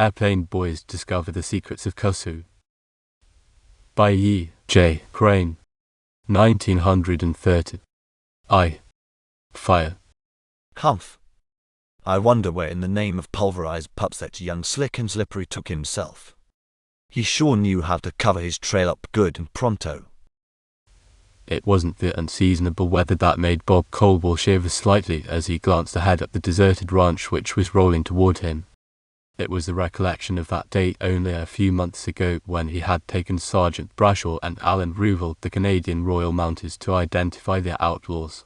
Airplane Boys Discover the Secrets of Cuzco. By E. J. Crane. 1930. Fire. Humph. I wonder where in the name of pulverized pups that young Slick and Slippery took himself. He sure knew how to cover his trail up good and pronto. It wasn't the unseasonable weather that made Bob Caldwell shiver slightly as he glanced ahead at the deserted ranch which was rolling toward him. It was the recollection of that day only a few months ago when he had taken Sergeant Brashaw and Alan Ruvell, the Canadian Royal Mounties, to identify the outlaws.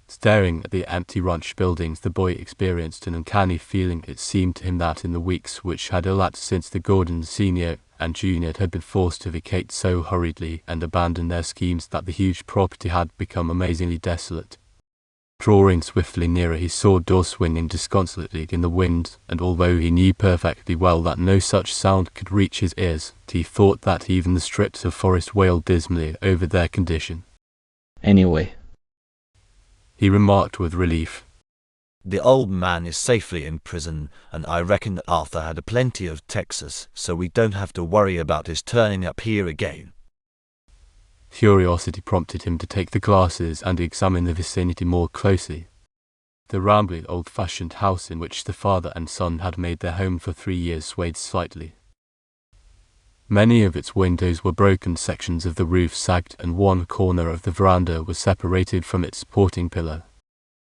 Staring at the empty ranch buildings, the boy experienced an uncanny feeling. It seemed to him that in the weeks which had elapsed since the Gordons Sr. and Jr. had been forced to vacate so hurriedly and abandon their schemes that the huge property had become amazingly desolate. Drawing swiftly nearer, he saw doors swinging disconsolately in the wind, and although he knew perfectly well that no such sound could reach his ears, he thought that even the strips of forest wailed dismally over their condition. Anyway, he remarked with relief, The old man is safely in prison, and I reckon that Arthur had a plenty of Texas, so we don't have to worry about his turning up here again. Curiosity prompted him to take the glasses and examine the vicinity more closely. The rambling old-fashioned house in which the father and son had made their home for 3 years swayed slightly. Many of its windows were broken, sections of the roof sagged, and one corner of the veranda was separated from its supporting pillar.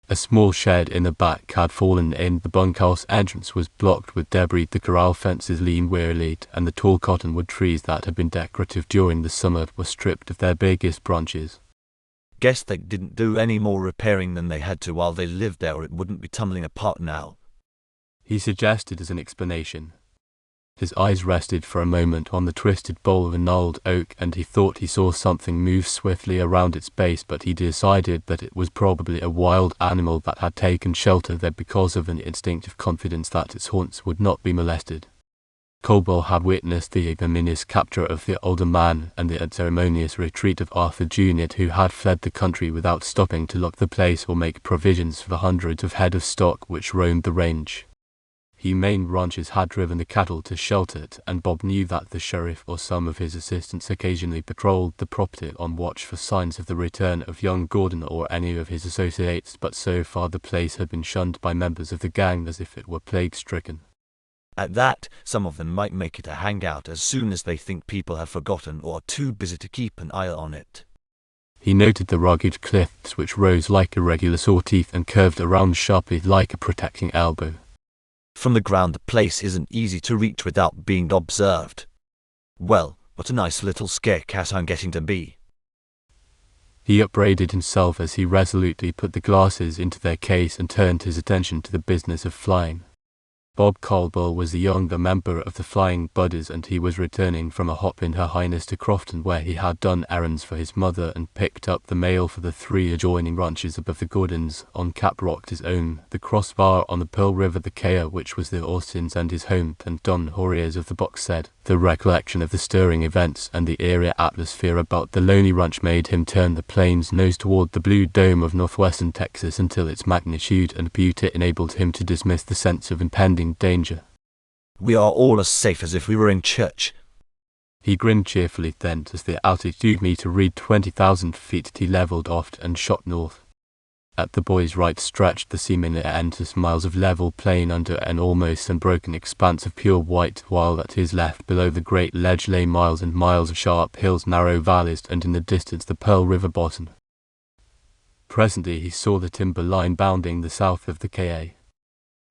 A small shed in the back had fallen in, the bunkhouse entrance was blocked with debris, the corral fences leaned wearily, and the tall cottonwood trees that had been decorative during the summer were stripped of their biggest branches. Guess they didn't do any more repairing than they had to while they lived there, or it wouldn't be tumbling apart now, he suggested as an explanation. His eyes rested for a moment on the twisted bole of a gnarled oak, and he thought he saw something move swiftly around its base, but he decided that it was probably a wild animal that had taken shelter there because of an instinctive confidence that its haunts would not be molested. Caldwell had witnessed the ignominious capture of the older man and the unceremonious retreat of Arthur Jr., who had fled the country without stopping to lock the place or make provisions for the hundreds of head of stock which roamed the range. Humane ranchers had driven the cattle to shelter it, and Bob knew that the sheriff or some of his assistants occasionally patrolled the property on watch for signs of the return of young Gordon or any of his associates, but so far the place had been shunned by members of the gang as if it were plague-stricken. At that, some of them might make it a hangout as soon as they think people have forgotten or are too busy to keep an eye on it. He noted the rugged cliffs which rose like irregular saw-teeth and curved around sharply like a protecting elbow. From the ground the place isn't easy to reach without being observed. Well, what a nice little scarecat I'm getting to be. He upbraided himself as he resolutely put the glasses into their case and turned his attention to the business of flying. Bob Caldwell was a younger member of the Flying Buddies, and he was returning from a hop in Her Highness to Crofton, where he had done errands for his mother and picked up the mail for the 3 adjoining ranches above the Gordons. On Cap Rock, his own, the Crossbar on the Pearl River, the Kea, which was the Austins and his home, and Don Horier's of the Box said. The recollection of the stirring events and the eerie atmosphere about the lonely ranch made him turn the plane's nose toward the blue dome of northwestern Texas until its magnitude and beauty enabled him to dismiss the sense of impending danger. We are all as safe as if we were in church. He grinned cheerfully then as the altitude meter read 20,000 feet. He leveled off and shot north. At the boy's right stretched the seemingly endless miles of level plain under an almost unbroken expanse of pure white, while at his left below the great ledge lay miles and miles of sharp hills, narrow valleys, and in the distance the Pearl River bottom. Presently he saw the timber line bounding the south of the Ka.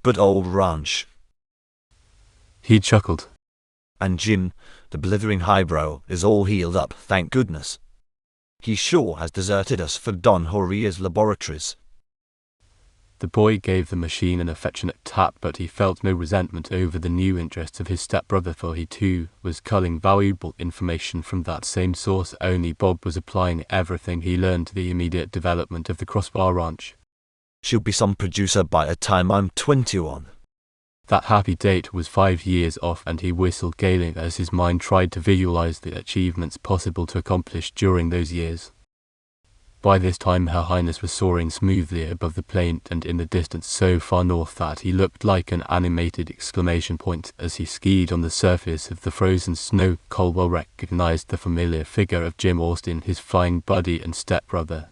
Good old ranch. He chuckled. And Jim, the blithering highbrow, is all healed up, thank goodness. He sure has deserted us for Don Horier's laboratories. The boy gave the machine an affectionate tap, but he felt no resentment over the new interests of his stepbrother, for he too was culling valuable information from that same source, only Bob was applying everything he learned to the immediate development of the Crossbar Ranch. She'll be some producer by the time I'm 21. That happy date was 5 years off, and he whistled gaily as his mind tried to visualize the achievements possible to accomplish during those years. By this time Her Highness was soaring smoothly above the plain and in the distance so far north that he looked like an animated exclamation point as he skied on the surface of the frozen snow. Caldwell recognized the familiar figure of Jim Austin, his flying buddy and stepbrother.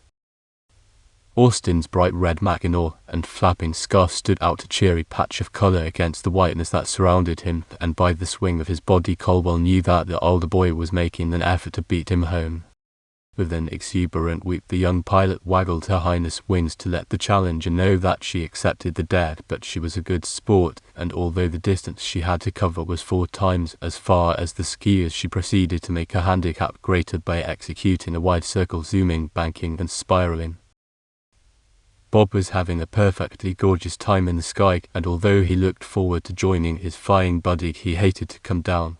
Austin's bright red mackinaw and flapping scarf stood out a cheery patch of color against the whiteness that surrounded him, and by the swing of his body Caldwell knew that the older boy was making an effort to beat him home. With an exuberant whoop, the young pilot waggled Her Highness' wings to let the challenger know that she accepted the dare, but she was a good sport, and although the distance she had to cover was 4 times as far as the skiers, she proceeded to make her handicap greater by executing a wide circle, zooming, banking and spiraling. Bob was having a perfectly gorgeous time in the sky, and although he looked forward to joining his flying buddy, he hated to come down.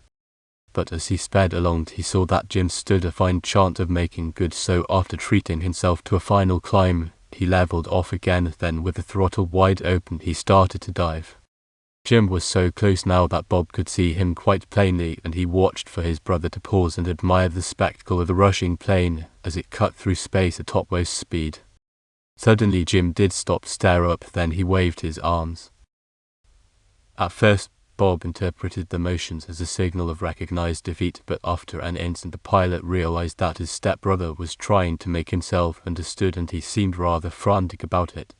But as he sped along, he saw that Jim stood a fine chance of making good, so after treating himself to a final climb, he leveled off again. Then with the throttle wide open, he started to dive. Jim was so close now that Bob could see him quite plainly, and he watched for his brother to pause and admire the spectacle of the rushing plane as it cut through space at topmost speed. Suddenly Jim did stop, stare up, then he waved his arms. At first Bob interpreted the motions as a signal of recognized defeat, but after an instant the pilot realized that his stepbrother was trying to make himself understood, and he seemed rather frantic about it.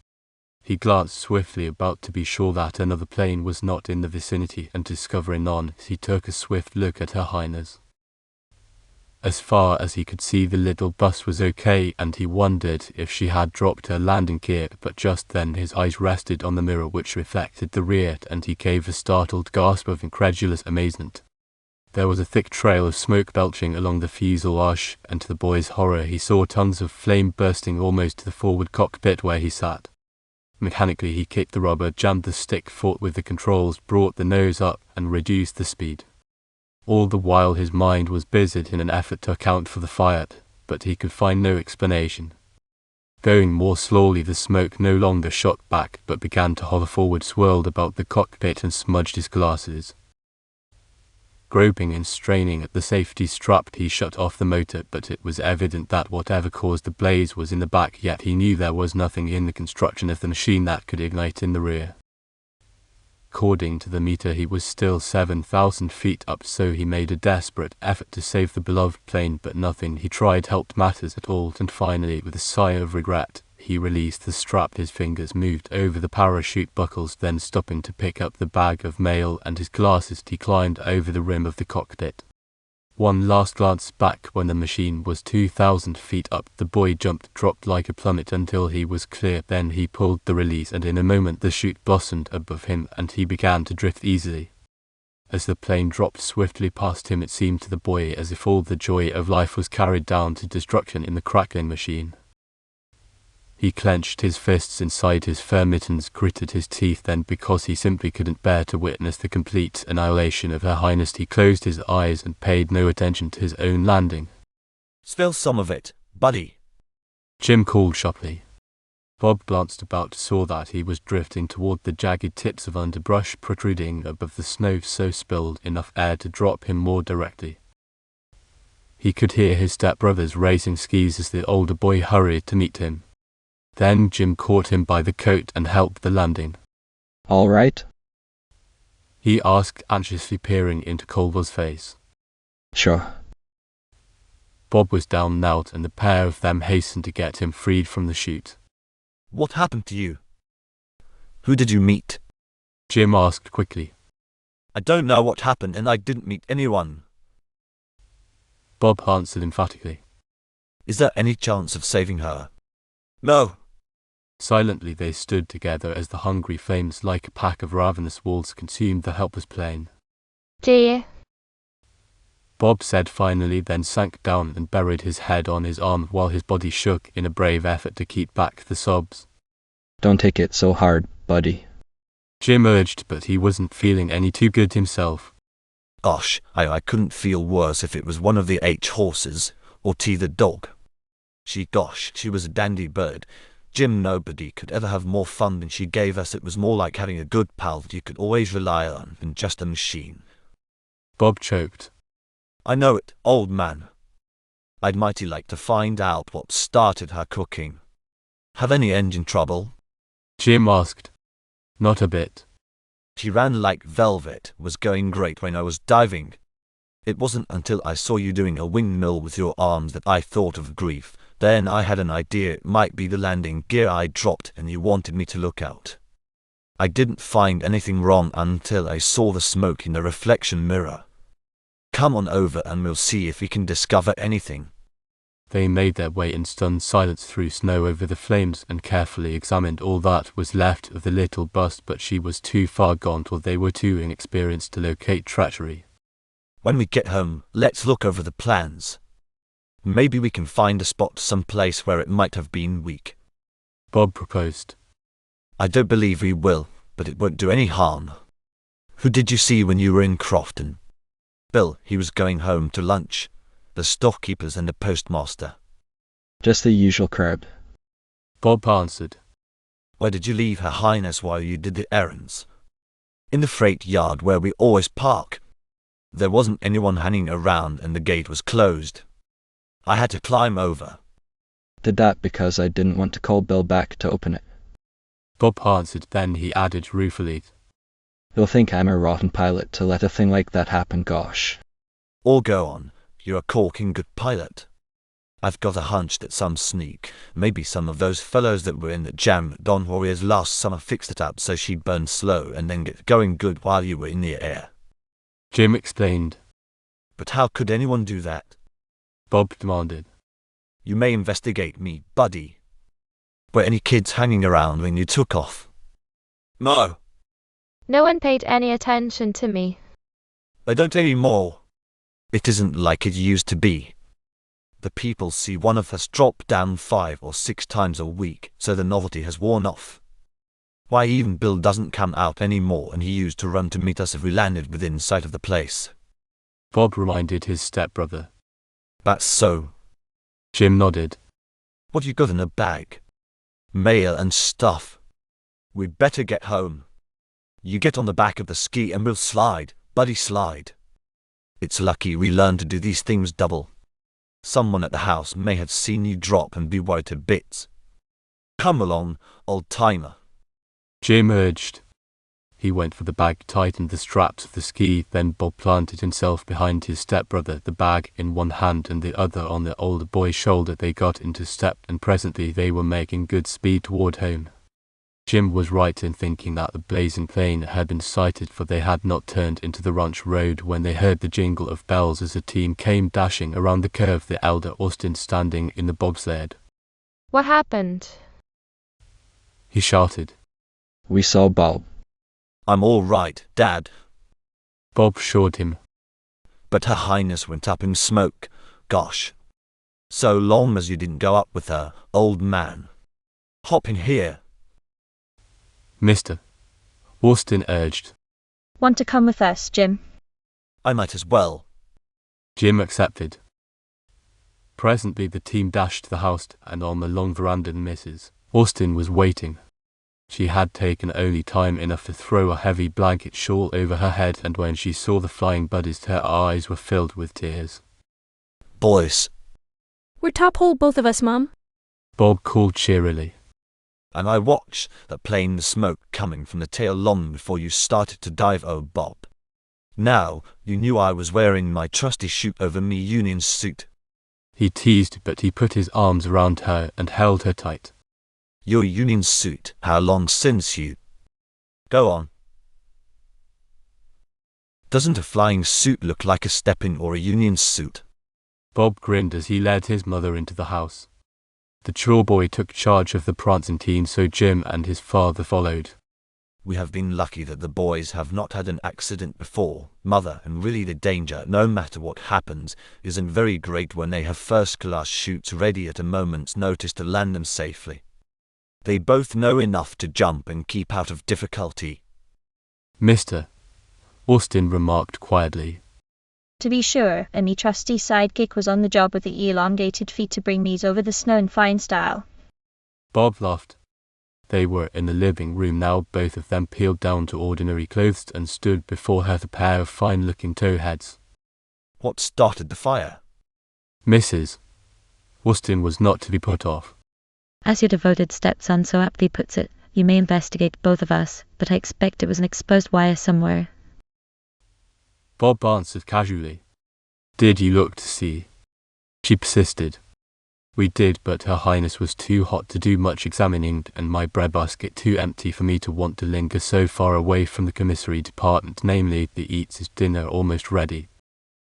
He glanced swiftly about to be sure that another plane was not in the vicinity, and discovering none, he took a swift look at Her Highness. As far as he could see, the little bus was okay, and he wondered if she had dropped her landing gear, but just then his eyes rested on the mirror which reflected the rear, and he gave a startled gasp of incredulous amazement. There was a thick trail of smoke belching along the fuselage, and to the boy's horror he saw tongues of flame bursting almost to the forward cockpit where he sat. Mechanically he kicked the rubber, jammed the stick, fought with the controls, brought the nose up, and reduced the speed. All the while his mind was busied in an effort to account for the fire, but he could find no explanation. Going more slowly, the smoke no longer shot back, but began to hover forward, swirled about the cockpit and smudged his glasses. Groping and straining at the safety strap, he shut off the motor, but it was evident that whatever caused the blaze was in the back, yet he knew there was nothing in the construction of the machine that could ignite in the rear. According to the meter, he was still 7,000 feet up, so he made a desperate effort to save the beloved plane, but nothing he tried helped matters at all, and finally, with a sigh of regret, he released the strap. His fingers moved over the parachute buckles, then stopping to pick up the bag of mail and his glasses, he climbed over the rim of the cockpit. One last glance back. When the machine was 2,000 feet up, the boy dropped like a plummet until he was clear. Then he pulled the release, and in a moment the chute blossomed above him, and he began to drift easily. As the plane dropped swiftly past him, it seemed to the boy as if all the joy of life was carried down to destruction in the crackling machine. He clenched his fists inside his fur mittens, gritted his teeth, then, because he simply couldn't bear to witness the complete annihilation of Her Highness, he closed his eyes and paid no attention to his own landing. "Spill some of it, buddy," Jim called sharply. Bob glanced about, saw that he was drifting toward the jagged tips of underbrush protruding above the snow, so spilled enough air to drop him more directly. He could hear his stepbrother's racing skis as the older boy hurried to meet him. Then Jim caught him by the coat and helped the landing. "All right?" he asked, anxiously peering into Caldwell's face. "Sure." Bob was down now, and the pair of them hastened to get him freed from the chute. "What happened to you? Who did you meet?" Jim asked quickly. "I don't know what happened, and I didn't meet anyone," Bob answered emphatically. "Is there any chance of saving her?" "No." Silently they stood together as the hungry flames, like a pack of ravenous wolves, consumed the helpless plane. "Dear," Bob said finally, then sank down and buried his head on his arm while his body shook in a brave effort to keep back the sobs. "Don't take it so hard, buddy." Jim urged, but he wasn't feeling any too good himself. "Gosh, I couldn't feel worse if it was one of the H horses, or T the dog. She was a dandy bird. Jim, nobody could ever have more fun than she gave us. It was more like having a good pal that you could always rely on than just a machine." Bob choked. "I know it, old man." I'd mighty like to find out what started her cooking. Have any engine trouble? Jim asked. Not a bit. She ran like velvet, was going great when I was diving. It wasn't until I saw you doing a windmill with your arms that I thought of grief. Then I had an idea it might be the landing gear I dropped and you wanted me to look out. I didn't find anything wrong until I saw the smoke in the reflection mirror. Come on over and we'll see if we can discover anything. They made their way in stunned silence through snow over the flames and carefully examined all that was left of the little bust, but she was too far gone or they were too inexperienced to locate treachery. When we get home, let's look over the plans. Maybe we can find a spot someplace where it might have been weak. Bob proposed. I don't believe we will, but it won't do any harm. Who did you see when you were in Crofton? Bill, he was going home to lunch. The storekeepers and the postmaster. Just the usual crowd. Bob answered. Where did you leave Her Highness while you did the errands? In the freight yard where we always park. There wasn't anyone hanging around and the gate was closed. I had to climb over. Did that because I didn't want to call Bill back to open it. Bob answered, then he added ruefully. They'll think I'm a rotten pilot to let a thing like that happen, gosh. Or go on, you're a corking good pilot. I've got a hunch that some sneak, maybe some of those fellows that were in the jam at Don Warrior's last summer fixed it up so she'd burn slow and then get going good while you were in the air. Jim explained. But how could anyone do that? Bob demanded. You may investigate me, buddy. Were any kids hanging around when you took off? No. No one paid any attention to me. They don't anymore. It isn't like it used to be. The people see one of us drop down 5 or 6 times a week, so the novelty has worn off. Why, even Bill doesn't come out anymore, and he used to run to meet us if we landed within sight of the place. Bob reminded his stepbrother. That's so. Jim nodded. What you got in a bag? Mail and stuff. We'd better get home. You get on the back of the ski and we'll slide, buddy, slide. It's lucky we learned to do these things double. Someone at the house may have seen you drop and be worried to bits. Come along, old timer. Jim urged. He went for the bag, tightened the straps of the ski, then Bob planted himself behind his stepbrother, the bag in one hand and the other on the older boy's shoulder. They got into step and presently they were making good speed toward home. Jim was right in thinking that the blazing plane had been sighted, for they had not turned into the ranch road when they heard the jingle of bells as a team came dashing around the curve, the elder Austin standing in the bobsled. What happened? He shouted. We saw Bob. I'm all right, Dad. Bob assured him. But Her Highness went up in smoke. Gosh. So long as you didn't go up with her, old man. Hop in here. Mister, Austin urged. Want to come with us, Jim? I might as well. Jim accepted. Presently the team dashed to the house, and on the long veranda Mrs. Austin was waiting. She had taken only time enough to throw a heavy blanket shawl over her head, and when she saw the flying buddies her eyes were filled with tears. Boys. We're top hole, both of us, Mum. Bob called cheerily. And I watched the plane, the smoke coming from the tail long before you started to dive, oh Bob. Now, you knew I was wearing my trusty shoot over me union suit. He teased, but he put his arms around her and held her tight. Your union suit, how long since you... Go on. Doesn't a flying suit look like a step-in or a union suit? Bob grinned as he led his mother into the house. The chore boy took charge of the prancing team, so Jim and his father followed. We have been lucky that the boys have not had an accident before, Mother, and really the danger, no matter what happens, isn't very great when they have first-class chutes ready at a moment's notice to land them safely. They both know enough to jump and keep out of difficulty. Mr. Austin remarked quietly. To be sure, and me trusty sidekick was on the job with the elongated feet to bring me's over the snow in fine style. Bob laughed. They were in the living room now, both of them peeled down to ordinary clothes, and stood before her, a pair of fine-looking towheads. What started the fire? Mrs. Austin was not to be put off. As your devoted stepson so aptly puts it, you may investigate both of us, but I expect it was an exposed wire somewhere. Bob answered casually. Did you look to see? She persisted. We did, but Her Highness was too hot to do much examining, and my breadbasket too empty for me to want to linger so far away from the commissary department, namely, the eats dinner almost ready.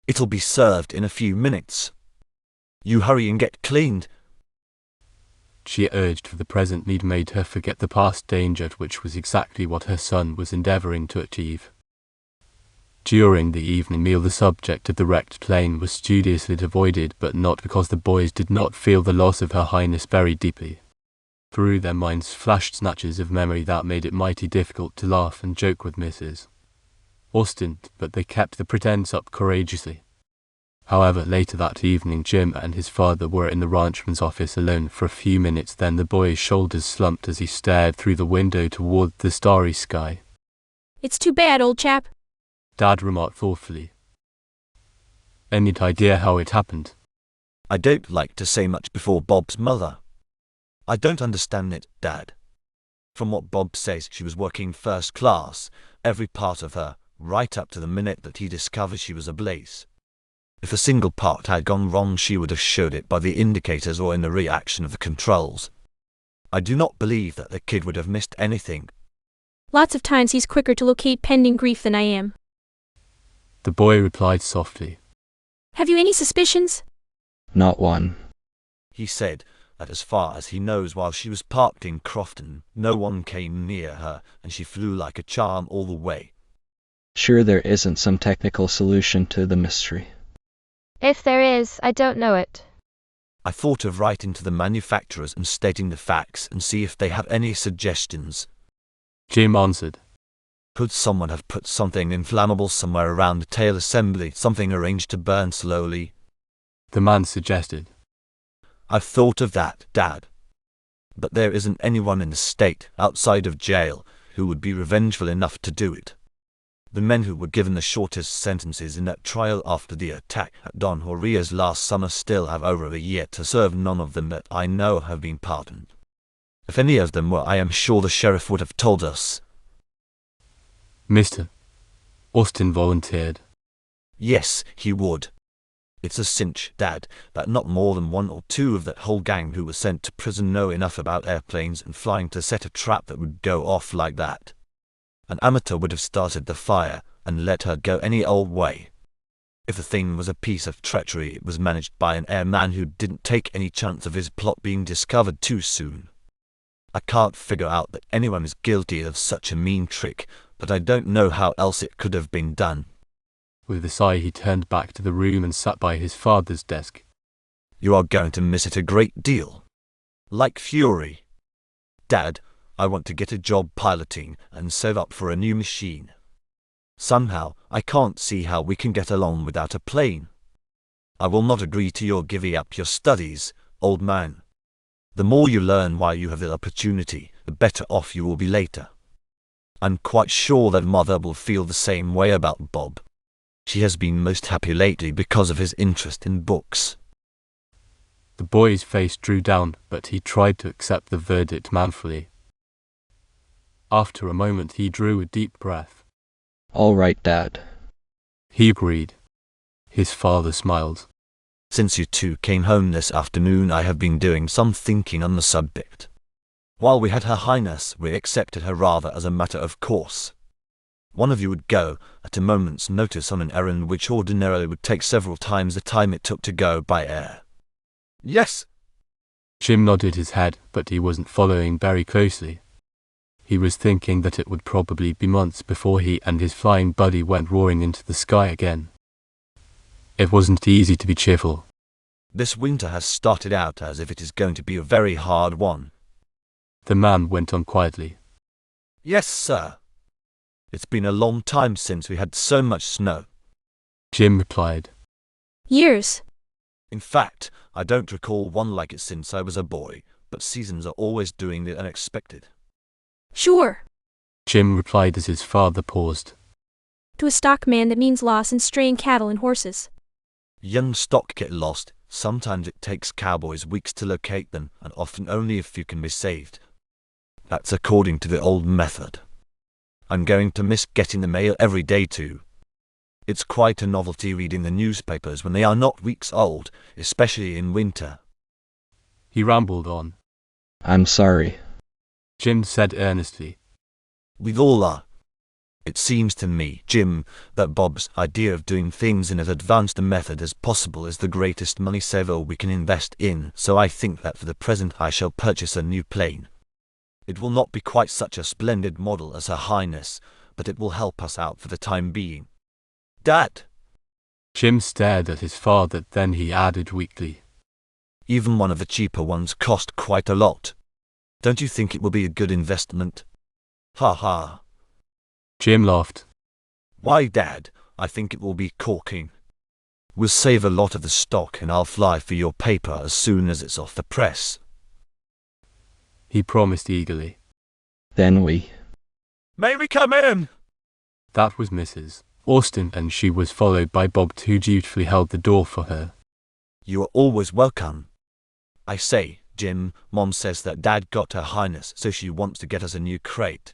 It'll be served in a few minutes. You hurry and get cleaned. She urged, for the present need made her forget the past danger, which was exactly what her son was endeavouring to achieve. During the evening meal the subject of the wrecked plane was studiously avoided, but not because the boys did not feel the loss of Her Highness very deeply. Through their minds flashed snatches of memory that made it mighty difficult to laugh and joke with Mrs. Austin, but they kept the pretence up courageously. However, later that evening Jim and his father were in the ranchman's office alone for a few minutes. Then the boy's shoulders slumped as he stared through the window toward the starry sky. It's too bad, old chap. Dad remarked thoughtfully. Any idea how it happened? I don't like to say much before Bob's mother. I don't understand it, Dad. From what Bob says, she was working first class, every part of her, right up to the minute that he discovered she was ablaze. If a single part had gone wrong, she would have showed it by the indicators or in the reaction of the controls. I do not believe that the kid would have missed anything. Lots of times he's quicker to locate pending grief than I am. The boy replied softly. Have you any suspicions? Not one. He said that as far as he knows, while she was parked in Crofton, no one came near her, and she flew like a charm all the way. Sure there isn't some technical solution to the mystery? If there is, I don't know it. I thought of writing to the manufacturers and stating the facts and see if they have any suggestions. Jim answered. Could someone have put something inflammable somewhere around the tail assembly, something arranged to burn slowly? The man suggested. I've thought of that, Dad. But there isn't anyone in the state, outside of jail, who would be revengeful enough to do it. The men who were given the shortest sentences in that trial after the attack at Don Jorge's last summer still have over a year to serve. None of them that I know have been pardoned. If any of them were, I am sure the sheriff would have told us. Mr. Austin volunteered. Yes, he would. It's a cinch, Dad, that not more than one or two of that whole gang who were sent to prison know enough about airplanes and flying to set a trap that would go off like that. An amateur would have started the fire and let her go any old way. If the thing was a piece of treachery, it was managed by an airman who didn't take any chance of his plot being discovered too soon. I can't figure out that anyone is guilty of such a mean trick, but I don't know how else it could have been done. With a sigh he turned back to the room and sat by his father's desk. You are going to miss it a great deal. Like fury. Dad, I want to get a job piloting and save up for a new machine. Somehow, I can't see how we can get along without a plane. I will not agree to your giving up your studies, old man. The more you learn while you have the opportunity, the better off you will be later. I'm quite sure that Mother will feel the same way about Bob. She has been most happy lately because of his interest in books. The boy's face drew down, but he tried to accept the verdict manfully. After a moment he drew a deep breath. All right, Dad. He agreed. His father smiled. Since you two came home this afternoon, I have been doing some thinking on the subject. While we had Her Highness, we accepted her rather as a matter of course. One of you would go, at a moment's notice, on an errand which ordinarily would take several times the time it took to go by air. Yes. Jim nodded his head, but he wasn't following very closely. He was thinking that it would probably be months before he and his flying buddy went roaring into the sky again. It wasn't easy to be cheerful. This winter has started out as if it is going to be a very hard one. The man went on quietly. Yes, sir. It's been a long time since we had so much snow. Jim replied. Years. In fact, I don't recall one like it since I was a boy, but seasons are always doing the unexpected. Sure. Jim replied as his father paused. To a stockman that means loss in straying cattle and horses. Young stock get lost, Sometimes it takes cowboys weeks to locate them, and often only a few can be saved. That's according to the old method. I'm going to miss getting the mail every day too. It's quite a novelty reading the newspapers when they are not weeks old, especially in winter. He rambled on. I'm sorry. Jim said earnestly. We all are. It seems to me, Jim, that Bob's idea of doing things in as advanced a method as possible is the greatest money saver we can invest in, so I think that for the present I shall purchase a new plane. It will not be quite such a splendid model as Her Highness, but it will help us out for the time being. Dad! Jim stared at his father, then he added weakly. Even one of the cheaper ones cost quite a lot. Don't you think it will be a good investment? Ha ha. Jim laughed. Why, Dad, I think it will be corking. We'll save a lot of the stock and I'll fly for your paper as soon as it's off the press. He promised eagerly. Then we. May we come in? That was Mrs. Austin, and she was followed by Bob, who dutifully held the door for her. You are always welcome. I say, Jim, Mom says that Dad got Her Highness, so she wants to get us a new crate.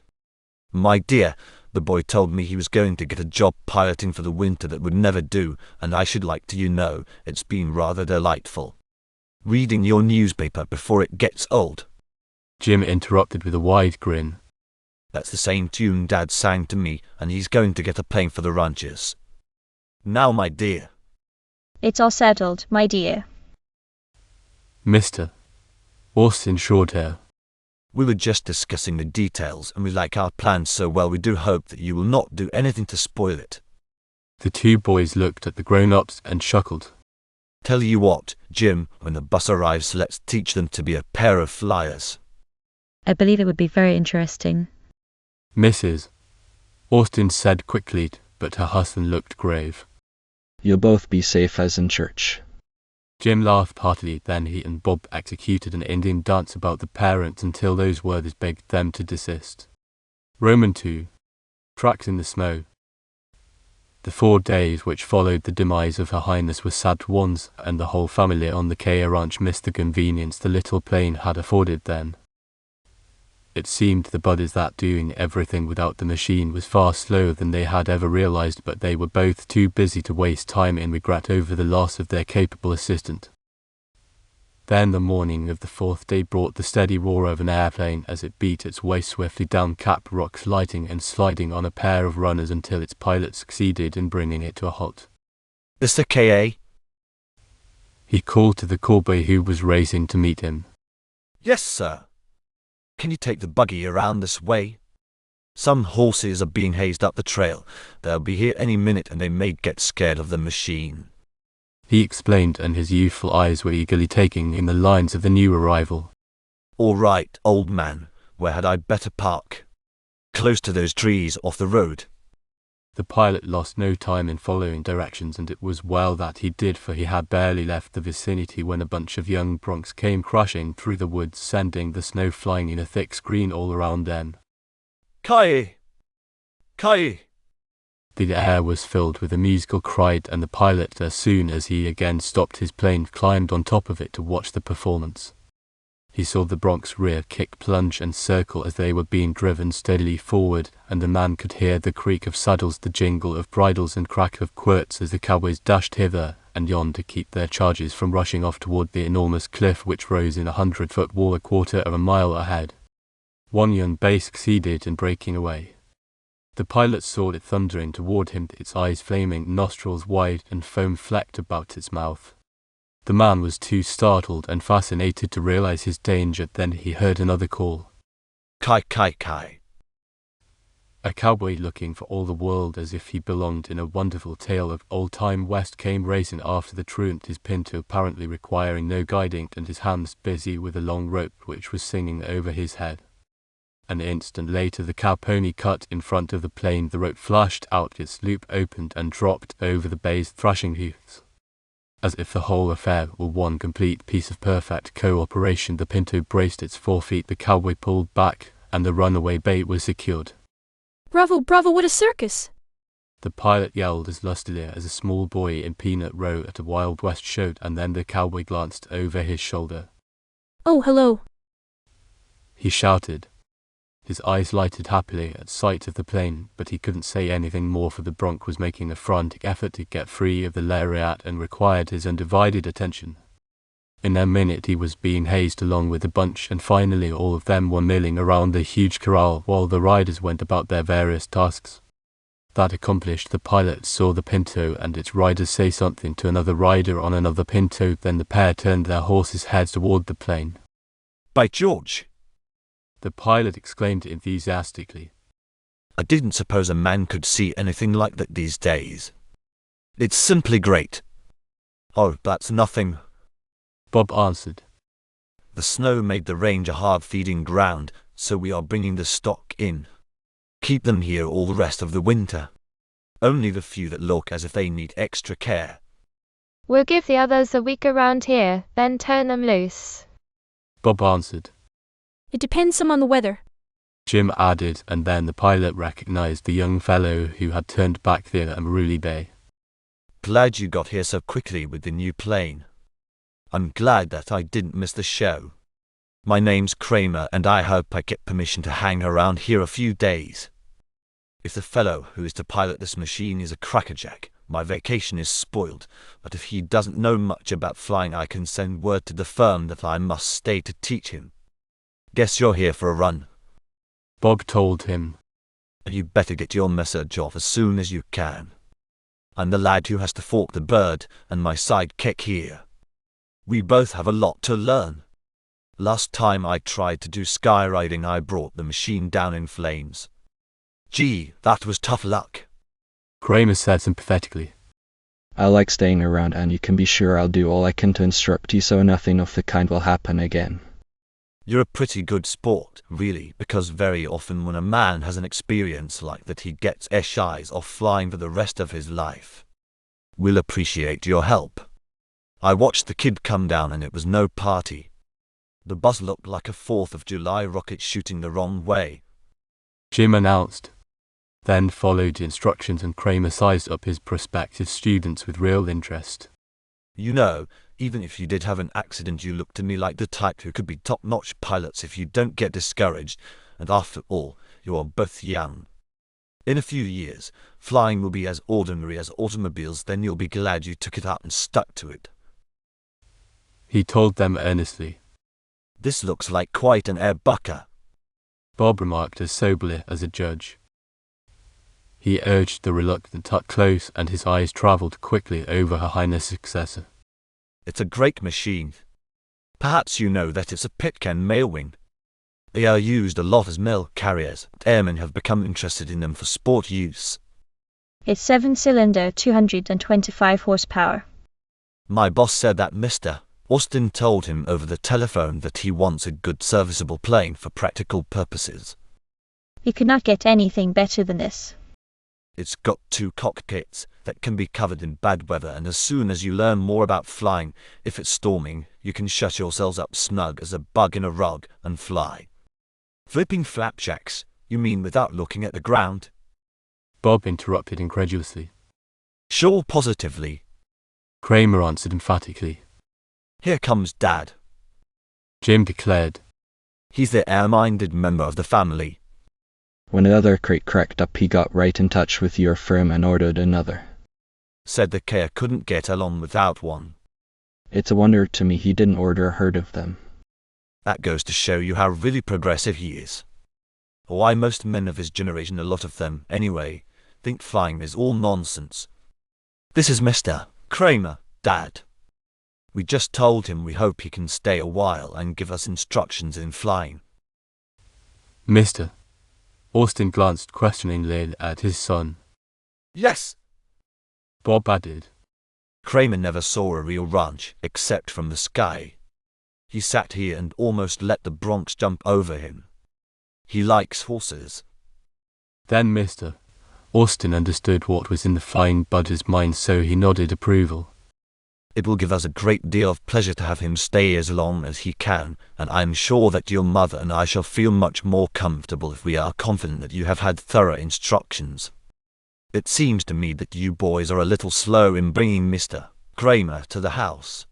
My dear, the boy told me he was going to get a job piloting for the winter that would never do, and I should like to know, it's been rather delightful. Reading your newspaper before it gets old. Jim interrupted with a wide grin. That's the same tune Dad sang to me, and he's going to get a plane for the ranches. Now, my dear. It's all settled, my dear. Mr. Austin assured her. We were just discussing the details, and we like our plans so well we do hope that you will not do anything to spoil it. The two boys looked at the grown-ups and chuckled. Tell you what, Jim, when the bus arrives, let's teach them to be a pair of flyers. I believe it would be very interesting. Mrs. Austin said quickly, but her husband looked grave. You'll both be safe as in church. Jim laughed heartily, then he and Bob executed an Indian dance about the parents until those worthies begged them to desist. Roman 2. Tracks in the snow. The 4 days which followed the demise of Her Highness were sad ones, and the whole family on the Kea ranch missed the convenience the little plane had afforded them. It seemed to the buddies that doing everything without the machine was far slower than they had ever realized, but they were both too busy to waste time in regret over the loss of their capable assistant. Then the morning of the 4th day brought the steady roar of an airplane as it beat its way swiftly down Cap Rock, sliding and sliding on a pair of runners until its pilot succeeded in bringing it to a halt. Mr. K.A.? He called to the cowboy who was racing to meet him. Yes, sir. Can you take the buggy around this way? Some horses are being hazed up the trail. They'll be here any minute and they may get scared of the machine. He explained, and his youthful eyes were eagerly taking in the lines of the new arrival. All right, old man. Where had I better park? Close to those trees off the road. The pilot lost no time in following directions, and it was well that he did, for he had barely left the vicinity when a bunch of young broncs came crashing through the woods, sending the snow flying in a thick screen all around them. Kai! Kai! The air was filled with a musical cry, and the pilot, as soon as he again stopped his plane, climbed on top of it to watch the performance. He saw the broncs rear kick, plunge and circle as they were being driven steadily forward, and the man could hear the creak of saddles, the jingle of bridles and crack of quirts as the cowboys dashed hither and yon to keep their charges from rushing off toward the enormous cliff which rose in a 100-foot wall a quarter of a mile ahead. One young bay succeeded in breaking away. The pilot saw it thundering toward him, its eyes flaming, nostrils wide and foam flecked about its mouth. The man was too startled and fascinated to realize his danger. Then he heard another call. Kai, Kai, Kai. A cowboy, looking for all the world as if he belonged in a wonderful tale of old-time West, came racing after the truant, his pinto apparently requiring no guiding and his hands busy with a long rope which was swinging over his head. An instant later the cow pony cut in front of the plane. The rope flashed out, its loop opened and dropped over the bay's thrashing hoofs. As if the whole affair were one complete piece of perfect cooperation, the pinto braced its forefeet, the cowboy pulled back, and the runaway bay was secured. Bravo, bravo, what a circus! The pilot yelled as lustily as a small boy in Peanut Row at a Wild West show, and then the cowboy glanced over his shoulder. Oh, hello. He shouted. His eyes lighted happily at sight of the plane, but he couldn't say anything more, for the bronc was making a frantic effort to get free of the lariat and required his undivided attention. In a minute he was being hazed along with the bunch, and finally all of them were milling around the huge corral while the riders went about their various tasks. That accomplished, the pilot saw the pinto and its riders say something to another rider on another pinto. Then the pair turned their horses' heads toward the plane. By George! The pilot exclaimed enthusiastically. I didn't suppose a man could see anything like that these days. It's simply great. Oh, that's nothing, Bob answered. The snow made the range a hard feeding ground, so we are bringing the stock in. Keep them here all the rest of the winter. Only the few that look as if they need extra care. We'll give the others a week around here, then turn them loose. Bob answered. It depends some on the weather. Jim added, and then the pilot recognized the young fellow who had turned back there at Maruli Bay. Glad you got here so quickly with the new plane. I'm glad that I didn't miss the show. My name's Kramer, and I hope I get permission to hang around here a few days. If the fellow who is to pilot this machine is a crackerjack, my vacation is spoiled, but if he doesn't know much about flying, I can send word to the firm that I must stay to teach him. Guess you're here for a run. Bob told him. You better get your message off as soon as you can. I'm the lad who has to fork the bird, and my sidekick here. We both have a lot to learn. Last time I tried to do skywriting, I brought the machine down in flames. Gee, that was tough luck. Kramer said sympathetically. I like staying around, and you can be sure I'll do all I can to instruct you so nothing of the kind will happen again. You're a pretty good sport, really, because very often when a man has an experience like that, he gets eyes off flying for the rest of his life. We'll appreciate your help. I watched the kid come down, and it was no party. The bus looked like a 4th of July rocket shooting the wrong way. Jim announced. Then followed instructions, and Kramer sized up his prospective students with real interest. You know, even if you did have an accident, you look to me like the type who could be top-notch pilots if you don't get discouraged, and after all, you are both young. In a few years, flying will be as ordinary as automobiles, then you'll be glad you took it up and stuck to it. He told them earnestly. This looks like quite an air bucker, Bob remarked as soberly as a judge. He urged the reluctant Tut close, and his eyes travelled quickly over Her Highness' successor. It's a great machine. Perhaps you know that it's a Pitcairn mail wing. They are used a lot as mail carriers. Airmen have become interested in them for sport use. It's 7-cylinder, 225 horsepower. My boss said that Mr. Austin told him over the telephone that he wants a good serviceable plane for practical purposes. You could not get anything better than this. It's got 2 cockpits that can be covered in bad weather, and as soon as you learn more about flying, if it's storming, you can shut yourselves up snug as a bug in a rug and fly. Flipping flapjacks, you mean without looking at the ground? Bob interrupted incredulously. Sure, positively. Kramer answered emphatically. Here comes Dad. Jim declared. He's the air-minded member of the family. When the other crate cracked up, he got right in touch with your firm and ordered another. Said the Kea couldn't get along without one. It's a wonder to me he didn't order a herd of them. That goes to show you how really progressive he is. Why, most men of his generation, a lot of them anyway, think flying is all nonsense. This is Mr. Kramer, Dad. We just told him we hope he can stay a while and give us instructions in flying. Mr. Austin glanced questioningly at his son. Yes! Bob added. Kramer never saw a real ranch except from the sky. He sat here and almost let the broncs jump over him. He likes horses. Then Mr. Austin understood what was in the flying buddy's mind, so he nodded approval. It will give us a great deal of pleasure to have him stay as long as he can, and I am sure that your mother and I shall feel much more comfortable if we are confident that you have had thorough instructions. It seems to me that you boys are a little slow in bringing Mr. Kramer to the house.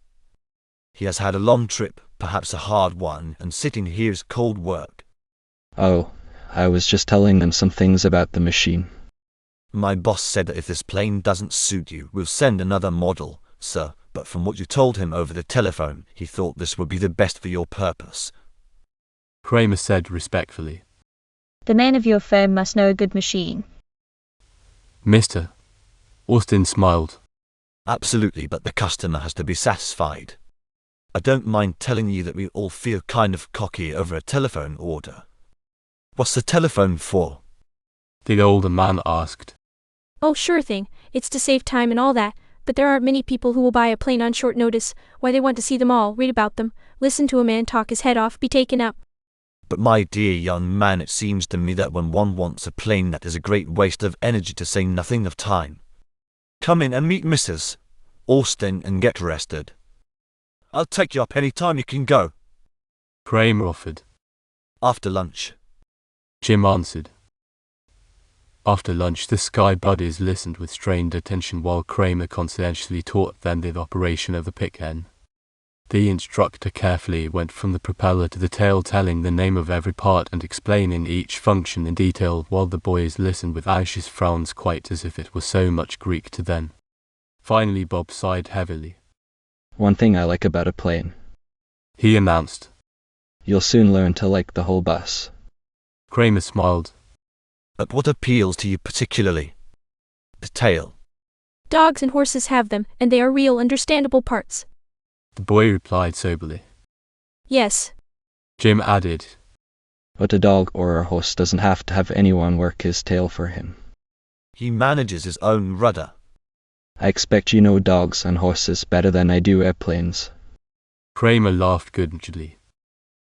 He has had a long trip, perhaps a hard one, and sitting here is cold work. Oh, I was just telling them some things about the machine. My boss said that if this plane doesn't suit you, we'll send another model, sir, but from what you told him over the telephone, he thought this would be the best for your purpose. Kramer said respectfully. The men of your firm must know a good machine. Mr. Austin smiled. Absolutely, but the customer has to be satisfied. I don't mind telling you that we all feel kind of cocky over a telephone order. What's the telephone for? The older man asked. Oh, sure thing. It's to save time and all that, but there aren't many people who will buy a plane on short notice. Why, they want to see them all, read about them, listen to a man talk his head off, be taken up. But my dear young man, it seems to me that when one wants a plane, that is a great waste of energy, to say nothing of time. Come in and meet Mrs. Austin and get rested. I'll take you up any time you can go. Kramer offered. After lunch. Jim answered. After lunch, the Sky Buddies listened with strained attention while Kramer confidentially taught them the operation of the pick-hen. The instructor carefully went from the propeller to the tail, telling the name of every part and explaining each function in detail, while the boys listened with anxious frowns, quite as if it was so much Greek to them. Finally, Bob sighed heavily. One thing I like about a plane. He announced. You'll soon learn to like the whole bus. Kramer smiled. But what appeals to you particularly? The tail. Dogs and horses have them, and they are real, understandable parts. The boy replied soberly. Yes. Jim added. But a dog or a horse doesn't have to have anyone work his tail for him. He manages his own rudder. I expect you know dogs and horses better than I do airplanes. Kramer laughed good-naturedly.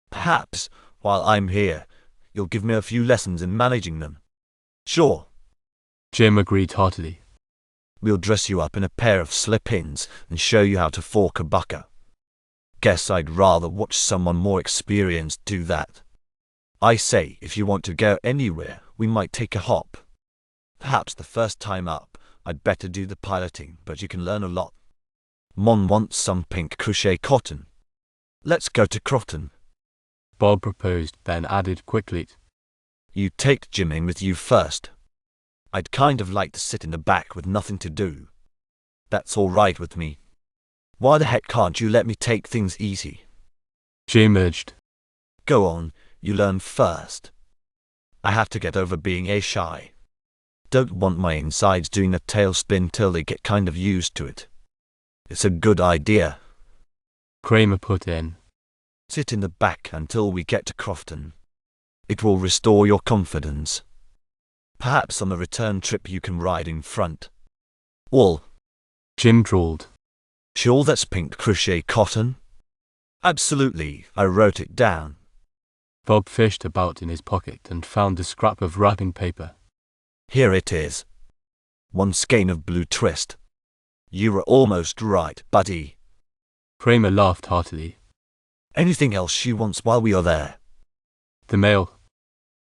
Perhaps, while I'm here, you'll give me a few lessons in managing them. Sure. Jim agreed heartily. We'll dress you up in a pair of slip-ins and show you how to fork a bucker. Guess I'd rather watch someone more experienced do that. I say, if you want to go anywhere, we might take a hop. Perhaps the first time up, I'd better do the piloting, but you can learn a lot. Mon wants some pink crochet cotton. Let's go to Crofton. Bob proposed, then added quickly. You take Jim in with you first. I'd kind of like to sit in the back with nothing to do. That's all right with me. Why the heck can't you let me take things easy? Jim urged. Go on, you learn first. I have to get over being shy. Don't want my insides doing a tailspin till they get kind of used to it. It's a good idea. Kramer put in. Sit in the back until we get to Crofton. It will restore your confidence. Perhaps on the return trip you can ride in front. Wool. Jim drawled. Sure that's pink crochet cotton? Absolutely, I wrote it down. Bob fished about in his pocket and found a scrap of wrapping paper. Here it is. One skein of blue twist. You were almost right, buddy. Kramer laughed heartily. Anything else she wants while we are there? The mail.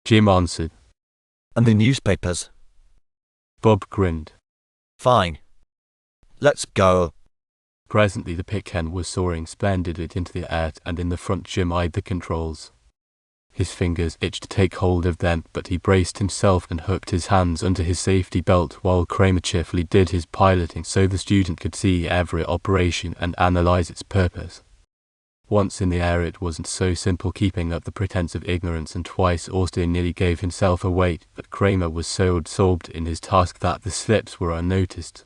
Jim answered. And the newspapers? Bob grinned. Fine. Let's go. Presently the pick-hen was soaring splendidly into the air, and in the front Jim eyed the controls. His fingers itched to take hold of them, but he braced himself and hooked his hands under his safety belt while Kramer cheerfully did his piloting so the student could see every operation and analyze its purpose. Once in the air it wasn't so simple keeping up the pretense of ignorance, and twice Austin nearly gave himself away, but Kramer was so absorbed in his task that the slips were unnoticed.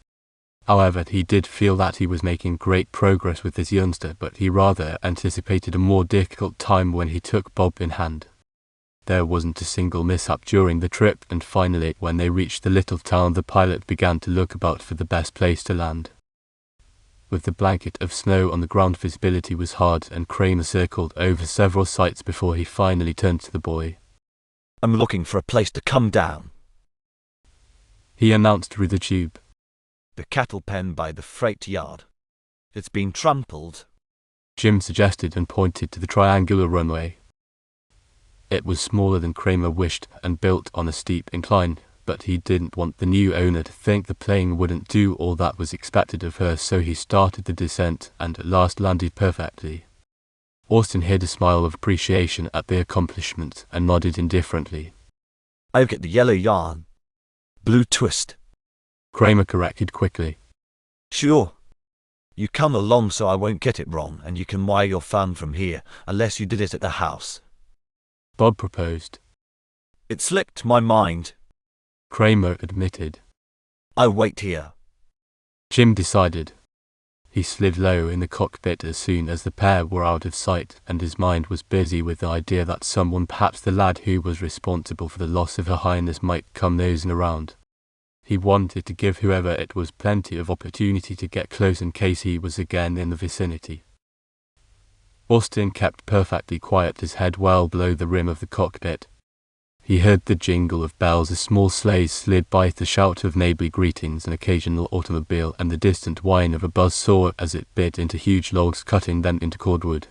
However, he did feel that he was making great progress with his youngster, but he rather anticipated a more difficult time when he took Bob in hand. There wasn't a single mishap during the trip, and finally, when they reached the little town, the pilot began to look about for the best place to land. With the blanket of snow on the ground, visibility was hard, and Kramer circled over several sites before he finally turned to the boy. I'm looking for a place to come down, he announced through the tube. The cattle pen by the freight yard. It's been trampled, Jim suggested and pointed to the triangular runway. It was smaller than Kramer wished and built on a steep incline, but he didn't want the new owner to think the plane wouldn't do all that was expected of her, so he started the descent and at last landed perfectly. Austin hid a smile of appreciation at the accomplishment and nodded indifferently. I've got the yellow yarn. Blue twist. Kramer corrected quickly. Sure. You come along so I won't get it wrong, and you can wire your phone from here, unless you did it at the house. Bob proposed. It slipped my mind. Kramer admitted. I'll wait here. Jim decided. He slid low in the cockpit as soon as the pair were out of sight, and his mind was busy with the idea that someone, perhaps the lad who was responsible for the loss of Her Highness, might come nosing around. He wanted to give whoever it was plenty of opportunity to get close in case he was again in the vicinity. Austin kept perfectly quiet, his head well below the rim of the cockpit. He heard the jingle of bells as small sleighs slid by, the shout of neighborly greetings, an occasional automobile, and the distant whine of a buzzsaw as it bit into huge logs, cutting them into cordwood.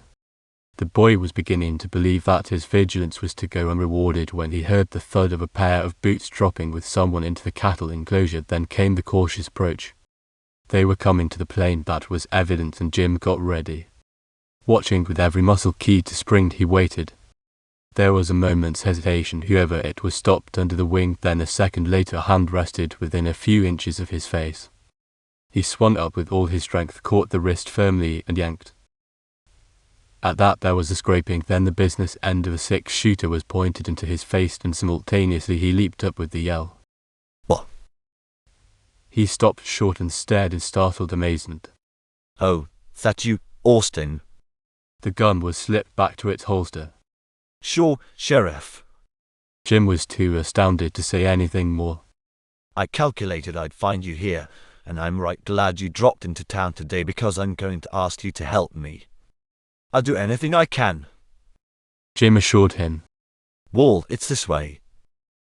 The boy was beginning to believe that his vigilance was to go unrewarded when he heard the thud of a pair of boots dropping with someone into the cattle enclosure. Then came the cautious approach. They were coming to the plane, that was evident, and Jim got ready. Watching with every muscle keyed to spring, he waited. There was a moment's hesitation. Whoever it was stopped under the wing, then a second later a hand rested within a few inches of his face. He swung up with all his strength, caught the wrist firmly and yanked. At that there was a scraping, then the business end of a six-shooter was pointed into his face, and simultaneously he leaped up with the yell. What? He stopped short and stared in startled amazement. Oh, that you, Austin? The gun was slipped back to its holster. Sure, Sheriff. Jim was too astounded to say anything more. I calculated I'd find you here, and I'm right glad you dropped into town today, because I'm going to ask you to help me. I'll do anything I can, Jim assured him. Wall, it's this way.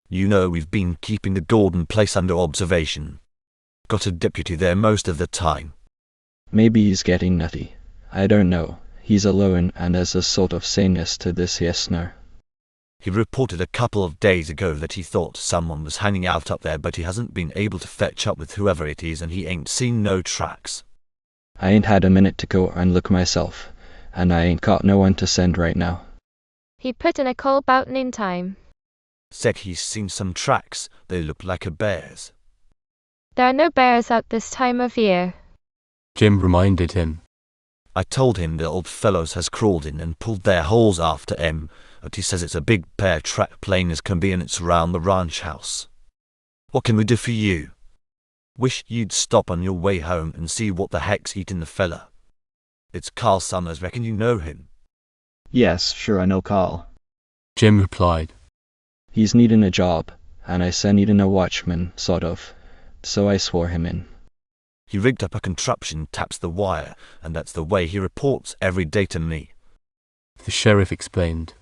You know we've been keeping the Gordon place under observation. Got a deputy there most of the time. Maybe he's getting nutty. I don't know. He's alone and there's a sort of saneness to this here snow. He reported a couple of days ago that he thought someone was hanging out up there, but he hasn't been able to fetch up with whoever it is, and he ain't seen no tracks. I ain't had a minute to go and look myself, and I ain't got no one to send right now. He put in a call about noontime. Said he's seen some tracks. They look like a bear's. There are no bears out this time of year, Jim reminded him. I told him the old fellows has crawled in and pulled their holes after him, but he says it's a big pair track, plain as can be, and it's around the ranch house. What can we do for you? Wish you'd stop on your way home and see what the heck's eating the fella. It's Carl Summers, reckon you know him? Yes, sure, I know Carl. Jim replied. He's needing a job, and I said needing a watchman, sort of, so I swore him in. He rigged up a contraption, taps the wire, and that's the way he reports every day to me. The sheriff explained.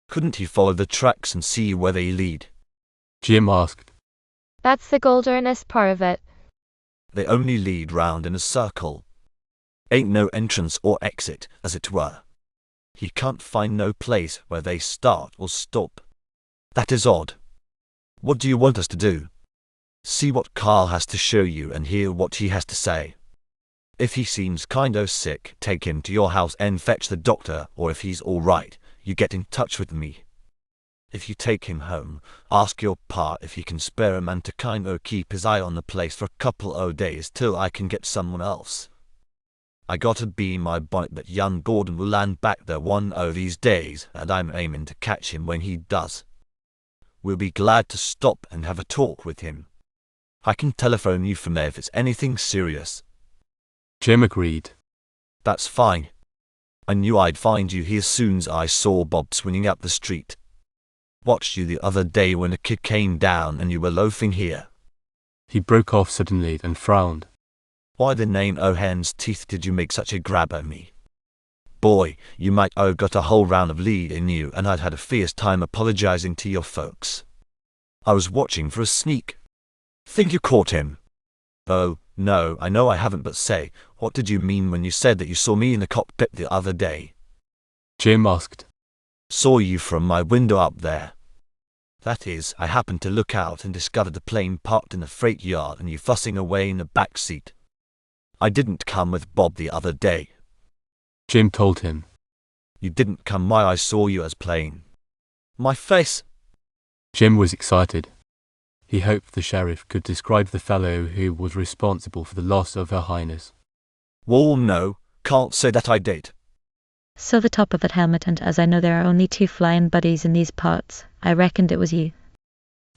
Couldn't he follow the tracks and see where they lead? Jim asked. That's the goldernest part of it. They only lead round in a circle. Ain't no entrance or exit, as it were. He can't find no place where they start or stop. That is odd. What do you want us to do? See what Carl has to show you and hear what he has to say. If he seems kinda sick, take him to your house and fetch the doctor, or if he's all right, you get in touch with me. If you take him home, ask your pa if he can spare a man to kinda keep his eye on the place for a couple o' days till I can get someone else. I gotta be my bonnet that young Gordon will land back there one o' these days, and I'm aiming to catch him when he does. We'll be glad to stop and have a talk with him. I can telephone you from there if it's anything serious. Jim agreed. That's fine. I knew I'd find you here soon's I saw Bob swinging up the street. Watched you the other day when a kid came down and you were loafing here. He broke off suddenly and frowned. Why the name o' hen's teeth did you make such a grab at me? Boy, you might o' got a whole round of lead in you, and I'd had a fierce time apologizing to your folks. I was watching for a sneak. Think you caught him? Oh, no, I know I haven't, but say, what did you mean when you said that you saw me in the cockpit the other day? Jim asked. Saw you from my window up there. That is, I happened to look out and discovered the plane parked in the freight yard and you fussing away in the back seat. I didn't come with Bob the other day. Jim told him. You didn't come. My eyes saw you as plane. My face. Jim was excited. He hoped the sheriff could describe the fellow who was responsible for the loss of Her Highness. Well, no, can't say that I did. Saw the top of that helmet, and as I know there are only 2 flying buddies in these parts, I reckoned it was you.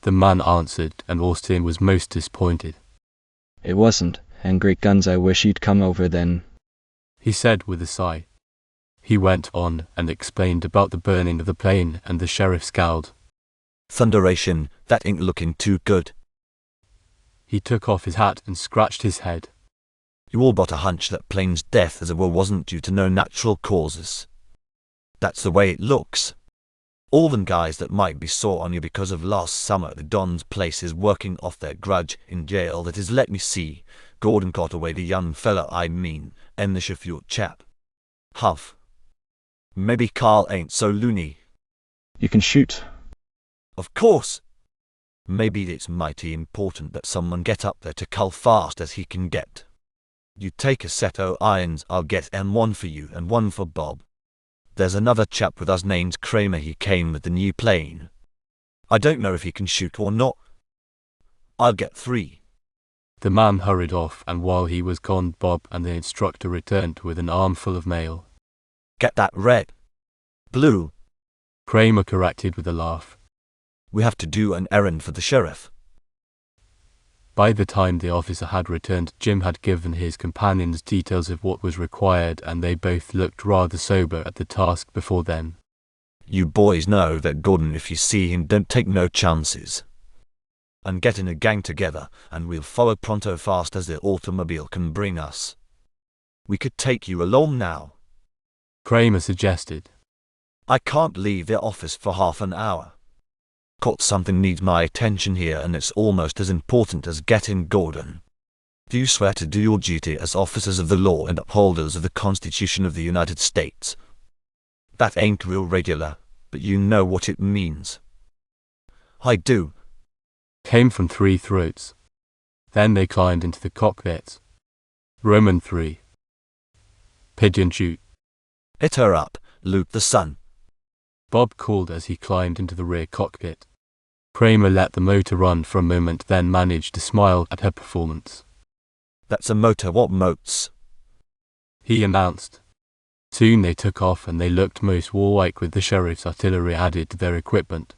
The man answered, and Austin was most disappointed. It wasn't, and great guns, I wish you'd come over then. He said with a sigh. He went on and explained about the burning of the plane, and the sheriff scowled. Thunderation, that ain't looking too good. He took off his hat and scratched his head. You all got a hunch that plane's death as it were wasn't due to no natural causes. That's the way it looks. All them guys that might be sore on you because of last summer the Don's place is working off their grudge in jail, that is, let me see, Gordon got away, the young fella I mean, and the chauffeur chap. Huff. Maybe Carl ain't so loony. You can shoot. Of course. Maybe it's mighty important that someone get up there to cull fast as he can get. You take a set o' irons, I'll get one for you and one for Bob. There's another chap with us named Kramer, he came with the new plane. I don't know if he can shoot or not. I'll get 3. The man hurried off, and while he was gone, Bob and the instructor returned with an armful of mail. Get that red. Blue. Kramer corrected with a laugh. We have to do an errand for the sheriff. By the time the officer had returned, Jim had given his companions details of what was required, and they both looked rather sober at the task before them. You boys know that Gordon, if you see him, don't take no chances. And get in a gang together, and we'll follow pronto fast as the automobile can bring us. We could take you along now. Kramer suggested. I can't leave the office for half an hour. Caught something needs my attention here, and it's almost as important as getting Gordon. Do you swear to do your duty as officers of the law and upholders of the Constitution of the United States? That ain't real regular, but you know what it means. I do. Came from 3 throats. Then they climbed into the cockpits. Roman 3. Pigeon shoot. Hit her up, loot the sun. Bob called as he climbed into the rear cockpit. Kramer let the motor run for a moment, then managed to smile at her performance. That's a motor. What motes? He announced. Soon they took off, and they looked most warlike with the sheriff's artillery added to their equipment.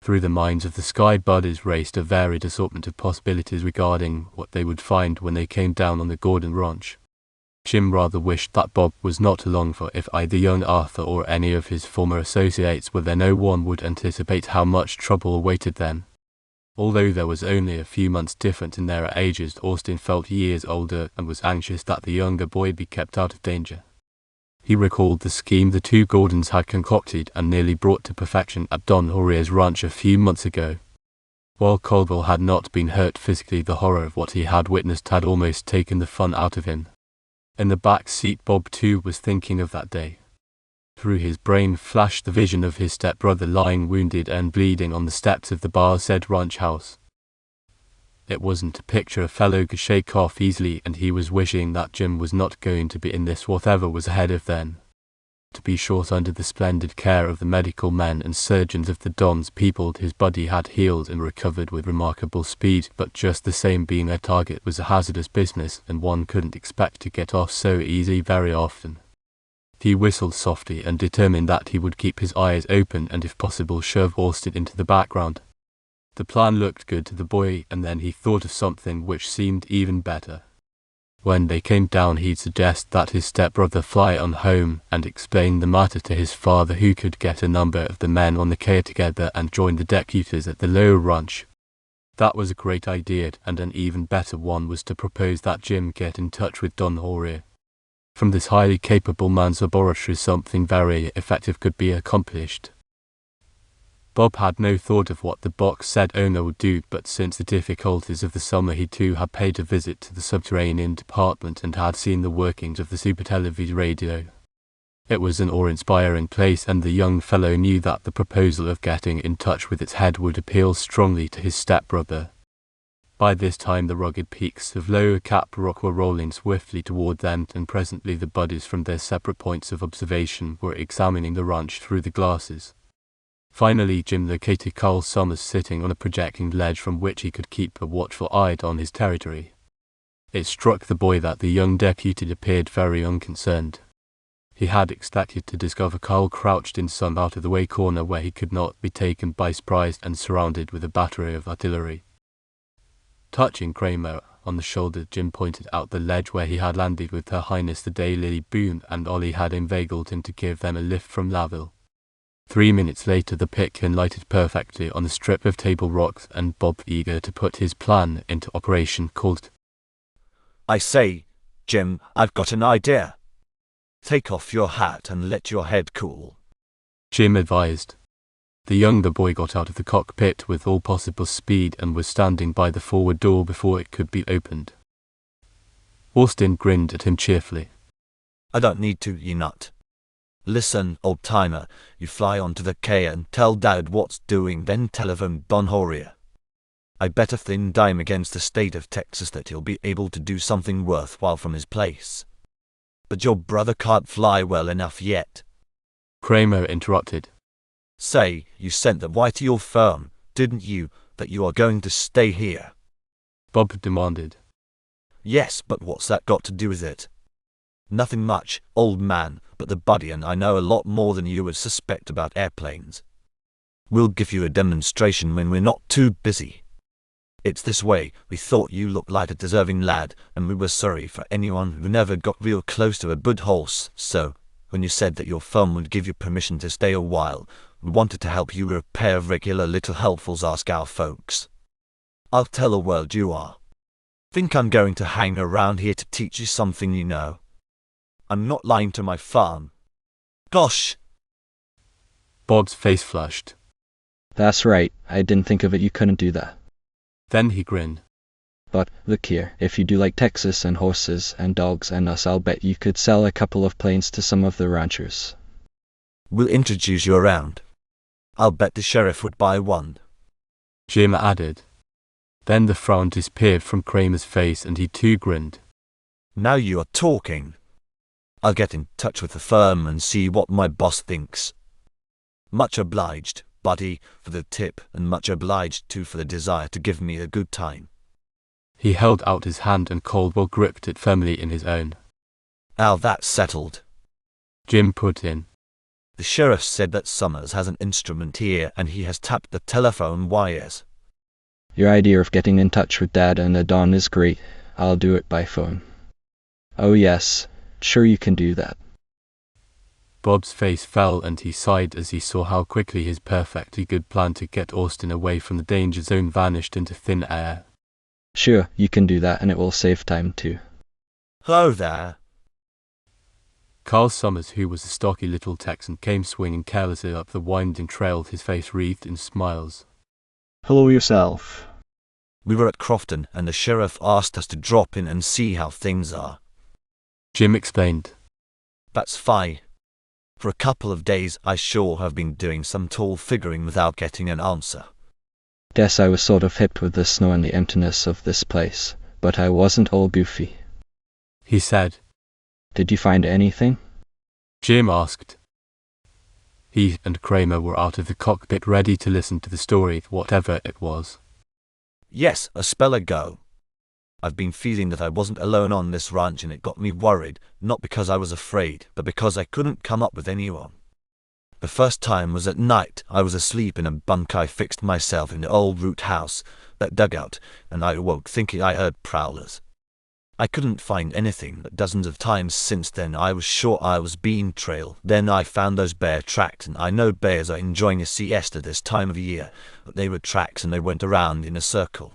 Through the minds of the sky buddies raced a varied assortment of possibilities regarding what they would find when they came down on the Gordon ranch. Jim rather wished that Bob was not along, for if either young Arthur or any of his former associates were there, no one would anticipate how much trouble awaited them. Although there was only a few months difference in their ages, Austin felt years older and was anxious that the younger boy be kept out of danger. He recalled the scheme the 2 Gordons had concocted and nearly brought to perfection at Don Jorge's ranch a few months ago. While Caldwell had not been hurt physically, the horror of what he had witnessed had almost taken the fun out of him. In the back seat, Bob too was thinking of that day. Through his brain flashed the vision of his stepbrother lying wounded and bleeding on the steps of the Bar-said ranch house. It wasn't a picture a fellow could shake off easily, and he was wishing that Jim was not going to be in this whatever was ahead of them. To be short under the splendid care of the medical men and surgeons of the Don's people, his body had healed and recovered with remarkable speed, but just the same, being a target was a hazardous business, and one couldn't expect to get off so easy very often. He whistled softly and determined that he would keep his eyes open and if possible shove Austin into the background. The plan looked good to the boy, and then he thought of something which seemed even better. When they came down, he'd suggest that his stepbrother fly on home and explain the matter to his father, who could get a number of the men on the K together and join the deputies at the Low Ranch. That was a great idea, and an even better one was to propose that Jim get in touch with Don Jorge. From this highly capable man's laboratory, something very effective could be accomplished. Bob had no thought of what the box said owner would do, but since the difficulties of the summer he too had paid a visit to the subterranean department and had seen the workings of the super television radio. It was an awe-inspiring place, and the young fellow knew that the proposal of getting in touch with its head would appeal strongly to his stepbrother. By this time the rugged peaks of Lower Cap Rock were rolling swiftly toward them, and presently the buddies from their separate points of observation were examining the ranch through the glasses. Finally Jim located Carl Summers sitting on a projecting ledge from which he could keep a watchful eye on his territory. It struck the boy that the young deputy appeared very unconcerned. He had expected to discover Carl crouched in some out-of-the-way corner where he could not be taken by surprise and surrounded with a battery of artillery. Touching Kramer on the shoulder, Jim pointed out the ledge where he had landed with Her Highness the Daylily Boone, and Ollie had inveigled him to give them a lift from Laville. 3 minutes later the Pitkin lighted perfectly on the strip of table rocks, and Bob, eager to put his plan into operation, called, "I say, Jim, I've got an idea. Take off your hat and let your head cool." Jim advised. The younger boy got out of the cockpit with all possible speed and was standing by the forward door before it could be opened. Austin grinned at him cheerfully. "I don't need to, you nut. Listen, old-timer, you fly onto the K and tell Dad what's doing, then telephone Don Horia. I bet a thin dime against the state of Texas that he'll be able to do something worthwhile from his place. But your brother can't fly well enough yet." Kramer interrupted. "Say, you sent the wire to your firm, didn't you, that you are going to stay here?" Bob demanded. "Yes, but what's that got to do with it?" "Nothing much, old man, but the buddy and I know a lot more than you would suspect about airplanes. We'll give you a demonstration when we're not too busy. It's this way, we thought you looked like a deserving lad, and we were sorry for anyone who never got real close to a good horse, so, when you said that your firm would give you permission to stay a while, we wanted to help you repair regular little helpfuls ask our folks. I'll tell the world you are. Think I'm going to hang around here to teach you something you know? I'm not lying to my farm. Gosh!" Bob's face flushed. That's right, I didn't think of it, you couldn't do that. Then he grinned. But, look here, if you do like Texas and horses and dogs and us, I'll bet you could sell a couple of planes to some of the ranchers. "We'll introduce you around. I'll bet the sheriff would buy one," Jim added. Then the frown disappeared from Kramer's face and he too grinned. "Now you are talking. I'll get in touch with the firm and see what my boss thinks. Much obliged, buddy, for the tip, and much obliged too for the desire to give me a good time." He held out his hand and Caldwell gripped it firmly in his own. "Now that's settled," Jim put in. "The sheriff said that Summers has an instrument here and he has tapped the telephone wires." Your idea of getting in touch with Dad and the Don is great. I'll do it by phone. Oh yes, sure you can do that. Bob's face fell and he sighed as he saw how quickly his perfectly good plan to get Austin away from the danger zone vanished into thin air. Sure, you can do that and it will save time too. "Hello there." Carl Summers, who was a stocky little Texan, came swinging carelessly up the winding trail, his face wreathed in smiles. "Hello yourself." "We were at Crofton and the sheriff asked us to drop in and see how things are." Jim explained. "That's fine. For a couple of days I sure have been doing some tall figuring without getting an answer." Guess I was sort of hipped with the snow and the emptiness of this place, but I wasn't all goofy. He said. Did you find anything? Jim asked. He and Kramer were out of the cockpit ready to listen to the story, whatever it was. "Yes, a spell ago. I've been feeling that I wasn't alone on this ranch and it got me worried, not because I was afraid, but because I couldn't come up with anyone. The first time was at night. I was asleep in a bunk I fixed myself in the old root house, that dugout, and I awoke thinking I heard prowlers. I couldn't find anything, but dozens of times since then I was sure I was being trailed. Then I found those bear tracks, and I know bears are enjoying a siesta this time of year, but they were tracks and they went around in a circle.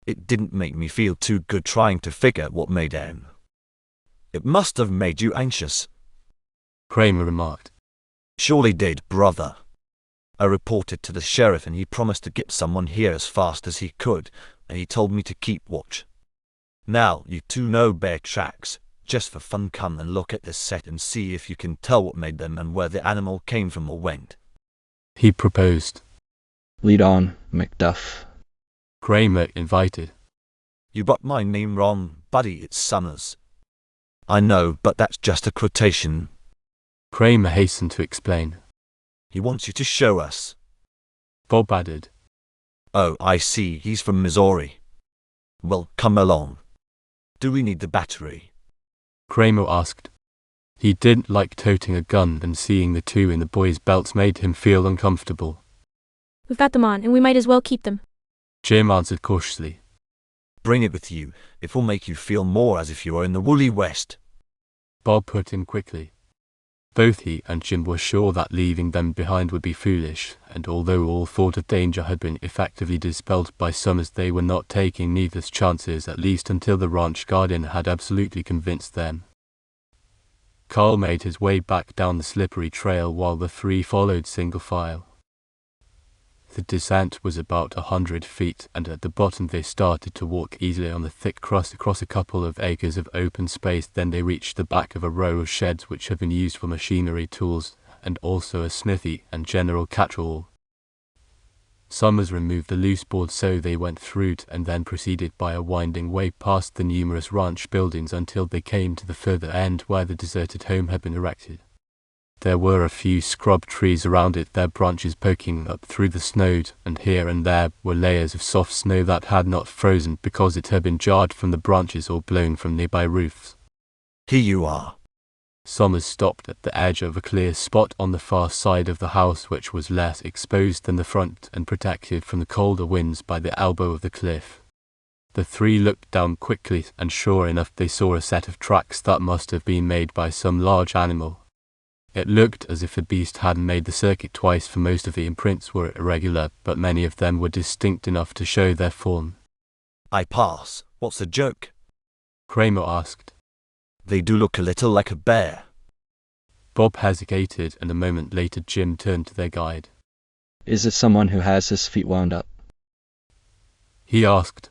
It didn't make me feel too good trying to figure what made them. It must have made you anxious," Kramer remarked. "Surely did, brother. I reported to the sheriff and he promised to get someone here as fast as he could, and he told me to keep watch. Now, you two know bear tracks, Just for fun, come and look at this set and see if you can tell what made them and where the animal came from or went. He proposed. Lead on, Macduff. Kramer invited. You got my name wrong, buddy, it's Summers. I know, but that's just a quotation. Kramer hastened to explain. He wants you to show us. Bob added. Oh, I see, he's from Missouri. Well, come along. Do we need the battery? Kramer asked. He didn't like toting a gun, and seeing the two in the boys' belts made him feel uncomfortable. We've got them on, and we might as well keep them. Jim answered cautiously. Bring it with you. It will make you feel more as if you were in the woolly West. Bob put in quickly. Both he and Jim were sure that leaving them behind would be foolish, and although all thought of danger had been effectively dispelled by Summers, they were not taking needless chances, at least until the ranch guardian had absolutely convinced them. Carl made his way back down the slippery trail while the three followed single file. The descent was about 100 feet, and at the bottom they started to walk easily on the thick crust across a couple of acres of open space. Then they reached the back of a row of sheds which had been used for machinery, tools, and also a smithy and general catch-all. Summers removed the loose boards, so they went through it and then proceeded by a winding way past the numerous ranch buildings until they came to the further end where the deserted home had been erected. There were a few scrub trees around it, their branches poking up through the snow, and here and there were layers of soft snow that had not frozen because it had been jarred from the branches or blown from nearby roofs. Here you are. Summers stopped at the edge of a clear spot on the far side of the house, which was less exposed than the front and protected from the colder winds by the elbow of the cliff. The three looked down quickly, and sure enough they saw a set of tracks that must have been made by some large animal. It looked as if the beast hadn't made the circuit twice, for most of the imprints were irregular, but many of them were distinct enough to show their form. I pass. What's the joke? Kramer asked. They do look a little like a bear. Bob hesitated, and a moment later Jim turned to their guide. Is it someone who has his feet wound up? He asked.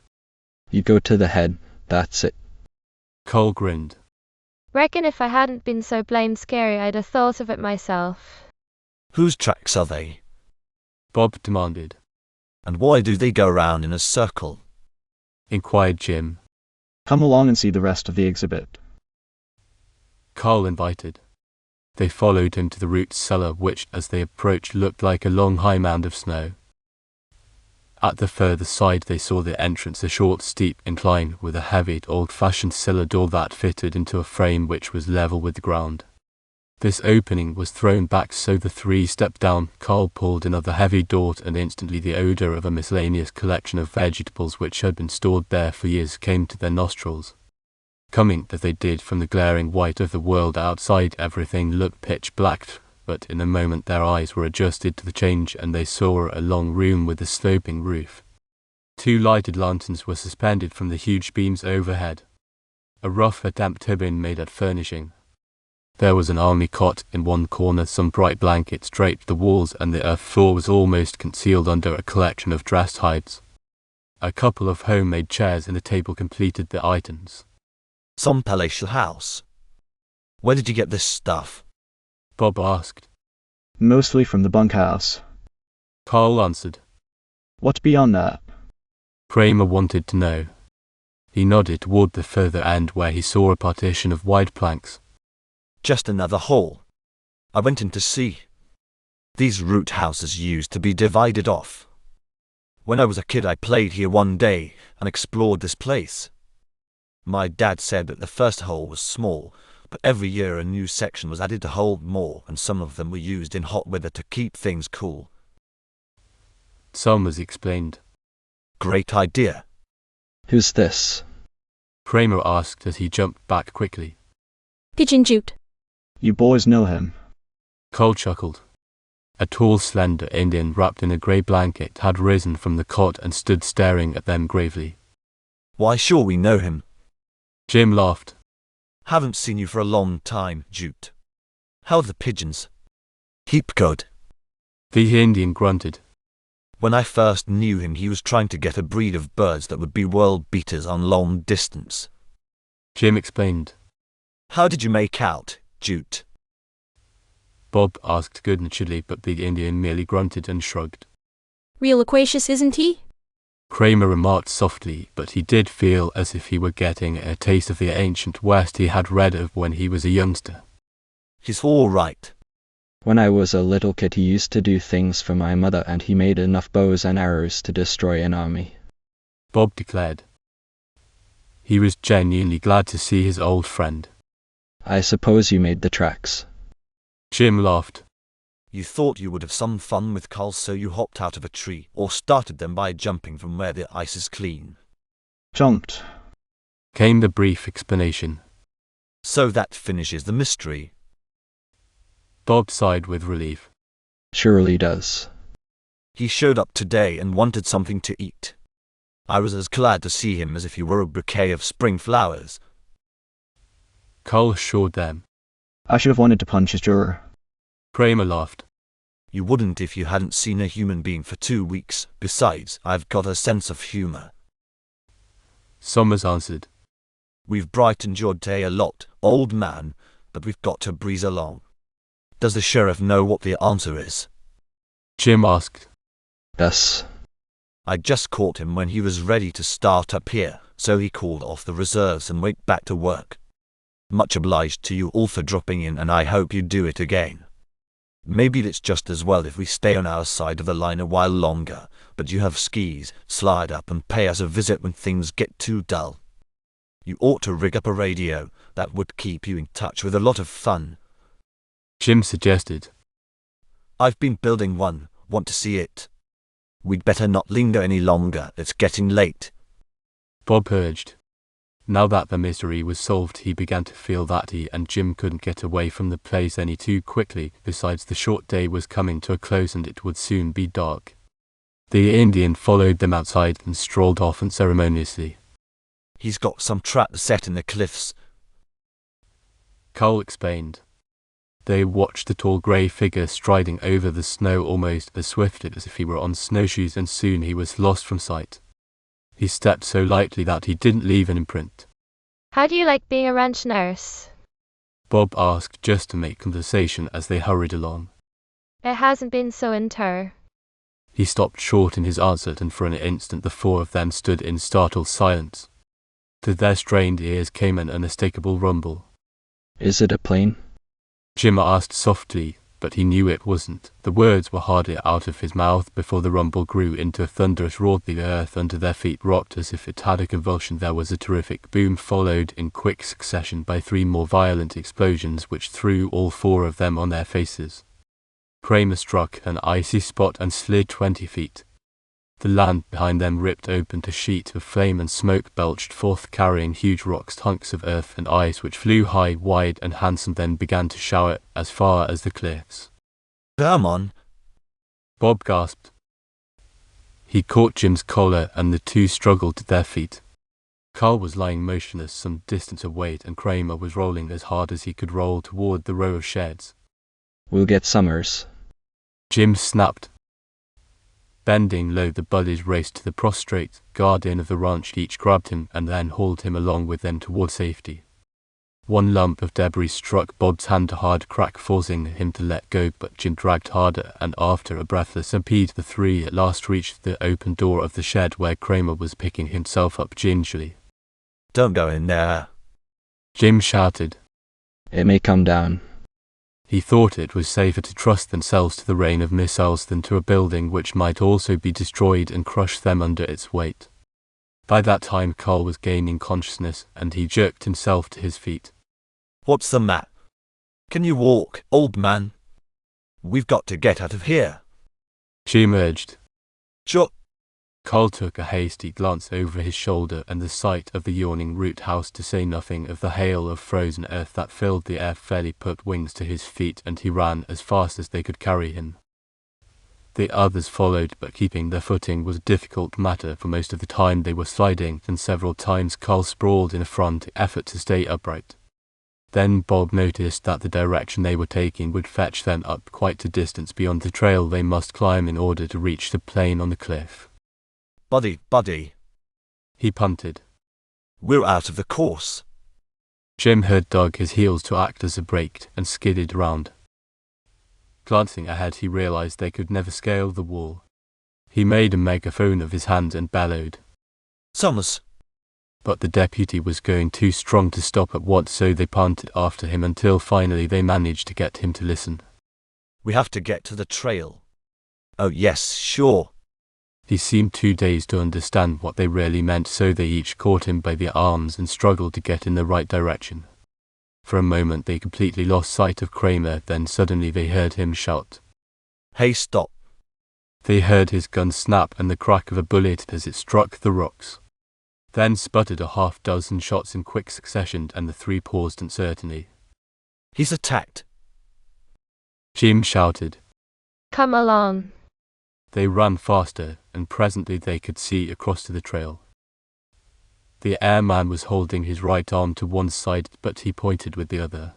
You go to the head, that's it. Cole grinned. Reckon if I hadn't been so blame scary I'd have thought of it myself. Whose tracks are they? Bob demanded. And why do they go round in a circle? Inquired Jim. Come along and see the rest of the exhibit. Carl invited. They followed him to the root cellar, which, as they approached, looked like a long high mound of snow. At the further side they saw the entrance, a short steep incline with a heavy old-fashioned cellar door that fitted into a frame which was level with the ground. This opening was thrown back, so the three stepped down. Carl pulled another heavy door, and instantly the odour of a miscellaneous collection of vegetables which had been stored there for years came to their nostrils. Coming as they did from the glaring white of the world outside, everything looked pitch black, but in a moment their eyes were adjusted to the change, and they saw a long room with a sloping roof. 2 lighted lanterns were suspended from the huge beams overhead. A rough attempt had been made at furnishing. There was an army cot in one corner, some bright blankets draped the walls, and the earth floor was almost concealed under a collection of dressed hides. A couple of homemade chairs and a table completed the items. Some palatial house. Where did you get this stuff? Bob asked. Mostly from the bunkhouse. Carl answered. What's beyond that? Kramer wanted to know. He nodded toward the further end where he saw a partition of wide planks. Just another hole. I went in to see. These root houses used to be divided off. When I was a kid I played here one day and explored this place. My dad said that the first hole was small, but every year a new section was added to hold more, and some of them were used in hot weather to keep things cool. Summers explained. Great idea. Who's this? Kramer asked as he jumped back quickly. Pigeon Jute. You boys know him. Cole chuckled. A tall, slender Indian wrapped in a grey blanket had risen from the cot and stood staring at them gravely. Why, sure we know him. Jim laughed. Haven't seen you for a long time, Jute. How are the pigeons? Heap good. The Indian grunted. When I first knew him he was trying to get a breed of birds that would be world beaters on long distance. Jim explained. How did you make out, Jute? Bob asked good-naturedly, but the Indian merely grunted and shrugged. Real loquacious, isn't he? Kramer remarked softly, but he did feel as if he were getting a taste of the ancient West he had read of when he was a youngster. He's all right. When I was a little kid, he used to do things for my mother, and he made enough bows and arrows to destroy an army, Bob declared. He was genuinely glad to see his old friend. I suppose you made the tracks. Jim laughed. You thought you would have some fun with Carl, so you hopped out of a tree, or started them by jumping from where the ice is clean. Jumped. Came the brief explanation. So that finishes the mystery. Bob sighed with relief. Surely does. He showed up today and wanted something to eat. I was as glad to see him as if he were a bouquet of spring flowers. Carl assured them. I should have wanted to punch his juror. Kramer laughed. You wouldn't if you hadn't seen a human being for 2 weeks. Besides, I've got a sense of humor. Summers answered. We've brightened your day a lot, old man, but we've got to breeze along. Does the sheriff know what the answer is? Jim asked. Yes. I just caught him when he was ready to start up here, so he called off the reserves and went back to work. Much obliged to you all for dropping in, and I hope you do it again. Maybe it's just as well if we stay on our side of the line a while longer, but you have skis, slide up and pay us a visit when things get too dull. You ought to rig up a radio. That would keep you in touch with a lot of fun. Jim suggested. I've been building one. Want to see it? We'd better not linger any longer. It's getting late. Bob urged. Now that the mystery was solved, he began to feel that he and Jim couldn't get away from the place any too quickly. Besides, the short day was coming to a close and it would soon be dark. The Indian followed them outside and strolled off unceremoniously. He's got some trap set in the cliffs, Carl explained. They watched the tall grey figure striding over the snow almost as swiftly as if he were on snowshoes, and soon he was lost from sight. He stepped so lightly that he didn't leave an imprint. How do you like being a ranch nurse? Bob asked, just to make conversation as they hurried along. It hasn't been so in Tur. He stopped short in his answer, and for an instant the four of them stood in startled silence. To their strained ears came an unmistakable rumble. Is it a plane? Jim asked softly, but he knew it wasn't. The words were hardly out of his mouth before the rumble grew into a thunderous roar. The earth under their feet rocked as if it had a convulsion. There was a terrific boom, followed in quick succession by 3 more violent explosions which threw all 4 of them on their faces. Kramer struck an icy spot and slid 20 feet. The land behind them ripped open. A sheet of flame and smoke belched forth, carrying huge rocks, hunks of earth and ice which flew high, wide and handsome, then began to shower as far as the cliffs. Come on, Bob gasped. He caught Jim's collar and the two struggled to their feet. Carl was lying motionless some distance away, and Kramer was rolling as hard as he could roll toward the row of sheds. We'll get Summers. Jim snapped. Bending low, the buddies raced to the prostrate guardian of the ranch. Each grabbed him and then hauled him along with them toward safety. One lump of debris struck Bob's hand, a hard crack, forcing him to let go, but Jim dragged harder, and after a breathless stampede, the 3 at last reached the open door of the shed where Kramer was picking himself up gingerly. Don't go in there, Jim shouted. It may come down. He thought it was safer to trust themselves to the rain of missiles than to a building which might also be destroyed and crush them under its weight. By that time Carl was gaining consciousness, and he jerked himself to his feet. What's the matter? Can you walk, old man? We've got to get out of here. Jim urged. Sure. Carl took a hasty glance over his shoulder, and the sight of the yawning root house, to say nothing of the hail of frozen earth that filled the air, fairly put wings to his feet, and he ran as fast as they could carry him. The others followed, but keeping their footing was a difficult matter, for most of the time they were sliding, and several times Carl sprawled in a frantic effort to stay upright. Then Bob noticed that the direction they were taking would fetch them up quite a distance beyond the trail they must climb in order to reach the plain on the cliff. Buddy, He punted. we're out of the course. Jim had dug his heels to act as a brake and skidded around. Glancing ahead, he realized they could never scale the wall. He made a megaphone of his hand and bellowed. Summers! But the deputy was going too strong to stop at once, so they panted after him until finally they managed to get him to listen. We have to get to the trail. Oh yes, sure. He seemed too dazed to understand what they really meant, so they each caught him by the arms and struggled to get in the right direction. For a moment they completely lost sight of Kramer, then suddenly they heard him shout. Hey, stop. They heard his gun snap and the crack of a bullet as it struck the rocks. Then sputtered a half-dozen shots in quick succession, and the three paused uncertainly. He's attacked. Jim shouted. Come along. They ran faster, and presently they could see across to the trail. The airman was holding his right arm to one side, but he pointed with the other.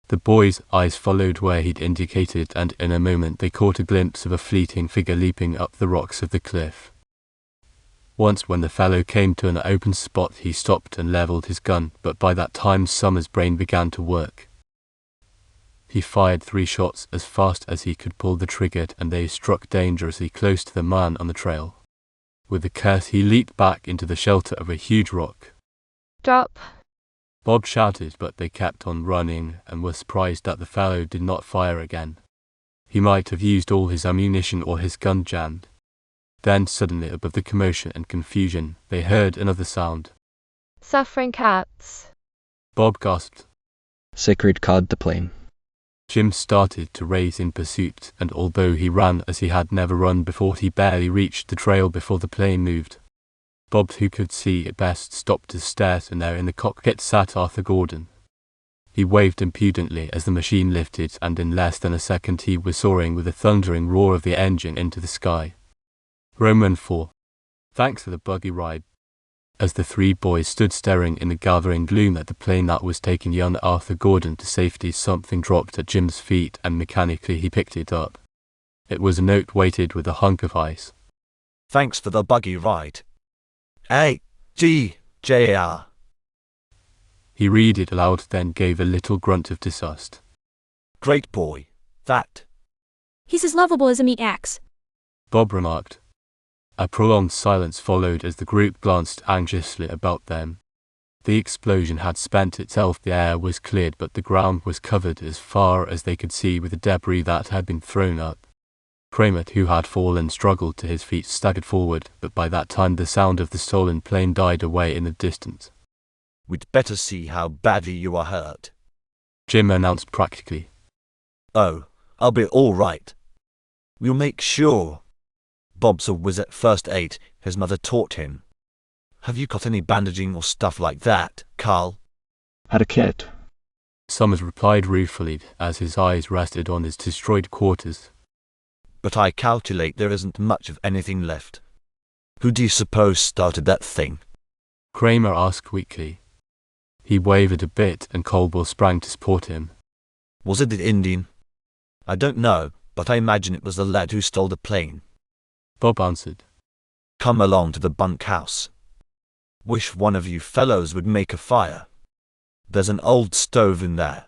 The boys' eyes followed where he'd indicated, and in a moment they caught a glimpse of a fleeting figure leaping up the rocks of the cliff. Once when the fellow came to an open spot, he stopped and leveled his gun, but by that time Summers' brain began to work. He fired 3 shots as fast as he could pull the trigger, and they struck dangerously close to the man on the trail. With a curse, he leaped back into the shelter of a huge rock. Drop. Bob shouted, but they kept on running and were surprised that the fellow did not fire again. He might have used all his ammunition or his gun jammed. Then suddenly, above the commotion and confusion, they heard another sound. Suffering cats. Bob gasped. Sigrid called the plane. Jim started to race in pursuit, and although he ran as he had never run before, he barely reached the trail before the plane moved. Bob, who could see it best, stopped to stare, and there in the cockpit sat Arthur Gordon. He waved impudently as the machine lifted, and in less than a second he was soaring with a thundering roar of the engine into the sky. Roman 4. Thanks for the buggy ride. As the 3 boys stood staring in the gathering gloom at the plane that was taking young Arthur Gordon to safety, something dropped at Jim's feet, and mechanically he picked it up. It was a note weighted with a hunk of ice. Thanks for the buggy ride. A.G.J.R. He read it aloud, then gave a little grunt of disgust. Great boy, that. He's as lovable as a meat axe. Bob remarked. A prolonged silence followed as the group glanced anxiously about them. The explosion had spent itself, the air was cleared, but the ground was covered as far as they could see with the debris that had been thrown up. Kramer, who had fallen, struggled to his feet, staggered forward, but by that time the sound of the stolen plane died away in the distance. We'd better see how badly you are hurt, Jim announced practically. Oh, I'll be all right. We'll make sure. Bob's a whiz at first aid, his mother taught him. Have you got any bandaging or stuff like that, Carl? Had a kit. Summers replied ruefully as his eyes rested on his destroyed quarters. But I calculate there isn't much of anything left. Who do you suppose started that thing? Kramer asked weakly. He wavered a bit, and Colwell sprang to support him. Was it the Indian? I don't know, but I imagine it was the lad who stole the plane. Bob answered. Come along to the bunkhouse. Wish one of you fellows would make a fire. There's an old stove in there.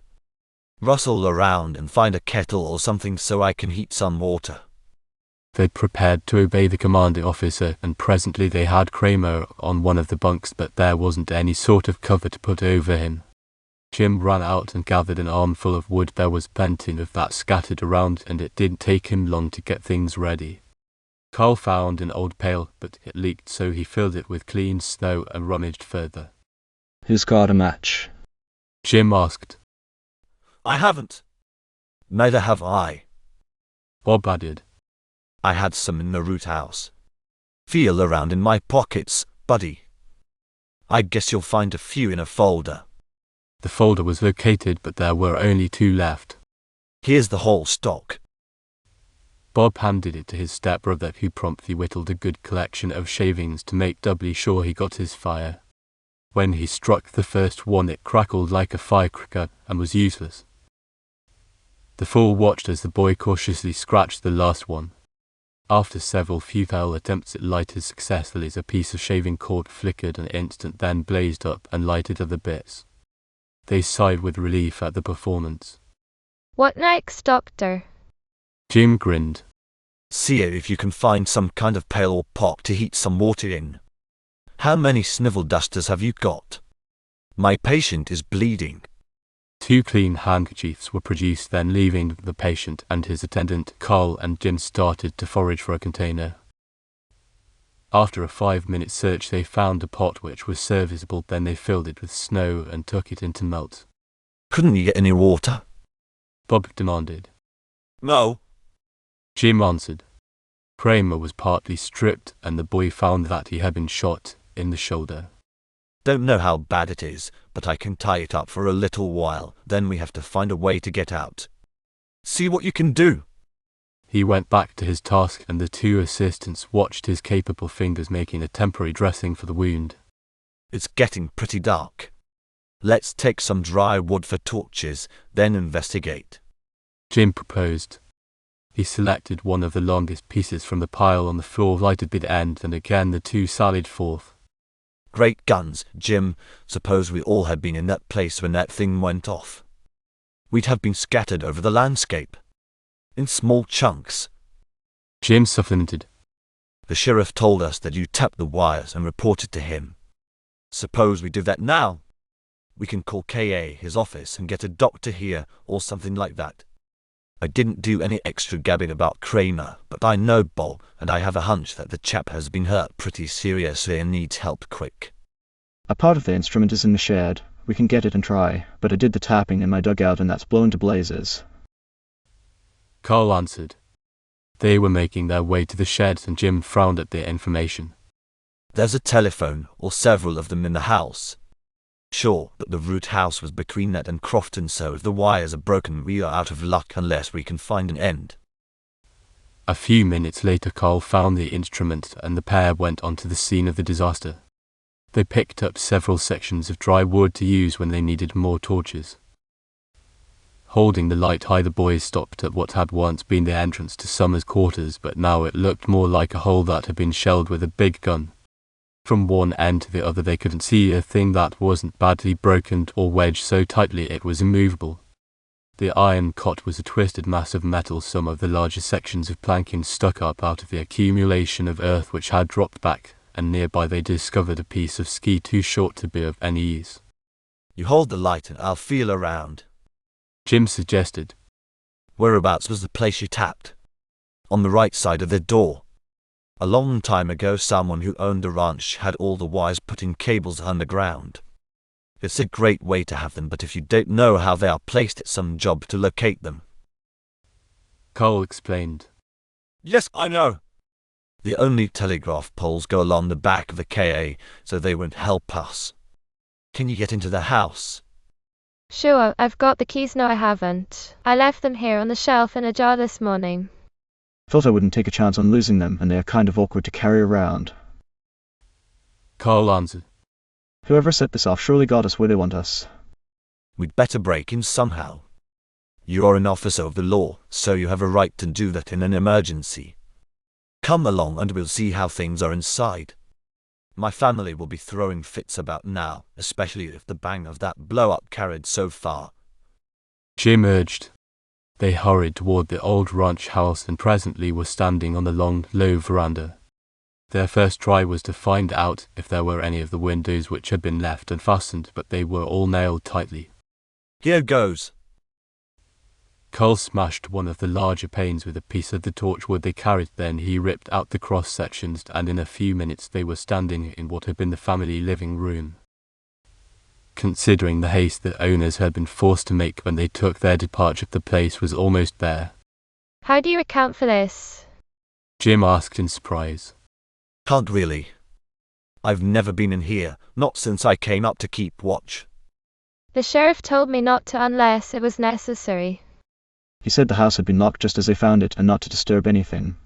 Rustle around and find a kettle or something so I can heat some water. They prepared to obey the commanding officer, and presently they had Kramer on one of the bunks, but there wasn't any sort of cover to put over him. Jim ran out and gathered an armful of wood. There was plenty of that scattered around, and it didn't take him long to get things ready. Carl found an old pail, but it leaked, so he filled it with clean snow and rummaged further. Who's got a match? Jim asked. I haven't. Neither have I. Bob added. I had some in the root house. Feel around in my pockets, buddy. I guess you'll find a few in a folder. The folder was located, but there were only 2 left. Here's the whole stock. Bob handed it to his stepbrother, who promptly whittled a good collection of shavings to make doubly sure he got his fire. When he struck the first one, it crackled like a firecracker and was useless. The 4 watched as the boy cautiously scratched the last one. After several futile attempts, it lighted successfully as a piece of shaving cord flickered an instant, then blazed up and lighted other bits. They sighed with relief at the performance. What next, Doctor? Jim grinned. See if you can find some kind of pail or pot to heat some water in. How many snivel dusters have you got? My patient is bleeding. 2 clean handkerchiefs were produced, then leaving the patient and his attendant, Carl and Jim started to forage for a container. After a 5-minute search they found a pot which was serviceable, then they filled it with snow and took it in to melt. Couldn't you get any water? Bob demanded. No. Jim answered. Kramer was partly stripped and the boy found that he had been shot in the shoulder. Don't know how bad it is, but I can tie it up for a little while, then we have to find a way to get out. See what you can do. He went back to his task and the 2 assistants watched his capable fingers making a temporary dressing for the wound. It's getting pretty dark. Let's take some dry wood for torches, then investigate. Jim proposed. He selected one of the longest pieces from the pile on the floor, lighted the end, and again the 2 sallied forth. Great guns, Jim. Suppose we all had been in that place when that thing went off. We'd have been scattered over the landscape. In small chunks. Jim supplemented. The sheriff told us that you tapped the wires and reported to him. Suppose we do that now. We can call K.A. his office and get a doctor here or something like that. I didn't do any extra gabbing about Kramer, but I know Bob, and I have a hunch that the chap has been hurt pretty seriously and needs help quick. A part of the instrument is in the shed. We can get it and try, but I did the tapping in my dugout and that's blown to blazes. Carl answered. They were making their way to the shed and Jim frowned at the information. There's a telephone, or several of them in the house. Sure, but the root house was between that and Crofton, so if the wires are broken we are out of luck unless we can find an end. A few minutes later Carl found the instrument and the pair went onto the scene of the disaster. They picked up several sections of dry wood to use when they needed more torches. Holding the light high, the boys stopped at what had once been the entrance to Summer's quarters, but now it looked more like a hole that had been shelled with a big gun. From one end to the other they couldn't see a thing that wasn't badly broken or wedged so tightly it was immovable. The iron cot was a twisted mass of metal, some of the larger sections of planking stuck up out of the accumulation of earth which had dropped back, and nearby they discovered a piece of ski too short to be of any use. You hold the light and I'll feel around, Jim suggested. Whereabouts was the place you tapped? On the right side of the door. A long time ago someone who owned a ranch had all the wires put in cables underground. It's a great way to have them, but if you don't know how they are placed, it's some job to locate them. Carl explained. Yes, I know. The only telegraph poles go along the back of the KA, so they won't help us. Can you get into the house? Sure, I've got the keys. No, I haven't. I left them here on the shelf in a jar this morning. Thought I wouldn't take a chance on losing them, and they are kind of awkward to carry around. Carl answered. Whoever set this off surely got us where they want us. We'd better break in somehow. You are an officer of the law, so you have a right to do that in an emergency. Come along and we'll see how things are inside. My family will be throwing fits about now, especially if the bang of that blow-up carried so far. Jim urged. They hurried toward the old ranch house and presently were standing on the long, low veranda. Their first try was to find out if there were any of the windows which had been left unfastened, but they were all nailed tightly. Here goes. Carl smashed one of the larger panes with a piece of the torchwood they carried, then he ripped out the cross sections, and in a few minutes they were standing in what had been the family living room. Considering the haste the owners had been forced to make when they took their departure, the place was almost there. How do you account for this? Jim asked in surprise. Can't really. I've never been in here, not since I came up to keep watch. The sheriff told me not to unless it was necessary. He said the house had been locked just as they found it and not to disturb anything.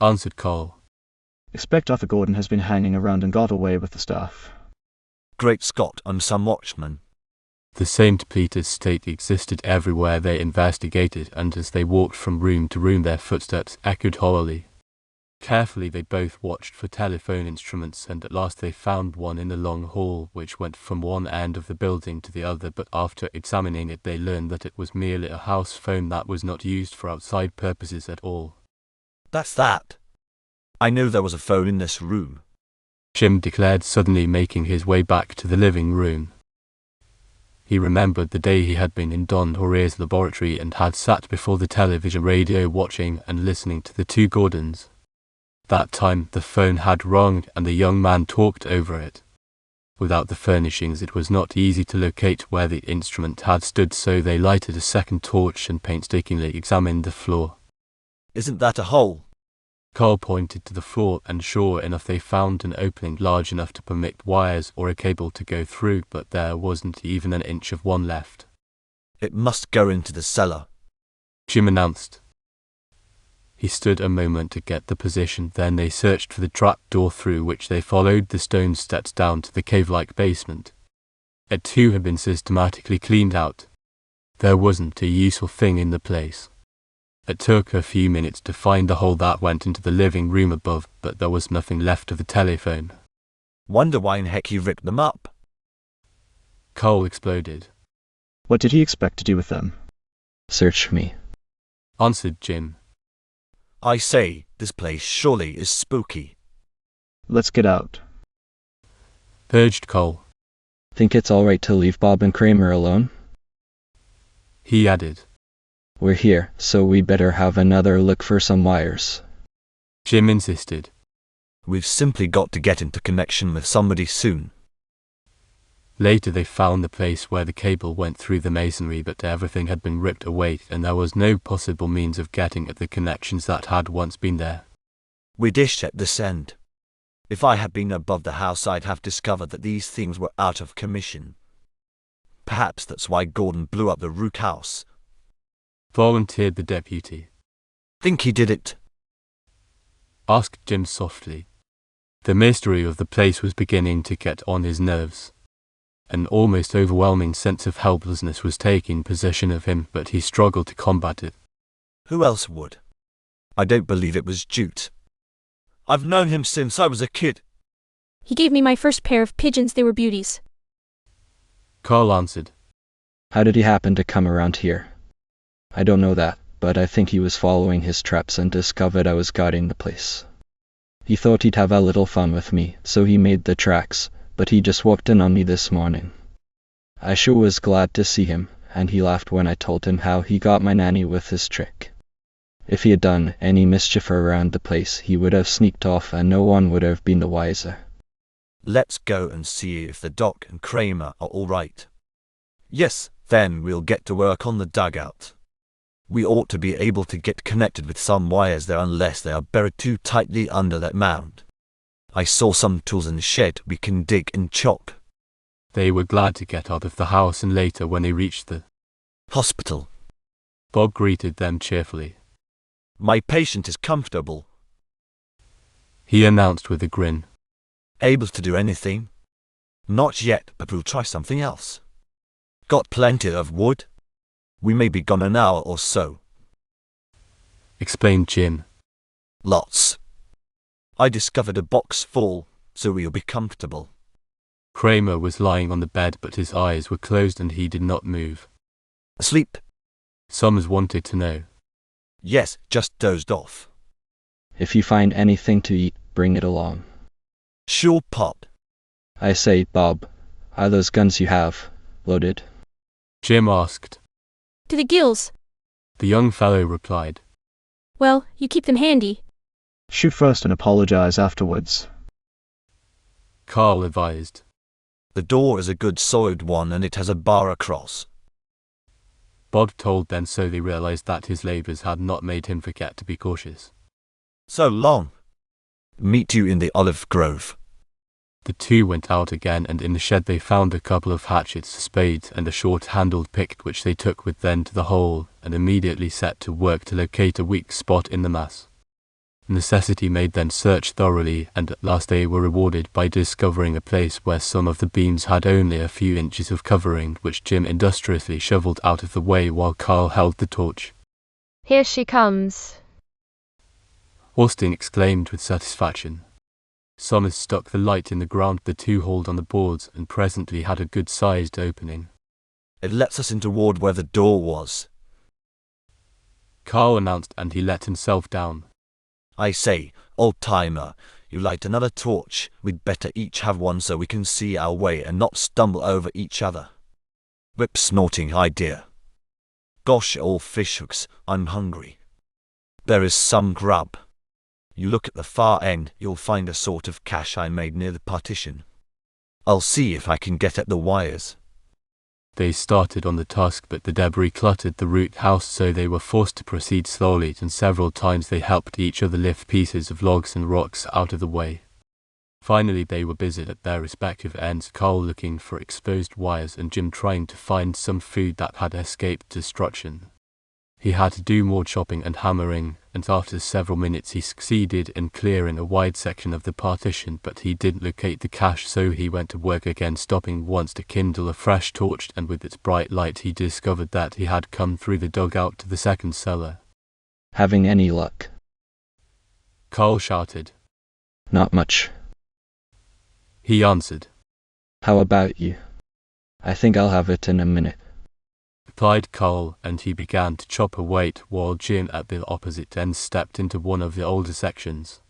Answered Carl. Expect Arthur Gordon has been hanging around and got away with the stuff. Great Scott, I'm some watchman. The same depleted state existed everywhere they investigated, and as they walked from room to room their footsteps echoed hollowly. Carefully they both watched for telephone instruments, and at last they found one in the long hall which went from one end of the building to the other, but after examining it they learned that it was merely a house phone that was not used for outside purposes at all. That's that. I know there was a phone in this room, Jim declared, suddenly making his way back to the living room. He remembered the day he had been in Don Jorge's laboratory and had sat before the television radio watching and listening to the two Gordons. That time the phone had rung and the young man talked over it. Without the furnishings it was not easy to locate where the instrument had stood, so they lighted a second torch and painstakingly examined the floor. Isn't that a hole? Carl pointed to the floor, and sure enough they found an opening large enough to permit wires or a cable to go through, but there wasn't even an inch of one left. It must go into the cellar, Jim announced. He stood a moment to get the position, then they searched for the trap door through which they followed the stone steps down to the cave-like basement. It too had been systematically cleaned out. There wasn't a useful thing in the place. It took a few minutes to find the hole that went into the living room above, but there was nothing left of the telephone. Wonder why in heck he ripped them up. Carl exploded. What did he expect to do with them? Search me, Answered Jim. I say, this place surely is spooky. Let's get out. Urged Carl. Think it's all right to leave Bob and Kramer alone? He added. We're here, so we better have another look for some wires. Jim insisted. We've simply got to get into connection with somebody soon. Later they found the place where the cable went through the masonry, but everything had been ripped away and there was no possible means of getting at the connections that had once been there. We dished at this end. If I had been above the house I'd have discovered that these things were out of commission. Perhaps that's why Gordon blew up the Rook house. Volunteered the deputy. Think he did it? Asked Jim softly. The mystery of the place was beginning to get on his nerves. An almost overwhelming sense of helplessness was taking possession of him, but he struggled to combat it. Who else would? I don't believe it was Jute. I've known him since I was a kid. He gave me my first pair of pigeons, they were beauties. Carl answered. How did he happen to come around here? I don't know that, but I think he was following his traps and discovered I was guarding the place. He thought he'd have a little fun with me, so he made the tracks, but he just walked in on me this morning. I sure was glad to see him, and he laughed when I told him how he got my nanny with his trick. If he had done any mischief around the place, he would have sneaked off and no one would have been the wiser. Let's go and see if the Doc and Kramer are all right. Yes, then we'll get to work on the dugout. We ought to be able to get connected with some wires there unless they are buried too tightly under that mound. I saw some tools in the shed we can dig and chop. They were glad to get out of the house, and later when they reached the hospital, Bob greeted them cheerfully. My patient is comfortable, he announced with a grin. Able to do anything? Not yet, but we'll try something else. Got plenty of wood? We may be gone an hour or so, explained Jim. Lots. I discovered a box full, so we'll be comfortable. Kramer was lying on the bed, but his eyes were closed and he did not move. Asleep? Summers wanted to know. Yes, just dozed off. If you find anything to eat, bring it along. Sure, Pop. I say, Bob, are those guns you have loaded? Jim asked. To the gills. The young fellow replied. Well, you keep them handy. Shoot first and apologize afterwards, Carl advised. The door is a good solid one and it has a bar across. Bob told them, so they realized that his labors had not made him forget to be cautious. So long. Meet you in the olive grove. The two went out again, and in the shed they found a couple of hatchets, spades, and a short-handled pick, which they took with them to the hole, and immediately set to work to locate a weak spot in the mass. Necessity made them search thoroughly, and at last they were rewarded by discovering a place where some of the beams had only a few inches of covering, which Jim industriously shoveled out of the way while Carl held the torch. Here she comes. Austin exclaimed with satisfaction. Summers stuck the light in the ground the two hauled on the boards and presently had a good-sized opening. It lets us into ward where the door was, Carl announced, and he let himself down. I say, old-timer, you light another torch. We'd better each have one so we can see our way and not stumble over each other. Whip-snorting idea. Gosh, all fishhooks, I'm hungry. There is some grub. You look at the far end, you'll find a sort of cache I made near the partition. I'll see if I can get at the wires. They started on the task, but the debris cluttered the root house, so they were forced to proceed slowly, and several times they helped each other lift pieces of logs and rocks out of the way. Finally they were busied at their respective ends, Carl looking for exposed wires and Jim trying to find some food that had escaped destruction. He had to do more chopping and hammering, and after several minutes he succeeded in clearing a wide section of the partition, but he didn't locate the cache, so he went to work again, stopping once to kindle a fresh torch, and with its bright light he discovered that he had come through the dugout to the second cellar. Having any luck? Carl shouted. Not much. He answered. How about you? I think I'll have it in a minute, replied Carl, and he began to chop away while Jim at the opposite end stepped into one of the older sections.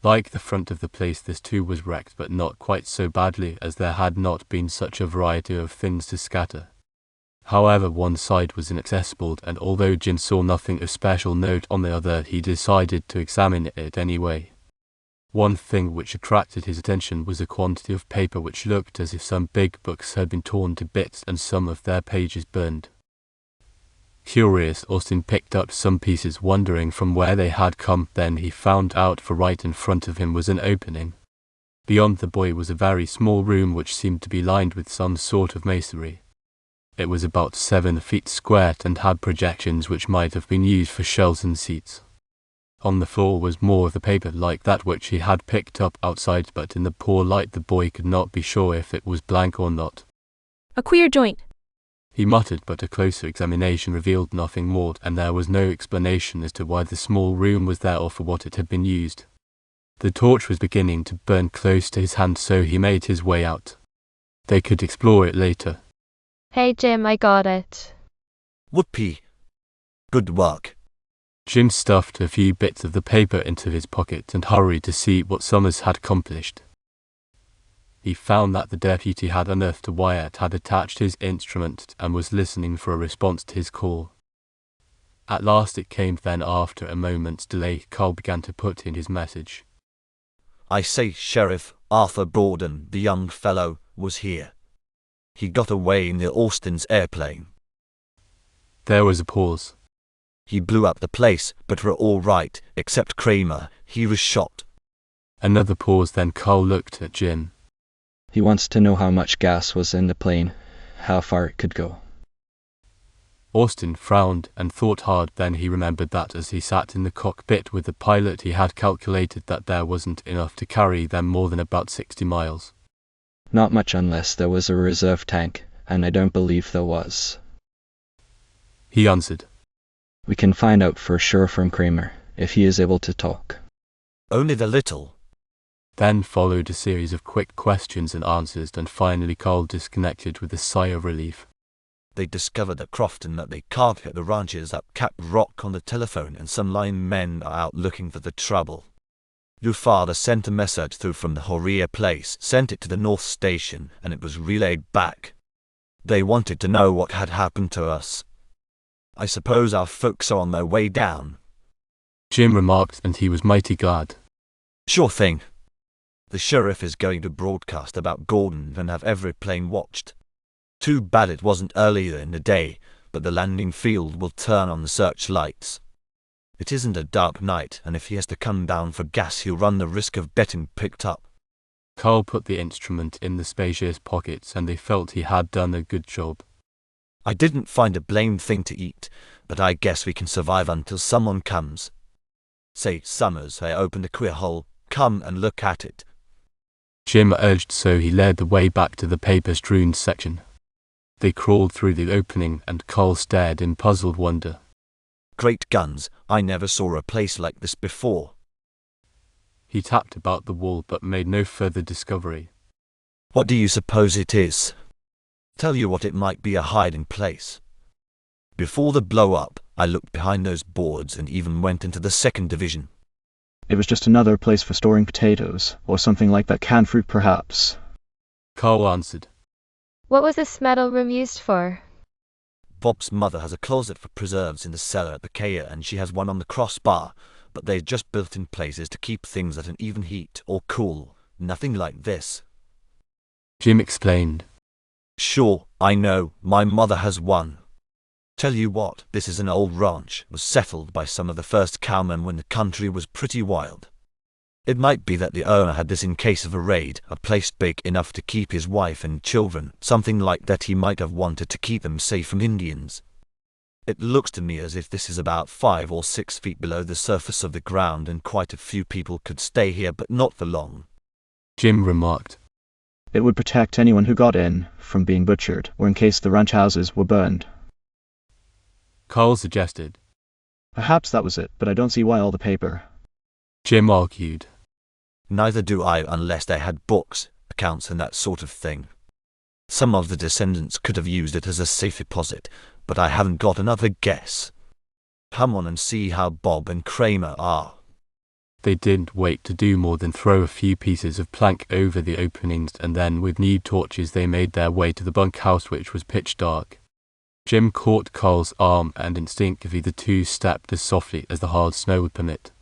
Like the front of the place, this too was wrecked, but not quite so badly, as there had not been such a variety of things to scatter. However, one side was inaccessible, and although Jim saw nothing of special note on the other, he decided to examine it anyway. One thing which attracted his attention was a quantity of paper which looked as if some big books had been torn to bits and some of their pages burned. Curious, Austin picked up some pieces, wondering from where they had come. Then he found out for right in front of him was an opening. Beyond the boy was a very small room which seemed to be lined with some sort of masonry. It was about 7 feet square and had projections which might have been used for shelves and seats. On the floor was more of the paper like that which he had picked up outside, but in the poor light the boy could not be sure if it was blank or not. A queer joint, he muttered, but a closer examination revealed nothing more, and there was no explanation as to why the small room was there or for what it had been used. The torch was beginning to burn close to his hand, so he made his way out. They could explore it later. Hey Jim, I got it. Whoopee. Good work. Jim stuffed a few bits of the paper into his pocket and hurried to see what Summers had accomplished. He found that the deputy had unearthed a wire, had attached his instrument, and was listening for a response to his call. At last it came. Then, after a moment's delay, Carl began to put in his message. I say, Sheriff, Arthur Borden, the young fellow, was here. He got away in the Austin's airplane. There was a pause. He blew up the place, but we're all right, except Kramer. He was shot. Another pause, then Carl looked at Jim. He wants to know how much gas was in the plane, how far it could go. Austin frowned and thought hard. Then he remembered that as he sat in the cockpit with the pilot, he had calculated that there wasn't enough to carry them more than about 60 miles. Not much unless there was a reserve tank, and I don't believe there was. He answered. We can find out for sure from Kramer, if he is able to talk. Only the little. Then followed a series of quick questions and answers, and finally Carl disconnected with a sigh of relief. They discovered at Crofton that they can't hit the ranches up Cap Rock on the telephone, and some line men are out looking for the trouble. Your father sent a message through from the Horia place, sent it to the North Station, and it was relayed back. They wanted to know what had happened to us. I suppose our folks are on their way down. Jim remarked, and he was mighty glad. Sure thing. The sheriff is going to broadcast about Gordon and have every plane watched. Too bad it wasn't earlier in the day, but the landing field will turn on the searchlights. It isn't a dark night, and if he has to come down for gas, he'll run the risk of getting picked up. Carl put the instrument in the spacious pockets, and they felt he had done a good job. I didn't find a blamed thing to eat, but I guess we can survive until someone comes. Say, Summers, I opened a queer hole. Come and look at it. Jim urged, so he led the way back to the paper-strewn section. They crawled through the opening, and Carl stared in puzzled wonder. Great guns, I never saw a place like this before. He tapped about the wall but made no further discovery. What do you suppose it is? Tell you what, it might be a hiding place. Before the blow-up, I looked behind those boards and even went into the second division. It was just another place for storing potatoes, or something like that. Canned fruit, perhaps. Carl answered. What was this metal room used for? Bob's mother has a closet for preserves in the cellar at the Kea, and she has one on the crossbar, but they're just built in places to keep things at an even heat or cool. Nothing like this. Jim explained. Sure, I know, my mother has one. Tell you what, this is an old ranch, was settled by some of the first cowmen when the country was pretty wild. It might be that the owner had this in case of a raid, a place big enough to keep his wife and children, something like that. He might have wanted to keep them safe from Indians. It looks to me as if this is about 5 or 6 feet below the surface of the ground, and quite a few people could stay here, but not for long. Jim remarked. It would protect anyone who got in from being butchered, or in case the ranch houses were burned. Carl suggested. Perhaps that was it, but I don't see why all the paper. Jim argued. Neither do I, unless they had books, accounts and that sort of thing. Some of the descendants could have used it as a safe deposit, but I haven't got another guess. Come on and see how Bob and Kramer are. They didn't wait to do more than throw a few pieces of plank over the openings, and then with need torches they made their way to the bunkhouse, which was pitch dark. Jim caught Carl's arm, and instinctively the two stepped as softly as the hard snow would permit.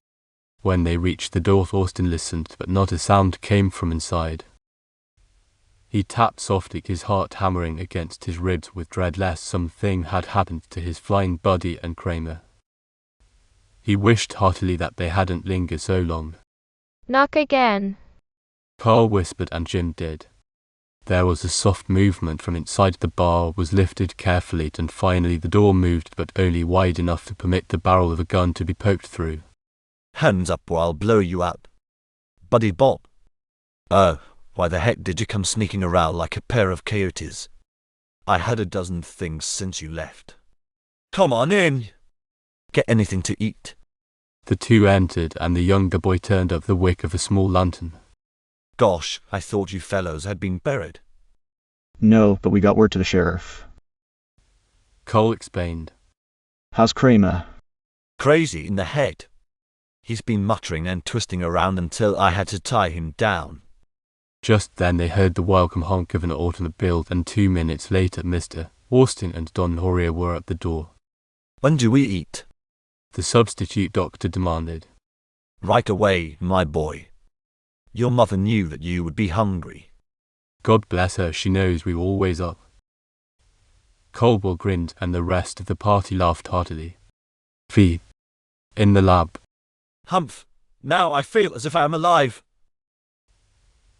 When they reached the door, Thorsten listened, but not a sound came from inside. He tapped softly, his heart hammering against his ribs with dread lest something had happened to his flying buddy and Kramer. He wished heartily that they hadn't lingered so long. Knock again. Carl whispered, and Jim did. There was a soft movement from inside. The bar was lifted carefully, and finally the door moved, but only wide enough to permit the barrel of a gun to be poked through. Hands up or I'll blow you up. Buddy Bob. Oh, why the heck did you come sneaking around like a pair of coyotes? I had a dozen things since you left. Come on in. Get anything to eat. The two entered, and the younger boy turned up the wick of a small lantern. Gosh, I thought you fellows had been buried. No, but we got word to the sheriff. Cole explained. How's Kramer? Crazy in the head. He's been muttering and twisting around until I had to tie him down. Just then they heard the welcome honk of an automobile, and 2 minutes later Mr. Austin and Don Horia were at the door. When do we eat? The substitute doctor demanded. Right away, my boy. Your mother knew that you would be hungry. God bless her, she knows we're always up. Caldwell grinned, and the rest of the party laughed heartily. Fee. In the lab. Humph! Now I feel as if I am alive.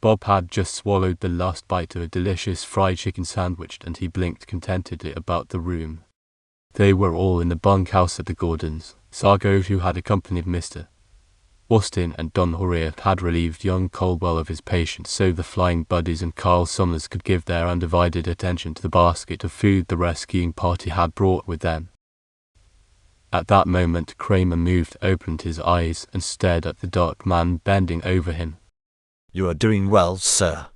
Bob had just swallowed the last bite of a delicious fried chicken sandwich, and he blinked contentedly about the room. They were all in the bunkhouse at the Gordons. Sargo, who had accompanied Mr. Austin, and Don Horia had relieved young Caldwell of his patients, so the Flying Buddies and Carl Summers could give their undivided attention to the basket of food the rescuing party had brought with them. At that moment Kramer moved, opened his eyes, and stared at the dark man bending over him. You are doing well, sir,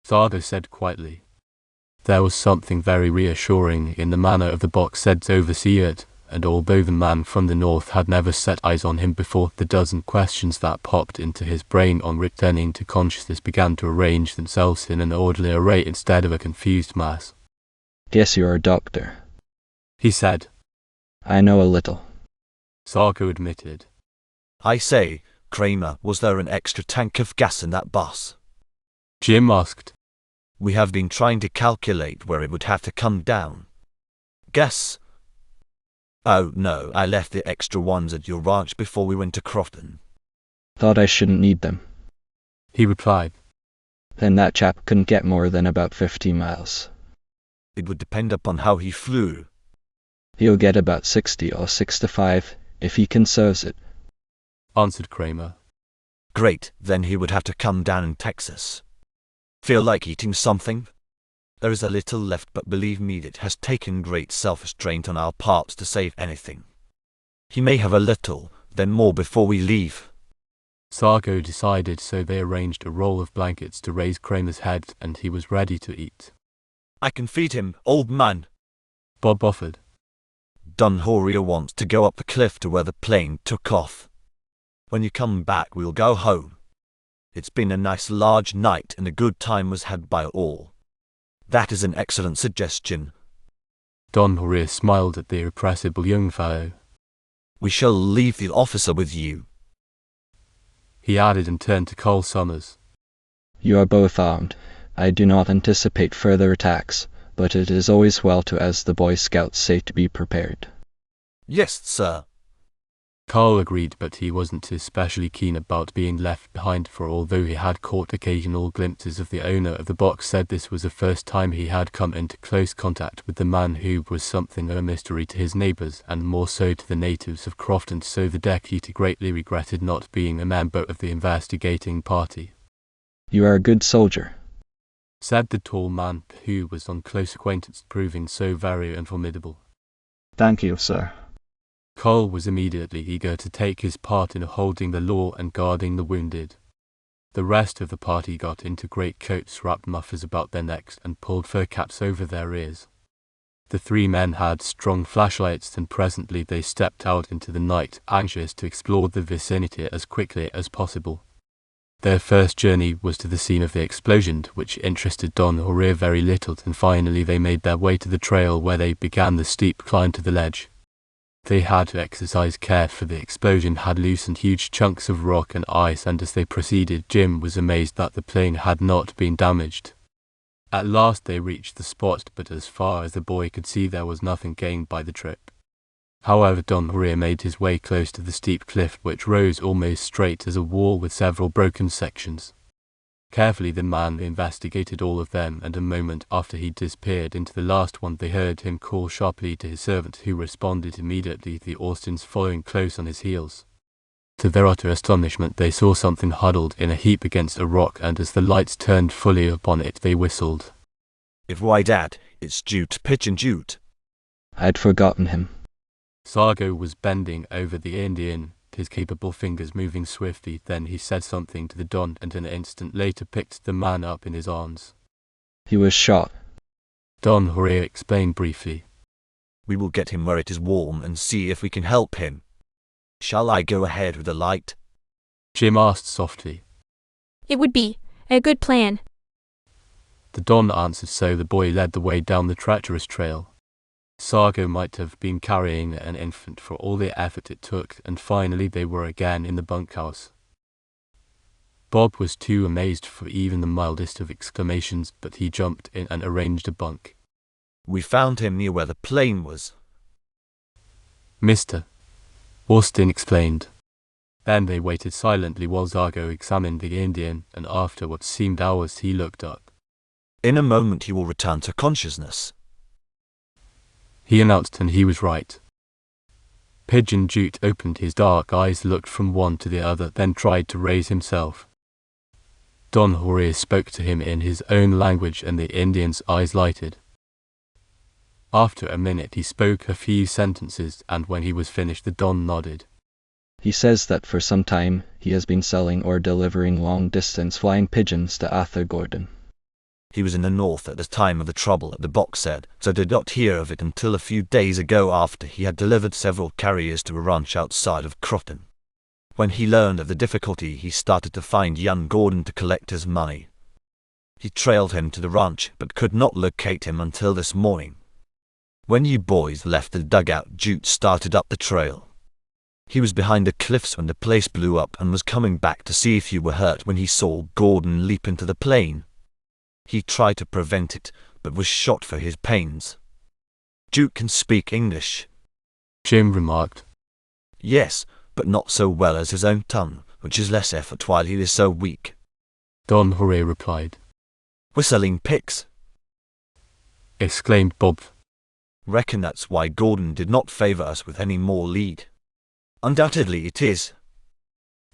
Sargo said quietly. There was something very reassuring in the manner of the box-head's overseer, and although the man from the north had never set eyes on him before, the dozen questions that popped into his brain on returning to consciousness began to arrange themselves in an orderly array instead of a confused mass. Guess you're a doctor, he said. I know a little. Sargo admitted. I say, Kramer, was there an extra tank of gas in that bus? Jim asked. We have been trying to calculate where it would have to come down. Guess? Oh no, I left the extra ones at your ranch before we went to Crofton. Thought I shouldn't need them, he replied. Then that chap couldn't get more than about 50 miles. It would depend upon how he flew. He'll get about 60 or 65 if he conserves it, answered Kramer. Great, then he would have to come down in Texas. Feel like eating something? There is a little left, but believe me, it has taken great self-restraint on our parts to save anything. He may have a little, then more before we leave. Sargo decided, so they arranged a roll of blankets to raise Kramer's head, and he was ready to eat. I can feed him, old man, Bob offered. Don Horia wants to go up the cliff to where the plane took off. When you come back, we'll go home. It's been a nice large night and a good time was had by all. That is an excellent suggestion. Don Horia smiled at the irrepressible young fellow. We shall leave the officer with you, he added, and turned to Cole Summers. You are both armed. I do not anticipate further attacks, but it is always well to, as the Boy Scouts say, to be prepared. Yes, sir. Carl agreed, but he wasn't especially keen about being left behind, for although he had caught occasional glimpses of the owner of the box, said this was the first time he had come into close contact with the man who was something of a mystery to his neighbours, and more so to the natives of Crofton, so the deputy greatly regretted not being a member of the investigating party. You are a good soldier, said the tall man, who was on close acquaintance proving so very unformidable. Thank you, sir. Cole was immediately eager to take his part in holding the law and guarding the wounded. The rest of the party got into greatcoats, wrapped mufflers about their necks, and pulled fur caps over their ears. The three men had strong flashlights, and presently they stepped out into the night, anxious to explore the vicinity as quickly as possible. Their first journey was to the scene of the explosion, which interested Don Horia very little, and finally they made their way to the trail, where they began the steep climb to the ledge. They had to exercise care, for the explosion had loosened huge chunks of rock and ice, and as they proceeded, Jim was amazed that the plane had not been damaged. At last they reached the spot, but as far as the boy could see there was nothing gained by the trip. However, Don Horia made his way close to the steep cliff, which rose almost straight as a wall with several broken sections. Carefully the man investigated all of them, and a moment after he disappeared into the last one, they heard him call sharply to his servant, who responded immediately, the Austins following close on his heels. To their utter astonishment, they saw something huddled in a heap against a rock, and as the lights turned fully upon it, they whistled. If why, Dad, it's Jute, Pigeon Jute. I'd forgotten him. Sargo was bending over the Indian, his capable fingers moving swiftly. Then he said something to the Don, and an instant later picked the man up in his arms. He was shot, Don Horia explained briefly. We will get him where it is warm and see if we can help him. Shall I go ahead with the light? Jim asked softly. It would be a good plan. The Don answered, so the boy led the way down the treacherous trail. Sargo might have been carrying an infant for all the effort it took, and finally they were again in the bunkhouse. Bob was too amazed for even the mildest of exclamations, but he jumped in and arranged a bunk. We found him near where the plane was, Mr. Austin explained. Then they waited silently while Sargo examined the Indian, and after what seemed hours he looked up. In a moment he will return to consciousness, he announced, and he was right. Pigeon Jute opened his dark eyes, looked from one to the other, then tried to raise himself. Don Horia spoke to him in his own language, and the Indian's eyes lighted. After a minute he spoke a few sentences, and when he was finished the Don nodded. He says that for some time he has been selling or delivering long-distance flying pigeons to Arthur Gordon. He was in the north at the time of the trouble at the box said, so did not hear of it until a few days ago, after he had delivered several carriers to a ranch outside of Crofton. When he learned of the difficulty, he started to find young Gordon to collect his money. He trailed him to the ranch, but could not locate him until this morning. When you boys left the dugout, Jute started up the trail. He was behind the cliffs when the place blew up and was coming back to see if you were hurt when he saw Gordon leap into the plane. He tried to prevent it, but was shot for his pains. Jute can speak English, Jim remarked. Yes, but not so well as his own tongue, which is less effort while he is so weak. Don Horia replied. We're selling pigs, Exclaimed Bob. Reckon that's why Gordon did not favor us with any more lead. Undoubtedly it is.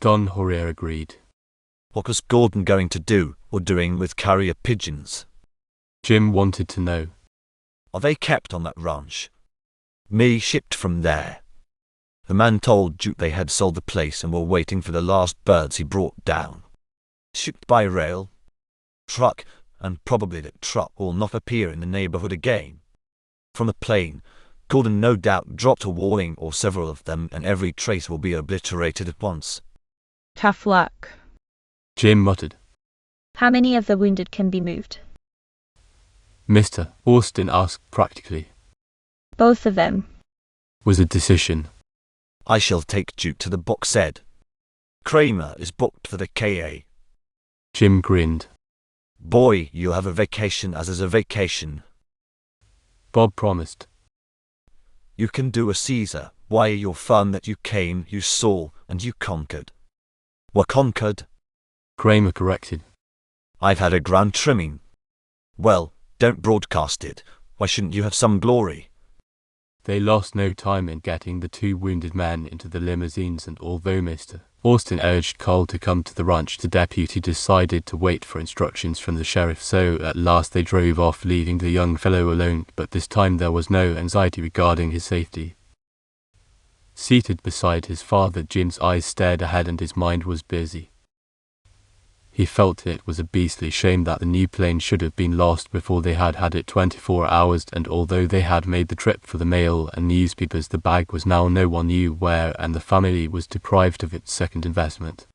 Don Horia agreed. What was Gordon going to do, or doing with carrier pigeons? Jim wanted to know. Are they kept on that ranch? Me shipped from there. The man told Duke they had sold the place and were waiting for the last birds he brought down. Shipped by rail, truck, and probably that truck will not appear in the neighborhood again. From the plane, Gordon no doubt dropped a warning or several of them, and every trace will be obliterated at once. Tough luck. Jim muttered. How many of the wounded can be moved? Mr. Austin asked practically. Both of them. Was a decision. I shall take Duke to the box said. Kramer is booked for the KA. Jim grinned. Boy, you'll have a vacation as is a vacation. Bob promised. You can do a Caesar. Why, your fun that you came, you saw, and you conquered. Were conquered? Kramer corrected. I've had a grand trimming. Well, don't broadcast it. Why shouldn't you have some glory? They lost no time in getting the two wounded men into the limousines, and although Mr. Austin urged Cole to come to the ranch, the deputy decided to wait for instructions from the sheriff, so at last they drove off, leaving the young fellow alone, but this time there was no anxiety regarding his safety. Seated beside his father, Jim's eyes stared ahead and his mind was busy. He felt it was a beastly shame that the new plane should have been lost before they had had it 24 hours, and although they had made the trip for the mail and newspapers, the bag was now no one knew where, and the family was deprived of its second investment.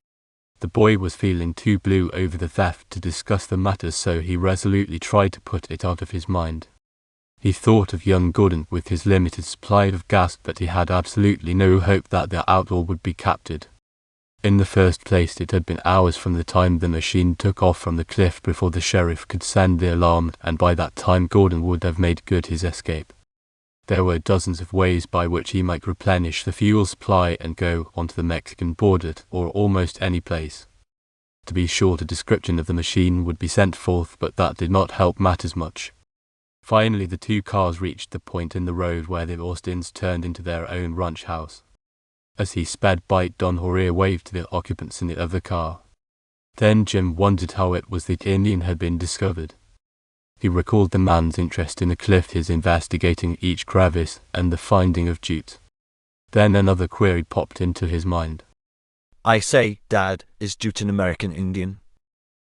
The boy was feeling too blue over the theft to discuss the matter, so he resolutely tried to put it out of his mind. He thought of young Gordon with his limited supply of gas, but he had absolutely no hope that the outlaw would be captured. In the first place, it had been hours from the time the machine took off from the cliff before the sheriff could send the alarm, and by that time Gordon would have made good his escape. There were dozens of ways by which he might replenish the fuel supply and go onto the Mexican border, or almost any place. To be sure, a description of the machine would be sent forth, but that did not help matters much. Finally, the two cars reached the point in the road where the Austins turned into their own ranch house. As he sped by, Don Jorge waved to the occupants in the other car. Then Jim wondered how it was that Indian had been discovered. He recalled the man's interest in the cliff, his investigating each crevice, and the finding of Jute. Then another query popped into his mind. I say, Dad, is Jute an American Indian?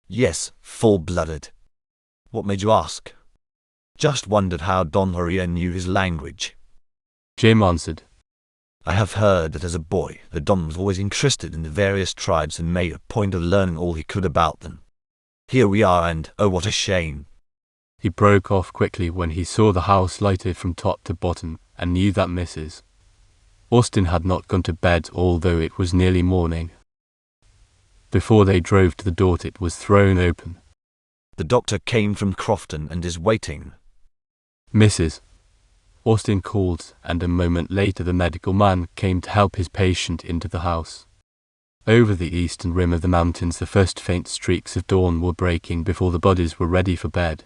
Yes, full-blooded. What made you ask? Just wondered how Don Jorge knew his language. Jim answered. I have heard that as a boy, the Don was always interested in the various tribes and made a point of learning all he could about them. Here we are, and oh, what a shame. He broke off quickly when he saw the house lighted from top to bottom, and knew that Mrs. Austin had not gone to bed, although it was nearly morning. Before they drove to the door, it was thrown open. The doctor came from Crofton and is waiting. Mrs. Austin called, and a moment later the medical man came to help his patient into the house. Over the eastern rim of the mountains, the first faint streaks of dawn were breaking before the bodies were ready for bed.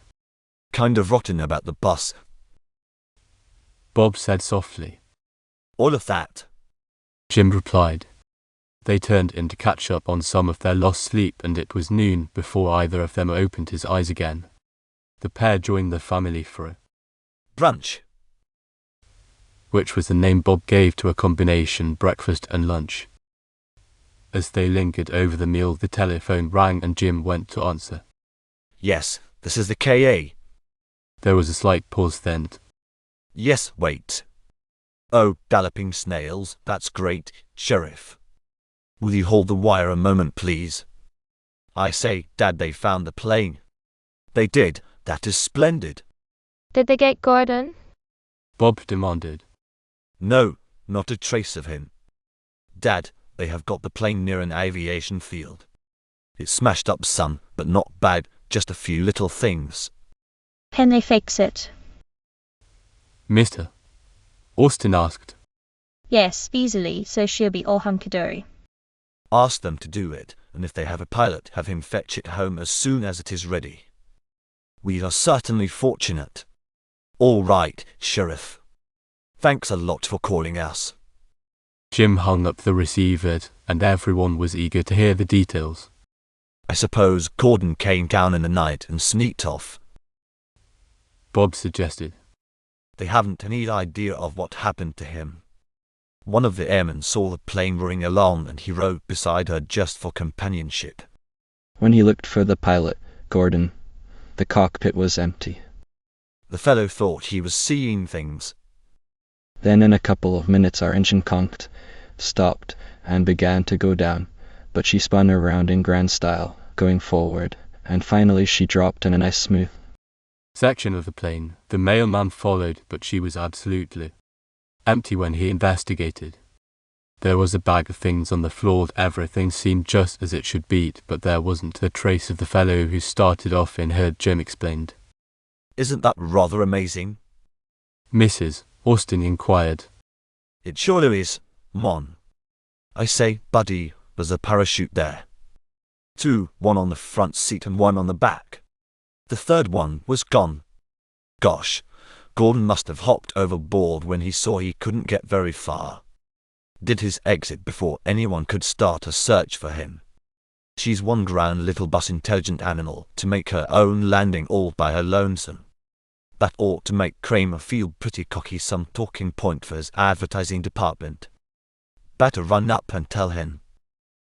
Kind of rotten about the bus, Bob said softly. all of that. Jim replied. They turned in to catch up on some of their lost sleep, and it was noon before either of them opened his eyes again. The pair joined the family for a Brunch. which was the name Bob gave to a combination breakfast and lunch. As they lingered over the meal, the telephone rang and Jim went to answer. Yes, this is the KA. There was a slight pause then. Yes, wait. Oh, galloping snails, that's great, Sheriff. Will you hold the wire a moment, please? I say, Dad, they found the plane. They did, that is splendid. Did they get Gordon? Bob demanded. No, not a trace of him. Dad, they have got the plane near an aviation field. It's smashed up some, but not bad, just a few little things. Can they fix it? Mr. Austin asked. Yes, easily, so she'll be all hunky-dory. Ask them to do it, and if they have a pilot, have him fetch it home as soon as it is ready. We are certainly fortunate. All right, Sheriff. Thanks a lot for calling us. Jim hung up the receiver, and everyone was eager to hear the details. I suppose Gordon came down in the night and sneaked off. Bob suggested. They haven't any idea of what happened to him. One of the airmen saw the plane roaring along and he rode beside her just for companionship. When he looked for the pilot, Gordon, the cockpit was empty. The fellow thought he was seeing things. Then in a couple of minutes our engine conked, stopped, and began to go down, but she spun around in grand style, going forward, and finally she dropped in a nice smooth section of the plane. The mailman followed, but she was absolutely empty when he investigated. There was a bag of things on the floor. Everything seemed just as it should be, but there wasn't a trace of the fellow who started off in her, Jim explained. Isn't that rather amazing? Mrs. Austin inquired. It surely is, Mon. I say, buddy, there's a parachute there. 2, one on the front seat and one on the back. The third one was gone. Gosh, Gordon must have hopped overboard when he saw he couldn't get very far. Did his exit before anyone could start a search for him. She's one grand little bus intelligent animal to make her own landing all by her lonesome. That ought to make Kramer feel pretty cocky, some talking point for his advertising department. Better run up and tell him.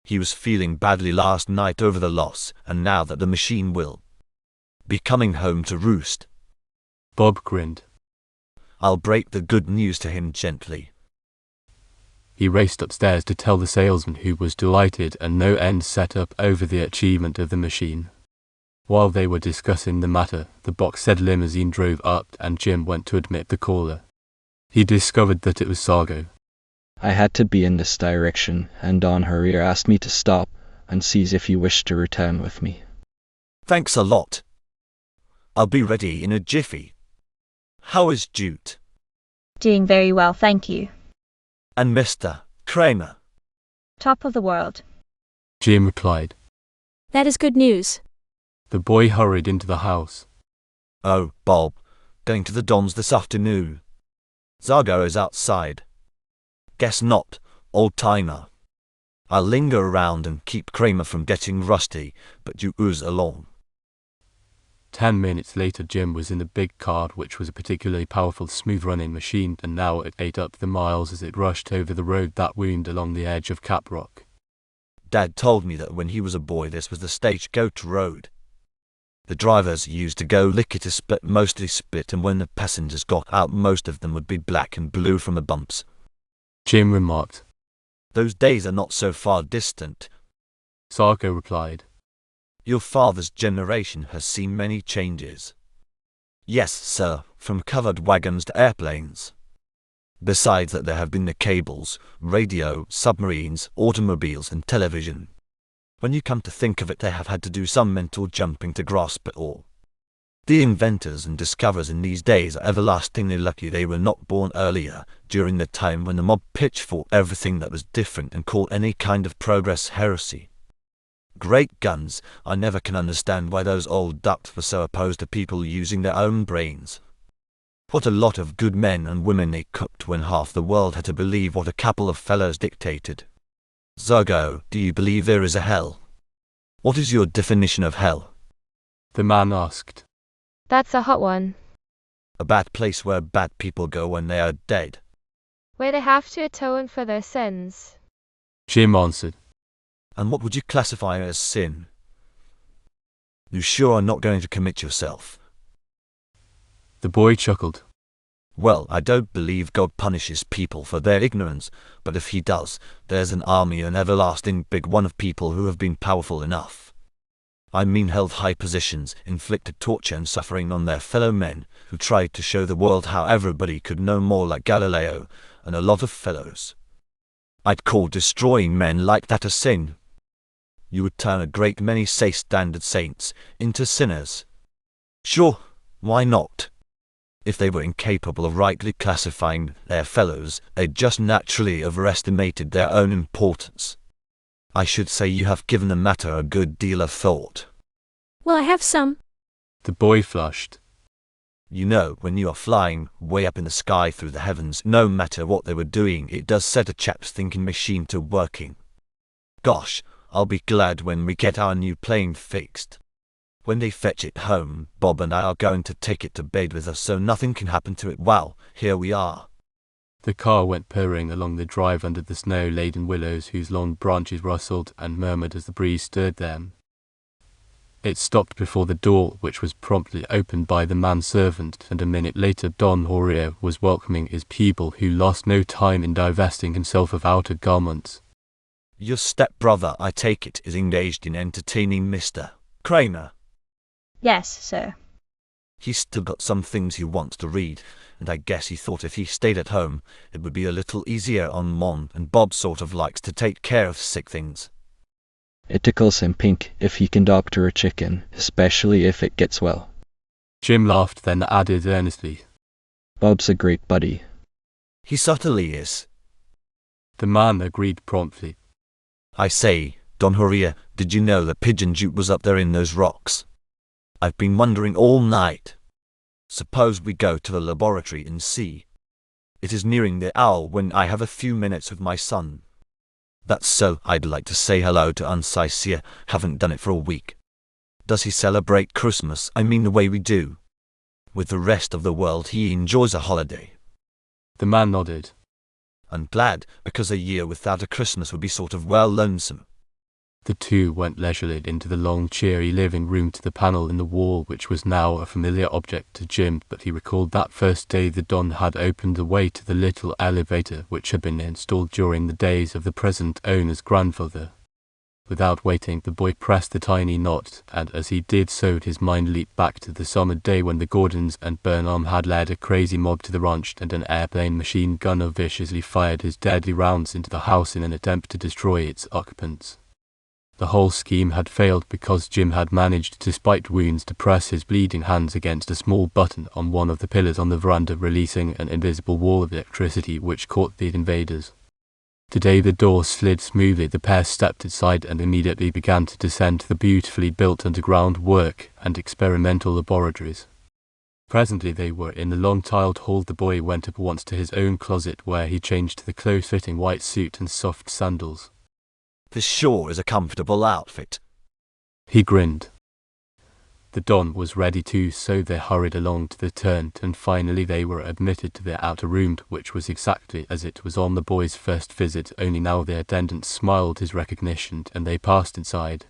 He was feeling badly last night over the loss, and now that the machine will be coming home to roost. Bob grinned. I'll break the good news to him gently. He raced upstairs to tell the salesman, who was delighted and no end set up over the achievement of the machine. While they were discussing the matter, the box-said limousine drove up and Jim went to admit the caller. He discovered that it was Sargo. I had to be in this direction, and Don Hurrier asked me to stop and see if you wished to return with me. Thanks a lot. I'll be ready in a jiffy. How is Jute? Doing very well, thank you. And Mr. Kramer? Top of the world. Jim replied. That is good news. The boy hurried into the house. Oh, Bob, going to the Dons this afternoon. Zargo is outside. Guess not, old-timer. I'll linger around and keep Kramer from getting rusty, but you ooze along. 10 minutes later, Jim was in the big car, which was a particularly powerful, smooth-running machine, and now it ate up the miles as it rushed over the road that wound along the edge of Cap Rock. Dad told me that when he was a boy this was the stagecoach road. The drivers used to go lickety-split, mostly spit, and when the passengers got out most of them would be black and blue from the bumps. Jim remarked. Those days are not so far distant. Sarko replied. Your father's generation has seen many changes. Yes, sir, from covered wagons to airplanes. Besides that, there have been the cables, radio, submarines, automobiles and television. When you come to think of it, they have had to do some mental jumping to grasp it all. The inventors and discoverers in these days are everlastingly lucky they were not born earlier, during the time when the mob pitchforked everything that was different and called any kind of progress heresy. Great guns, I never can understand why those old ducks were so opposed to people using their own brains. What a lot of good men and women they cooked when half the world had to believe what a couple of fellows dictated. Zargo, do you believe there is a hell? What is your definition of hell? The man asked. That's a hot one. A bad place where bad people go when they are dead. Where they have to atone for their sins. Jim answered. And what would you classify as sin? You sure are not going to commit yourself? The boy chuckled. Well, I don't believe God punishes people for their ignorance, but if he does, there's an army, an everlasting big one of people who have been powerful enough. I mean held high positions, inflicted torture and suffering on their fellow men, who tried to show the world how everybody could know more, like Galileo, and a lot of fellows. I'd call destroying men like that a sin. You would turn a great many say standard saints into sinners. Sure, why not? If they were incapable of rightly classifying their fellows, they'd just naturally overestimated their own importance. I should say you have given the matter a good deal of thought. Well, I have some. The boy flushed. You know, when you are flying way up in the sky through the heavens, no matter what they were doing, it does set a chap's thinking machine to working. Gosh, I'll be glad when we get our new plane fixed. When they fetch it home, Bob and I are going to take it to bed with us so nothing can happen to it while here we are. The car went purring along the drive under the snow-laden willows whose long branches rustled and murmured as the breeze stirred them. It stopped before the door, which was promptly opened by the manservant, and a minute later Don Horia was welcoming his pupil, who lost no time in divesting himself of outer garments. Your step-brother, I take it, is engaged in entertaining Mr. Kramer. Yes, sir. He's still got some things he wants to read, and I guess he thought if he stayed at home, it would be a little easier on Mom, and Bob sort of likes to take care of sick things. It tickles him pink if he can doctor a chicken, especially if it gets well. Jim laughed, then added earnestly, Bob's a great buddy. He certainly is. The man agreed promptly. I say, Don Horia, did you know that Pigeon Jute was up there in those rocks? I've been wondering all night. Suppose we go to the laboratory and see. It is nearing the hour when I have a few minutes with my son. That's so. I'd like to say hello to Unsicia, haven't done it for a week. Does he celebrate Christmas? I mean the way we do. With the rest of the world he enjoys a holiday. The man nodded. I'm glad, because a year without a Christmas would be sort of well lonesome. The two went leisurely into the long, cheery living room, to the panel in the wall, which was now a familiar object to Jim, but he recalled that first day the Don had opened the way to the little elevator which had been installed during the days of the present owner's grandfather. Without waiting, the boy pressed the tiny knot, and as he did so his mind leaped back to the summer day when the Gordons and Burnham had led a crazy mob to the ranch, and an airplane machine gunner viciously fired his deadly rounds into the house in an attempt to destroy its occupants. The whole scheme had failed because Jim had managed, despite wounds, to press his bleeding hands against a small button on one of the pillars on the veranda, releasing an invisible wall of electricity which caught the invaders. Today the door slid smoothly, the pair stepped inside and immediately began to descend to the beautifully built underground work and experimental laboratories. Presently they were in the long tiled hall. The boy went up once to his own closet, where he changed to the close-fitting white suit and soft sandals. This sure is a comfortable outfit. He grinned. The Don was ready too, so they hurried along to the turn, and finally they were admitted to the outer room, which was exactly as it was on the boy's first visit, only now the attendant smiled his recognition, and they passed inside.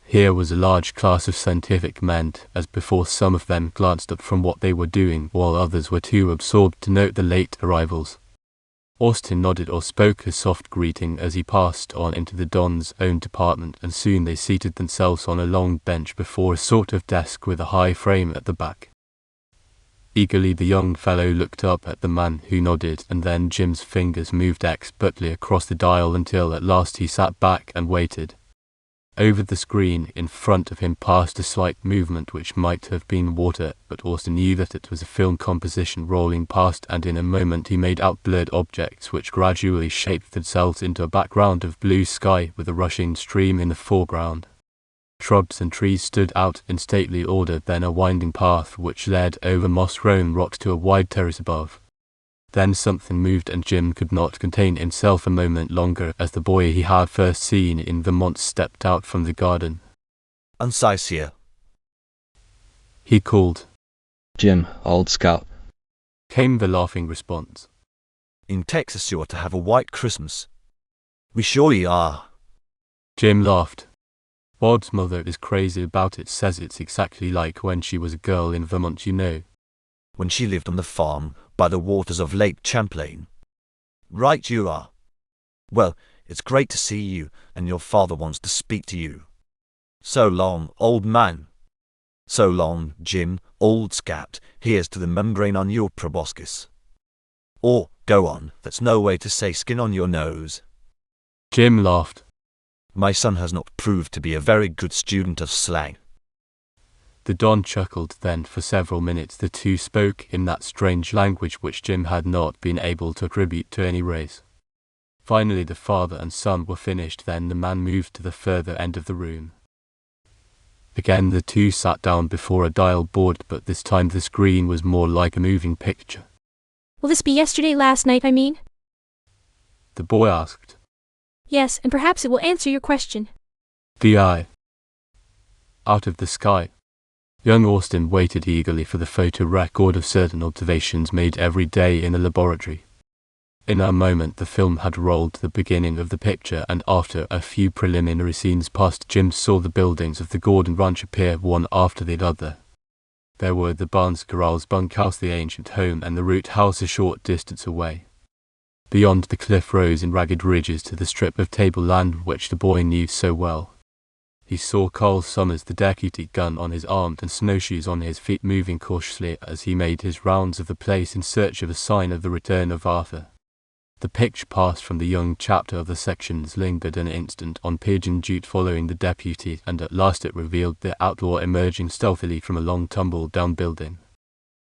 Here was a large class of scientific men. As before, some of them glanced up from what they were doing, while others were too absorbed to note the late arrivals. Austin nodded or spoke a soft greeting as he passed on into the Don's own department, and soon they seated themselves on a long bench before a sort of desk with a high frame at the back. Eagerly the young fellow looked up at the man, who nodded, and then Jim's fingers moved expertly across the dial until at last he sat back and waited. Over the screen in front of him passed a slight movement which might have been water, but Austin knew that it was a film composition rolling past, and in a moment he made out blurred objects which gradually shaped themselves into a background of blue sky with a rushing stream in the foreground. Shrubs and trees stood out in stately order, then a winding path which led over moss-grown rocks to a wide terrace above. Then something moved, and Jim could not contain himself a moment longer as the boy he had first seen in Vermont stepped out from the garden. Unsicia, he called. Jim, old scout, came the laughing response. In Texas you are to have a white Christmas. We surely are. Jim laughed. Bob's mother is crazy about it, says it's exactly like when she was a girl in Vermont, you know. When she lived on the farm by the waters of Lake Champlain. Right you are. Well, it's great to see you, and your father wants to speak to you. So long, old man. So long, Jim, old scout. Here's to the membrane on your proboscis. Or, go on, that's no way to say skin on your nose. Jim laughed. My son has not proved to be a very good student of slang. The Don chuckled. Then for several minutes the two spoke in that strange language which Jim had not been able to attribute to any race. Finally the father and son were finished. Then the man moved to the further end of the room. Again the two sat down before a dial board, but this time the screen was more like a moving picture. Will this be yesterday, last night, I mean? The boy asked. Yes, and perhaps it will answer your question. The eye. Out of the sky. Young Austin waited eagerly for the photo record of certain observations made every day in the laboratory. In a moment the film had rolled to the beginning of the picture, and after a few preliminary scenes passed, Jim saw the buildings of the Gordon Ranch appear one after the other. There were the barns, corrals, bunkhouse, the ancient home, and the root house a short distance away. Beyond, the cliff rose in ragged ridges to the strip of tableland which the boy knew so well. He saw Carl Summers, the deputy, gun on his arm and snowshoes on his feet, moving cautiously as he made his rounds of the place in search of a sign of the return of Arthur. The picture passed from the young chapter of the sections, lingered an instant on Pigeon Jute following the deputy, and at last it revealed the outlaw emerging stealthily from a long tumble-down building.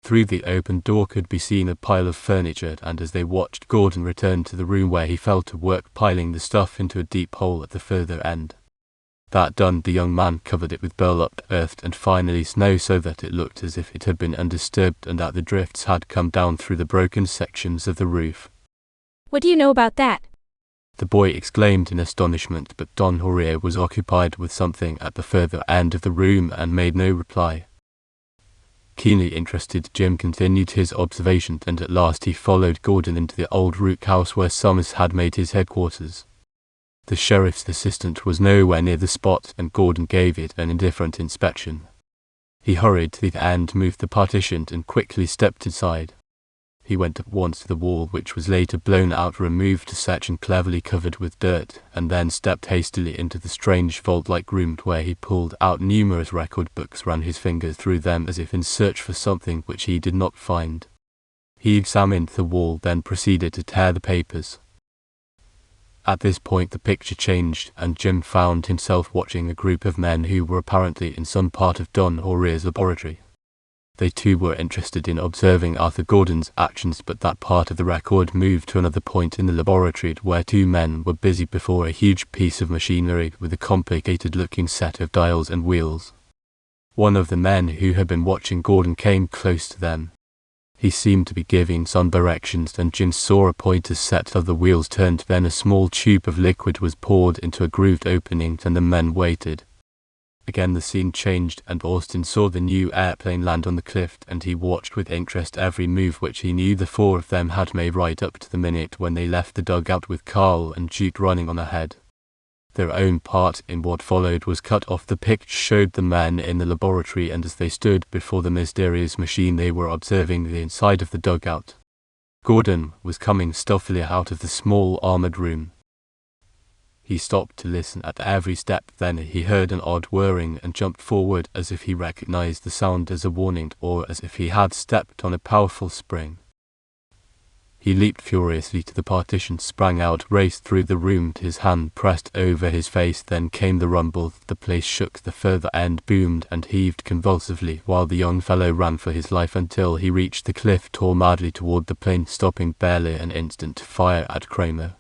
Through the open door could be seen a pile of furniture, and as they watched, Gordon returned to the room where he fell to work piling the stuff into a deep hole at the further end. That done, the young man covered it with burlap, earth, and finally snow so that it looked as if it had been undisturbed and that the drifts had come down through the broken sections of the roof. What do you know about that? The boy exclaimed in astonishment, but Don Horia was occupied with something at the further end of the room and made no reply. Keenly interested, Jim continued his observation, and at last he followed Gordon into the old root house where Summers had made his headquarters. The sheriff's assistant was nowhere near the spot, and Gordon gave it an indifferent inspection. He hurried to the end, moved the partition, and quickly stepped inside. He went at once to the wall, which was later blown out, removed a section cleverly covered with dirt, and then stepped hastily into the strange vault-like room where he pulled out numerous record books, ran his fingers through them as if in search for something which he did not find. He examined the wall, then proceeded to tear the papers. At this point the picture changed, and Jim found himself watching a group of men who were apparently in some part of Don Horia's laboratory. They too were interested in observing Arthur Gordon's actions, but that part of the record moved to another point in the laboratory where two men were busy before a huge piece of machinery with a complicated-looking set of dials and wheels. One of the men who had been watching Gordon came close to them. He seemed to be giving some directions, and Jim saw a pointer set of the wheels turned, then a small tube of liquid was poured into a grooved opening, and the men waited. Again the scene changed, and Austin saw the new airplane land on the cliff, and he watched with interest every move which he knew the four of them had made right up to the minute when they left the dugout with Carl and Jute running on ahead. Their own part in what followed was cut off. The picture showed the men in the laboratory, and as they stood before the mysterious machine they were observing the inside of the dugout. Gordon was coming stealthily out of the small armored room. He stopped to listen at every step, then he heard an odd whirring and jumped forward as if he recognized the sound as a warning, or as if he had stepped on a powerful spring. He leaped furiously to the partition, sprang out, raced through the room, his hand pressed over his face. Then came the rumble, the place shook, the further end boomed and heaved convulsively, while the young fellow ran for his life until he reached the cliff, tore madly toward the plane, stopping barely an instant to fire at Kramer.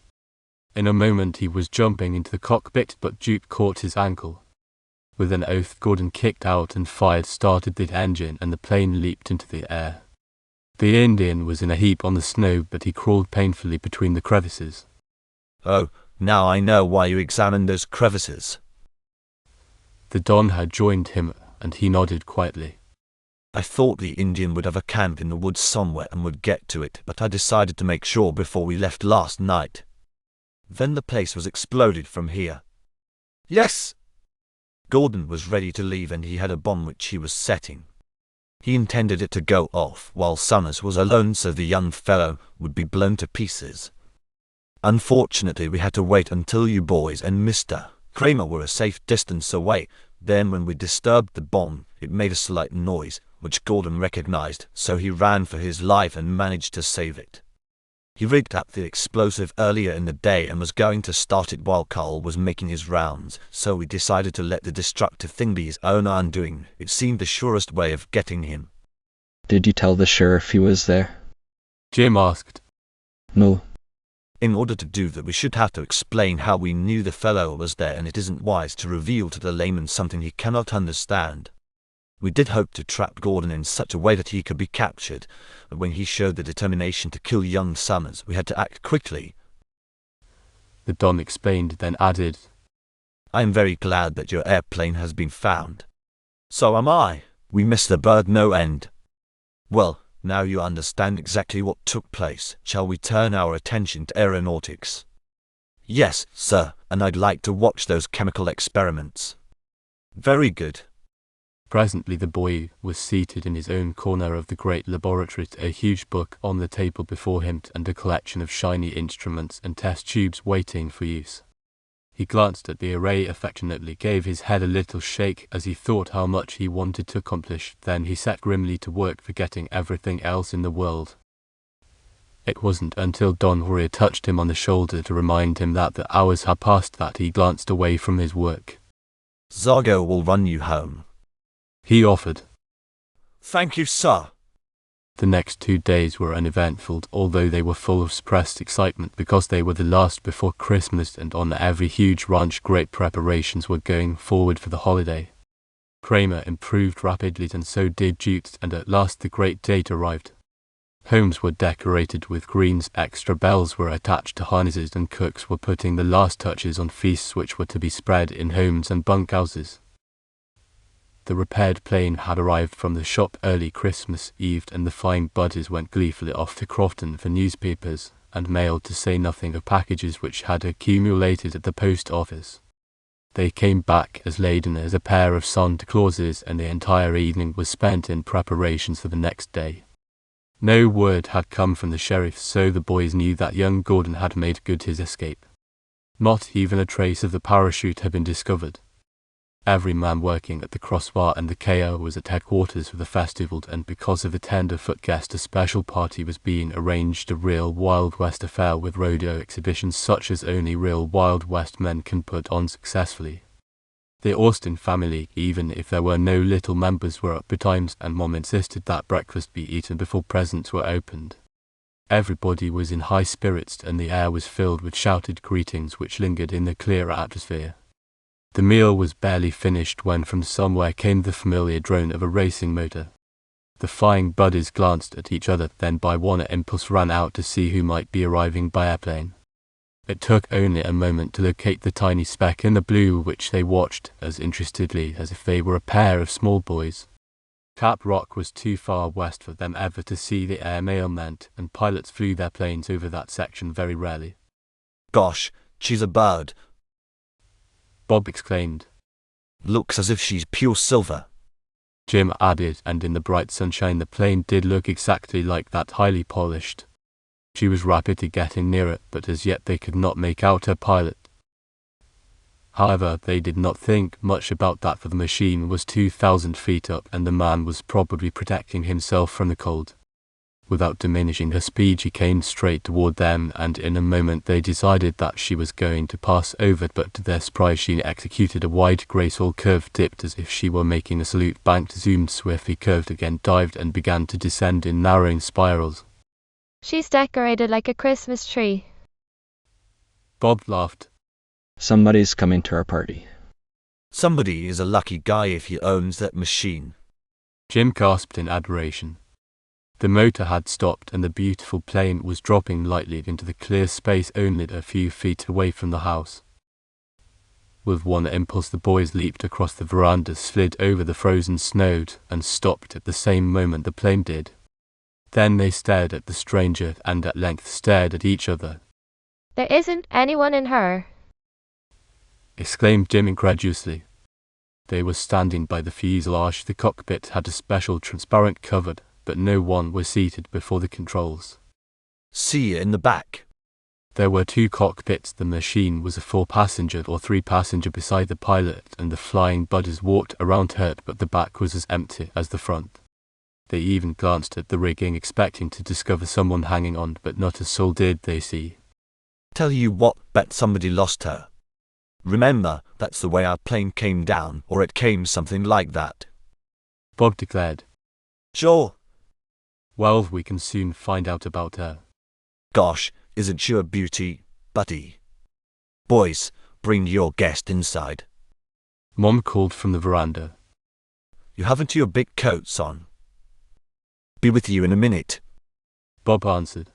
In a moment he was jumping into the cockpit, but Jute caught his ankle. With an oath, Gordon kicked out and fired, started the engine, and the plane leaped into the air. The Indian was in a heap on the snow, but he crawled painfully between the crevices. Oh, now I know why you examined those crevices. The Don had joined him, and he nodded quietly. I thought the Indian would have a camp in the woods somewhere and would get to it, but I decided to make sure before we left last night. Then the place was exploded from here. Yes! Gordon was ready to leave, and he had a bomb which he was setting. He intended it to go off while Summers was alone, so the young fellow would be blown to pieces. Unfortunately, we had to wait until you boys and Mr. Kramer were a safe distance away. Then when we disturbed the bomb, it made a slight noise, which Gordon recognized, so he ran for his life and managed to save it. He rigged up the explosive earlier in the day and was going to start it while Carl was making his rounds, so we decided to let the destructive thing be his own undoing. It seemed the surest way of getting him. Did you tell the sheriff he was there? Jim asked. No. In order to do that, we should have to explain how we knew the fellow was there, and it isn't wise to reveal to the layman something he cannot understand. We did hope to trap Gordon in such a way that he could be captured, but when he showed the determination to kill young Summers, we had to act quickly. The Don explained, then added, I am very glad that your airplane has been found. So am I. We missed the bird no end. Well, now you understand exactly what took place. Shall we turn our attention to aeronautics? Yes, sir, and I'd like to watch those chemical experiments. Very good. Presently the boy was seated in his own corner of the great laboratory, a huge book on the table before him and a collection of shiny instruments and test tubes waiting for use. He glanced at the array affectionately, gave his head a little shake as he thought how much he wanted to accomplish, then he set grimly to work, forgetting everything else in the world. It wasn't until Don Juan touched him on the shoulder to remind him that the hours had passed that he glanced away from his work. Zargo will run you home, he offered. Thank you, sir. The next 2 days were uneventful, although they were full of suppressed excitement because they were the last before Christmas, and on every huge ranch great preparations were going forward for the holiday. Kramer improved rapidly, and so did Jutes, and at last the great date arrived. Homes were decorated with greens, extra bells were attached to harnesses, and cooks were putting the last touches on feasts which were to be spread in homes and bunkhouses. The repaired plane had arrived from the shop early Christmas Eve, and the flying buddies went gleefully off to Crofton for newspapers and mail, to say nothing of packages which had accumulated at the post office. They came back as laden as a pair of Santa Clauses, and the entire evening was spent in preparations for the next day. No word had come from the sheriff, so the boys knew that young Gordon had made good his escape. Not even a trace of the parachute had been discovered. Every man working at the crossbar and the KO was at headquarters for the festival, and because of the tenderfoot guest, a special party was being arranged, a real Wild West affair with rodeo exhibitions such as only real Wild West men can put on successfully. The Austin family, even if there were no little members, were up betimes, and Mom insisted that breakfast be eaten before presents were opened. Everybody was in high spirits, and the air was filled with shouted greetings which lingered in the clear atmosphere. The meal was barely finished when from somewhere came the familiar drone of a racing motor. The flying buddies glanced at each other, then by one impulse ran out to see who might be arriving by airplane. It took only a moment to locate the tiny speck in the blue, which they watched as interestedly as if they were a pair of small boys. Cap Rock was too far west for them ever to see the air mail meant, and pilots flew their planes over that section very rarely. Gosh, she's a bird, Bob exclaimed. Looks as if she's pure silver, Jim added, and in the bright sunshine the plane did look exactly like that, highly polished. She was rapidly getting nearer, but as yet they could not make out her pilot. However, they did not think much about that, for the machine was 2,000 feet up, and the man was probably protecting himself from the cold. Without diminishing her speed, she came straight toward them, and in a moment they decided that she was going to pass over, but to their surprise she executed a wide, graceful curve, dipped as if she were making a salute, banked, zoomed swiftly, curved again, dived, and began to descend in narrowing spirals. She's decorated like a Christmas tree. Bob laughed. Somebody's coming to our party. Somebody is a lucky guy if he owns that machine, Jim gasped in adoration. The motor had stopped, and the beautiful plane was dropping lightly into the clear space only a few feet away from the house. With one impulse the boys leaped across the veranda, slid over the frozen snow, and stopped at the same moment the plane did. Then they stared at the stranger, and at length stared at each other. There isn't anyone in her, exclaimed Jim incredulously. They were standing by the fuselage. The cockpit had a special transparent cover, but no one was seated before the controls. See you in the back. There were 2 cockpits. The machine was a 4-passenger or 3-passenger beside the pilot, and the flying buddies walked around her, but the back was as empty as the front. They even glanced at the rigging, expecting to discover someone hanging on, but not a soul did they see. Tell you what, bet somebody lost her. Remember, that's the way our plane came down, or it came something like that, Bob declared. Sure. Well, we can soon find out about her. Gosh, isn't she a beauty, buddy? Boys, bring your guest inside. Mom called from the veranda. You haven't your big coats on. Be with you in a minute, Bob answered.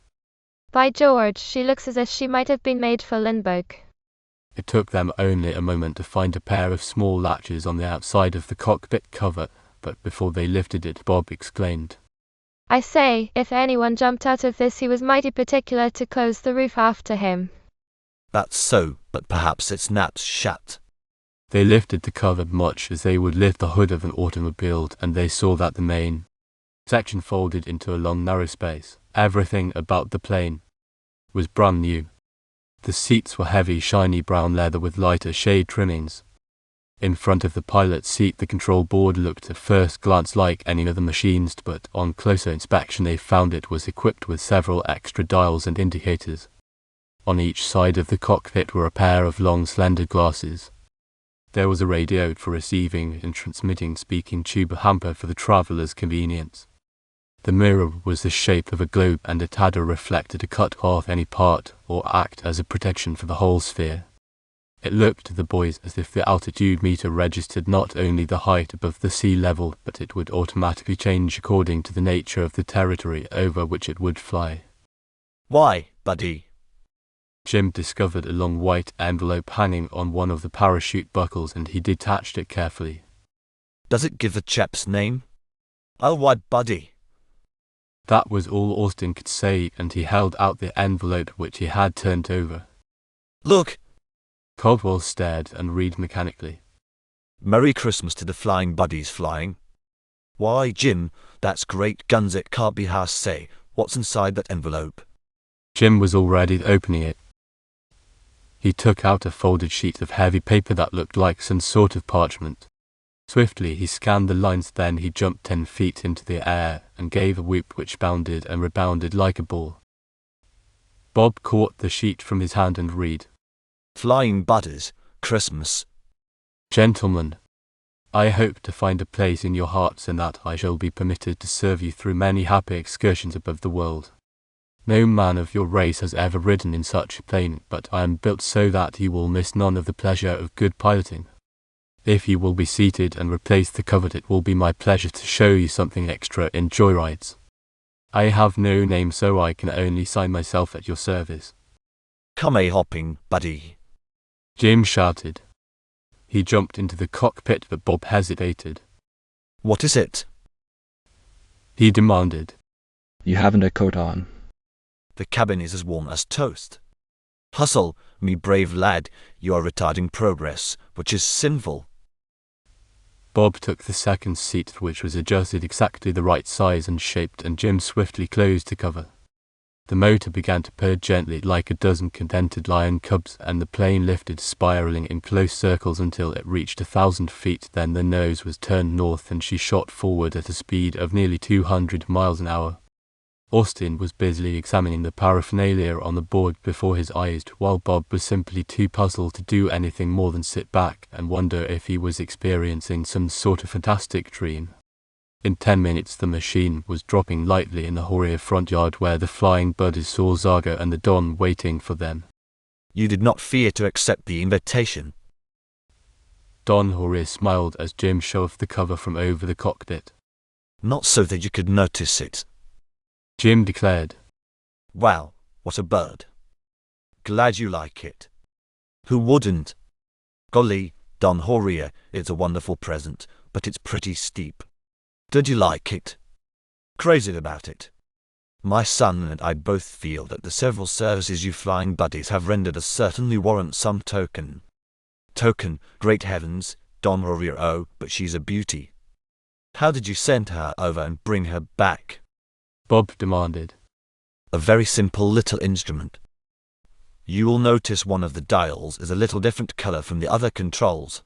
By George, she looks as if she might have been made for Lindbergh. It took them only a moment to find a pair of small latches on the outside of the cockpit cover, but before they lifted it, Bob exclaimed, I say, if anyone jumped out of this, he was mighty particular to close the roof after him. That's so, but perhaps it snaps shut. They lifted the cover much as they would lift the hood of an automobile, and they saw that the main section folded into a long narrow space. Everything about the plane was brand new. The seats were heavy, shiny brown leather with lighter shade trimmings. In front of the pilot's seat, the control board looked at first glance like any other machines, but on closer inspection they found it was equipped with several extra dials and indicators. On each side of the cockpit were a pair of long slender glasses. There was a radio for receiving and transmitting speaking tube, a hamper for the traveller's convenience. The mirror was the shape of a globe, and it had a reflector to cut off any part or act as a protection for the whole sphere. It looked to the boys as if the altitude meter registered not only the height above the sea level, but it would automatically change according to the nature of the territory over which it would fly. Why, buddy? Jim discovered a long white envelope hanging on one of the parachute buckles, and he detached it carefully. Does it give the chap's name? Oh, what, buddy? That was all Austin could say, and he held out the envelope which he had turned over. Look! Caldwell stared and read mechanically. Merry Christmas to the flying buddies flying. Why, Jim, that's great guns, it can't be hard to say. What's inside that envelope? Jim was already opening it. He took out a folded sheet of heavy paper that looked like some sort of parchment. Swiftly he scanned the lines, then he jumped 10 feet into the air and gave a whoop which bounded and rebounded like a ball. Bob caught the sheet from his hand and read, Flying buddies, Christmas. Gentlemen, I hope to find a place in your hearts, and that I shall be permitted to serve you through many happy excursions above the world. No man of your race has ever ridden in such a plane, but I am built so that you will miss none of the pleasure of good piloting. If you will be seated and replace the cover, it will be my pleasure to show you something extra in joyrides. I have no name, so I can only sign myself at your service. Come a hopping, buddy. Jim shouted. He jumped into the cockpit, but Bob hesitated. What is it? He demanded. You haven't a coat on. The cabin is as warm as toast. Hustle, me brave lad, you are retarding progress, which is sinful. Bob took the second seat, which was adjusted exactly the right size and shaped, and Jim swiftly closed the cover. The motor began to purr gently like a dozen contented lion cubs, and the plane lifted, spiraling in close circles until it reached 1,000 feet. Then the nose was turned north and she shot forward at a speed of nearly 200 miles an hour. Austin was busily examining the paraphernalia on the board before his eyes, while Bob was simply too puzzled to do anything more than sit back and wonder if he was experiencing some sort of fantastic dream. In 10 minutes the machine was dropping lightly in the Horia front yard, where the flying buddies saw Zaga and the Don waiting for them. You did not fear to accept the invitation. Don Horia smiled as Jim shoved the cover from over the cockpit. Not so that you could notice it. Jim declared. Wow, what a bird. Glad you like it. Who wouldn't? Golly, Don Horia, it's a wonderful present, but it's pretty steep. Did you like it? Crazy about it. My son and I both feel that the several services you flying buddies have rendered us certainly warrant some token. Token, great heavens, Don Horia, oh, but she's a beauty. How did you send her over and bring her back? Bob demanded. A very simple little instrument. You will notice one of the dials is a little different color from the other controls.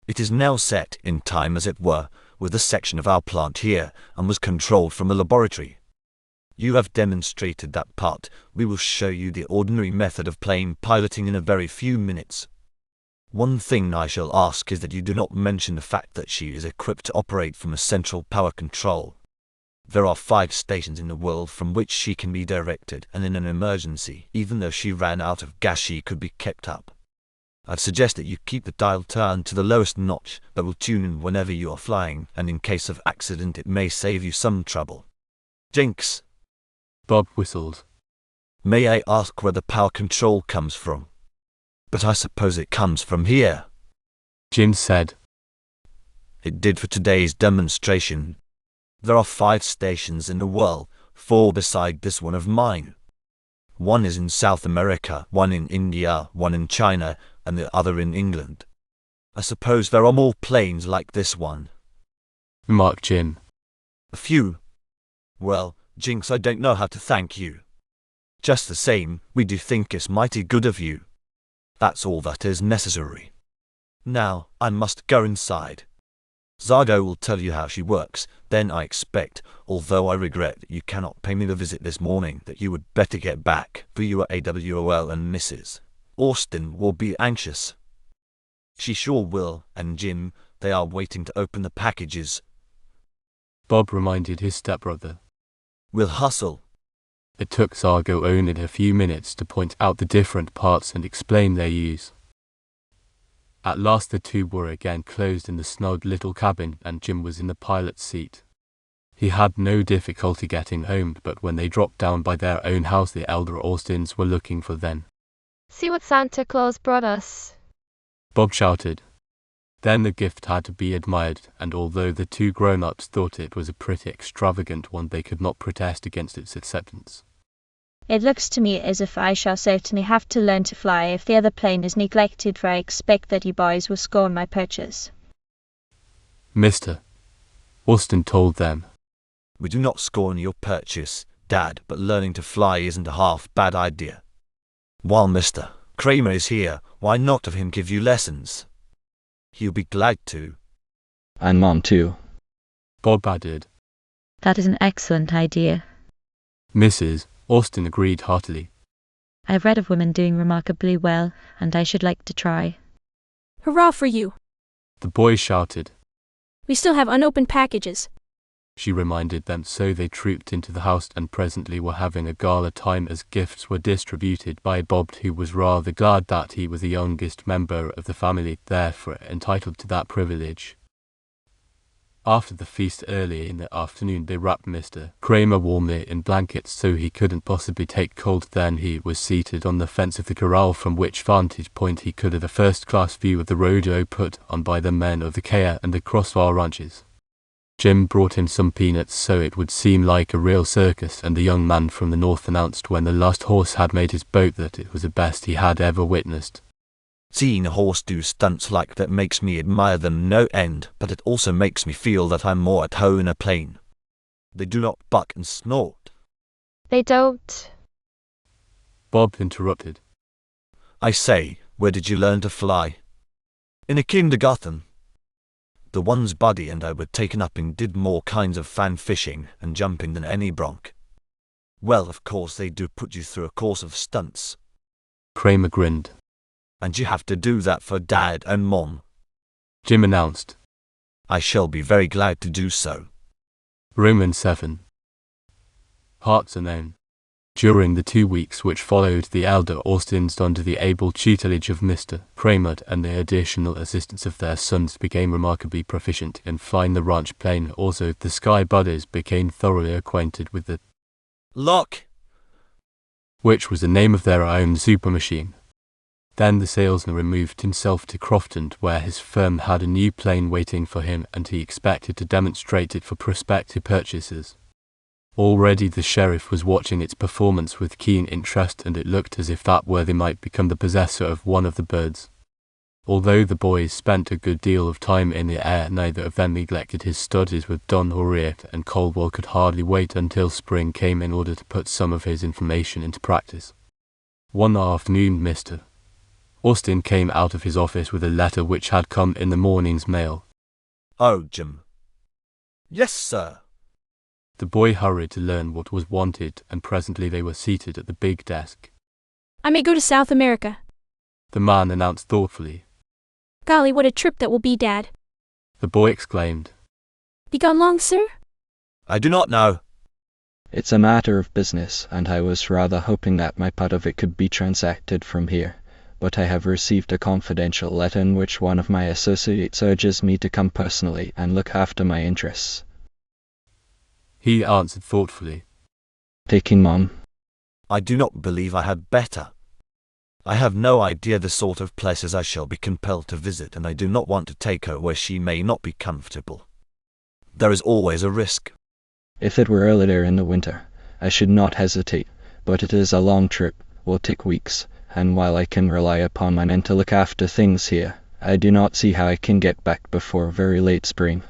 It is now set in time, as it were, with a section of our plant here, and was controlled from a laboratory. You have demonstrated that part. We will show you the ordinary method of plane piloting in a very few minutes. One thing I shall ask is that you do not mention the fact that she is equipped to operate from a central power control. There are 5 stations in the world from which she can be directed, and in an emergency, even though she ran out of gas, she could be kept up. I'd suggest that you keep the dial turned to the lowest notch, that will tune in whenever you are flying, and in case of accident it may save you some trouble. Jinx! Bob whistled. May I ask where the power control comes from? But I suppose it comes from here. Jim said. It did for today's demonstration. There are 5 stations in the world, 4 beside this one of mine. One is in South America, one in India, one in China, and the other in England. I suppose there are more planes like this one. remarked Jim. A few. Well, Jinx, I don't know how to thank you. Just the same, we do think it's mighty good of you. That's all that is necessary. Now, I must go inside. Zargo will tell you how she works, then I expect, although I regret that you cannot pay me the visit this morning, that you would better get back, for you are AWOL and Mrs. Austin will be anxious. She sure will, and Jim, they are waiting to open the packages. Bob reminded his stepbrother. We'll hustle. It took Zargo only a few minutes to point out the different parts and explain their use. At last the two were again closed in the snug little cabin, and Jim was in the pilot's seat. He had no difficulty getting home, but when they dropped down by their own house, the elder Austins were looking for them. See what Santa Claus brought us, Bob shouted. Then the gift had to be admired, and although the two grown-ups thought it was a pretty extravagant one, they could not protest against its acceptance. It looks to me as if I shall certainly have to learn to fly if the other plane is neglected, for I expect that you boys will scorn my purchase. Mr. Austin told them. We do not scorn your purchase, Dad, but learning to fly isn't a half bad idea. While Mr. Kramer is here, why not have him give you lessons? He'll be glad to. And Mom too. Bob added. That is an excellent idea. Mrs. Austin agreed heartily. I've read of women doing remarkably well, and I should like to try. Hurrah for you! The boys shouted. We still have unopened packages. She reminded them, so they trooped into the house and presently were having a gala time as gifts were distributed by Bob, who was rather glad that he was the youngest member of the family, therefore entitled to that privilege. After the feast early in the afternoon, they wrapped Mr. Kramer warmly in blankets so he couldn't possibly take cold. Then he was seated on the fence of the corral, from which vantage point he could have a first-class view of the rodeo put on by the men of the Kea and the Crossbar ranches. Jim brought him some peanuts so it would seem like a real circus, and the young man from the north announced when the last horse had made his boat that it was the best he had ever witnessed. Seeing a horse do stunts like that makes me admire them no end, but it also makes me feel that I'm more at home in a plane. They do not buck and snort. They don't. Bob interrupted. I say, where did you learn to fly? In a kindergarten. The one's Buddy and I were taken up and did more kinds of fan fishing and jumping than any bronc. Well, of course they do put you through a course of stunts. Kramer grinned. And you have to do that for Dad and Mom. Jim announced. I shall be very glad to do so. Romans 7. Hearts are known. During the 2 weeks which followed, the elder Austins, under the able tutelage of Mr. Kramer and the additional assistance of their sons, became remarkably proficient in flying the ranch plane. Also, the Sky Buddies became thoroughly acquainted with the Lock, which was the name of their own supermachine. Then the salesman removed himself to Crofton, where his firm had a new plane waiting for him, and he expected to demonstrate it for prospective purchasers. Already the sheriff was watching its performance with keen interest, and it looked as if that worthy might become the possessor of one of the birds. Although the boys spent a good deal of time in the air, neither of them neglected his studies with Don Henriette, and Caldwell could hardly wait until spring came in order to put some of his information into practice. One afternoon Mr. Austin came out of his office with a letter which had come in the morning's mail. Oh, Jim. Yes, sir. The boy hurried to learn what was wanted, and presently they were seated at the big desk. I may go to South America. The man announced thoughtfully. Golly, what a trip that will be, Dad. The boy exclaimed. Be gone long, sir? I do not know. It's a matter of business, and I was rather hoping that my part of it could be transacted from here. But I have received a confidential letter in which one of my associates urges me to come personally and look after my interests. He answered thoughtfully. Taking Mom. I do not believe I had better. I have no idea the sort of places I shall be compelled to visit, and I do not want to take her where she may not be comfortable. There is always a risk. If it were earlier in the winter, I should not hesitate, but it is a long trip, will take weeks, and while I can rely upon my men to look after things here, I do not see how I can get back before very late spring.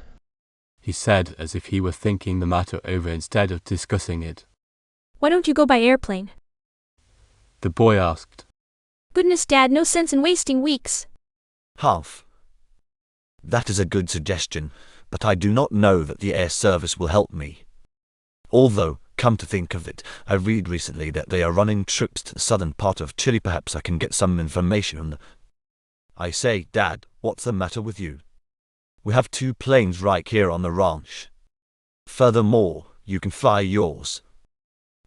He said as if he were thinking the matter over instead of discussing it. Why don't you go by airplane? The boy asked. Goodness, Dad, no sense in wasting weeks. Half. That is a good suggestion, but I do not know that the air service will help me. Although, come to think of it, I read recently that they are running trips to the southern part of Chile. Perhaps I can get some information. I say, Dad, what's the matter with you? We have 2 planes right here on the ranch. Furthermore, you can fly yours.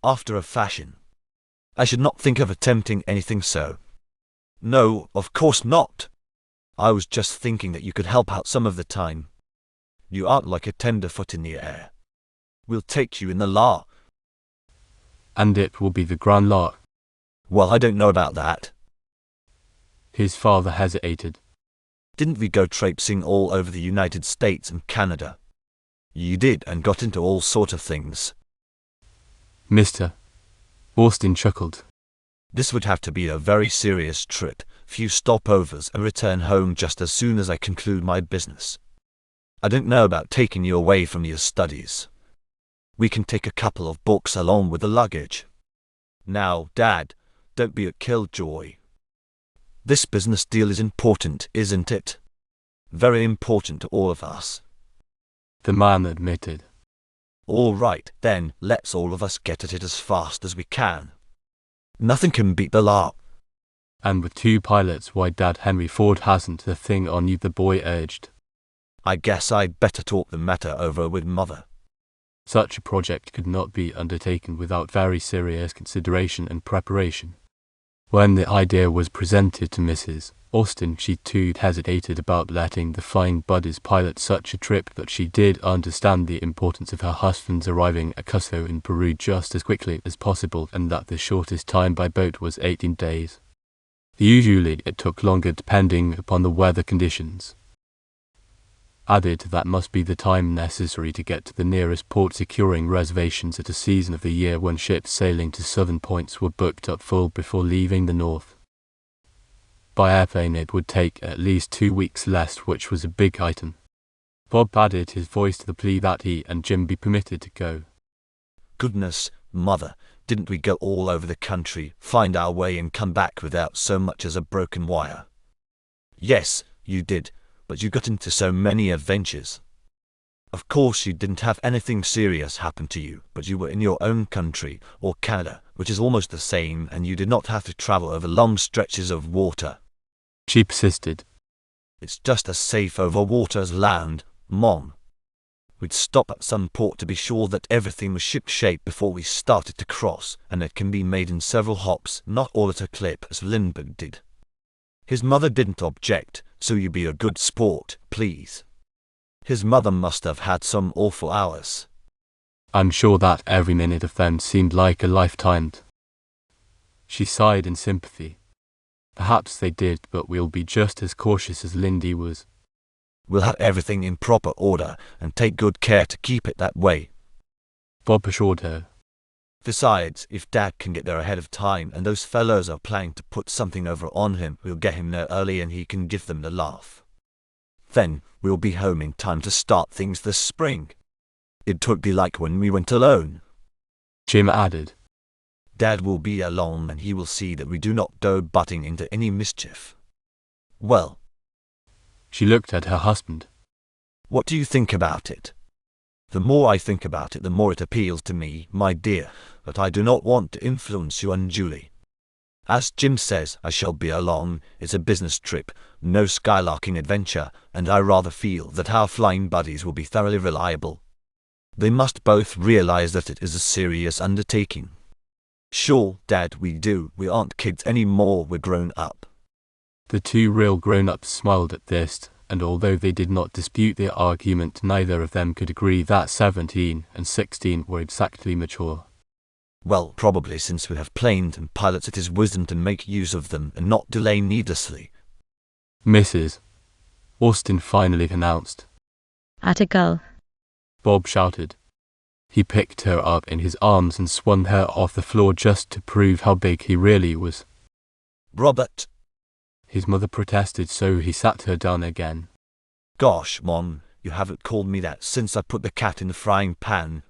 After a fashion. I should not think of attempting anything so. No, of course not. I was just thinking that you could help out some of the time. You aren't like a tenderfoot in the air. We'll take you in the La. And it will be the Grand La. Well, I don't know about that. His father hesitated. Didn't we go traipsing all over the United States and Canada? You did, and got into all sort of things. Mr. Austin chuckled. This would have to be a very serious trip, few stopovers, and return home just as soon as I conclude my business. I don't know about taking you away from your studies. We can take a couple of books along with the luggage. Now, Dad, don't be a killjoy. This business deal is important, isn't it? Very important to all of us. The man admitted. All right, then, let's all of us get at it as fast as we can. Nothing can beat the La. And with 2 pilots, why Dad Henry Ford hasn't the thing on you, the boy urged. I guess I'd better talk the matter over with Mother. Such a project could not be undertaken without very serious consideration and preparation. When the idea was presented to Mrs. Austin, she too hesitated about letting the flying buddies pilot such a trip, but she did understand the importance of her husband's arriving at Cuzco in Peru just as quickly as possible, and that the shortest time by boat was 18 days. Usually it took longer depending upon the weather conditions. Added to that must be the time necessary to get to the nearest port, securing reservations at a season of the year when ships sailing to southern points were booked up full before leaving the north. By airplane it would take at least 2 weeks less, which was a big item. Bob added his voice to the plea that he and Jim be permitted to go. Goodness, Mother, didn't we go all over the country, find our way and come back without so much as a broken wire? Yes, you did, but you got into so many adventures. Of course you didn't have anything serious happen to you, but you were in your own country, or Canada, which is almost the same, and you did not have to travel over long stretches of water. She persisted. It's just as safe over water as land, Mom. We'd stop at some port to be sure that everything was ship-shape before we started to cross, and it can be made in several hops, not all at a clip as Lindbergh did. His mother didn't object, so you be a good sport, please. His mother must have had some awful hours. I'm sure that every minute of them seemed like a lifetime. She sighed in sympathy. Perhaps they did, but we'll be just as cautious as Lindy was. We'll have everything in proper order, and take good care to keep it that way, Bob assured her. Besides, if Dad can get there ahead of time and those fellows are planning to put something over on him, we'll get him there early and he can give them the laugh. Then, we'll be home in time to start things this spring. It won't be like when we went alone, Jim added. Dad will be along and he will see that we do not go butting into any mischief. Well, She looked at her husband. what do you think about it? The more I think about it, the more it appeals to me, my dear, but I do not want to influence you unduly. As Jim says, I shall be along. It's a business trip, no skylarking adventure, and I rather feel that our flying buddies will be thoroughly reliable. They must both realize that it is a serious undertaking. Sure, Dad, we do. We aren't kids anymore, we're grown up. The 2 real grown-ups smiled at this, and although they did not dispute the argument, neither of them could agree that 17 and 16 were exactly mature. Well, probably since we have planes and pilots, it is wisdom to make use of them and not delay needlessly. Mrs. Austin finally announced. At a gull. Bob shouted. He picked her up in his arms and swung her off the floor just to prove how big he really was. Robert! His mother protested, so he sat her down again. Gosh, Mom, you haven't called me that since I put the cat in the frying pan.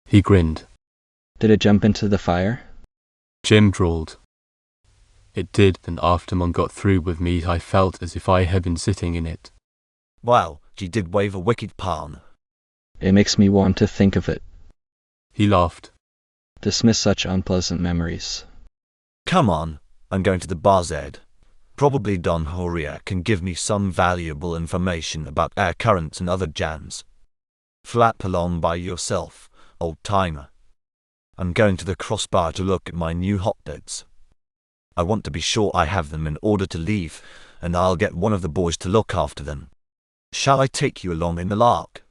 He grinned. Did it jump into the fire? Jim drawled. It did, and after Mum got through with me I felt as if I had been sitting in it. Wow, she did wave a wicked palm. It makes me want to think of it. He laughed. Dismiss such unpleasant memories. Come on, I'm going to the bar, Zed. Probably Don Horia can give me some valuable information about air currents and other jams. Flap along by yourself, old-timer. I'm going to the crossbar to look at my new hot dogs. I want to be sure I have them in order to leave, and I'll get one of the boys to look after them. Shall I take you along in the lark?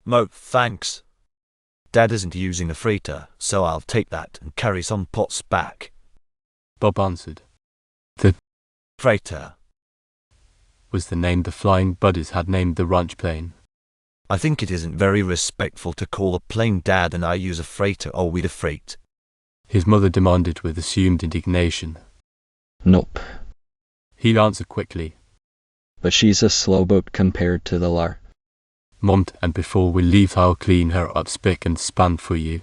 No, thanks. Dad isn't using a freighter, so I'll take that and carry some pots back. Bob answered. The freighter was the name the Flying Buddies had named the ranch plane. I think it isn't very respectful to call a plane Dad and I use a freighter or we'd a freight. His mother demanded with assumed indignation. Nope. He answered quickly. But she's a slow boat compared to the Lar. Mom, and before we leave I'll clean her up spick and span for you.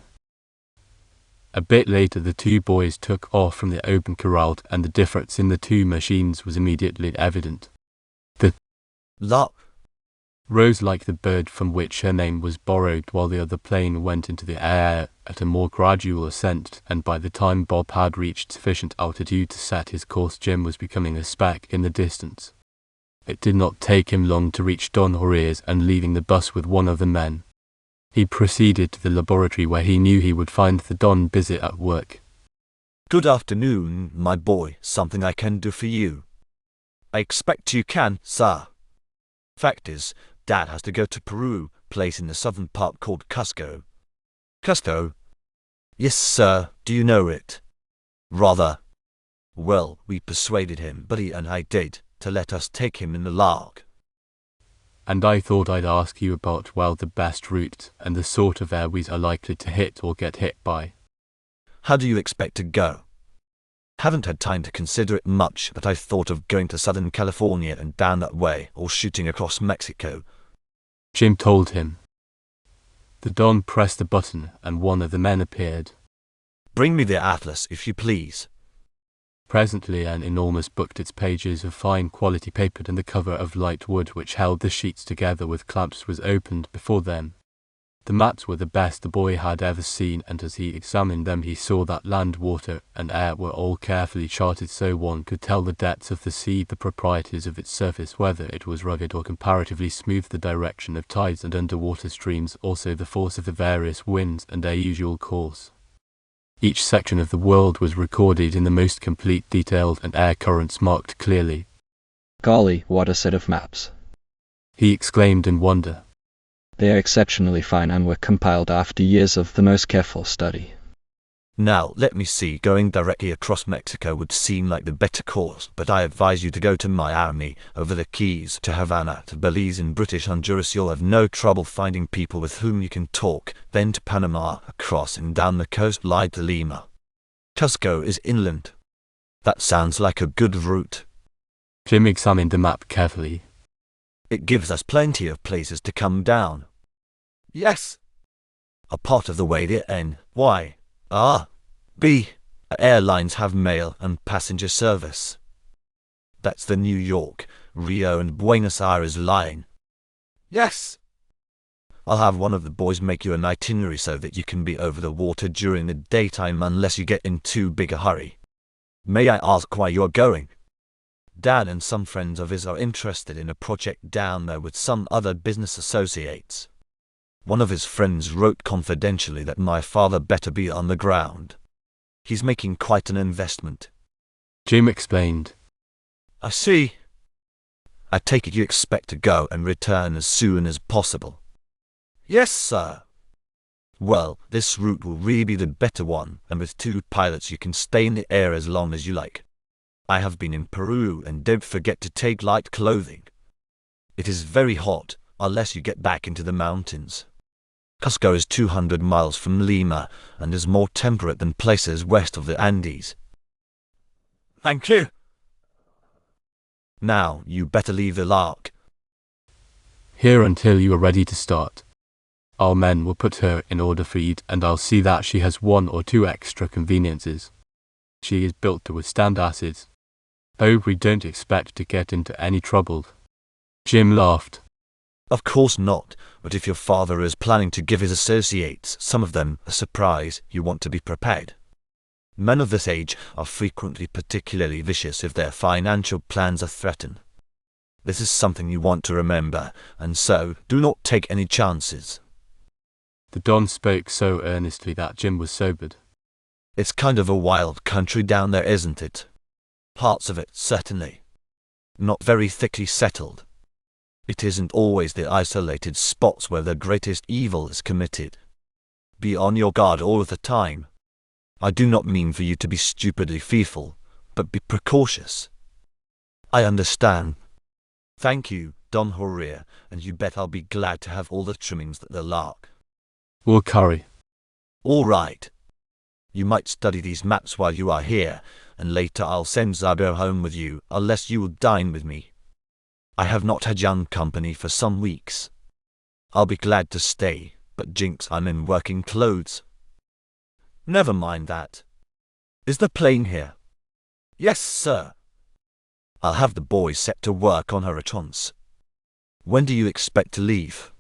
A bit later the two boys took off from the open corral, and the difference in the two machines was immediately evident. The Lark rose like the bird from which her name was borrowed, while the other plane went into the air at a more gradual ascent, and by the time Bob had reached sufficient altitude to set his course, Jim was becoming a speck in the distance. It did not take him long to reach Don Horia's, and leaving the bus with one of the men, he proceeded to the laboratory where he knew he would find the Don busy at work. Good afternoon, my boy. Something I can do for you? I expect you can, sir. Fact is, Dad has to go to Peru, place in the southern part called Cuzco. Cuzco? Yes, sir. Do you know it? Rather. Well, we persuaded him, Buddy and I did, to let us take him in the lark. And I thought I'd ask you about, well, the best route and the sort of airways are likely to hit or get hit by. How do you expect to go? Haven't had time to consider it much, but I thought of going to Southern California and down that way, or shooting across Mexico. Jim told him. The Don pressed a button and one of the men appeared. Bring me the atlas, if you please. Presently an enormous book, its pages of fine quality paper and the cover of light wood which held the sheets together with clamps, was opened before them. The maps were the best the boy had ever seen, and as he examined them he saw that land, water, and air were all carefully charted so one could tell the depths of the sea, the properties of its surface, whether it was rugged or comparatively smooth, the direction of tides and underwater streams, also the force of the various winds and their usual course. Each section of the world was recorded in the most complete detail, and air currents marked clearly. Golly, what a set of maps. He exclaimed in wonder. They are exceptionally fine and were compiled after years of the most careful study. Now, let me see, going directly across Mexico would seem like the better course, but I advise you to go to Miami, over the Keys, to Havana, to Belize in British Honduras. You'll have no trouble finding people with whom you can talk, then to Panama, across and down the coastline to Lima. Cuzco is inland. That sounds like a good route. Jim examined the map carefully. It gives us plenty of places to come down. Yes. A part of the way the N.Y. B. airlines have mail and passenger service. That's the New York, Rio and Buenos Aires line. Yes. I'll have one of the boys make you an itinerary so that you can be over the water during the daytime unless you get in too big a hurry. May I ask why you're going? Dad and some friends of his are interested in a project down there with some other business associates. One of his friends wrote confidentially that my father better be on the ground. He's making quite an investment. Jim explained. I see. I take it you expect to go and return as soon as possible. Yes, sir. Well, this route will really be the better one, and with 2 pilots you can stay in the air as long as you like. I have been in Peru, and don't forget to take light clothing. It is very hot, unless you get back into the mountains. Cuzco is 200 miles from Lima, and is more temperate than places west of the Andes. Thank you. Now, you better leave the lark. Here until you are ready to start. Our men will put her in order for you, and I'll see that she has 1 or 2 extra conveniences. She is built to withstand acids. Hope we don't expect to get into any trouble. Jim laughed. Of course not, but if your father is planning to give his associates, some of them, a surprise, you want to be prepared. Men of this age are frequently particularly vicious if their financial plans are threatened. This is something you want to remember, and so do not take any chances. The Don spoke so earnestly that Jim was sobered. It's kind of a wild country down there, isn't it? Parts of it, certainly. Not very thickly settled. It isn't always the isolated spots where the greatest evil is committed. Be on your guard all the time. I do not mean for you to be stupidly fearful, but be precautious. I understand. Thank you, Don Horia, and you bet I'll be glad to have all the trimmings that the lark. We'll curry. All right. You might study these maps while you are here, and later I'll send Zabo home with you, unless you will dine with me. I have not had young company for some weeks. I'll be glad to stay, but jinx, I'm in working clothes. Never mind that. Is the plane here? Yes, sir. I'll have the boys set to work on her at once. When do you expect to leave?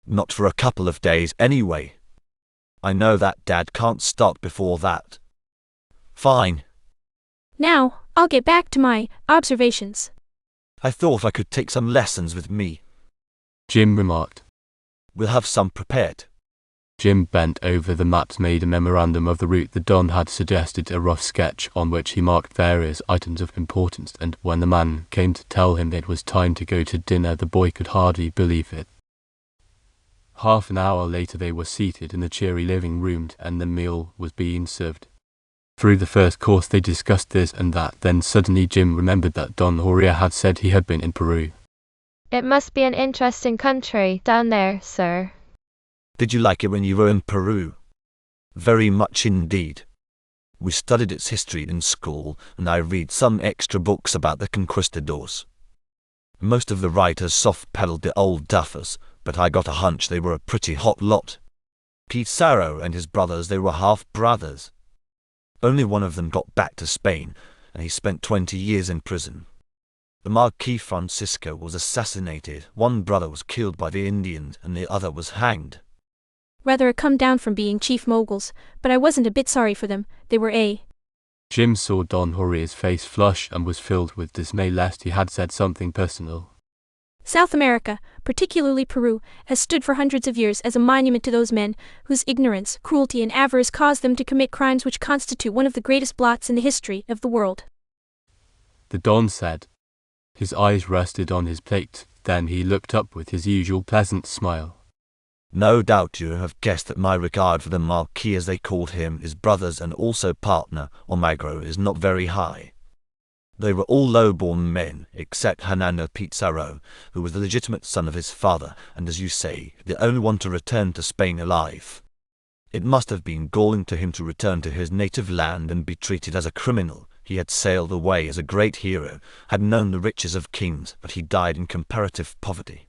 Not for a couple of days anyway. I know that Dad can't start before that. Fine. Now, I'll get back to my observations. I thought I could take some lessons with me. Jim remarked. We'll have some prepared. Jim bent over the maps, made a memorandum of the route the Don had suggested, a rough sketch on which he marked various items of importance, and when the man came to tell him it was time to go to dinner, the boy could hardly believe it. Half an hour later they were seated in the cheery living room, and the meal was being served. Through the first course they discussed this and that, then suddenly Jim remembered that Don Horia had said he had been in Peru. It must be an interesting country down there, sir. Did you like it when you were in Peru? Very much indeed. We studied its history in school, and I read some extra books about the conquistadors. Most of the writers soft-pedaled the old duffers, but I got a hunch they were a pretty hot lot. Pizarro and his brothers, they were half-brothers. Only one of them got back to Spain, and he spent 20 years in prison. The Marquis Francisco was assassinated, one brother was killed by the Indians, and the other was hanged. Rather a come down from being chief moguls, but I wasn't a bit sorry for them. They were Jim saw Don Horia's face flush and was filled with dismay lest he had said something personal. South America, particularly Peru, has stood for hundreds of years as a monument to those men whose ignorance, cruelty, and avarice caused them to commit crimes which constitute one of the greatest blots in the history of the world. The Don said. His eyes rested on his plate, then he looked up with his usual pleasant smile. No doubt you have guessed that my regard for the Marquis, as they called him, his brothers and also partner, Almagro, is not very high. They were all low-born men, except Hernando Pizarro, who was the legitimate son of his father, and as you say, the only one to return to Spain alive. It must have been galling to him to return to his native land and be treated as a criminal. He had sailed away as a great hero, had known the riches of kings, but he died in comparative poverty.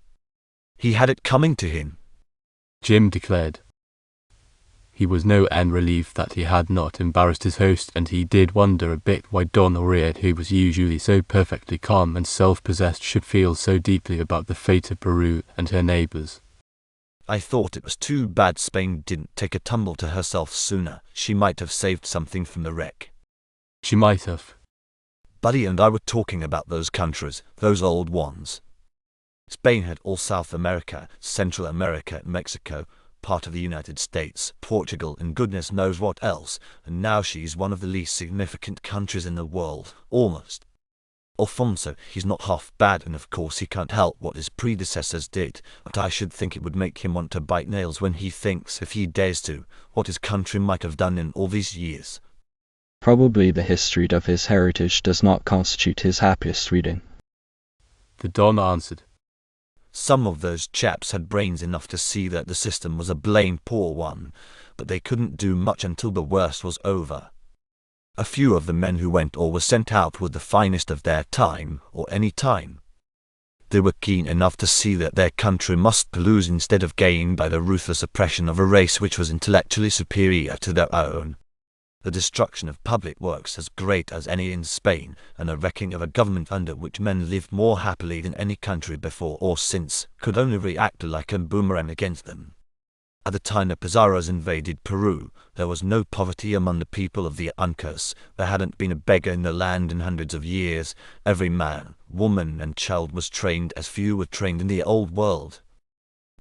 He had it coming to him, Jim declared. He was no end relieved that he had not embarrassed his host, and he did wonder a bit why Don Horia, who was usually so perfectly calm and self-possessed, should feel so deeply about the fate of Peru and her neighbours. I thought it was too bad Spain didn't take a tumble to herself sooner. She might have saved something from the wreck. She might have. Buddy and I were talking about those countries, those old ones. Spain had all South America, Central America, Mexico, part of the United States, Portugal, and goodness knows what else, and now she's one of the least significant countries in the world, almost. Alfonso, he's not half bad, and of course he can't help what his predecessors did, but I should think it would make him want to bite nails when he thinks, if he dares to, what his country might have done in all these years. Probably the history of his heritage does not constitute his happiest reading. The Don answered. Some of those chaps had brains enough to see that the system was a blamed poor one, but they couldn't do much until the worst was over. A few of the men who went or were sent out were the finest of their time, or any time. They were keen enough to see that their country must lose instead of gain by the ruthless oppression of a race which was intellectually superior to their own. The destruction of public works as great as any in Spain, and a wrecking of a government under which men lived more happily than any country before or since, could only react like a boomerang against them. At the time the Pizarros invaded Peru, there was no poverty among the people of the Incas. There hadn't been a beggar in the land in hundreds of years. Every man, woman, and child was trained as few were trained in the old world.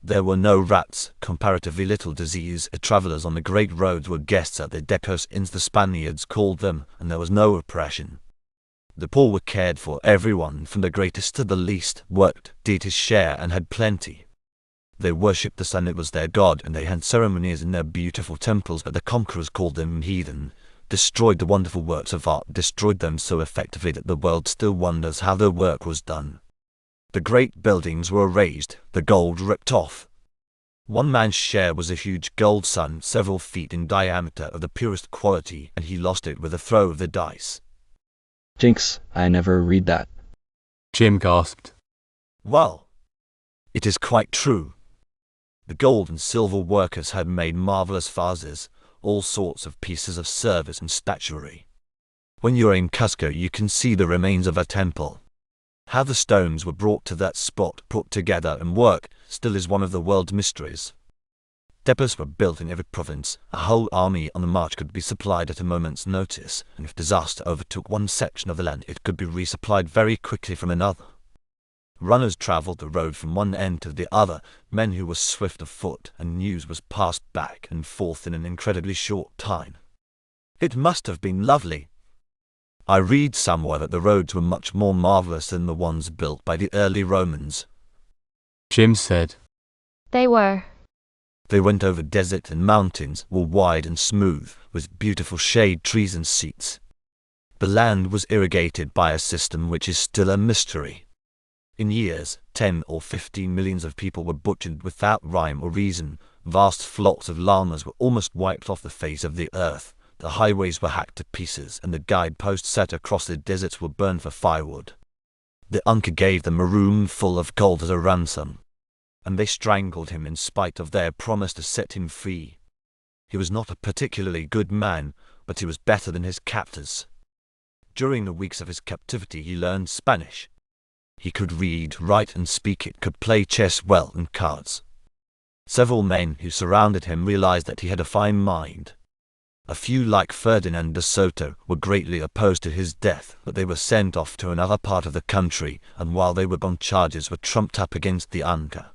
There were no rats, comparatively little disease. Travelers on the great roads were guests at the decos inns the Spaniards called them, and there was no oppression. The poor were cared for. Everyone, from the greatest to the least, worked, did his share, and had plenty. They worshipped the sun, it was their god, and they had ceremonies in their beautiful temples, but the conquerors called them heathen, destroyed the wonderful works of art, destroyed them so effectively that the world still wonders how their work was done. The great buildings were razed, the gold ripped off. One man's share was a huge gold sun several feet in diameter of the purest quality, and he lost it with a throw of the dice. Jinx, I never read that. Jim gasped. Well, it is quite true. The gold and silver workers had made marvelous vases, all sorts of pieces of service and statuary. When you are in Cuzco you can see the remains of a temple. How the stones were brought to that spot, put together and worked, still is one of the world's mysteries. Depots were built in every province. A whole army on the march could be supplied at a moment's notice, and if disaster overtook one section of the land, it could be resupplied very quickly from another. Runners travelled the road from one end to the other, men who were swift of foot, and news was passed back and forth in an incredibly short time. It must have been lovely. I read somewhere that the roads were much more marvellous than the ones built by the early Romans. Jim said. They were. They went over desert and mountains, all wide and smooth, with beautiful shade trees and seats. The land was irrigated by a system which is still a mystery. In years, 10 or 15 millions of people were butchered without rhyme or reason. Vast flocks of llamas were almost wiped off the face of the earth. The highways were hacked to pieces, and the guideposts set across the deserts were burned for firewood. The Inca gave them a room full of gold as a ransom, and they strangled him in spite of their promise to set him free. He was not a particularly good man, but he was better than his captors. During the weeks of his captivity he learned Spanish. He could read, write, and speak it, could play chess well and cards. Several men who surrounded him realized that he had a fine mind. A few, like Ferdinand de Soto, were greatly opposed to his death, but they were sent off to another part of the country, and while they were on charges were trumped up against the Inca.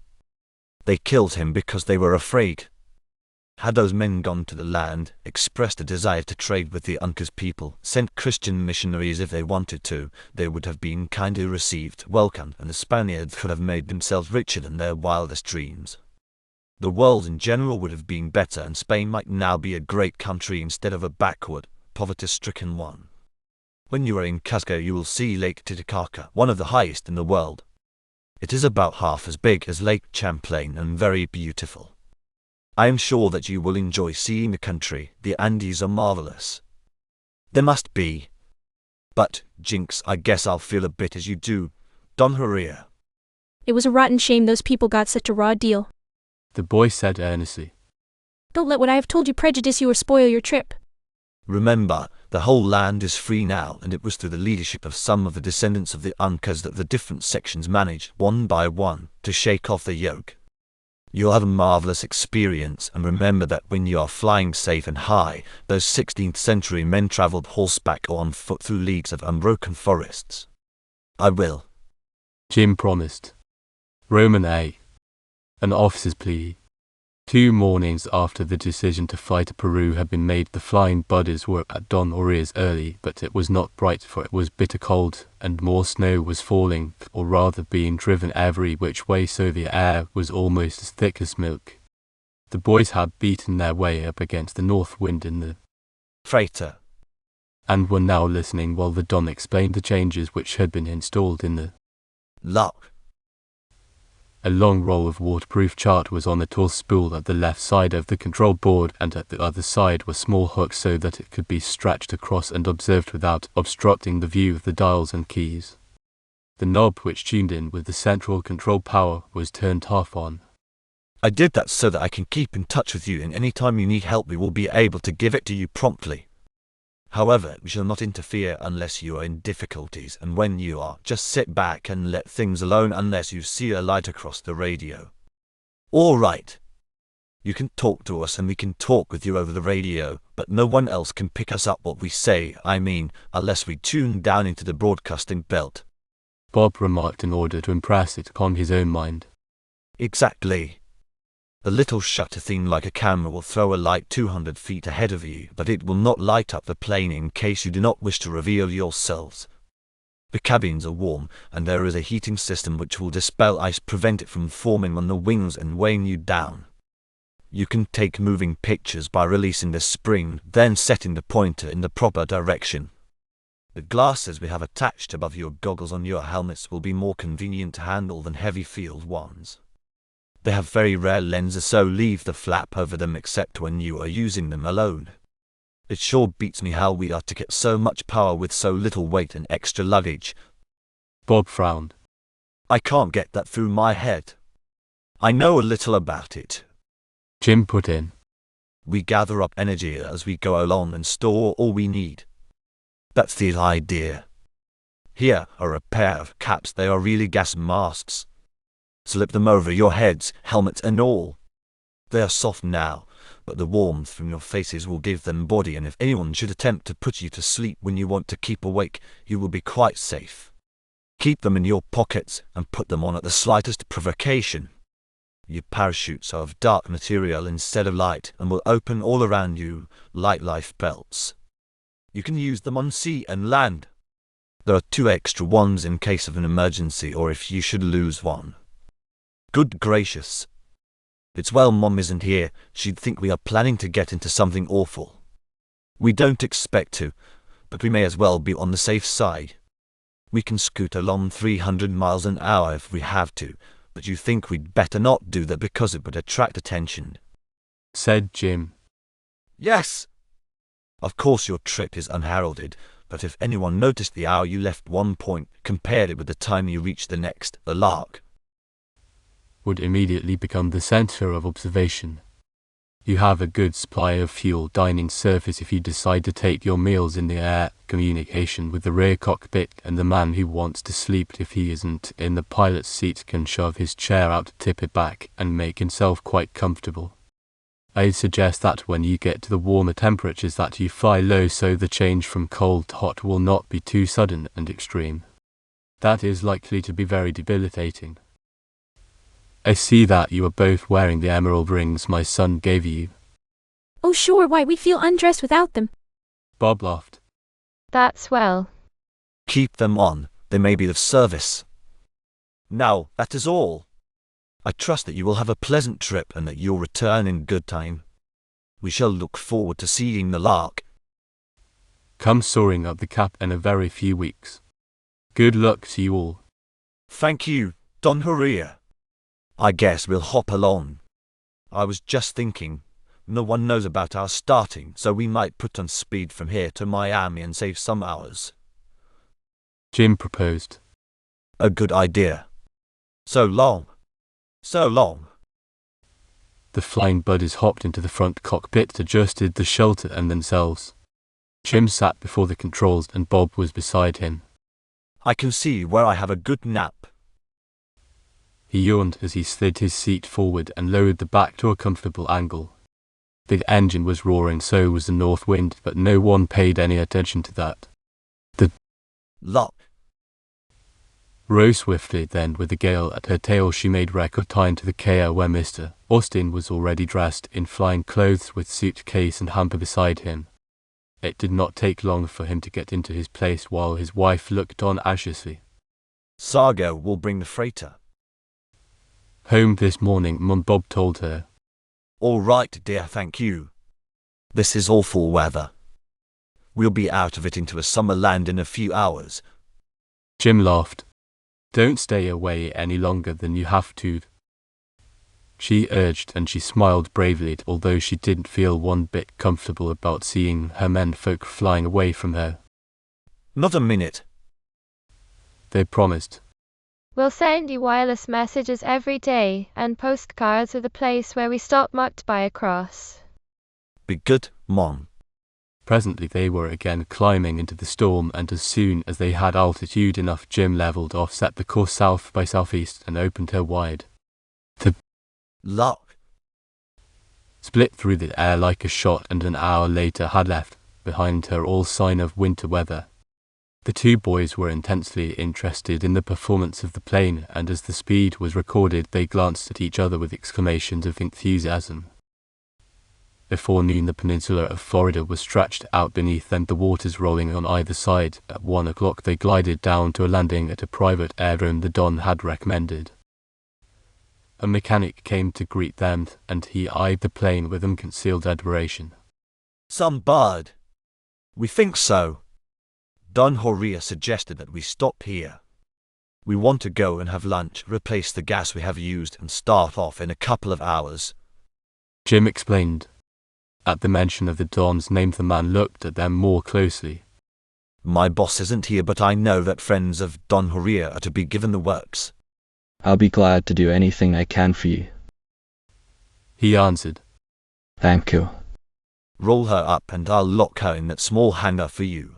They killed him because they were afraid. Had those men gone to the land, expressed a desire to trade with the Inca's people, sent Christian missionaries if they wanted to, they would have been kindly received, welcomed, and the Spaniards could have made themselves richer than their wildest dreams. The world in general would have been better, and Spain might now be a great country instead of a backward, poverty-stricken one. When you are in Cuzco you will see Lake Titicaca, one of the highest in the world. It is about half as big as Lake Champlain and very beautiful. I am sure that you will enjoy seeing the country. The Andes are marvelous. There must be. But, Jinx, I guess I'll feel a bit as you do, Don Maria. It was a rotten shame those people got such a raw deal. The boy said earnestly. Don't let what I have told you prejudice you or spoil your trip. Remember, the whole land is free now, and it was through the leadership of some of the descendants of the Incas that the different sections managed, one by one, to shake off the yoke. You'll have a marvelous experience, and remember that when you are flying safe and high, those 16th century men traveled horseback or on foot through leagues of unbroken forests. I will. Jim promised. Roman A. An officer's plea. 2 mornings after the decision to fly to Peru had been made, the flying buddies were at Don Oria's early, but it was not bright, for it was bitter cold, and more snow was falling, or rather being driven every which way, so the air was almost as thick as milk. The boys had beaten their way up against the north wind in the freighter, and were now listening while the Don explained the changes which had been installed in the lock. A long roll of waterproof chart was on a tall spool at the left side of the control board, and at the other side were small hooks so that it could be stretched across and observed without obstructing the view of the dials and keys. The knob which tuned in with the central control power was turned half on. I did that so that I can keep in touch with you, and any time you need help we will be able to give it to you promptly. However, we shall not interfere unless you are in difficulties, and when you are, just sit back and let things alone unless you see a light across the radio. All right. You can talk to us and we can talk with you over the radio, but no one else can pick us up what we say, unless we tune down into the broadcasting belt. Bob remarked in order to impress it upon his own mind. Exactly. The little shutter thing like a camera will throw a light 200 feet ahead of you, but it will not light up the plane in case you do not wish to reveal yourselves. The cabins are warm, and there is a heating system which will dispel ice, prevent it from forming on the wings and weighing you down. You can take moving pictures by releasing the spring, then setting the pointer in the proper direction. The glasses we have attached above your goggles on your helmets will be more convenient to handle than heavy field ones. They have very rare lenses, so leave the flap over them except when you are using them alone. It sure beats me how we are to get so much power with so little weight and extra luggage. Bob frowned. I can't get that through my head. I know a little about it. Jim put in. We gather up energy as we go along and store all we need. That's the idea. Here are a pair of caps. They are really gas masks. Slip them over your heads, helmets and all. They are soft now, but the warmth from your faces will give them body, and if anyone should attempt to put you to sleep when you want to keep awake, you will be quite safe. Keep them in your pockets and put them on at the slightest provocation. Your parachutes are of dark material instead of light and will open all around you like life belts. You can use them on sea and land. There are 2 extra ones in case of an emergency or if you should lose one. Good gracious. It's well Mom isn't here, she'd think we are planning to get into something awful. We don't expect to, but we may as well be on the safe side. We can scoot along 300 miles an hour if we have to, but you think we'd better not do that because it would attract attention, said Jim. Yes. Of course your trip is unheralded, but if anyone noticed the hour you left one point, compared it with the time you reached the next, the lark would immediately become the center of observation. You have a good supply of fuel dining surface if you decide to take your meals in the air, communication with the rear cockpit, and the man who wants to sleep if he isn't in the pilot's seat can shove his chair out, tip it back, and make himself quite comfortable. I suggest that when you get to the warmer temperatures that you fly low so the change from cold to hot will not be too sudden and extreme. That is likely to be very debilitating. I see that you are both wearing the emerald rings my son gave you. Oh sure, why, we feel undressed without them. Bob laughed. That's swell. Keep them on, they may be of service. Now, that is all. I trust that you will have a pleasant trip and that you'll return in good time. We shall look forward to seeing the lark come soaring up the cap in a very few weeks. Good luck to you all. Thank you, Don Horia. I guess we'll hop along. I was just thinking, no one knows about our starting, so we might put on speed from here to Miami and save some hours. Jim proposed. A good idea. So long. So long. The flying buddies hopped into the front cockpit, adjusted the shelter and themselves. Jim sat before the controls and Bob was beside him. I can see where I have a good nap. He yawned as he slid his seat forward and lowered the back to a comfortable angle. The engine was roaring, so was the north wind, but no one paid any attention to that. The lock Rose swiftly, then, with the gale at her tail, she made record time to the care where Mr. Austin was already dressed in flying clothes with suitcase and hamper beside him. It did not take long for him to get into his place while his wife looked on anxiously. Sargo will bring the freighter. Home this morning, Mum, Bob told her. All right, dear, thank you. This is awful weather. We'll be out of it into a summer land in a few hours. Jim laughed. Don't stay away any longer than you have to. She urged, and she smiled bravely, although she didn't feel one bit comfortable about seeing her menfolk flying away from her. Not a minute. They promised. We'll send you wireless messages every day and postcards of the place where we stop marked by a cross. Be good, Mom. Presently they were again climbing into the storm, and as soon as they had altitude enough, Jim levelled off, set the course south by southeast, and opened her wide. The Lark split through the air like a shot, and an hour later had left behind her all sign of winter weather. The two boys were intensely interested in the performance of the plane, and as the speed was recorded they glanced at each other with exclamations of enthusiasm. Before noon the peninsula of Florida was stretched out beneath them, the waters rolling on either side. At 1 o'clock they glided down to a landing at a private aerodrome the Don had recommended. A mechanic came to greet them, and he eyed the plane with unconcealed admiration. Some bird. We think so. Don Horia suggested that we stop here. We want to go and have lunch, replace the gas we have used, and start off in a couple of hours. Jim explained. At the mention of the Don's name the man looked at them more closely. My boss isn't here, but I know that friends of Don Horia are to be given the works. I'll be glad to do anything I can for you. He answered. Thank you. Roll her up and I'll lock her in that small hangar for you.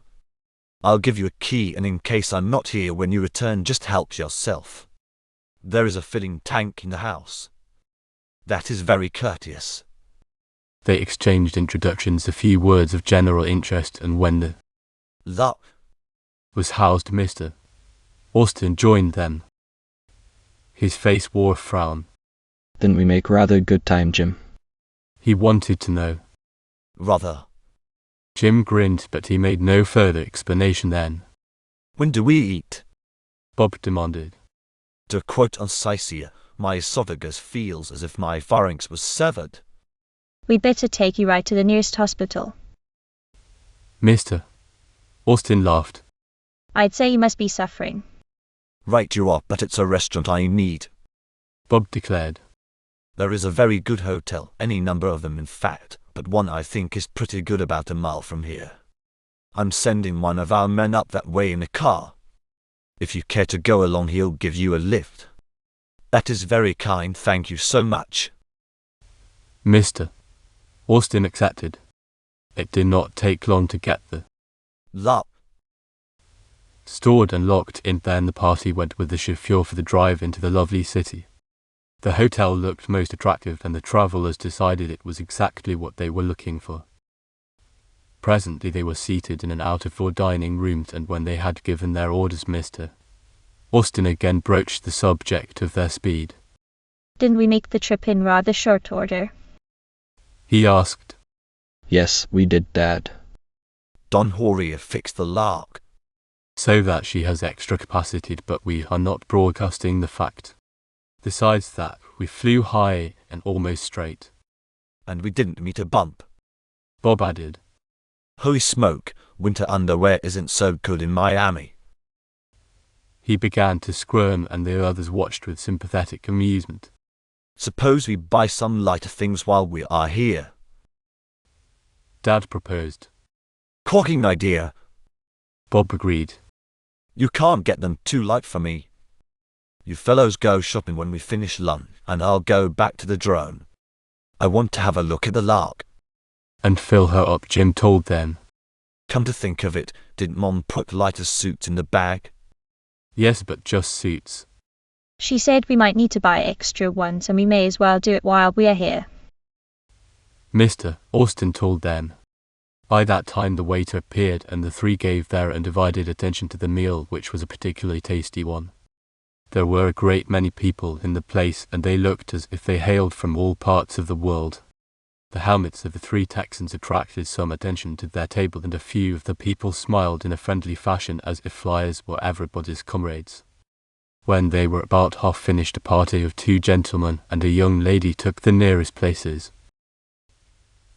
I'll give you a key, and in case I'm not here when you return, just help yourself. There is a filling tank in the house. That is very courteous. They exchanged introductions, a few words of general interest, and when the Lark was housed, Mr. Austin joined them. His face wore a frown. Didn't we make rather good time, Jim? He wanted to know. Rather. Jim grinned, but he made no further explanation then. When do we eat? Bob demanded. To quote on Cicia, my esophagus feels as if my pharynx was severed. We'd better take you right to the nearest hospital. Mr. Austin laughed. I'd say you must be suffering. Right you are, but it's a restaurant I need. Bob declared. There is a very good hotel, any number of them in fact, but one I think is pretty good about a mile from here. I'm sending one of our men up that way in a car. If you care to go along, he'll give you a lift. That is very kind, thank you so much. Mr. Austin accepted. It did not take long to get the Lark stored and locked in. Then the party went with the chauffeur for the drive into the lovely city. The hotel looked most attractive, and the travellers decided it was exactly what they were looking for. Presently they were seated in an out-of-door dining room, and when they had given their orders, Mr. Austin again broached the subject of their speed. Didn't we make the trip in rather short order? He asked. Yes, we did, Dad. Don Horia fixed the Lark. So that she has extra capacity, but we are not broadcasting the fact. Besides that, we flew high and almost straight. And we didn't meet a bump. Bob added. Holy smoke, winter underwear isn't so good in Miami. He began to squirm, and the others watched with sympathetic amusement. Suppose we buy some lighter things while we are here. Dad proposed. Corking idea. Bob agreed. You can't get them too light for me. You fellows go shopping when we finish lunch, and I'll go back to the drone. I want to have a look at the Lark. And fill her up, Jim told them. Come to think of it, didn't Mom put lighter suits in the bag? Yes, but just suits. She said we might need to buy extra ones, and we may as well do it while we are here. Mr. Austin told them. By that time the waiter appeared, and the three gave their undivided attention to the meal, which was a particularly tasty one. There were a great many people in the place, and they looked as if they hailed from all parts of the world. The helmets of the 3 Texans attracted some attention to their table, and a few of the people smiled in a friendly fashion as if flyers were everybody's comrades. When they were about half finished, a party of 2 gentlemen and a young lady took the nearest places.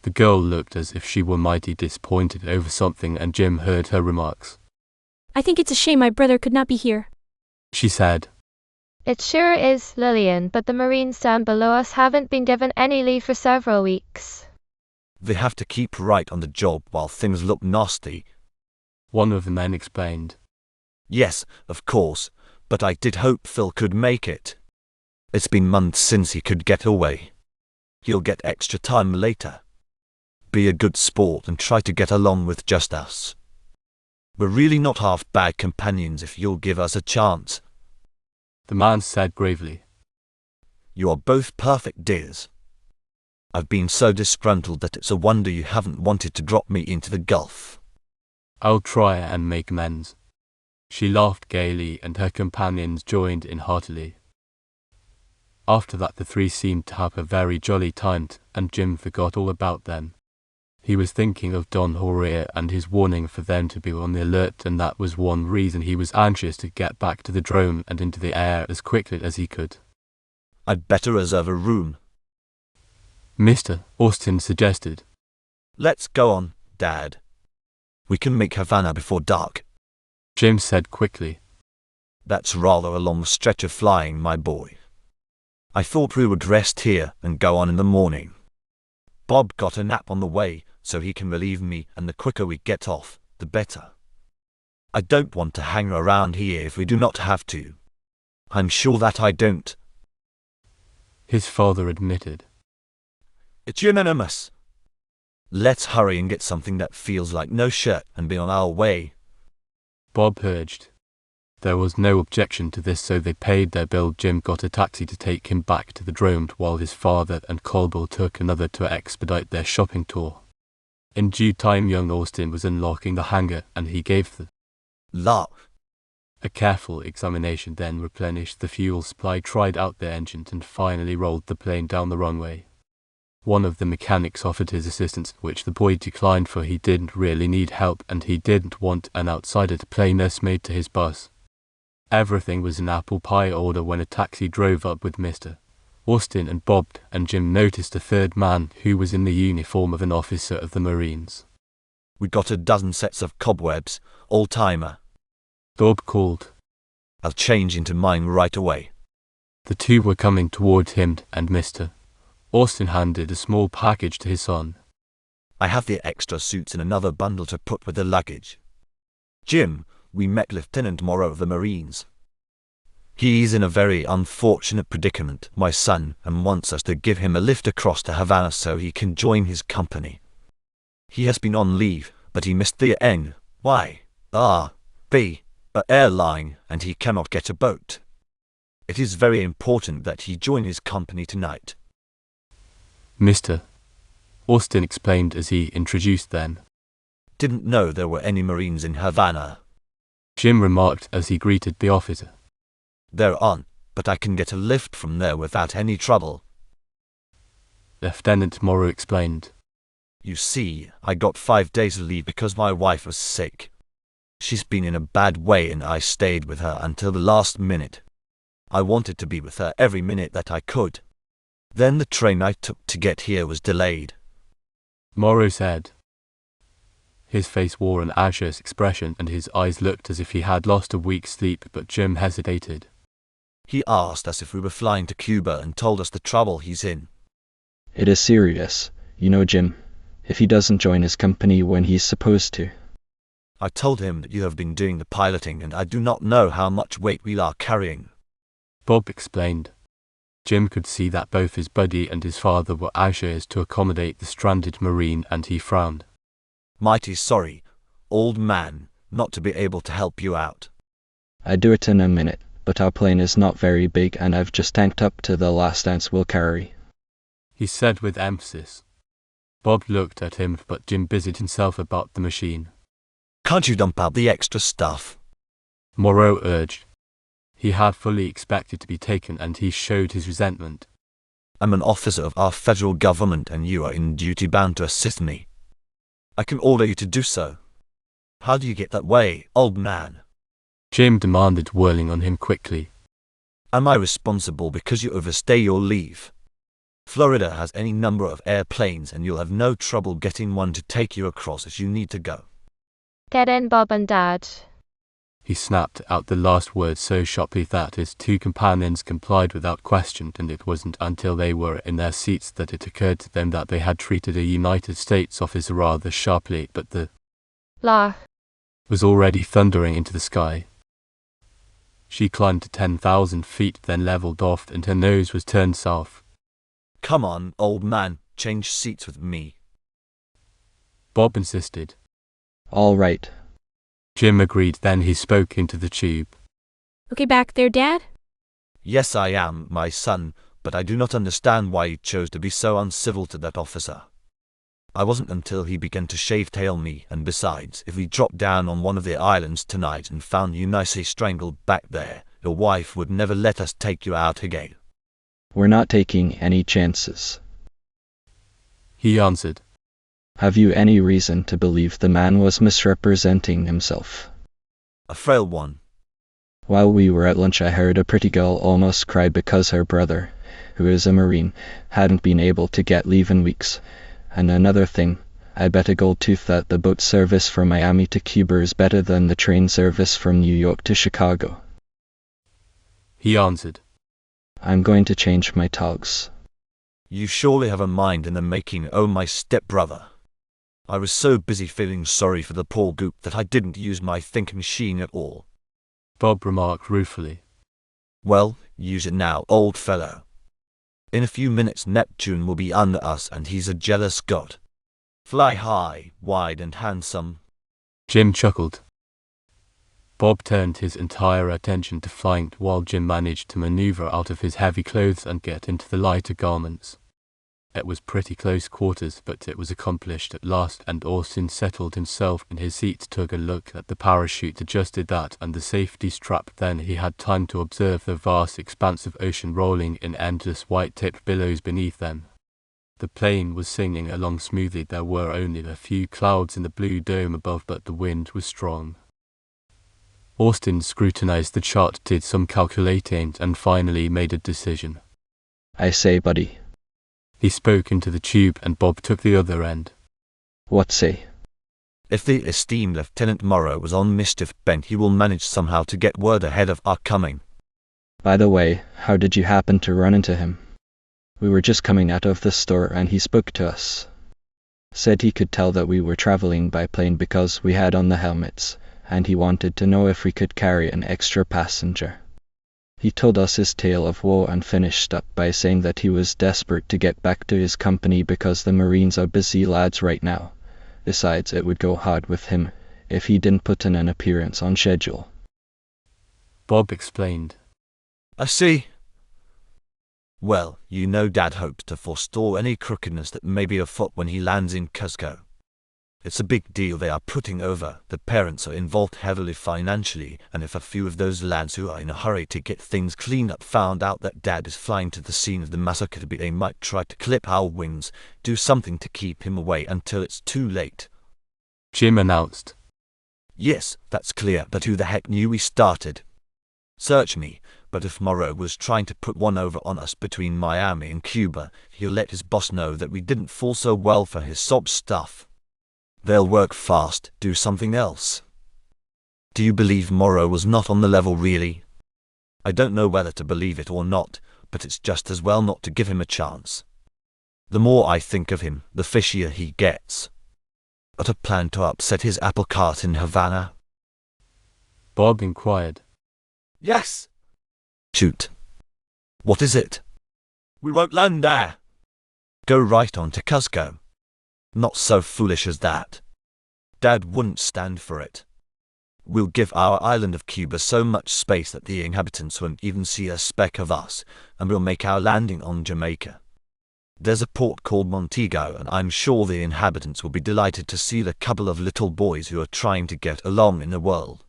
The girl looked as if she were mighty disappointed over something, and Jim heard her remarks. I think it's a shame my brother could not be here, She said. It sure is, Lillian, but the Marines down below us haven't been given any leave for several weeks. They have to keep right on the job while things look nasty. One of the men explained. Yes, of course, but I did hope Phil could make it. It's been months since he could get away. He'll get extra time later. Be a good sport and try to get along with just us. We're really not half bad companions if you'll give us a chance. The man said gravely. You are both perfect dears. I've been so disgruntled that it's a wonder you haven't wanted to drop me into the Gulf. I'll try and make amends. She laughed gaily, and her companions joined in heartily. After that the 3 seemed to have a very jolly time, and Jim forgot all about them. He was thinking of Don Jorge and his warning for them to be on the alert, and that was one reason he was anxious to get back to the drome and into the air as quickly as he could. I'd better reserve a room, Mr. Austin suggested. Let's go on, Dad. We can make Havana before dark. Jim said quickly. That's rather a long stretch of flying, my boy. I thought we would rest here and go on in the morning. Bob got a nap on the way, so he can relieve me, and the quicker we get off, the better. I don't want to hang around here if we do not have to. I'm sure that I don't. His father admitted. It's unanimous. Let's hurry and get something that feels like no shirt and be on our way. Bob urged. There was no objection to this, so they paid their bill. Jim got a taxi to take him back to the drome, while his father and Colby took another to expedite their shopping tour. In due time young Austin was unlocking the hangar, and he gave the Lock. A careful examination, then replenished the fuel supply, tried out the engines, and finally rolled the plane down the runway. One of the mechanics offered his assistance, which the boy declined, for he didn't really need help and he didn't want an outsider to play nursemaid to his bus. Everything was in apple pie order when a taxi drove up with Mr. Austin and Bob, and Jim noticed a 3rd man who was in the uniform of an officer of the Marines. We got a dozen sets of cobwebs, old-timer. Bob called. I'll change into mine right away. The 2 were coming toward him, and Mr. Austin handed a small package to his son. I have the extra suits in another bundle to put with the luggage. Jim, we met Lieutenant Morrow of the Marines. He's in a very unfortunate predicament, my son, and wants us to give him a lift across to Havana so he can join his company. He has been on leave, but he missed the NYRB airline, and he cannot get a boat. It is very important that he join his company tonight. Mr. Austin explained as he introduced them. Didn't know there were any Marines in Havana. Jim remarked as he greeted the officer. There aren't, but I can get a lift from there without any trouble. Lieutenant Morrow explained. You see, I got 5 days leave because my wife was sick. She's been in a bad way and I stayed with her until the last minute. I wanted to be with her every minute that I could. Then the train I took to get here was delayed. Morrow said. His face wore an anxious expression and his eyes looked as if he had lost a week's sleep, but Jim hesitated. He asked us if we were flying to Cuba and told us the trouble he's in. It is serious, you know, Jim, if he doesn't join his company when he's supposed to. I told him that you have been doing the piloting and I do not know how much weight we are carrying. Bob explained. Jim could see that both his buddy and his father were anxious to accommodate the stranded Marine, and he frowned. Mighty sorry, old man, not to be able to help you out. I'd do it in a minute, but our plane is not very big and I've just tanked up to the last ounce we'll carry, he said with emphasis. Bob looked at him, but Jim busied himself about the machine. Can't you dump out the extra stuff? Morrow urged. He had fully expected to be taken, and he showed his resentment. I'm an officer of our federal government and you are in duty bound to assist me. I can order you to do so. How do you get that way, old man? Jim demanded, whirling on him quickly. Am I responsible because you overstay your leave? Florida has any number of airplanes and you'll have no trouble getting one to take you across as you need to go. Get in, Bob and Dad. He snapped out the last word so sharply that his two companions complied without question, and it wasn't until they were in their seats that it occurred to them that they had treated a United States officer rather sharply, but the La was already thundering into the sky. She climbed to 10,000 feet, then leveled off, and her nose was turned south. Come on, old man, change seats with me. Bob insisted. All right. Jim agreed, then he spoke into the tube. Okay, back there, Dad? Yes, I am, my son, but I do not understand why you chose to be so uncivil to that officer. I wasn't until he began to shave-tail me, and besides, if we dropped down on one of the islands tonight and found you nicely strangled back there, your wife would never let us take you out again. We're not taking any chances. He answered. Have you any reason to believe the man was misrepresenting himself? A frail one. While we were at lunch, I heard a pretty girl almost cry because her brother, who is a Marine, hadn't been able to get leave in weeks. And another thing, I bet a gold tooth that the boat service from Miami to Cuba is better than the train service from New York to Chicago. He answered. I'm going to change my togs. You surely have a mind in the making, oh my stepbrother. I was so busy feeling sorry for the poor goop that I didn't use my thinking machine at all. Bob remarked ruefully. Well, use it now, old fellow. In a few minutes Neptune will be under us and he's a jealous god. Fly high, wide and handsome. Jim chuckled. Bob turned his entire attention to flying while Jim managed to maneuver out of his heavy clothes and get into the lighter garments. It was pretty close quarters, but it was accomplished at last, and Austin settled himself in his seat, took a look at the parachute, adjusted that and the safety strap. Then he had time to observe the vast expanse of ocean rolling in endless white-tipped billows beneath them. The plane was singing along smoothly. There were only a few clouds in the blue dome above, but the wind was strong. Austin scrutinized the chart, did some calculating, and finally made a decision. I say, buddy. He spoke into the tube, and Bob took the other end. What say? If the esteemed Lieutenant Morrow was on mischief bent, he will manage somehow to get word ahead of our coming. By the way, how did you happen to run into him? We were just coming out of the store and he spoke to us. Said he could tell that we were traveling by plane because we had on the helmets, and he wanted to know if we could carry an extra passenger. He told us his tale of woe and finished up by saying that he was desperate to get back to his company because the Marines are busy lads right now. Besides, it would go hard with him if he didn't put in an appearance on schedule. Bob explained. I see. Well, you know Dad hopes to forestall any crookedness that may be afoot when he lands in Cuzco. It's a big deal they are putting over. The parents are involved heavily financially, and if a few of those lads who are in a hurry to get things cleaned up found out that Dad is flying to the scene of the massacre, they might try to clip our wings, do something to keep him away until it's too late. Jim announced. Yes, that's clear, but who the heck knew we started? Search me, but if Morrow was trying to put one over on us between Miami and Cuba, he'll let his boss know that we didn't fall so well for his sob stuff. They'll work fast, do something else. Do you believe Morrow was not on the level really? I don't know whether to believe it or not, but it's just as well not to give him a chance. The more I think of him, the fishier he gets. Got a plan to upset his apple cart in Havana? Bob inquired. Yes. Shoot. What is it? We won't land there. Go right on to Cuzco. Not so foolish as that. Dad wouldn't stand for it. We'll give our island of Cuba so much space that the inhabitants won't even see a speck of us, and we'll make our landing on Jamaica. There's a port called Montego, and I'm sure the inhabitants will be delighted to see the couple of little boys who are trying to get along in the world.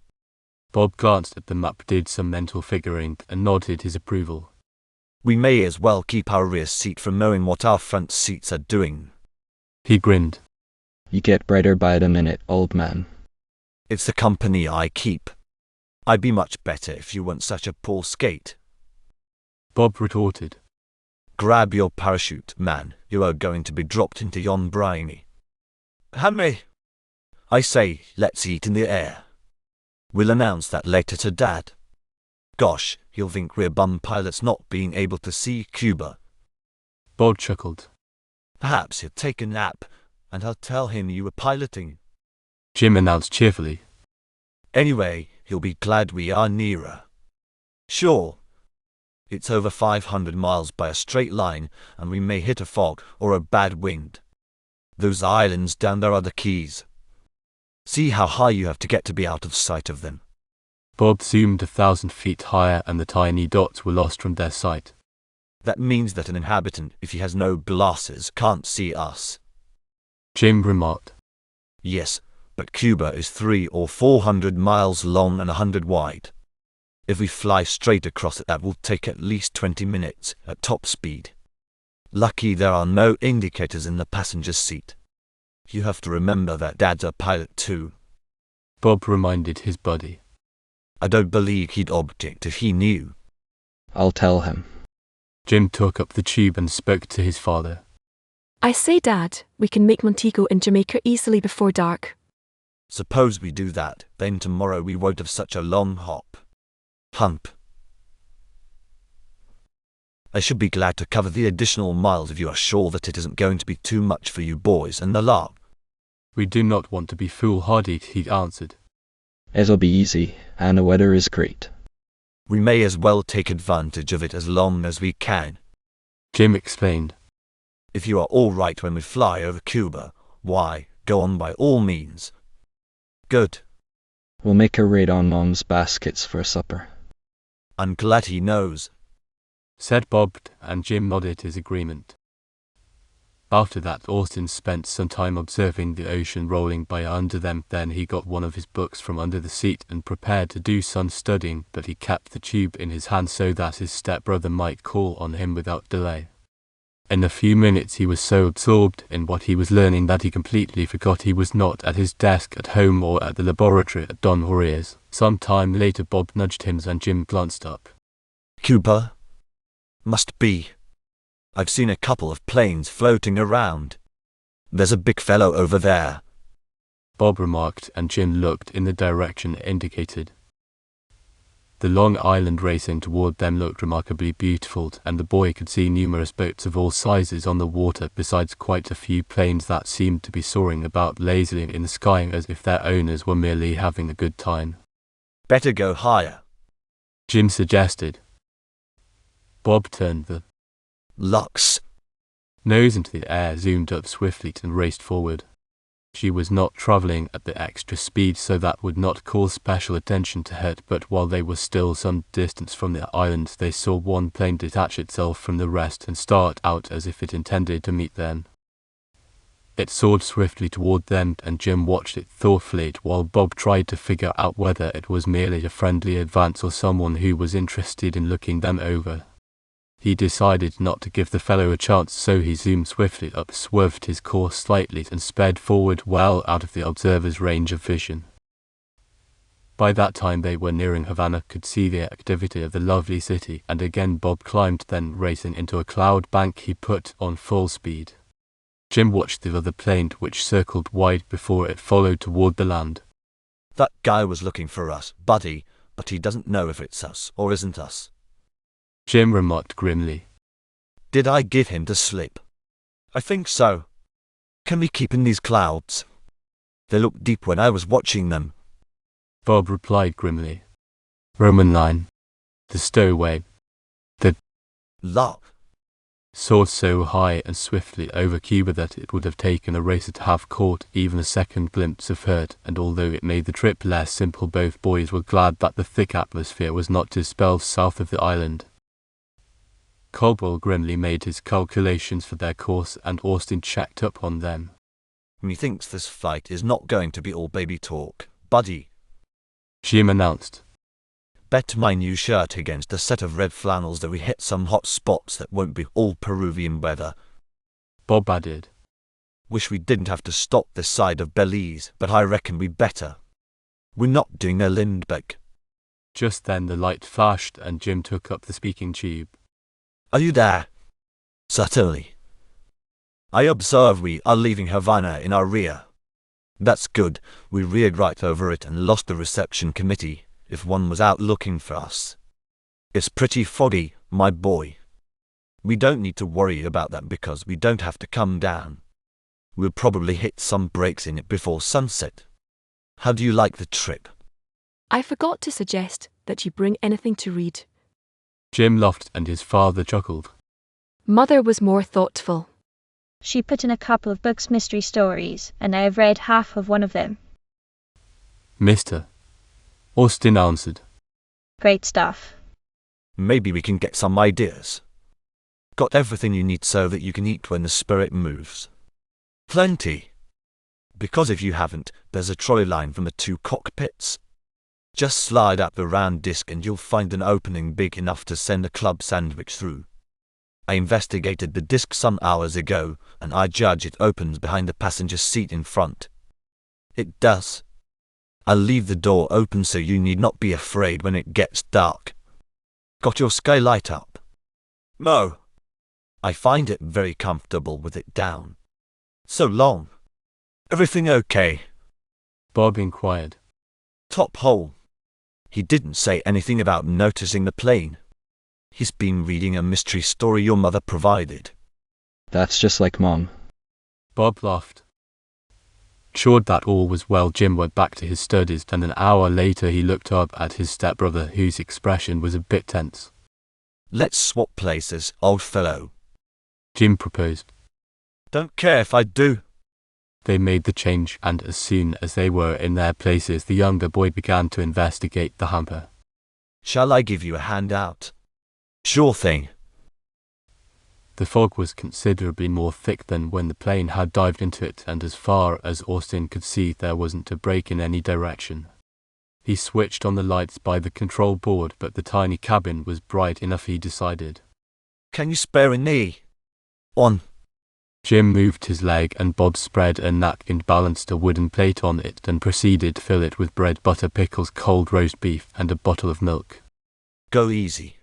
Bob glanced at the map, did some mental figuring, and nodded his approval. We may as well keep our rear seat from knowing what our front seats are doing. He grinned. You get brighter by the minute, old man. It's the company I keep. I'd be much better if you weren't such a poor skate. Bob retorted. Grab your parachute, man. You are going to be dropped into yon briny. Hammy! I say, let's eat in the air. We'll announce that later to Dad. Gosh, he'll think we're bum pilots not being able to see Cuba. Bob chuckled. Perhaps he'll take a nap, and I'll tell him you were piloting. Jim announced cheerfully. Anyway, he'll be glad we are nearer. Sure. It's over 500 miles by a straight line, and we may hit a fog or a bad wind. Those islands down there are the keys. See how high you have to get to be out of sight of them. Bob zoomed 1,000 feet higher, and the tiny dots were lost from their sight. That means that an inhabitant, if he has no glasses, can't see us. Jim remarked. Yes, but Cuba is 300 or 400 miles long and 100 wide. If we fly straight across it, that will take at least 20 minutes at top speed. Lucky there are no indicators in the passenger seat. You have to remember that Dad's a pilot too. Bob reminded his buddy. I don't believe he'd object if he knew. I'll tell him. Jim took up the tube and spoke to his father. I say, Dad, we can make Montego in Jamaica easily before dark. Suppose we do that, then tomorrow we won't have such a long hump. I should be glad to cover the additional miles if you are sure that it isn't going to be too much for you boys and the lot. We do not want to be foolhardy, he answered. It'll be easy, and the weather is great. We may as well take advantage of it as long as we can. Jim explained. If you are all right when we fly over Cuba, why, go on by all means. Good. We'll make a raid on Mom's baskets for supper. I'm glad he knows, said Bob, and Jim nodded his agreement. After that, Austin spent some time observing the ocean rolling by under them. Then he got one of his books from under the seat and prepared to do some studying, but he kept the tube in his hand so that his stepbrother might call on him without delay. In a few minutes he was so absorbed in what he was learning that he completely forgot he was not at his desk at home or at the laboratory at Don Jorge's. Some time later Bob nudged him and Jim glanced up. Cuba? Must be. I've seen a couple of planes floating around. There's a big fellow over there, Bob remarked, and Jim looked in the direction indicated. The long island racing toward them looked remarkably beautiful, and the boy could see numerous boats of all sizes on the water, besides quite a few planes that seemed to be soaring about lazily in the sky as if their owners were merely having a good time. Better go higher, Jim suggested. Bob turned the Lux nose into the air, zoomed up swiftly, and raced forward. She was not traveling at the extra speed, so that would not call special attention to her, but while they were still some distance from the island, they saw one plane detach itself from the rest and start out as if it intended to meet them. It soared swiftly toward them, and Jim watched it thoughtfully while Bob tried to figure out whether it was merely a friendly advance or someone who was interested in looking them over. He decided not to give the fellow a chance, so he zoomed swiftly up, swerved his course slightly, and sped forward well out of the observer's range of vision. By that time they were nearing Havana, could see the activity of the lovely city, and again Bob climbed, then racing into a cloud bank he put on full speed. Jim watched the other plane, which circled wide before it followed toward the land. That guy was looking for us, buddy, but he doesn't know if it's us or isn't us, Jim remarked grimly. Did I give him the slip? I think so. Can we keep in these clouds? They looked deep when I was watching them, Bob replied grimly. Roman line. The stowaway. The Lock soared so high and swiftly over Cuba that it would have taken a racer to have caught even a second glimpse of her, and although it made the trip less simple, both boys were glad that the thick atmosphere was not dispelled south of the island. Caldwell grimly made his calculations for their course, and Austin checked up on them. Methinks this flight is not going to be all baby talk, buddy. Jim announced. Bet my new shirt against a set of red flannels that we hit some hot spots that won't be all Peruvian weather. Bob added. Wish we didn't have to stop this side of Belize, but I reckon we better. We're not doing a Lindbergh. Just then the light flashed and Jim took up the speaking tube. Are you there? Certainly. I observe we are leaving Havana in our rear. That's good. We reared right over it and lost the reception committee, if one was out looking for us. It's pretty foggy, my boy. We don't need to worry about that because we don't have to come down. We'll probably hit some breaks in it before sunset. How do you like the trip? I forgot to suggest that you bring anything to read. Jim laughed and his father chuckled. Mother was more thoughtful. She put in a couple of books, mystery stories, and I have read half of one of them. Mr. Austin answered. Great stuff. Maybe we can get some ideas. Got everything you need so that you can eat when the spirit moves? Plenty. Because if you haven't, there's a trolley line from the 2 cockpits. Just slide up the round disc and you'll find an opening big enough to send a club sandwich through. I investigated the disc some hours ago, and I judge it opens behind the passenger seat in front. It does. I'll leave the door open so you need not be afraid when it gets dark. Got your skylight up? No. I find it very comfortable with it down. So long. Everything okay? Bob inquired. Top hole. He didn't say anything about noticing the plane. He's been reading a mystery story your mother provided. That's just like Mom. Bob laughed. Assured that all was well, Jim went back to his studies, and an hour later he looked up at his stepbrother, whose expression was a bit tense. Let's swap places, old fellow, Jim proposed. Don't care if I do. They made the change, and as soon as they were in their places, the younger boy began to investigate the hamper. Shall I give you a hand out? Sure thing. The fog was considerably more thick than when the plane had dived into it, and as far as Austin could see, there wasn't a break in any direction. He switched on the lights by the control board, but the tiny cabin was bright enough, he decided. Can you spare a knee? On. Jim moved his leg, and Bob spread a napkin, balanced a wooden plate on it, and proceeded to fill it with bread, butter, pickles, cold roast beef, and a bottle of milk. Go easy,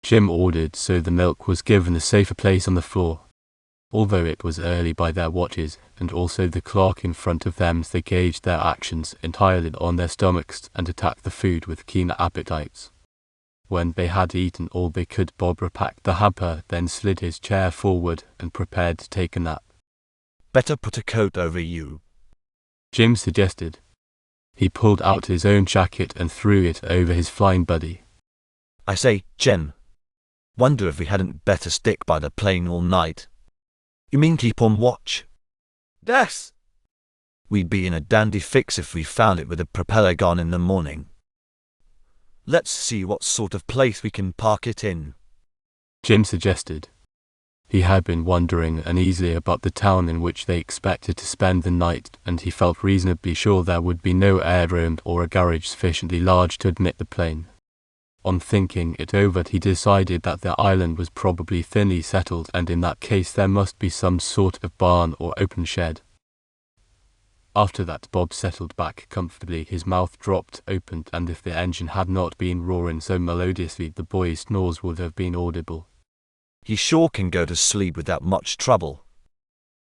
Jim ordered, so the milk was given a safer place on the floor. Although it was early by their watches, and also the clock in front of them, they gauged their actions entirely on their stomachs and attacked the food with keen appetites. When they had eaten all they could, Bob repacked the hamper, then slid his chair forward and prepared to take a nap. Better put a coat over you, Jim suggested. He pulled out his own jacket and threw it over his flying buddy. I say, Jim. Wonder if we hadn't better stick by the plane all night. You mean keep on watch? Yes. We'd be in a dandy fix if we found it with a propeller gone in the morning. Let's see what sort of place we can park it in, Jim suggested. He had been wondering uneasily about the town in which they expected to spend the night, and he felt reasonably sure there would be no aerodrome or a garage sufficiently large to admit the plane. On thinking it over, he decided that the island was probably thinly settled, and in that case there must be some sort of barn or open shed. After that, Bob settled back comfortably, his mouth dropped open, and if the engine had not been roaring so melodiously, the boy's snores would have been audible. He sure can go to sleep without much trouble.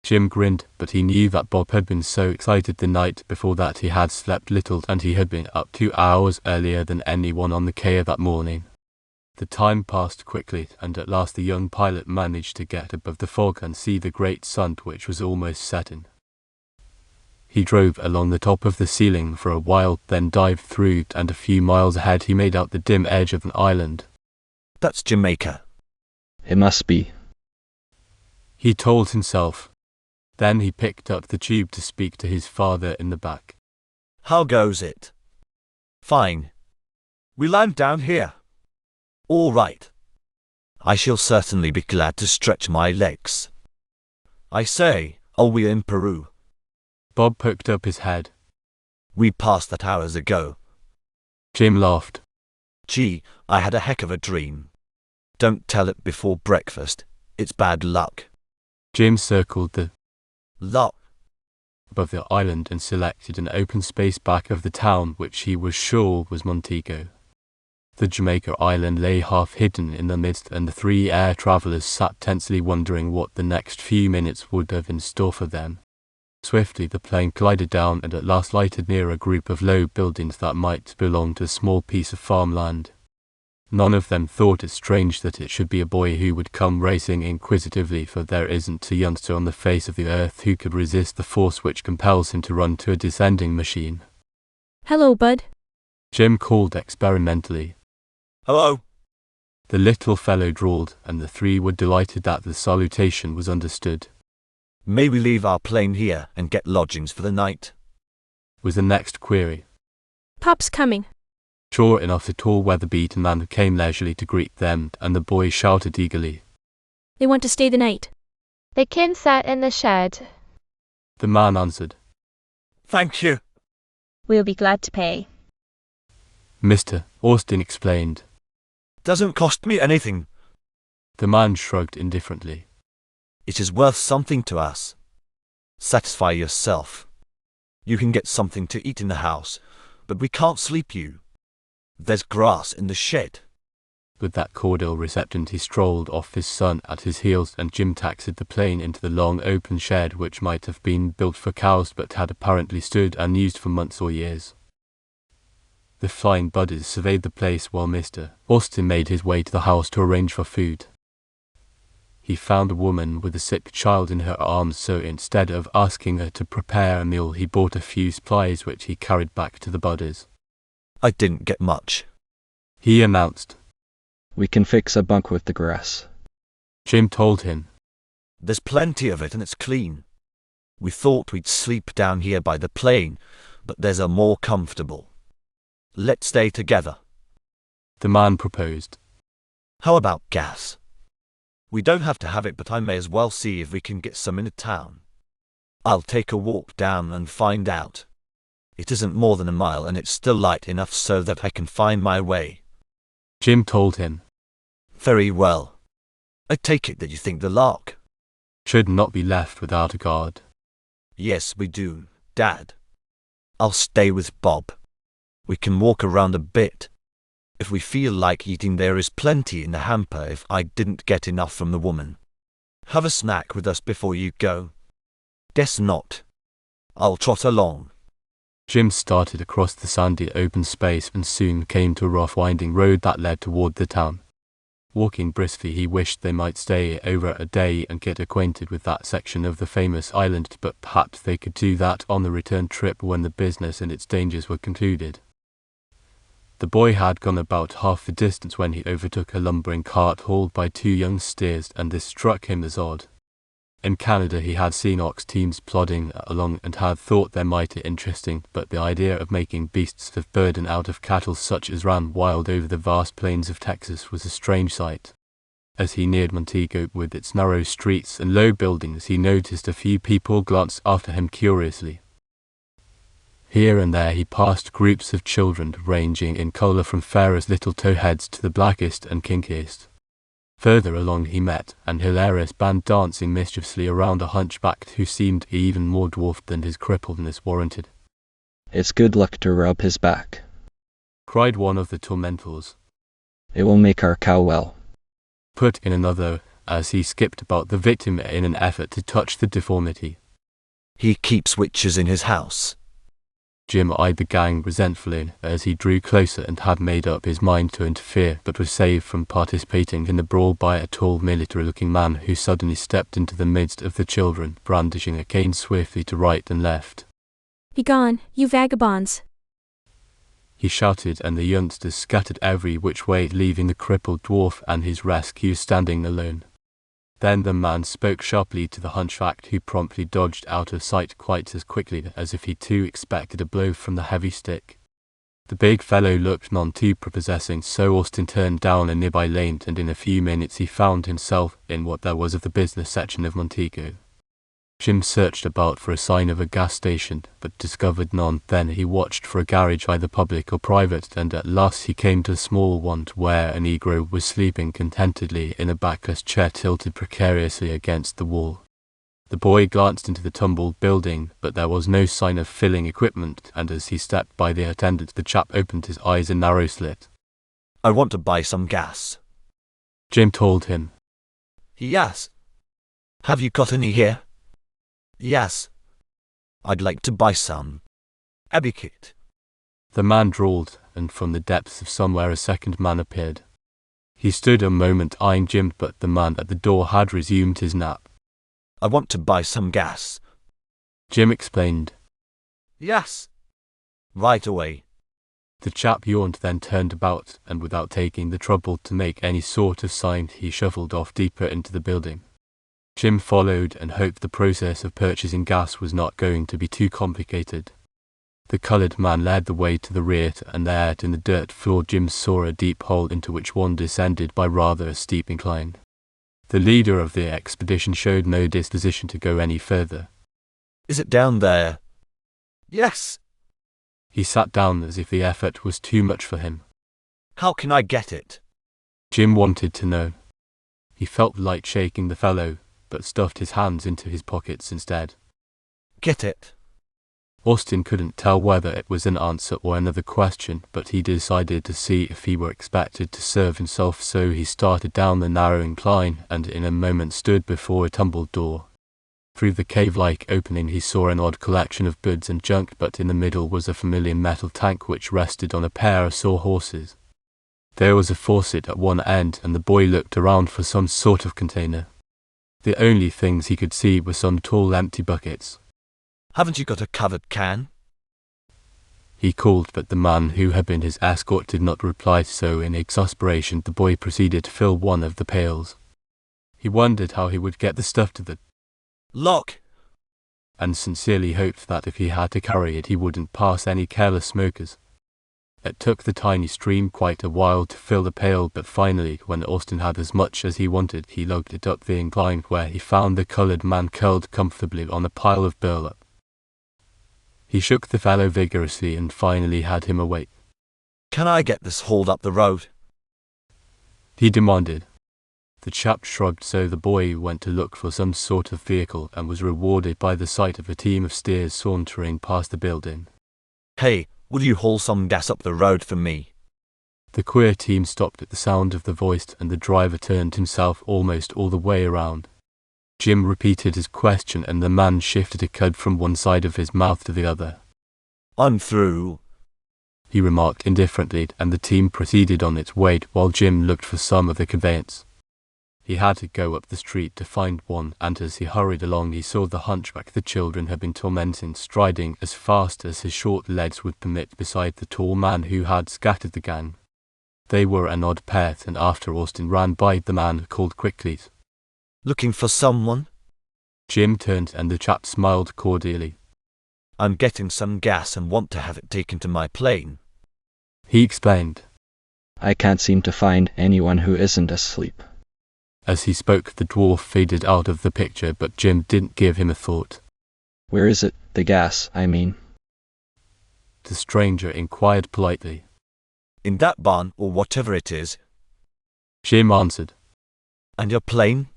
Jim grinned, but he knew that Bob had been so excited the night before that he had slept little, and he had been up 2 hours earlier than anyone on the Caya that morning. The time passed quickly, and at last the young pilot managed to get above the fog and see the great sun, which was almost setting. He drove along the top of the ceiling for a while, then dived through, and a few miles ahead he made out the dim edge of an island. That's Jamaica. It must be, he told himself. Then he picked up the tube to speak to his father in the back. How goes it? Fine. We land down here. All right. I shall certainly be glad to stretch my legs. I say, are we in Peru? Bob poked up his head. We passed that hours ago. Jim laughed. Gee, I had a heck of a dream. Don't tell it before breakfast. It's bad luck. Jim circled the Luck. above the island and selected an open space back of the town which he was sure was Montego. The Jamaica island lay half hidden in the midst, and the three air travelers sat tensely wondering what the next few minutes would have in store for them. Swiftly the plane glided down and at last lighted near a group of low buildings that might belong to a small piece of farmland. None of them thought it strange that it should be a boy who would come racing inquisitively, for there isn't a youngster on the face of the earth who could resist the force which compels him to run to a descending machine. Hello, bud. Jim called experimentally. Hello. The little fellow drawled, and the three were delighted that the salutation was understood. May we leave our plane here and get lodgings for the night? Was the next query. Pop's coming. Sure enough, a tall weather-beaten man came leisurely to greet them, and the boy shouted eagerly. They want to stay the night. They can sit in the shed. The man answered. Thank you. We'll be glad to pay. Mr. Austin explained. Doesn't cost me anything. The man shrugged indifferently. It is worth something to us. Satisfy yourself. You can get something to eat in the house, but we can't sleep you. There's grass in the shed. With that cordial reception he strolled off, his son at his heels, and Jim taxied the plane into the long open shed which might have been built for cows but had apparently stood unused for months or years. The flying buddies surveyed the place while Mr. Austin made his way to the house to arrange for food. He found a woman with a sick child in her arms, so instead of asking her to prepare a meal, he bought a few supplies which he carried back to the buddies. I didn't get much, he announced. We can fix a bunk with the grass. Jim told him. There's plenty of it and it's clean. We thought we'd sleep down here by the plane, but there's a more comfortable. Let's stay together. The man proposed. How about gas? We don't have to have it, but I may as well see if we can get some in the town. I'll take a walk down and find out. It isn't more than a mile and it's still light enough so that I can find my way. Jim told him. Very well. I take it that you think the lark should not be left without a guard. Yes, we do, Dad. I'll stay with Bob. We can walk around a bit. If we feel like eating, there is plenty in the hamper if I didn't get enough from the woman. Have a snack with us before you go. Guess not. I'll trot along. Jim started across the sandy open space and soon came to a rough winding road that led toward the town. Walking briskly, he wished they might stay over a day and get acquainted with that section of the famous island, but perhaps they could do that on the return trip when the business and its dangers were concluded. The boy had gone about half the distance when he overtook a lumbering cart hauled by two young steers, and this struck him as odd. In Canada he had seen ox teams plodding along and had thought them mighty interesting, but the idea of making beasts of burden out of cattle such as ran wild over the vast plains of Texas was a strange sight. As he neared Montego with its narrow streets and low buildings, he noticed a few people glance after him curiously. Here and there he passed groups of children ranging in colour from fairest little towheads to the blackest and kinkiest. Further along he met an hilarious band dancing mischievously around a hunchback who seemed even more dwarfed than his crippledness warranted. It's good luck to rub his back, cried one of the tormentors. It will make our cow well, put in another, as he skipped about the victim in an effort to touch the deformity. He keeps witches in his house. Jim eyed the gang resentfully as he drew closer and had made up his mind to interfere, but was saved from participating in the brawl by a tall military-looking man who suddenly stepped into the midst of the children, brandishing a cane swiftly to right and left. Begone, you vagabonds! He shouted, and the youngsters scattered every which way, leaving the crippled dwarf and his rescue standing alone. Then the man spoke sharply to the hunchback, who promptly dodged out of sight quite as quickly as if he too expected a blow from the heavy stick. The big fellow looked none too prepossessing, so Austin turned down a nearby lane, and in a few minutes he found himself in what there was of the business section of Montego. Jim searched about for a sign of a gas station, but discovered none. Then he watched for a garage, either public or private, and at last he came to a small one where a Negro was sleeping contentedly in a backless chair tilted precariously against the wall. The boy glanced into the tumbled building, but there was no sign of filling equipment, and as he stepped by the attendant, the chap opened his eyes a narrow slit. I want to buy some gas, Jim told him. Yes. Have you got any here? Yes. I'd like to buy some. Abicate. The man drawled, and from the depths of somewhere a second man appeared. He stood a moment eyeing Jim, but the man at the door had resumed his nap. I want to buy some gas, Jim explained. Yes. Right away. The chap yawned, then turned about, and without taking the trouble to make any sort of sign, he shuffled off deeper into the building. Jim followed and hoped the process of purchasing gas was not going to be too complicated. The coloured man led the way to the rear, and there in the dirt floor Jim saw a deep hole into which one descended by rather a steep incline. The leader of the expedition showed no disposition to go any further. Is it down there? Yes. He sat down as if the effort was too much for him. How can I get it? Jim wanted to know. He felt like shaking the fellow, but stuffed his hands into his pockets instead. Get it. Austin couldn't tell whether it was an answer or another question, but he decided to see if he were expected to serve himself, so he started down the narrow incline and in a moment stood before a tumbled door. Through the cave-like opening he saw an odd collection of goods and junk, but in the middle was a familiar metal tank which rested on a pair of sawhorses. There was a faucet at one end, and the boy looked around for some sort of container. The only things he could see were some tall empty buckets. Haven't you got a covered can? He called, but the man who had been his escort did not reply, so in exasperation the boy proceeded to fill one of the pails. He wondered how he would get the stuff to the lock, and sincerely hoped that if he had to carry it he wouldn't pass any careless smokers. It took the tiny stream quite a while to fill the pail, but finally, when Austin had as much as he wanted, he lugged it up the incline, where he found the coloured man curled comfortably on a pile of burlap. He shook the fellow vigorously and finally had him awake. Can I get this hauled up the road? He demanded. The chap shrugged, so the boy went to look for some sort of vehicle and was rewarded by the sight of a team of steers sauntering past the building. Hey, will you haul some gas up the road for me? The queer team stopped at the sound of the voice, and the driver turned himself almost all the way around. Jim repeated his question, and the man shifted a cud from one side of his mouth to the other. I'm through, he remarked indifferently, and the team proceeded on its way while Jim looked for some of the conveyance. He had to go up the street to find one, and as he hurried along he saw the hunchback the children had been tormenting striding as fast as his short legs would permit beside the tall man who had scattered the gang. They were an odd pair, and after Austin ran by, the man called quickly. Looking for someone? Jim turned, and the chap smiled cordially. I'm getting some gas and want to have it taken to my plane, he explained. I can't seem to find anyone who isn't asleep. As he spoke, the dwarf faded out of the picture, but Jim didn't give him a thought. Where is it? The gas, I mean. The stranger inquired politely. In that barn, or whatever it is. Jim answered. And your plane?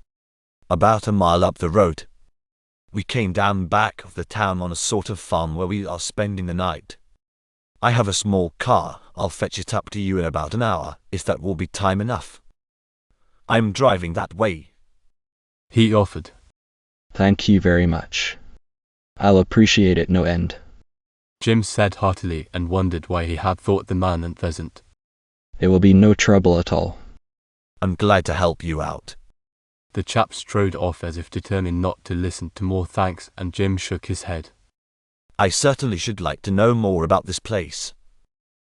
About a mile up the road. We came down back of the town on a sort of farm where we are spending the night. I have a small car. I'll fetch it up to you in about an hour, if that will be time enough. I'm driving that way, he offered. Thank you very much. I'll appreciate it no end. Jim said heartily, and wondered why he had thought the man unpleasant. It will be no trouble at all. I'm glad to help you out. The chap strode off as if determined not to listen to more thanks, and Jim shook his head. I certainly should like to know more about this place.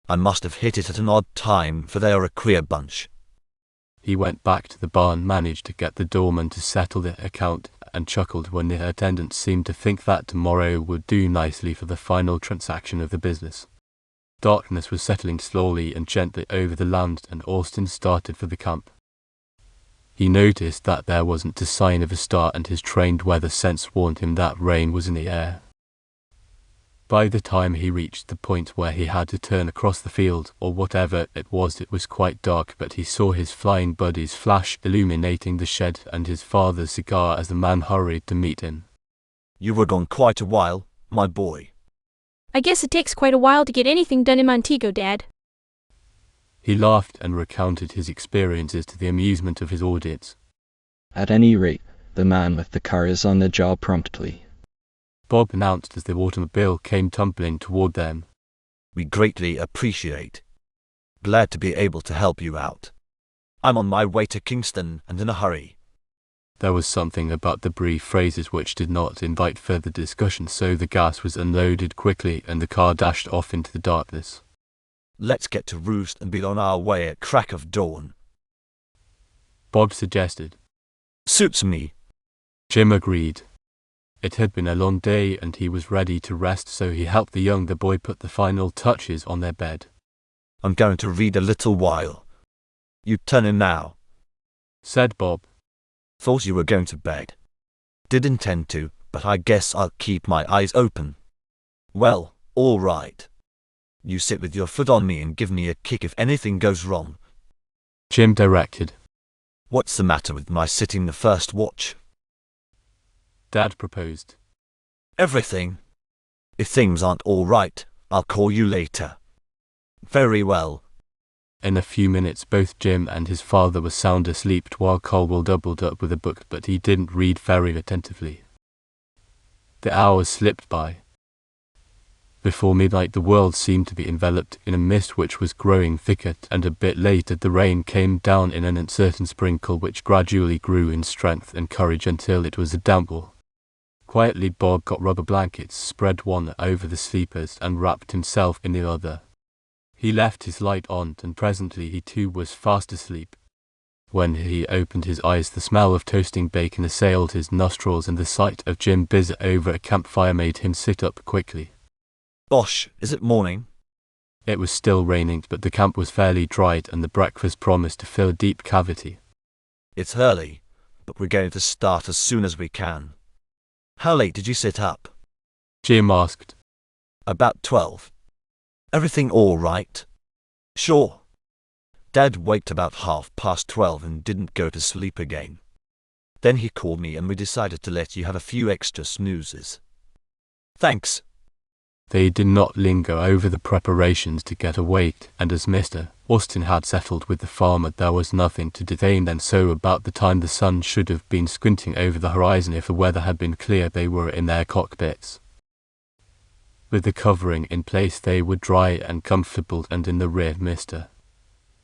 I must have hit it at an odd time, for they are a queer bunch. He went back to the barn, managed to get the doorman to settle the account, and chuckled when the attendant seemed to think that tomorrow would do nicely for the final transaction of the business. Darkness was settling slowly and gently over the land, and Austin started for the camp. He noticed that there wasn't a sign of a star, and his trained weather sense warned him that rain was in the air. By the time he reached the point where he had to turn across the field, or whatever it was quite dark, but he saw his flying buddy's flash illuminating the shed and his father's cigar as the man hurried to meet him. You were gone quite a while, my boy. I guess it takes quite a while to get anything done in Montego, Dad. He laughed and recounted his experiences to the amusement of his audience. At any rate, the man with the car is on the job promptly, Bob announced as the automobile came tumbling toward them. We greatly appreciate. Glad to be able to help you out. I'm on my way to Kingston and in a hurry. There was something about the brief phrases which did not invite further discussion, so the gas was unloaded quickly and the car dashed off into the darkness. Let's get to Roost and be on our way at crack of dawn, Bob suggested. Suits me. Jim agreed. It had been a long day and he was ready to rest, so he helped the younger boy put the final touches on their bed. I'm going to read a little while. You turn in now, said Bob. Thought you were going to bed. Did intend to, but I guess I'll keep my eyes open. Well, all right. You sit with your foot on me and give me a kick if anything goes wrong, Jim directed. What's the matter with my sitting the first watch? Dad proposed. Everything. If things aren't all right, I'll call you later. Very well. In a few minutes both Jim and his father were sound asleep while Caldwell doubled up with a book, but he didn't read very attentively. The hours slipped by. Before midnight the world seemed to be enveloped in a mist which was growing thicker, and a bit later the rain came down in an uncertain sprinkle which gradually grew in strength and courage until it was a downpour. Quietly Bob got rubber blankets, spread one over the sleepers and wrapped himself in the other. He left his light on and presently he too was fast asleep. When he opened his eyes the smell of toasting bacon assailed his nostrils, and the sight of Jim busy over a campfire made him sit up quickly. Bosh, is it morning? It was still raining, but the camp was fairly dried and the breakfast promised to fill a deep cavity. It's early, but we're going to start as soon as we can. How late did you sit up? Jim asked. About 12. Everything all right? Sure. Dad waked about 12:30 and didn't go to sleep again. Then he called me and we decided to let you have a few extra snoozes. Thanks. They did not linger over the preparations to get awake, and as Mr. Austin had settled with the farmer there was nothing to detain them, so about the time the sun should have been squinting over the horizon if the weather had been clear they were in their cockpits. With the covering in place they were dry and comfortable, and in the rear Mr.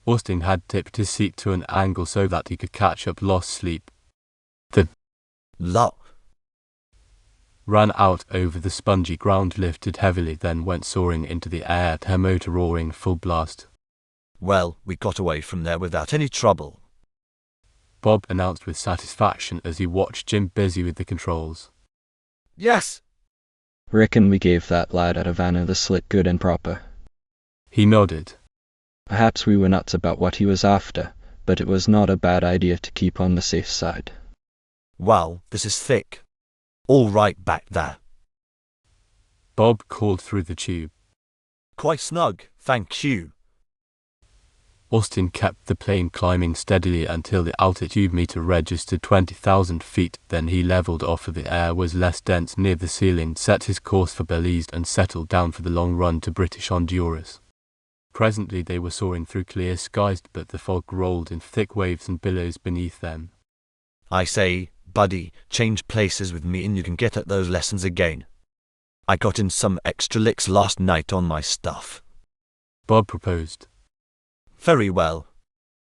Austin had tipped his seat to an angle so that he could catch up lost sleep. The lot ran out over the spongy ground, lifted heavily, then went soaring into the air, her motor roaring full blast. Well, we got away from there without any trouble, Bob announced with satisfaction as he watched Jim busy with the controls. Yes. Reckon we gave that lad at Havana the slip good and proper. He nodded. Perhaps we were nuts about what he was after, but it was not a bad idea to keep on the safe side. Wow, this is thick. All right back there. Bob called through the tube. Quite snug, thank you. Austin kept the plane climbing steadily until the altitude meter registered 20,000 feet, then he leveled off for the air was less dense near the ceiling, set his course for Belize and settled down for the long run to British Honduras. Presently they were soaring through clear skies, but the fog rolled in thick waves and billows beneath them. I say, buddy, change places with me and you can get at those lessons again. I got in some extra licks last night on my stuff, Bob proposed. Very well.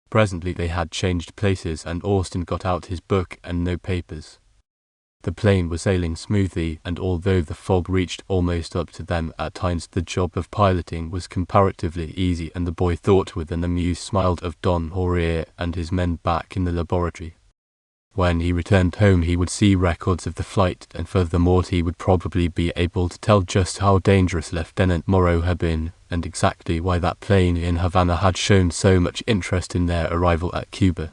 Presently they had changed places and Austin got out his book and no papers. The plane was sailing smoothly, and although the fog reached almost up to them at times, the job of piloting was comparatively easy, and the boy thought with an amused smile of Don Laurier and his men back in the laboratory. When he returned home he would see records of the flight, and furthermore he would probably be able to tell just how dangerous Lieutenant Moreau had been, and exactly why that plane in Havana had shown so much interest in their arrival at Cuba.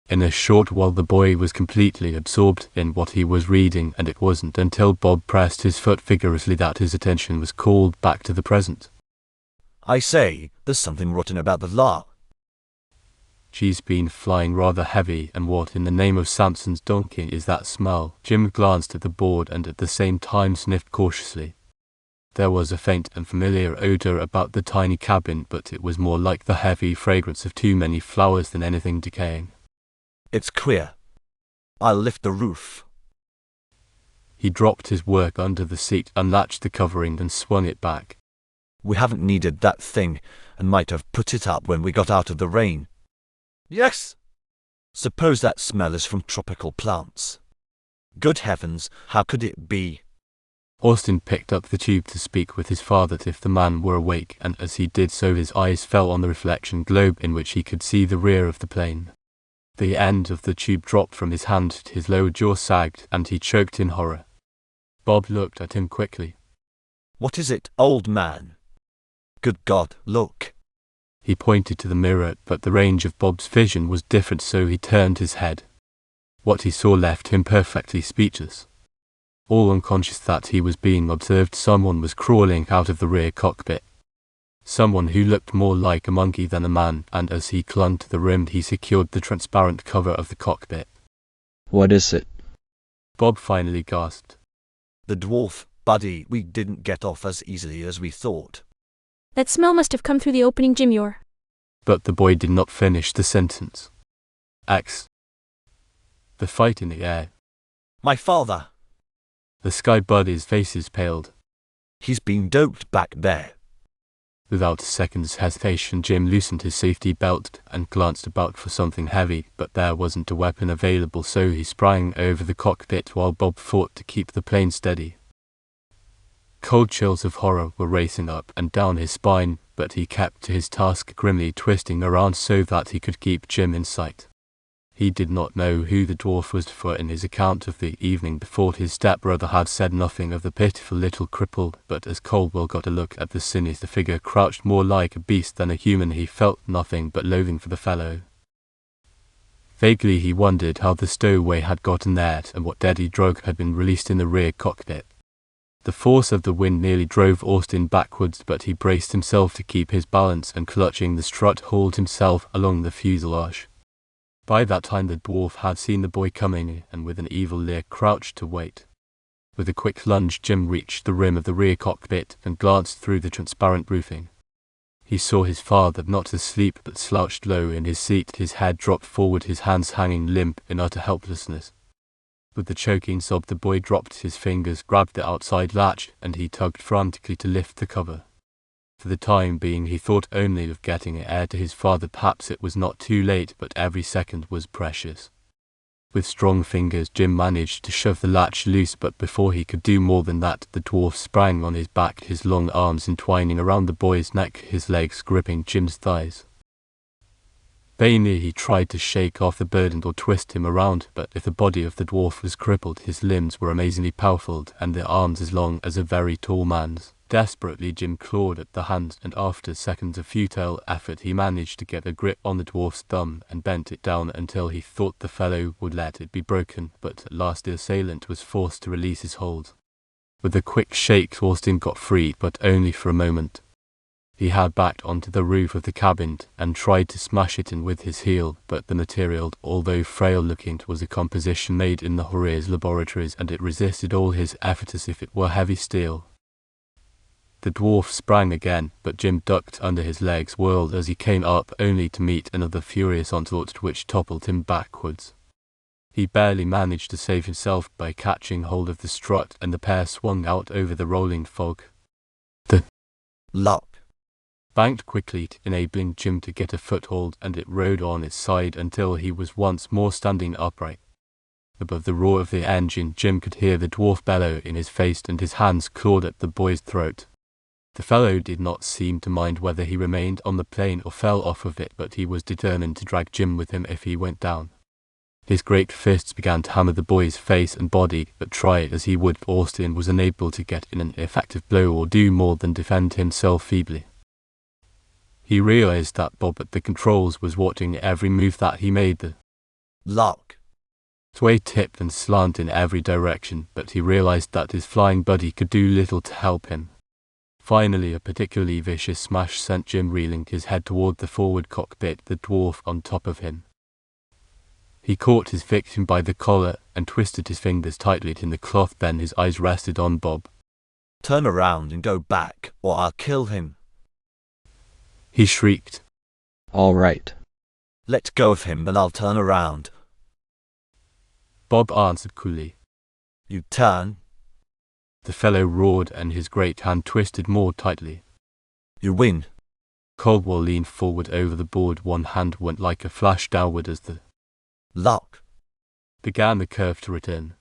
In a short while the boy was completely absorbed in what he was reading, and it wasn't until Bob pressed his foot vigorously that his attention was called back to the present. I say, there's something rotten about the law. She's been flying rather heavy, and what in the name of Samson's donkey is that smell? Jim glanced at the board and at the same time sniffed cautiously. There was a faint and familiar odor about the tiny cabin, but it was more like the heavy fragrance of too many flowers than anything decaying. It's queer. I'll lift the roof. He dropped his work under the seat, unlatched the covering and swung it back. We haven't needed that thing, and might have put it up when we got out of the rain. Yes! Suppose that smell is from tropical plants. Good heavens, how could it be? Austin picked up the tube to speak with his father if the man were awake, and as he did so his eyes fell on the reflection globe in which he could see the rear of the plane. The end of the tube dropped from his hand, his lower jaw sagged, and he choked in horror. Bob looked at him quickly. What is it, old man? Good God, look. He pointed to the mirror, but the range of Bob's vision was different, so he turned his head. What he saw left him perfectly speechless. All unconscious that he was being observed, someone was crawling out of the rear cockpit. Someone who looked more like a monkey than a man, and as he clung to the rim he secured the transparent cover of the cockpit. What is it? Bob finally gasped. The dwarf, buddy, we didn't get off as easily as we thought. That smell must have come through the opening, Jim. But the boy did not finish the sentence. The fight in the air. My father. The sky buddy's faces paled. He's been doped back there. Without a second's hesitation, Jim loosened his safety belt and glanced about for something heavy, but there wasn't a weapon available, so he sprang over the cockpit while Bob fought to keep the plane steady. Cold chills of horror were racing up and down his spine, but he kept to his task, grimly twisting around so that he could keep Jim in sight. He did not know who the dwarf was, for in his account of the evening before his stepbrother had said nothing of the pitiful little cripple, but as Caldwell got a look at the sinister figure crouched more like a beast than a human, he felt nothing but loathing for the fellow. Vaguely he wondered how the stowaway had gotten there and what deadly drug had been released in the rear cockpit. The force of the wind nearly drove Austin backwards, but he braced himself to keep his balance and, clutching the strut, hauled himself along the fuselage. By that time the dwarf had seen the boy coming and with an evil leer crouched to wait. With a quick lunge Jim reached the rim of the rear cockpit and glanced through the transparent roofing. He saw his father, not asleep but slouched low in his seat, his head dropped forward, his hands hanging limp in utter helplessness. With a choking sob the boy dropped his fingers, grabbed the outside latch, and he tugged frantically to lift the cover. For the time being he thought only of getting air to his father. Perhaps it was not too late, but every second was precious. With strong fingers Jim managed to shove the latch loose, but before he could do more than that the dwarf sprang on his back, his long arms entwining around the boy's neck, his legs gripping Jim's thighs. Vainly he tried to shake off the burden or twist him around, but if the body of the dwarf was crippled, his limbs were amazingly powerful, and their arms as long as a very tall man's. Desperately Jim clawed at the hands, and after seconds of futile effort he managed to get a grip on the dwarf's thumb and bent it down until he thought the fellow would let it be broken, but at last the assailant was forced to release his hold. With a quick shake Austin got free, but only for a moment. He had backed onto the roof of the cabin and tried to smash it in with his heel, but the material, although frail-looking, was a composition made in the Horier's laboratories, and it resisted all his efforts as if it were heavy steel. The dwarf sprang again, but Jim ducked under his legs, whirled as he came up, only to meet another furious onslaught which toppled him backwards. He barely managed to save himself by catching hold of the strut, and the pair swung out over the rolling fog. The lock banked quickly, enabling Jim to get a foothold, and it rode on its side until he was once more standing upright. Above the roar of the engine Jim could hear the dwarf bellow in his face, and his hands clawed at the boy's throat. The fellow did not seem to mind whether he remained on the plane or fell off of it, but he was determined to drag Jim with him if he went down. His great fists began to hammer the boy's face and body, but try it as he would, Austin was unable to get in an effective blow or do more than defend himself feebly. He realized that Bob at the controls was watching every move that he made. The Luck. Sway tipped and slanted in every direction, but he realized that his flying buddy could do little to help him. Finally, a particularly vicious smash sent Jim reeling his head toward the forward cockpit, the dwarf on top of him. He caught his victim by the collar and twisted his fingers tightly in the cloth. Then his eyes rested on Bob. Turn around and go back, or I'll kill him, he shrieked. All right. Let go of him and I'll turn around. Bob answered coolly. You turn. The fellow roared and his great hand twisted more tightly. You win. Caldwell leaned forward over the board. One hand went like a flash downward as the Luck began the curve to return.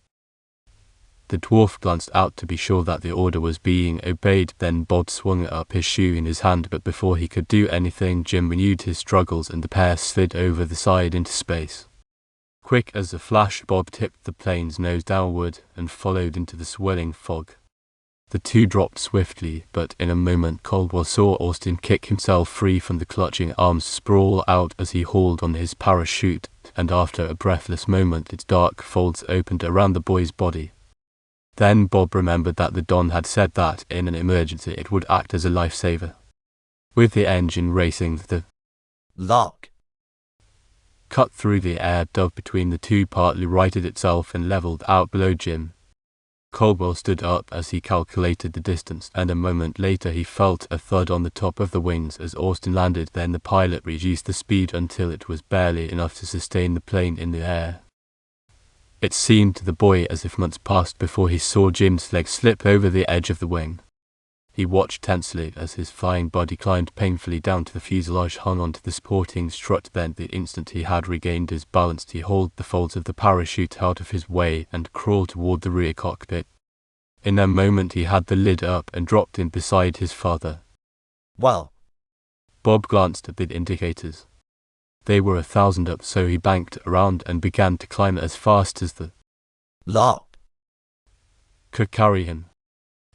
The dwarf glanced out to be sure that the order was being obeyed. Then Bob swung up his shoe in his hand, but before he could do anything, Jim renewed his struggles and the pair slid over the side into space. Quick as a flash, Bob tipped the plane's nose downward and followed into the swirling fog. The two dropped swiftly, but in a moment Caldwell saw Austin kick himself free from the clutching arms, sprawl out as he hauled on his parachute, and after a breathless moment its dark folds opened around the boy's body. Then Bob remembered that the Don had said that in an emergency it would act as a lifesaver. With the engine racing, the Luck cut through the air, dove between the two, partly righted itself and leveled out below Jim. Caldwell stood up as he calculated the distance, and a moment later he felt a thud on the top of the wings as Austin landed. Then the pilot reduced the speed until it was barely enough to sustain the plane in the air. It seemed to the boy as if months passed before he saw Jim's leg slip over the edge of the wing. He watched tensely as his flying body climbed painfully down to the fuselage, hung onto the supporting strut. Then, the instant he had regained his balance, he hauled the folds of the parachute out of his way and crawled toward the rear cockpit. In a moment he had the lid up and dropped in beside his father. Well, Bob glanced at the indicators. They were 1,000 up, so he banked around and began to climb as fast as the Luck could carry him.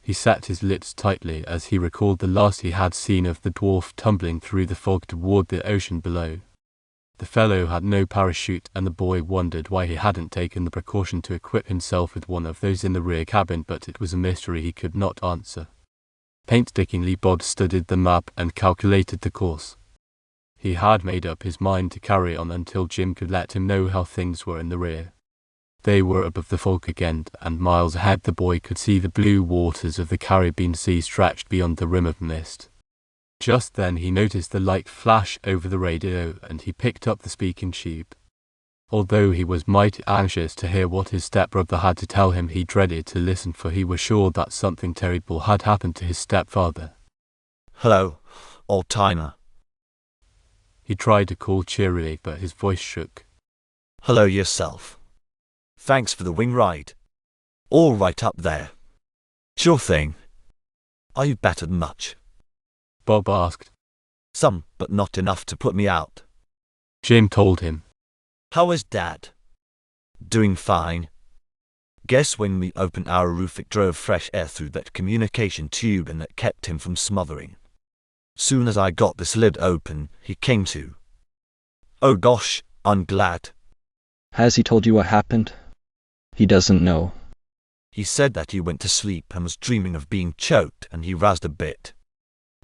He set his lips tightly as he recalled the last he had seen of the dwarf tumbling through the fog toward the ocean below. The fellow had no parachute, and the boy wondered why he hadn't taken the precaution to equip himself with one of those in the rear cabin, but it was a mystery he could not answer. Painstakingly Bob studied the map and calculated the course. He had made up his mind to carry on until Jim could let him know how things were in the rear. They were above the fog again, and miles ahead the boy could see the blue waters of the Caribbean Sea stretched beyond the rim of mist. Just then he noticed the light flash over the radio, and he picked up the speaking tube. Although he was mighty anxious to hear what his stepbrother had to tell him, he dreaded to listen, for he was sure that something terrible had happened to his stepfather. Hello, old-timer. He tried to call cheerily, but his voice shook. Hello yourself. Thanks for the wing ride. All right up there. Sure thing. Are you battered much? Bob asked. Some, but not enough to put me out. Jim told him. How is Dad? Doing fine. Guess when we opened our roof it drove fresh air through that communication tube and that kept him from smothering. Soon as I got this lid open, he came to. Oh gosh, I'm glad. Has he told you what happened? He doesn't know. He said that he went to sleep and was dreaming of being choked, and he razzed a bit.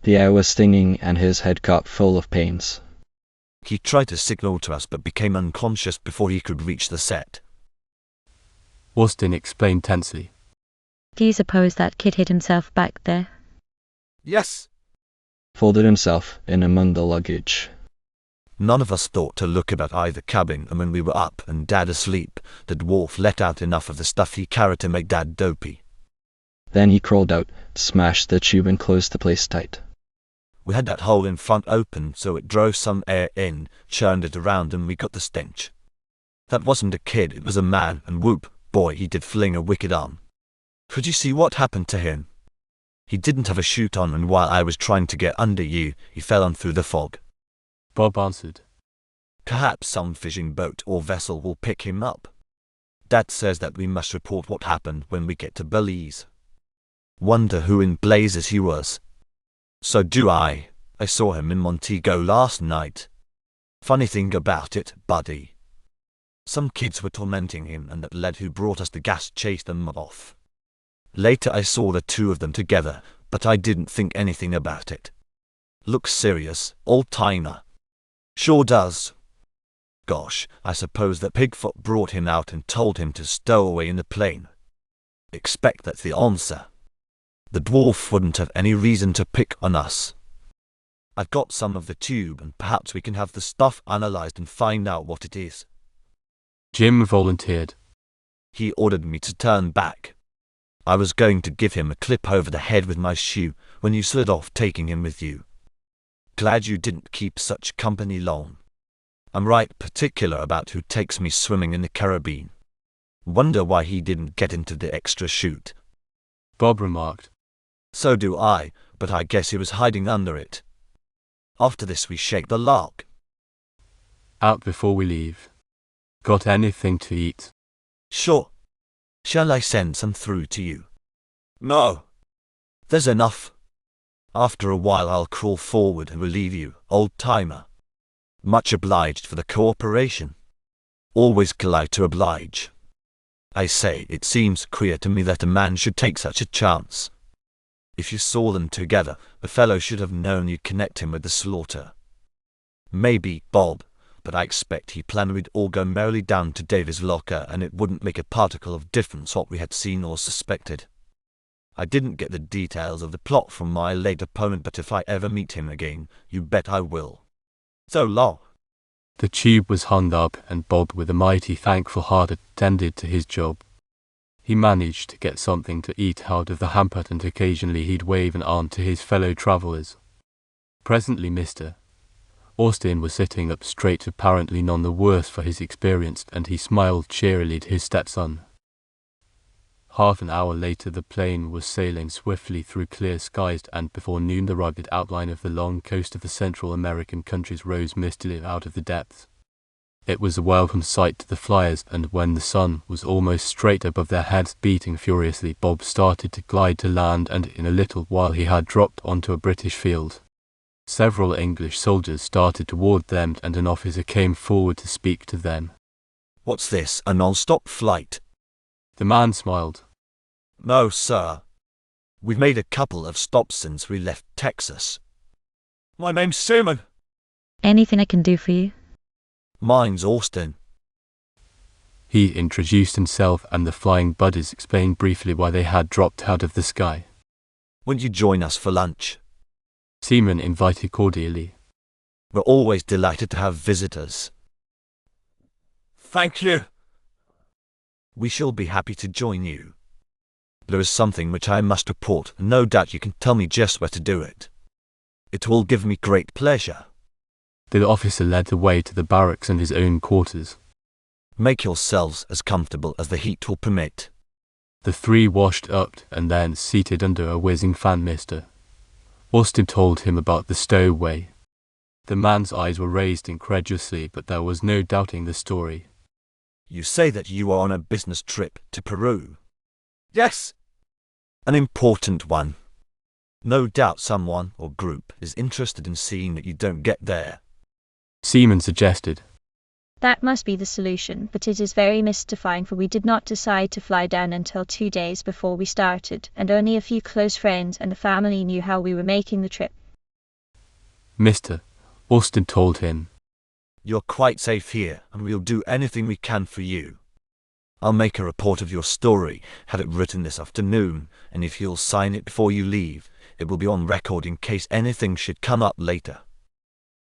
The air was stinging and his head got full of pains. He tried to signal to us but became unconscious before he could reach the set. Austin explained tensely. Do you suppose that kid hid himself back there? Yes. Folded himself in among the luggage. None of us thought to look about either cabin, and when we were up and Dad asleep, the dwarf let out enough of the stuff he carried to make Dad dopey. Then he crawled out, smashed the tube and closed the place tight. We had that hole in front open so it drove some air in, churned it around, and we got the stench. That wasn't a kid, it was a man, and whoop, boy, he did fling a wicked arm. Could you see what happened to him? He didn't have a chute on, and while I was trying to get under you, he fell on through the fog. Bob answered. Perhaps some fishing boat or vessel will pick him up. Dad says that we must report what happened when we get to Belize. Wonder who in blazes he was. So do I. I saw him in Montego last night. Funny thing about it, buddy. Some kids were tormenting him, and that lead who brought us the gas chased them off. Later I saw the two of them together, but I didn't think anything about it. Looks serious, old-timer. Sure does. Gosh, I suppose that Pigfoot brought him out and told him to stow away in the plane. Expect that's the answer. The dwarf wouldn't have any reason to pick on us. I've got some of the tube, and perhaps we can have the stuff analyzed and find out what it is. Jim volunteered. He ordered me to turn back. I was going to give him a clip over the head with my shoe when you slid off, taking him with you. Glad you didn't keep such company long. I'm right particular about who takes me swimming in the Caribbean. Wonder why he didn't get into the extra chute. Bob remarked. So do I, but I guess he was hiding under it. After this we shake the lark. Out before we leave. Got anything to eat? Sure. Shall I send some through to you? No. There's enough. After a while I'll crawl forward and relieve you, old-timer. Much obliged for the cooperation. Always glad to oblige. I say, it seems queer to me that a man should take such a chance. If you saw them together, the fellow should have known you'd connect him with the slaughter. Maybe, Bob, but I expect he planned we'd all go merrily down to Davy's locker, and it wouldn't make a particle of difference what we had seen or suspected. I didn't get the details of the plot from my late opponent, but if I ever meet him again, you bet I will. So long. The tube was hung up, and Bob, with a mighty thankful heart, attended to his job. He managed to get something to eat out of the hamper, and occasionally he'd wave an arm to his fellow travellers. Presently Mr. Austin was sitting up straight, apparently none the worse for his experience, and he smiled cheerily to his stepson. Half an hour later the plane was sailing swiftly through clear skies, and before noon the rugged outline of the long coast of the Central American countries rose mistily out of the depths. It was a welcome sight to the flyers, and when the sun was almost straight above their heads, beating furiously, Bob started to glide to land, and in a little while he had dropped onto a British field. Several English soldiers started toward them, and an officer came forward to speak to them. What's this, a non-stop flight? The man smiled. No, sir. We've made a couple of stops since we left Texas. My name's Simon. Anything I can do for you? Mine's Austin. He introduced himself, and the flying buddies explained briefly why they had dropped out of the sky. Won't you join us for lunch? Seaman invited cordially. We're always delighted to have visitors. Thank you. We shall be happy to join you. There is something which I must report, and no doubt you can tell me just where to do it. It will give me great pleasure. The officer led the way to the barracks and his own quarters. Make yourselves as comfortable as the heat will permit. The three washed up and then seated under a whizzing fan. Mr. Austin told him about the stowaway. The man's eyes were raised incredulously, but there was no doubting the story. You say that you are on a business trip to Peru? Yes. An important one. No doubt someone or group is interested in seeing that you don't get there. Seaman suggested. That must be the solution, but it is very mystifying, for we did not decide to fly down until 2 days before we started, and only a few close friends and the family knew how we were making the trip. Mr. Austin told him. You're quite safe here, and we'll do anything we can for you. I'll make a report of your story, have it written this afternoon, and if you'll sign it before you leave, it will be on record in case anything should come up later.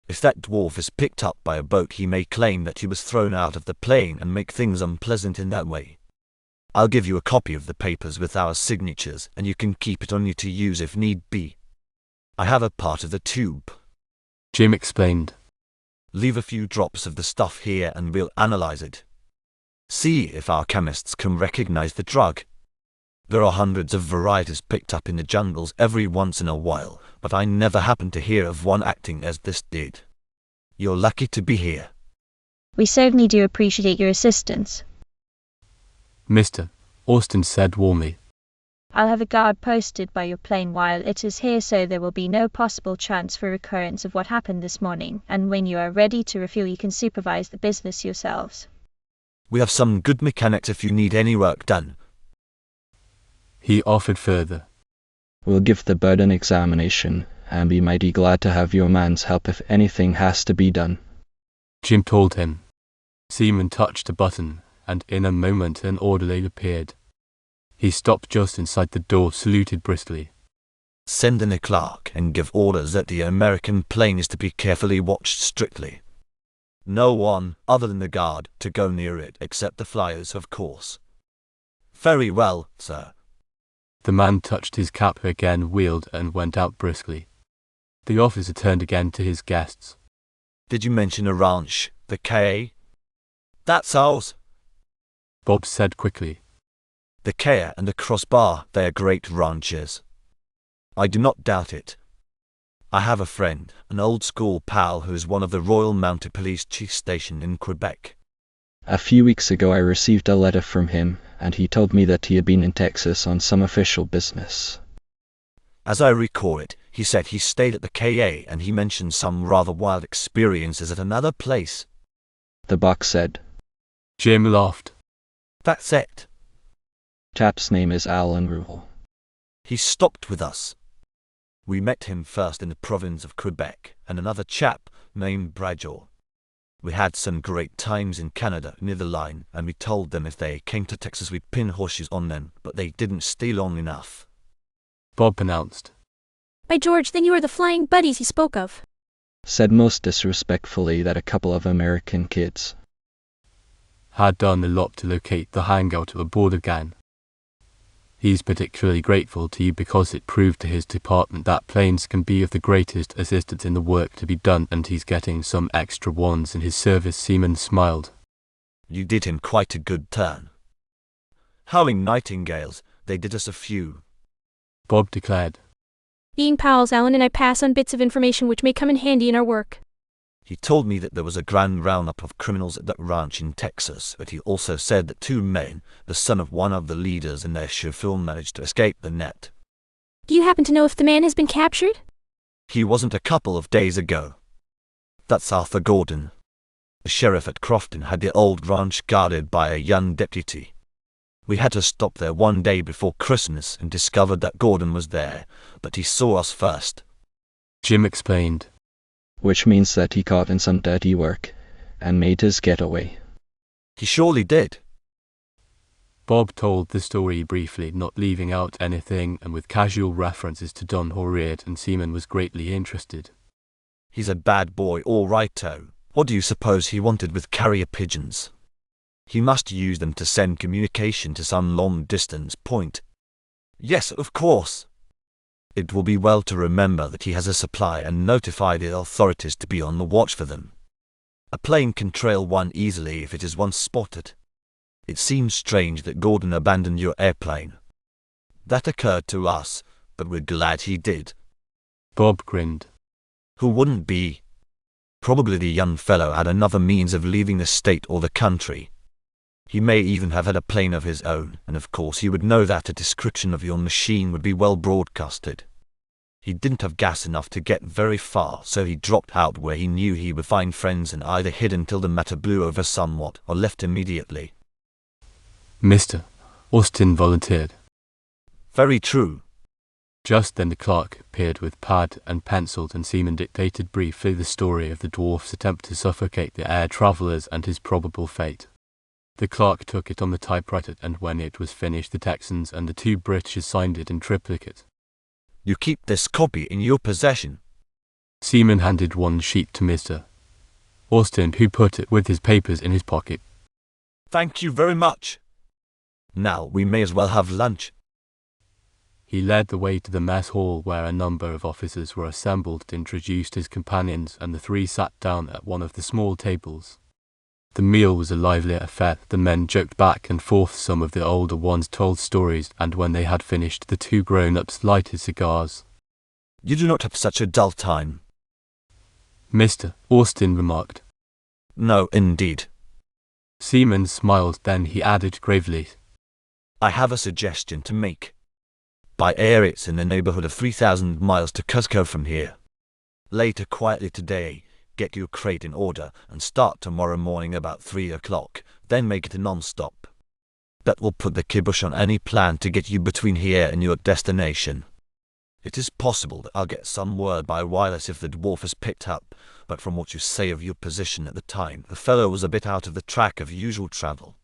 If that dwarf is picked up by a boat, he may claim that he was thrown out of the plane and make things unpleasant in that way. I'll give you a copy of the papers with our signatures, and you can keep it on you to use if need be. I have a part of the tube. Jim explained. Leave a few drops of the stuff here and we'll analyze it. See if our chemists can recognize the drug. There are hundreds of varieties picked up in the jungles every once in a while, but I never happened to hear of one acting as this did. You're lucky to be here. We certainly do appreciate your assistance. Mr. Austin said warmly. I'll have a guard posted by your plane while it is here, so there will be no possible chance for recurrence of what happened this morning, and when you are ready to refuel you can supervise the business yourselves. We have some good mechanics if you need any work done. He offered further. We'll give the bird an examination, and be mighty glad to have your man's help if anything has to be done. Jim told him. Seaman touched a button, and in a moment an orderly appeared. He stopped just inside the door, saluted briskly. Send in a clerk and give orders that the American plane is to be carefully watched strictly. No one, other than the guard, to go near it except the flyers, of course. Very well, sir. The man touched his cap again, wheeled, and went out briskly. The officer turned again to his guests. Did you mention a ranch, the K.A.? That's ours. Bob said quickly. The K.A. and the Crossbar, they are great ranches. I do not doubt it. I have a friend, an old-school pal who is one of the Royal Mounted Police chiefs stationed in Quebec. A few weeks ago I received a letter from him, and he told me that he had been in Texas on some official business. As I recall it, he said he stayed at the K.A. and he mentioned some rather wild experiences at another place. The box said. Jim laughed. That's it. Chap's name is Alan Rule. He stopped with us. We met him first in the province of Quebec, and another chap named Bradshaw. We had some great times in Canada near the line, and we told them if they came to Texas we'd pin horseshoes on them, but they didn't stay long enough. Bob announced. By George, then you are the flying buddies he spoke of. Said most disrespectfully that a couple of American kids had done a lot to locate the hangout of a border gang. He's particularly grateful to you because it proved to his department that planes can be of the greatest assistance in the work to be done, and he's getting some extra ones in his service. Seaman smiled. You did him quite a good turn. Howling nightingales, they did us a few. Bob declared. Being pals, Alan and I pass on bits of information which may come in handy in our work. He told me that there was a grand roundup of criminals at that ranch in Texas, but he also said that 2 men, the son of one of the leaders and their chauffeur, managed to escape the net. Do you happen to know if the man has been captured? He wasn't a couple of days ago. That's Arthur Gordon. The sheriff at Crofton had the old ranch guarded by a young deputy. We had to stop there one day before Christmas and discovered that Gordon was there, but he saw us first. Jim explained. Which means that he caught in some dirty work, and made his getaway. He surely did. Bob told the story briefly, not leaving out anything, and with casual references to Don Horriet, and Seaman was greatly interested. He's a bad boy, all righto. What do you suppose he wanted with carrier pigeons? He must use them to send communication to some long-distance point. Yes, of course. It will be well to remember that he has a supply and notify the authorities to be on the watch for them. A plane can trail one easily if it is once spotted. It seems strange that Gordon abandoned your airplane. That occurred to us, but we're glad he did. Bob grinned. Who wouldn't be? Probably the young fellow had another means of leaving the state or the country. He may even have had a plane of his own, and of course he would know that a description of your machine would be well broadcasted. He didn't have gas enough to get very far, so he dropped out where he knew he would find friends and either hid until the matter blew over somewhat, or left immediately. Mr. Austin volunteered. Very true. Just then the clerk appeared with pad and pencil, and Seaman dictated briefly the story of the dwarf's attempt to suffocate the air travellers and his probable fate. The clerk took it on the typewriter, and when it was finished the Texans and the 2 British signed it in triplicate. You keep this copy in your possession. Seaman handed one sheet to Mr. Austin, who put it with his papers in his pocket. Thank you very much. Now we may as well have lunch. He led the way to the mess hall, where a number of officers were assembled, introduced his companions, and the 3 sat down at one of the small tables. The meal was a lively affair. The men joked back and forth, some of the older ones told stories, and when they had finished the 2 grown-ups lighted cigars. You do not have such a dull time, Mr. Austin remarked. No, indeed. Seaman smiled, then he added gravely. I have a suggestion to make. By air it's in the neighborhood of 3,000 miles to Cuzco from here. Later quietly today, get your crate in order and start tomorrow morning about 3 o'clock. then make it a non-stop. That will put the kibosh on any plan to get you between here and your destination. It is possible that I'll get some word by wireless if the dwarf is picked up, but from what you say of your position at the time, the fellow was a bit out of the track of usual travel.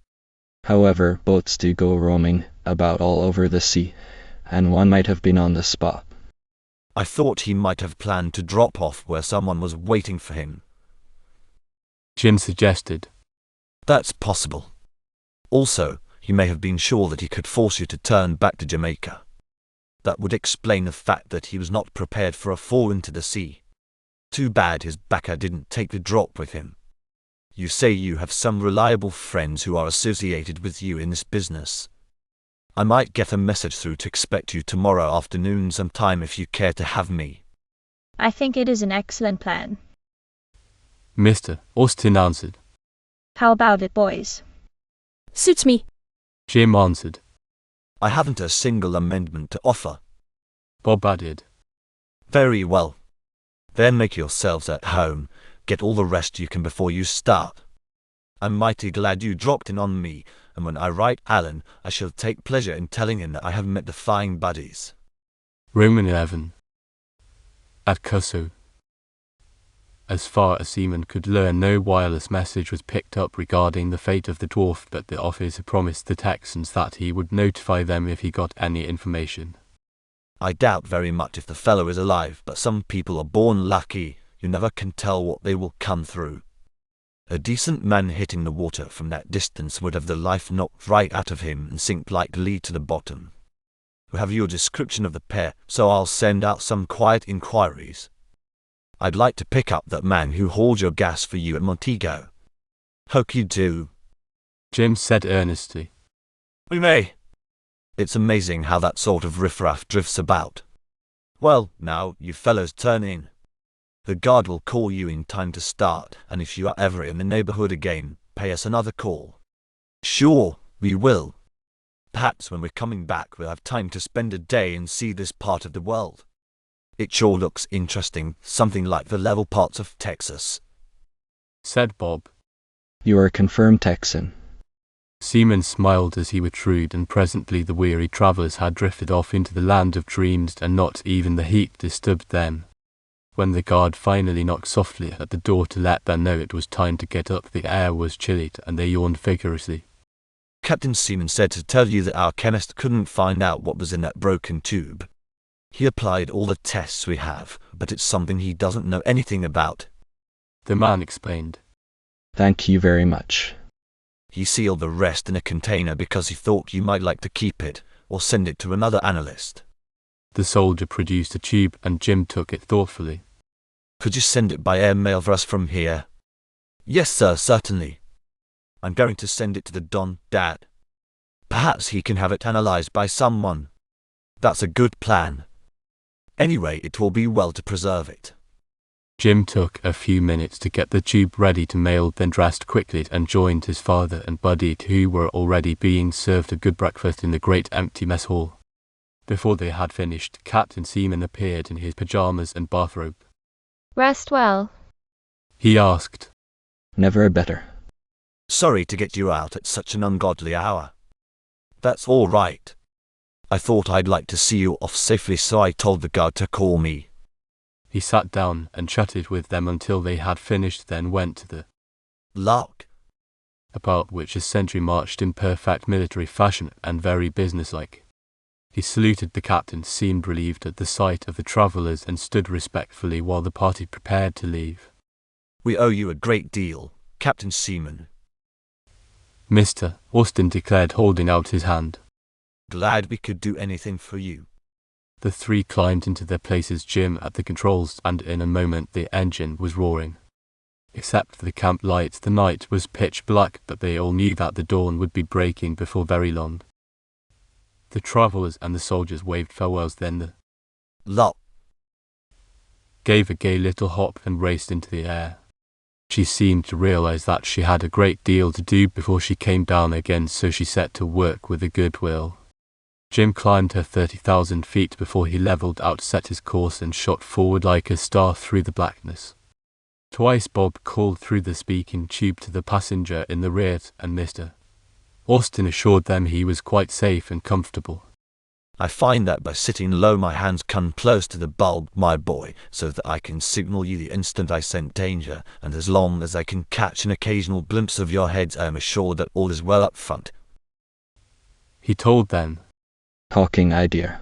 However, boats do go roaming about all over the sea, and one might have been on the spot. I thought he might have planned to drop off where someone was waiting for him. Jim suggested. That's possible. Also, he may have been sure that he could force you to turn back to Jamaica. That would explain the fact that he was not prepared for a fall into the sea. Too bad his backer didn't take the drop with him. You say you have some reliable friends who are associated with you in this business. I might get a message through to expect you tomorrow afternoon sometime if you care to have me. I think it is an excellent plan. Mr. Austin answered. How about it, boys? Suits me. Jim answered. I haven't a single amendment to offer. Bob added. Very well. Then make yourselves at home. Get all the rest you can before you start. I'm mighty glad you dropped in on me, and when I write Alan, I shall take pleasure in telling him that I have met the fine buddies. Roman 11. At Cuzco. As far as Seaman could learn, no wireless message was picked up regarding the fate of the dwarf, but the officer promised the Texans that he would notify them if he got any information. I doubt very much if the fellow is alive, but some people are born lucky. You never can tell what they will come through. A decent man hitting the water from that distance would have the life knocked right out of him and sink likely to the bottom. We have your description of the pair, so I'll send out some quiet inquiries. I'd like to pick up that man who hauled your gas for you at Montego. Hope you do. Jim said earnestly. We may. It's amazing how that sort of riffraff drifts about. Well, now, you fellows turn in. The guard will call you in time to start, and if you are ever in the neighborhood again, pay us another call. Sure, we will. Perhaps when we're coming back we'll have time to spend a day and see this part of the world. It sure looks interesting, something like the level parts of Texas, said Bob. You are a confirmed Texan. Seaman smiled as he withdrew, and presently the weary travellers had drifted off into the land of dreams, and not even the heat disturbed them. When the guard finally knocked softly at the door to let them know it was time to get up, the air was chilly, and they yawned vigorously. Captain Seaman said to tell you that our chemist couldn't find out what was in that broken tube. He applied all the tests we have, but it's something he doesn't know anything about. The man explained. Thank you very much. He sealed the rest in a container because he thought you might like to keep it, or send it to another analyst. The soldier produced a tube, and Jim took it thoughtfully. Could you send it by airmail for us from here? Yes, sir, certainly. I'm going to send it to the Don, Dad. Perhaps he can have it analyzed by someone. That's a good plan. Anyway, it will be well to preserve it. Jim took a few minutes to get the tube ready to mail, then dressed quickly and joined his father and Buddy, who were already being served a good breakfast in the great empty mess hall. Before they had finished, Captain Seaman appeared in his pyjamas and bathrobe. Rest well? He asked. Never better. Sorry to get you out at such an ungodly hour. That's all right. I thought I'd like to see you off safely, so I told the guard to call me. He sat down and chatted with them until they had finished, then went to the lock, a part which a sentry marched in perfect military fashion and very businesslike. He saluted the captain, seemed relieved at the sight of the travellers, and stood respectfully while the party prepared to leave. We owe you a great deal, Captain Seaman. Mr. Austin declared, holding out his hand. Glad we could do anything for you. The three climbed into their places, Jim at the controls, and in a moment the engine was roaring. Except for the camp lights, the night was pitch black, but they all knew that the dawn would be breaking before very long. The travellers and the soldiers waved farewells, then the lot gave a gay little hop and raced into the air. She seemed to realize that she had a great deal to do before she came down again, so she set to work with a good will. Jim climbed her 30,000 feet before he levelled out, set his course, and shot forward like a star through the blackness. Twice Bob called through the speaking tube to the passenger in the rear, and Mr. Austin assured them he was quite safe and comfortable. I find that by sitting low my hands come close to the bulb, my boy, so that I can signal you the instant I scent danger, and as long as I can catch an occasional glimpse of your heads I am assured that all is well up front. He told them. Hawking idea.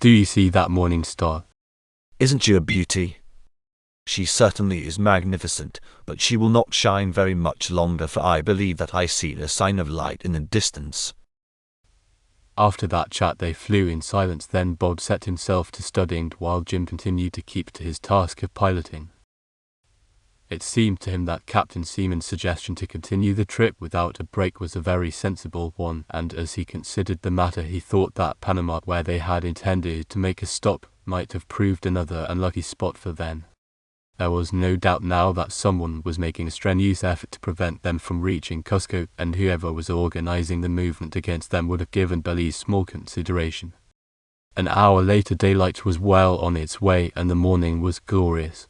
Do you see that morning star? Isn't she a beauty? She certainly is magnificent, but she will not shine very much longer, for I believe that I see a sign of light in the distance. After that chat they flew in silence. Then Bob set himself to studying while Jim continued to keep to his task of piloting. It seemed to him that Captain Seaman's suggestion to continue the trip without a break was a very sensible one, and as he considered the matter he thought that Panama, where they had intended to make a stop, might have proved another unlucky spot for them. There was no doubt now that someone was making a strenuous effort to prevent them from reaching Cuzco, and whoever was organizing the movement against them would have given Belize small consideration. An hour later daylight was well on its way, and the morning was glorious.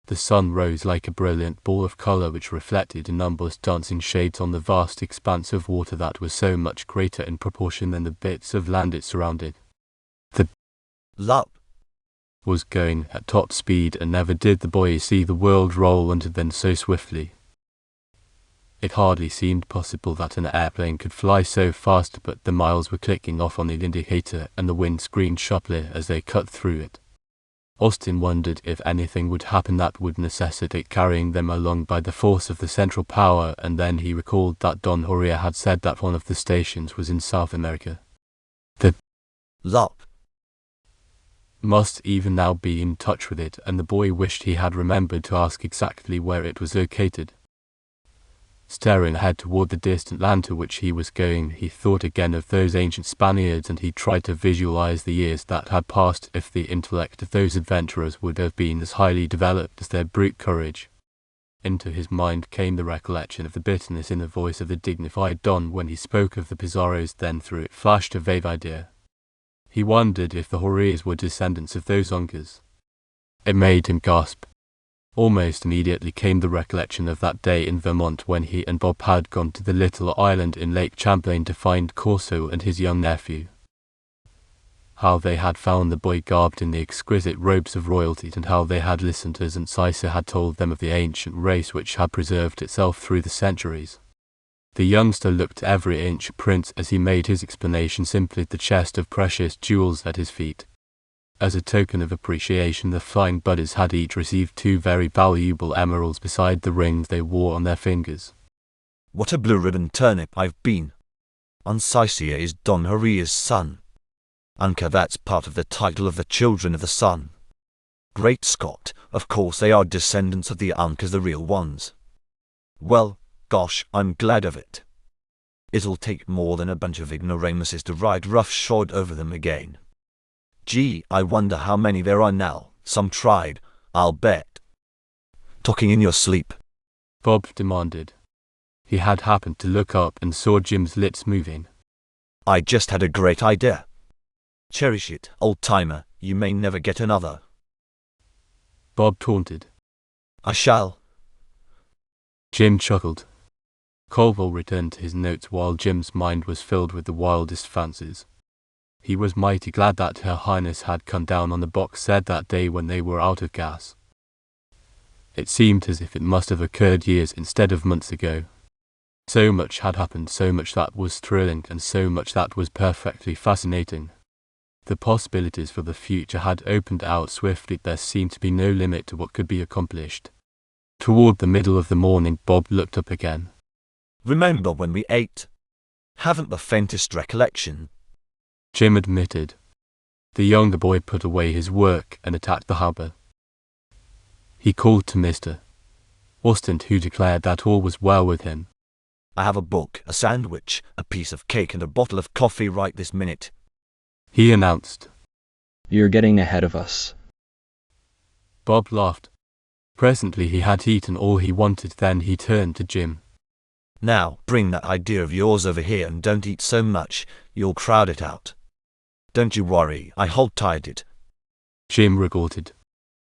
The sun rose like a brilliant ball of color which reflected in numberless dancing shades on the vast expanse of water that was so much greater in proportion than the bits of land it surrounded. The Lup was going at top speed, and never did the boy see the world roll under them so swiftly. It hardly seemed possible that an airplane could fly so fast, but the miles were clicking off on the indicator and the wind screamed sharply as they cut through it. Austin wondered if anything would happen that would necessitate carrying them along by the force of the central power, and then he recalled that Don Horia had said that one of the stations was in South America. The Lup must even now be in touch with it, and the boy wished he had remembered to ask exactly where it was located. Staring ahead toward the distant land to which he was going, he thought again of those ancient Spaniards, and he tried to visualize the years that had passed if the intellect of those adventurers would have been as highly developed as their brute courage. Into his mind came the recollection of the bitterness in the voice of the dignified Don when he spoke of the Pizarros. Then through it flashed a vague idea. He wondered if the Horias were descendants of those Uncas. It made him gasp. Almost immediately came the recollection of that day in Vermont when he and Bob had gone to the little island in Lake Champlain to find Corso and his young nephew. How they had found the boy garbed in the exquisite robes of royalty, and how they had listened as Aunt Cisa had told them of the ancient race which had preserved itself through the centuries. The youngster looked every inch a prince as he made his explanation, simply the chest of precious jewels at his feet. As a token of appreciation, the Flying Buddies had each received 2 very valuable emeralds beside the rings they wore on their fingers. What a blue ribbon turnip I've been. Uncicia is Don Horia's son. Unca, that's part of the title of the Children of the Sun. Great Scott, of course they are descendants of the Uncas, the real ones. Well, gosh, I'm glad of it. It'll take more than a bunch of ignoramuses to ride roughshod over them again. Gee, I wonder how many there are now. Some tried, I'll bet. Talking in your sleep? Bob demanded. He had happened to look up and saw Jim's lips moving. I just had a great idea. Cherish it, old-timer, you may never get another. Bob taunted. I shall. Jim chuckled. Colville returned to his notes while Jim's mind was filled with the wildest fancies. He was mighty glad that Her Highness had come down on the box said that day when they were out of gas. It seemed as if it must have occurred years instead of months ago. So much had happened, so much that was thrilling, and so much that was perfectly fascinating. The possibilities for the future had opened out swiftly. There seemed to be no limit to what could be accomplished. Toward the middle of the morning, Bob looked up again. Remember when we ate? Haven't the faintest recollection. Jim admitted. The younger boy put away his work and attacked the harbour. He called to Mr. Austin, who declared that all was well with him. I have a book, a sandwich, a piece of cake and a bottle of coffee right this minute, he announced. You're getting ahead of us. Bob laughed. Presently he had eaten all he wanted. Then he turned to Jim. Now, bring that idea of yours over here and don't eat so much, you'll crowd it out. Don't you worry, I hold-tied it. Jim retorted.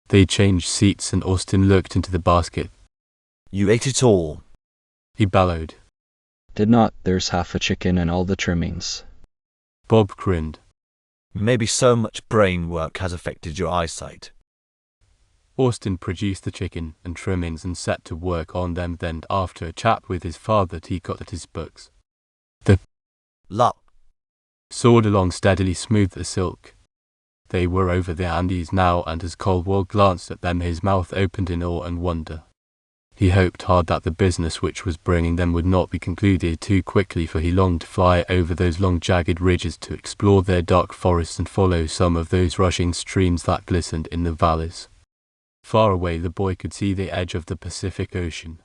They changed seats and Austin looked into the basket. You ate it all. He bellowed. Did not, there's half a chicken and all the trimmings. Bob grinned. Maybe so much brain work has affected your eyesight. Austin produced the chicken and trimmings and set to work on them. Then, after a chat with his father, he got at his books. The Luck. soared along steadily, smooth as silk. They were over the Andes now, and as Caldwell glanced at them, his mouth opened in awe and wonder. He hoped hard that the business which was bringing them would not be concluded too quickly, for he longed to fly over those long jagged ridges, to explore their dark forests and follow some of those rushing streams that glistened in the valleys. Far away the boy could see the edge of the Pacific Ocean.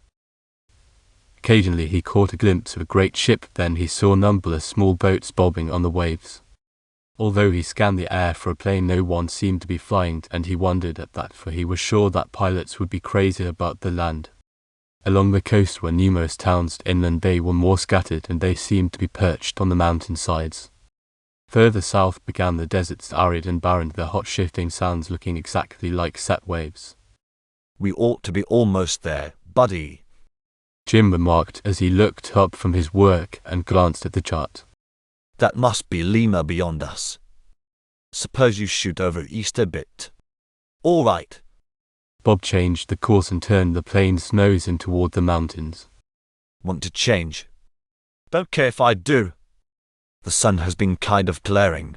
Occasionally he caught a glimpse of a great ship, then he saw numberless small boats bobbing on the waves. Although he scanned the air for a plane, no one seemed to be flying, and he wondered at that, for he was sure that pilots would be crazy about the land. Along the coast were numerous towns. Inland they were more scattered, and they seemed to be perched on the mountain sides. Further south began the deserts, arid and barren, the hot shifting sands looking exactly like set waves. We ought to be almost there, buddy, Jim remarked as he looked up from his work and glanced at the chart. That must be Lima beyond us. Suppose you shoot over east a bit. All right. Bob changed the course and turned the plane's nose in toward the mountains. Want to change? Don't care if I do. The sun has been kind of glaring.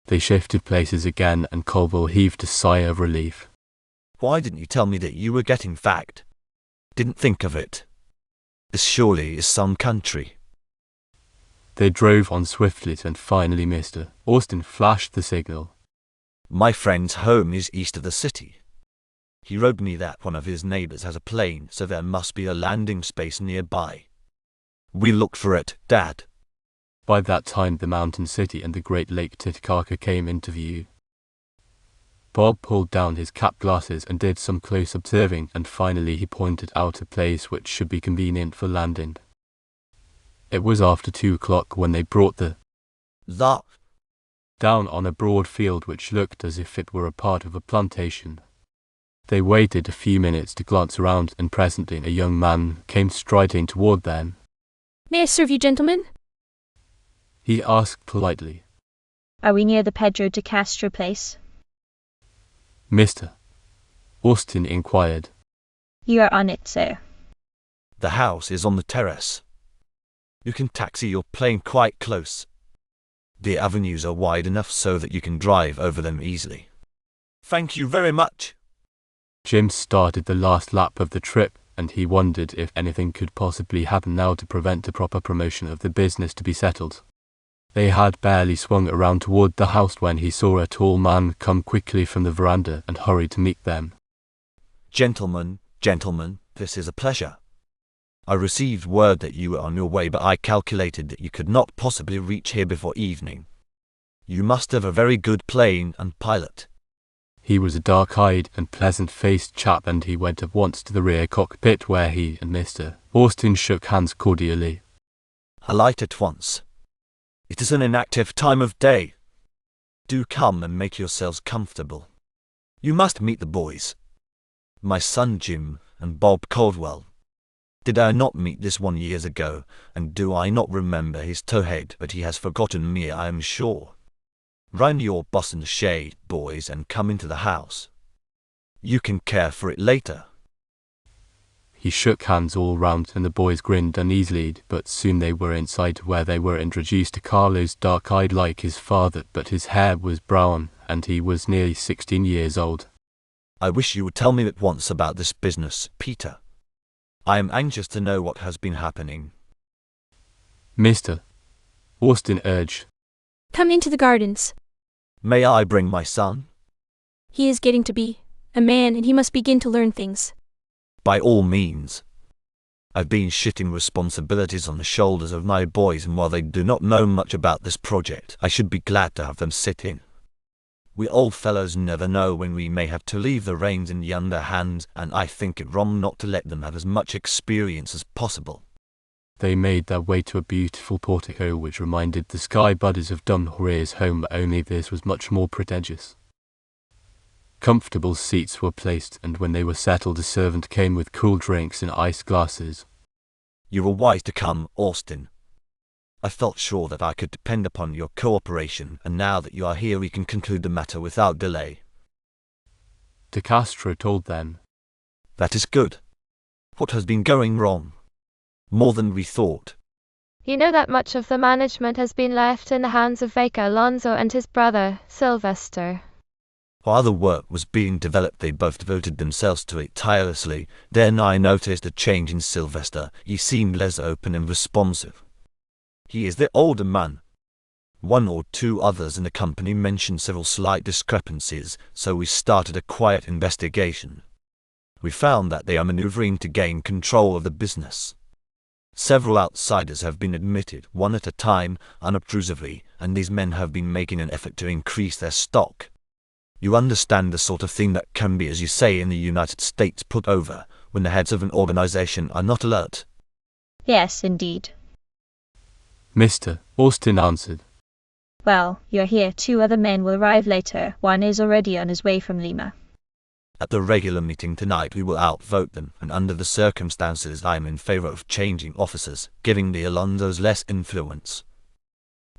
They shifted places again, and Caldwell heaved a sigh of relief. Why didn't you tell me that you were getting fagged? Didn't think of it. This surely is some country. They drove on swiftly, and finally Mr. Austin flashed the signal. My friend's home is east of the city. He wrote me that one of his neighbors has a plane, so there must be a landing space nearby. We looked for it, Dad. By that time the mountain city and the great Lake Titicaca came into view. Bob pulled down his cap glasses and did some close observing, and finally he pointed out a place which should be convenient for landing. It was after 2 o'clock when they brought the down on a broad field which looked as if it were a part of a plantation. They waited a few minutes to glance around, and presently a young man came striding toward them. May I serve you, gentlemen? He asked politely. Are we near the Pedro de Castro place? Mr. Austin inquired. You are on it, sir. The house is on the terrace. You can taxi your plane quite close. The avenues are wide enough so that you can drive over them easily. Thank you very much. Jim started the last lap of the trip, and he wondered if anything could possibly happen now to prevent a proper promotion of the business to be settled. They had barely swung around toward the house when he saw a tall man come quickly from the veranda and hurried to meet them. Gentlemen, this is a pleasure. I received word that you were on your way, but I calculated that you could not possibly reach here before evening. You must have a very good plane and pilot. He was a dark-eyed and pleasant-faced chap, and he went at once to the rear cockpit where he and Mr. Austin shook hands cordially. Alight at once. It is an inactive time of day. Do come and make yourselves comfortable. You must meet the boys. My son Jim and Bob Caldwell. Did I not meet this one years ago, and do I not remember his towhead? But he has forgotten me, I am sure. Run your boss in the shade, boys, and come into the house. You can care for it later. He shook hands all round, and the boys grinned uneasily, but soon they were inside, where they were introduced to Carlos, dark-eyed like his father, but his hair was brown, and he was nearly 16 years old. I wish you would tell me at once about this business, Peter. I am anxious to know what has been happening. Mr. Austin urged. Come into the gardens. May I bring my son? He is getting to be a man, and he must begin to learn things. By all means. I've been shifting responsibilities on the shoulders of my boys, and while they do not know much about this project, I should be glad to have them sit in. We old fellows never know when we may have to leave the reins in younger hands, and I think it wrong not to let them have as much experience as possible. They made their way to a beautiful portico which reminded the sky buddies of Dom Jorge's home, only this was much more pretentious. Comfortable seats were placed, and when they were settled a servant came with cool drinks in ice glasses. You were wise to come, Austin. I felt sure that I could depend upon your cooperation, and now that you are here we can conclude the matter without delay. De Castro told them. That is good. What has been going wrong? More than we thought. You know that much of the management has been left in the hands of Vaca Alonso and his brother, Sylvester. While the work was being developed, they both devoted themselves to it tirelessly. Then I noticed a change in Sylvester. He seemed less open and responsive. He is the older man. One or two others in the company mentioned several slight discrepancies, so we started a quiet investigation. We found that they are maneuvering to gain control of the business. Several outsiders have been admitted, one at a time, unobtrusively, and these men have been making an effort to increase their stock. You understand the sort of thing that can be, as you say in the United States, put over, when the heads of an organization are not alert. Yes, indeed. Mr. Austin answered. Well, you're here. 2 other men will arrive later. One is already on his way from Lima. At the regular meeting tonight we will outvote them, and under the circumstances I am in favor of changing officers, giving the Alonsos less influence.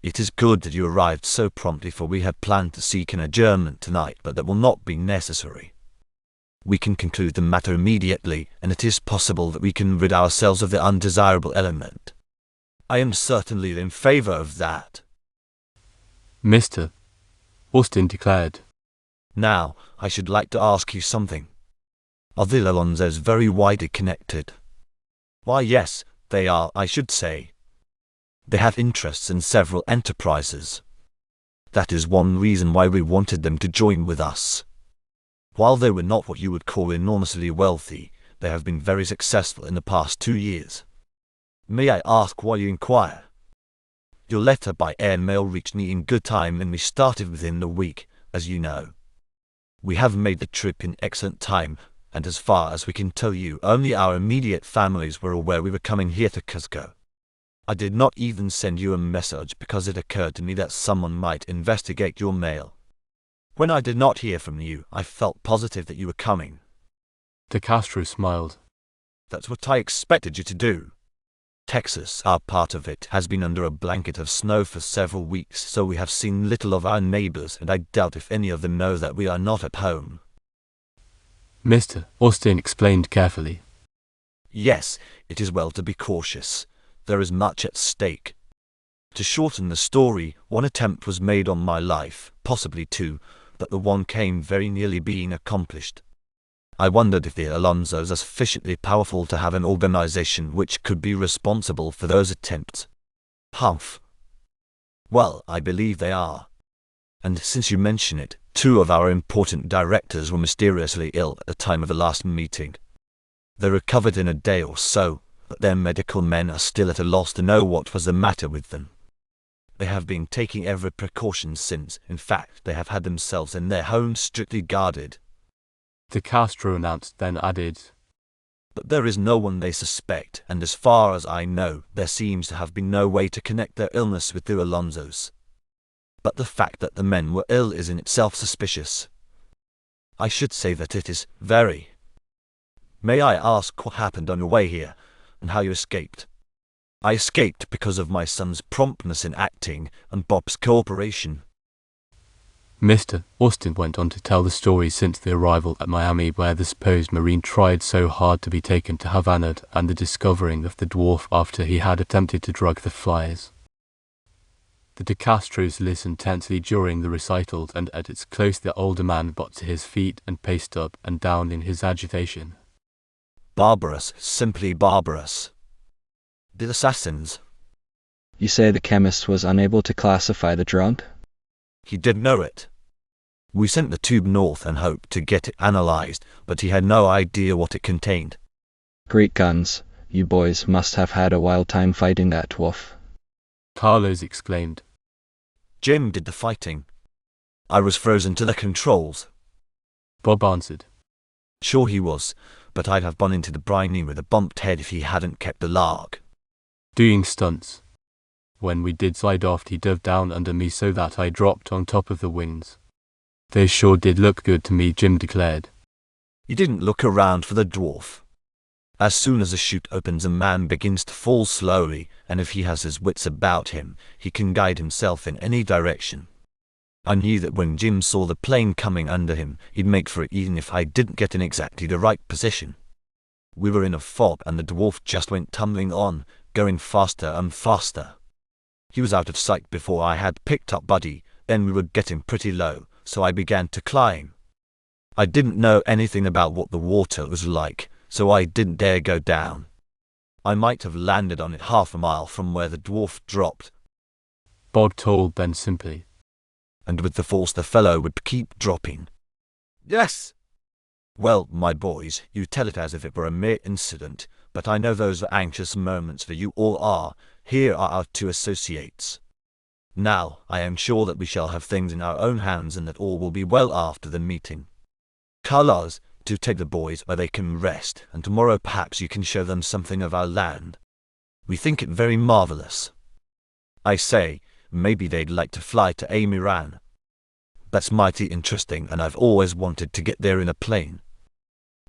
It is good that you arrived so promptly, for we had planned to seek an adjournment tonight, but that will not be necessary. We can conclude the matter immediately, and it is possible that we can rid ourselves of the undesirable element. I am certainly in favor of that. Mr. Austin declared. Now, I should like to ask you something. Are the Alonsos very widely connected? Why, yes, they are, I should say. They have interests in several enterprises. That is one reason why we wanted them to join with us. While they were not what you would call enormously wealthy, they have been very successful in the past 2 years. May I ask why you inquire? Your letter by airmail reached me in good time, and we started within the week, as you know. We have made the trip in excellent time, and as far as we can tell you, only our immediate families were aware we were coming here to Cuzco. I did not even send you a message because it occurred to me that someone might investigate your mail. When I did not hear from you, I felt positive that you were coming. De Castro smiled. That's what I expected you to do. Texas, our part of it, has been under a blanket of snow for several weeks, so we have seen little of our neighbors, and I doubt if any of them know that we are not at home. Mr. Austin explained carefully. Yes, it is well to be cautious. There is much at stake. To shorten the story, one attempt was made on my life, possibly 2, but the one came very nearly being accomplished. I wondered if the Alonsos are sufficiently powerful to have an organization which could be responsible for those attempts. Humph. Well, I believe they are. And since you mention it, 2 of our important directors were mysteriously ill at the time of the last meeting. They recovered in a day or so, but their medical men are still at a loss to know what was the matter with them. They have been taking every precaution since. In fact, they have had themselves and their homes strictly guarded. De Castro announced, then added. But there is no one they suspect, and as far as I know, there seems to have been no way to connect their illness with the Alonsos. But the fact that the men were ill is in itself suspicious. I should say that it is very. May I ask what happened on your way here, and how you escaped? I escaped because of my son's promptness in acting, and Bob's cooperation. Mr. Austin went on to tell the story since the arrival at Miami, where the supposed Marine tried so hard to be taken to Havana, and the discovering of the dwarf after he had attempted to drug the flies. The De Castros listened tensely during the recital, and at its close the older man got to his feet and paced up and down in his agitation. Barbarous, simply barbarous. The assassins. You say the chemist was unable to classify the drug? He did know it. We sent the tube north and hoped to get it analyzed, but he had no idea what it contained. Great guns. You boys must have had a wild time fighting that dwarf. Carlos exclaimed. Jim did the fighting. I was frozen to the controls. Bob answered. Sure he was, but I'd have gone into the briny with a bumped head if he hadn't kept the lark. Doing stunts. When we did slide off, he dove down under me so that I dropped on top of the wings. They sure did look good to me, Jim declared. He didn't look around for the dwarf. As soon as a chute opens, a man begins to fall slowly, and if he has his wits about him, he can guide himself in any direction. I knew that when Jim saw the plane coming under him, he'd make for it even if I didn't get in exactly the right position. We were in a fog, and the dwarf just went tumbling on, going faster and faster. He was out of sight before I had picked up Buddy, then we were getting pretty low, so I began to climb. I didn't know anything about what the water was like, so I didn't dare go down. I might have landed on it half a mile from where the dwarf dropped. Bob told Ben simply. And with the force the fellow would keep dropping. Yes! Well, my boys, you tell it as if it were a mere incident, but I know those are anxious moments for you all are. Here are our two associates. Now, I am sure that we shall have things in our own hands and that all will be well after the meeting. Carlos, to take the boys where they can rest, and tomorrow perhaps you can show them something of our land. We think it very marvelous. I say, maybe they'd like to fly to Amiran. That's mighty interesting, and I've always wanted to get there in a plane.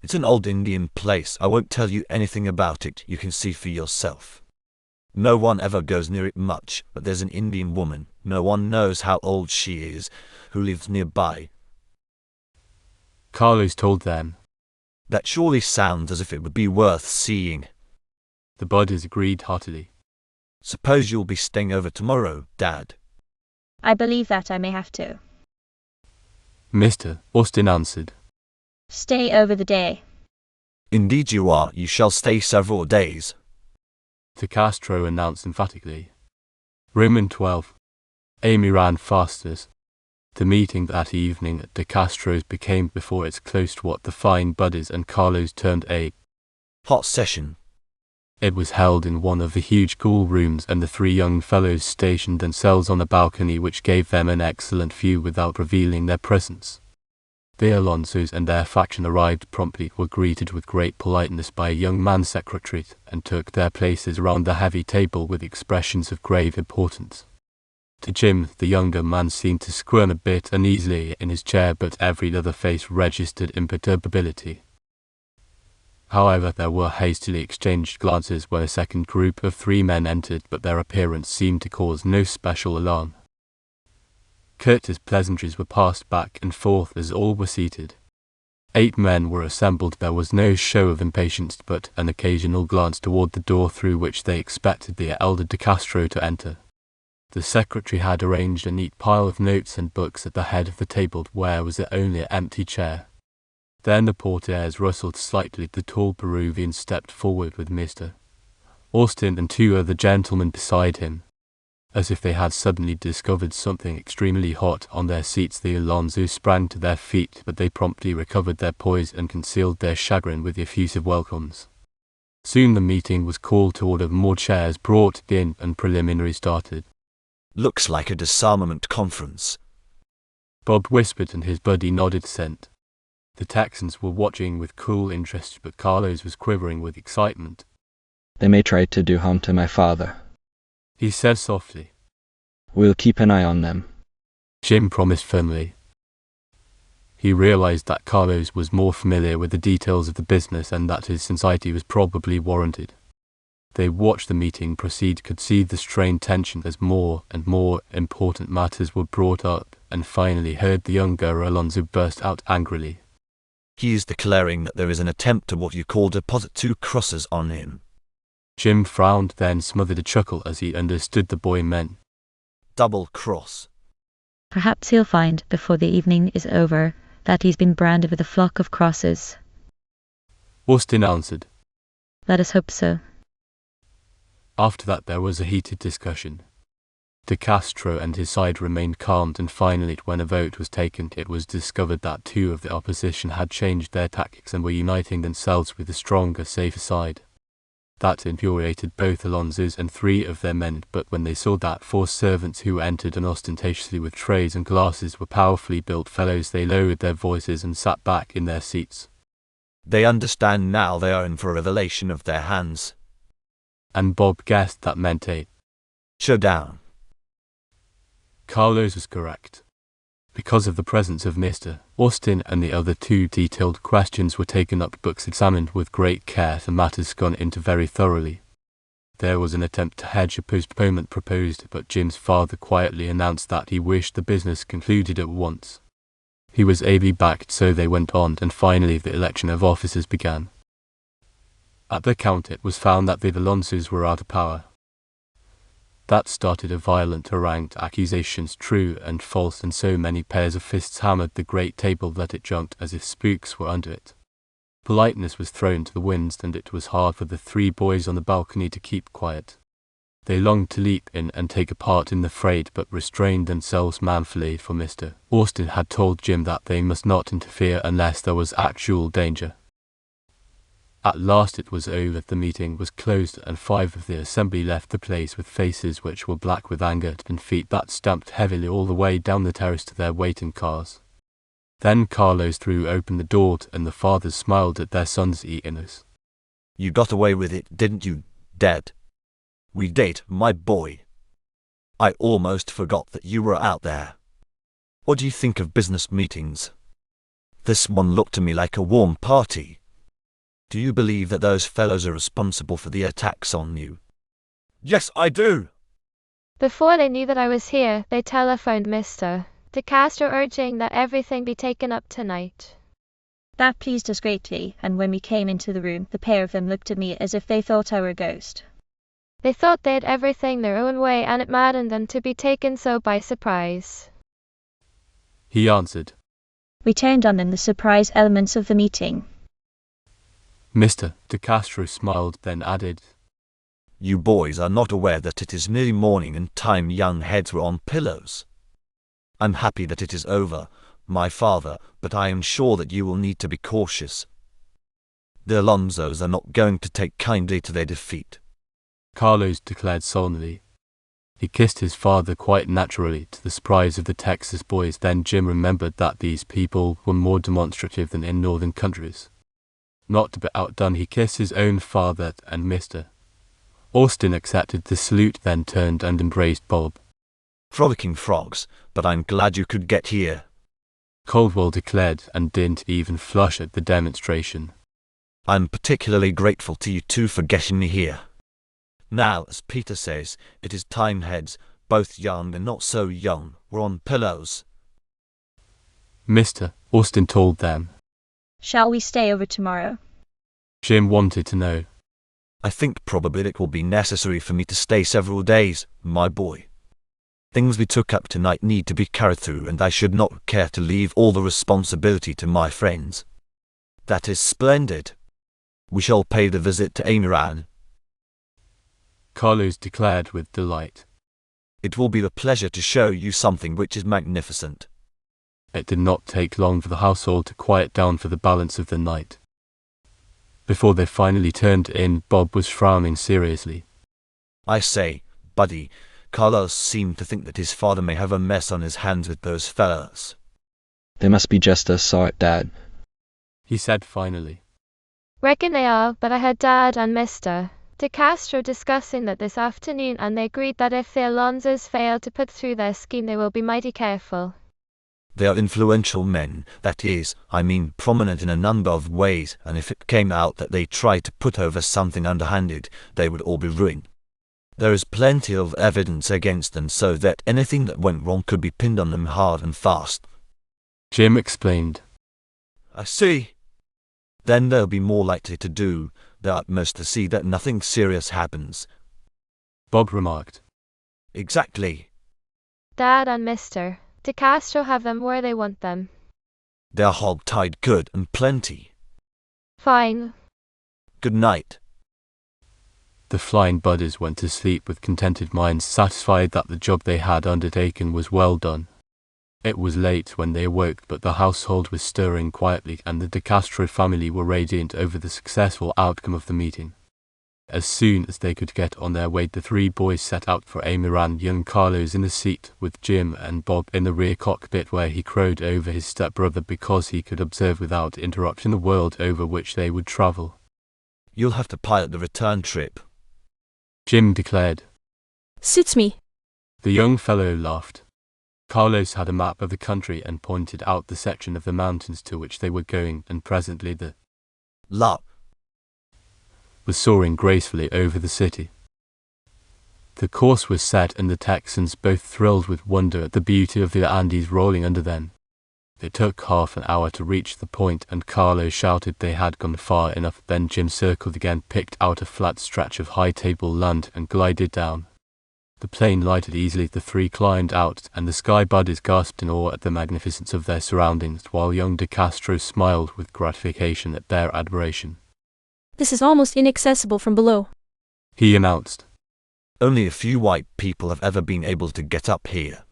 It's an old Indian place. I won't tell you anything about it. You can see for yourself. No one ever goes near it much, but there's an Indian woman, no one knows how old she is, who lives nearby. Carlos told them. That surely sounds as if it would be worth seeing. The buddies agreed heartily. Suppose you'll be staying over tomorrow, Dad? I believe that I may have to. Mr. Austin answered. Stay over the day. Indeed you are. You shall stay several days. De Castro announced emphatically. Room 12. Amy ran fastest. The meeting that evening at De Castro's became before its closed what the fine buddies and Carlos termed a hot session. It was held in one of the huge cool rooms, and the three young fellows stationed themselves on a balcony which gave them an excellent view without revealing their presence. The Alonsos and their faction arrived promptly, were greeted with great politeness by a young man secretary, and took their places round the heavy table with expressions of grave importance. To Jim, the younger man seemed to squirm a bit uneasily in his chair, but every other face registered imperturbability. However, there were hastily exchanged glances when a second group of three men entered, but their appearance seemed to cause no special alarm. Courteous pleasantries were passed back and forth as all were seated. 8 men were assembled. There was no show of impatience, but an occasional glance toward the door through which they expected the elder De Castro to enter. The secretary had arranged a neat pile of notes and books at the head of the table, where was only an empty chair. Then the portieres rustled slightly. The tall Peruvian stepped forward with Mr. Austin and 2 other gentlemen beside him. As if they had suddenly discovered something extremely hot on their seats, the Alonsos sprang to their feet, but they promptly recovered their poise and concealed their chagrin with effusive welcomes. Soon the meeting was called to order, more chairs brought in, and preliminaries started. Looks like a disarmament conference. Bob whispered and his buddy nodded assent. The Texans were watching with cool interest, but Carlos was quivering with excitement. They may try to do harm to my father, he said softly. We'll keep an eye on them, Jim promised firmly. He realized that Carlos was more familiar with the details of the business and that his sincerity was probably warranted. They watched the meeting proceed, could see the strained tension as more and more important matters were brought up, and finally heard the younger Alonso burst out angrily. He is declaring that there is an attempt to what you call deposit 2 crosses on him. Jim frowned, then smothered a chuckle as he understood the boy meant. Double cross. Perhaps he'll find, before the evening is over, that he's been branded with a flock of crosses. Austin answered. Let us hope so. After that there was a heated discussion. De Castro and his side remained calm, and finally, when a vote was taken, it was discovered that 2 of the opposition had changed their tactics and were uniting themselves with the stronger, safer side. That infuriated both Alonsos and 3 of their men, but when they saw that 4 servants who entered unostentatiously with trays and glasses were powerfully built fellows, they lowered their voices and sat back in their seats. They understand now they are in for a revelation of their hands. And Bob guessed that meant a showdown. Carlos was correct. Because of the presence of Mr. Austin and the other two, detailed questions were taken up, books examined with great care, and matters gone into very thoroughly. There was an attempt to hedge a postponement proposed, but Jim's father quietly announced that he wished the business concluded at once. He was ably backed, so they went on, and finally the election of officers began. At the count it was found that the Alonsos were out of power. That started a violent harangue, accusations true and false, and so many pairs of fists hammered the great table that it jumped as if spooks were under it. Politeness was thrown to the winds, and it was hard for the three boys on the balcony to keep quiet. They longed to leap in and take a part in the fray, but restrained themselves manfully, for Mr. Austin had told Jim that they must not interfere unless there was actual danger. At last it was over, the meeting was closed, and 5 of the assembly left the place with faces which were black with anger and feet that stamped heavily all the way down the terrace to their waiting cars. Then Carlos threw open the door, and the fathers smiled at their son's eagerness. You got away with it, didn't you, Dad? We did, my boy. I almost forgot that you were out there. What do you think of business meetings? This one looked to me like a warm party. Do you believe that those fellows are responsible for the attacks on you? Yes, I do. Before they knew that I was here, they telephoned Mr. De Castro urging that everything be taken up tonight. That pleased us greatly, and when we came into the room, the pair of them looked at me as if they thought I were a ghost. They thought they had everything their own way, and it maddened them to be taken so by surprise. He answered. We turned on them the surprise elements of the meeting. Mr. De Castro smiled, then added, You boys are not aware that it is nearly morning and time young heads were on pillows. I'm happy that it is over, my father, but I am sure that you will need to be cautious. The Alonsos are not going to take kindly to their defeat. Carlos declared solemnly. He kissed his father quite naturally, to the surprise of the Texas boys. Then Jim remembered that these people were more demonstrative than in northern countries. Not to be outdone, he kissed his own father, and Mr. Austin accepted the salute, then turned and embraced Bob. Frolicking frogs, but I'm glad you could get here, Caldwell declared, and didn't even flush at the demonstration. I'm particularly grateful to you two for getting me here. Now, as Peter says, it is time heads, both young and not so young, were on pillows. Mr. Austin told them. Shall we stay over tomorrow? Jim wanted to know. I think probably it will be necessary for me to stay several days, my boy. Things we took up tonight need to be carried through, and I should not care to leave all the responsibility to my friends. That is splendid. We shall pay the visit to Amiran, Carlos declared with delight. It will be the pleasure to show you something which is magnificent. It did not take long for the household to quiet down for the balance of the night. Before they finally turned in, Bob was frowning seriously. I say, buddy, Carlos seemed to think that his father may have a mess on his hands with those fellas. They must be just as saw it, Dad. He said finally. Reckon they are, but I had Dad and Mr. De Castro discussing that this afternoon, and they agreed that if the Alonsos fail to put through their scheme, they will be mighty careful. They are influential men, that is, I mean prominent in a number of ways, and if it came out that they tried to put over something underhanded, they would all be ruined. There is plenty of evidence against them, so that anything that went wrong could be pinned on them hard and fast. Jim explained. I see. Then they'll be more likely to do their utmost to see that nothing serious happens. Bob remarked. Exactly. Dad and Mr. De Castro have them where they want them. They're hog-tied good and plenty. Fine. Good night. The Flying Budders went to sleep with contented minds, satisfied that the job they had undertaken was well done. It was late when they awoke, but the household was stirring quietly, and the De Castro family were radiant over the successful outcome of the meeting. As soon as they could get on their way, the 3 boys set out for Amiran, young Carlos in the seat, with Jim and Bob in the rear cockpit, where he crowed over his stepbrother because he could observe without interruption the world over which they would travel. You'll have to pilot the return trip, Jim declared. Suits me. The young fellow laughed. Carlos had a map of the country and pointed out the section of the mountains to which they were going, and presently the La was soaring gracefully over the city. The course was set, and the Texans both thrilled with wonder at the beauty of the Andes rolling under them. It took half an hour to reach the point, and Carlos shouted they had gone far enough. Then Jim circled again, picked out a flat stretch of high tableland, and glided down. The plane lighted easily, the three climbed out, and the sky buddies gasped in awe at the magnificence of their surroundings, while young De Castro smiled with gratification at their admiration. This is almost inaccessible from below, he announced. Only a few white people have ever been able to get up here.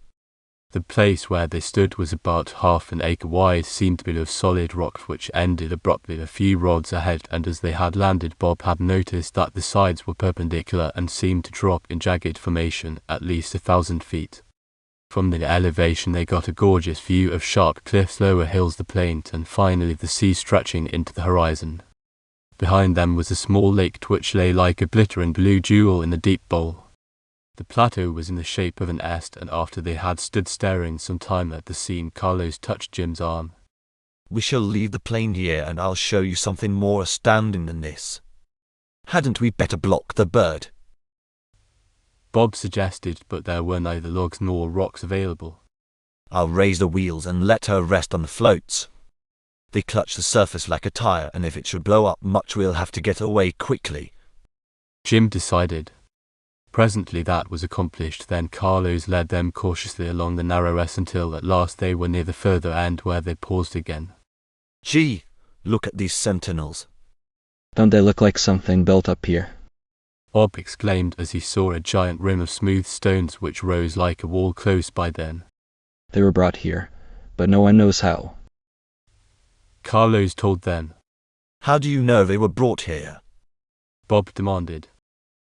The place where they stood was about half an acre wide, seemed to be of solid rock which ended abruptly a few rods ahead, and as they had landed, Bob had noticed that the sides were perpendicular and seemed to drop in jagged formation at least 1,000 feet. From the elevation they got a gorgeous view of sharp cliffs, lower hills, the plains, and finally the sea stretching into the horizon. Behind them was a small lake which lay like a glittering blue jewel in the deep bowl. The plateau was in the shape of an S, and after they had stood staring some time at the scene, Carlos touched Jim's arm. We shall leave the plane here, and I'll show you something more astounding than this. Hadn't we better block the bird? Bob suggested, but there were neither logs nor rocks available. I'll raise the wheels and let her rest on the floats. They clutch the surface like a tire, and if it should blow up much, we'll have to get away quickly, Jim decided. Presently that was accomplished. Then Carlos led them cautiously along the narrow S until at last they were near the further end, where they paused again. Gee, look at these sentinels. Don't they look like something built up here? Bob exclaimed as he saw a giant rim of smooth stones which rose like a wall close by them. They were brought here, but no one knows how. Carlos told them. How do you know they were brought here? Bob demanded.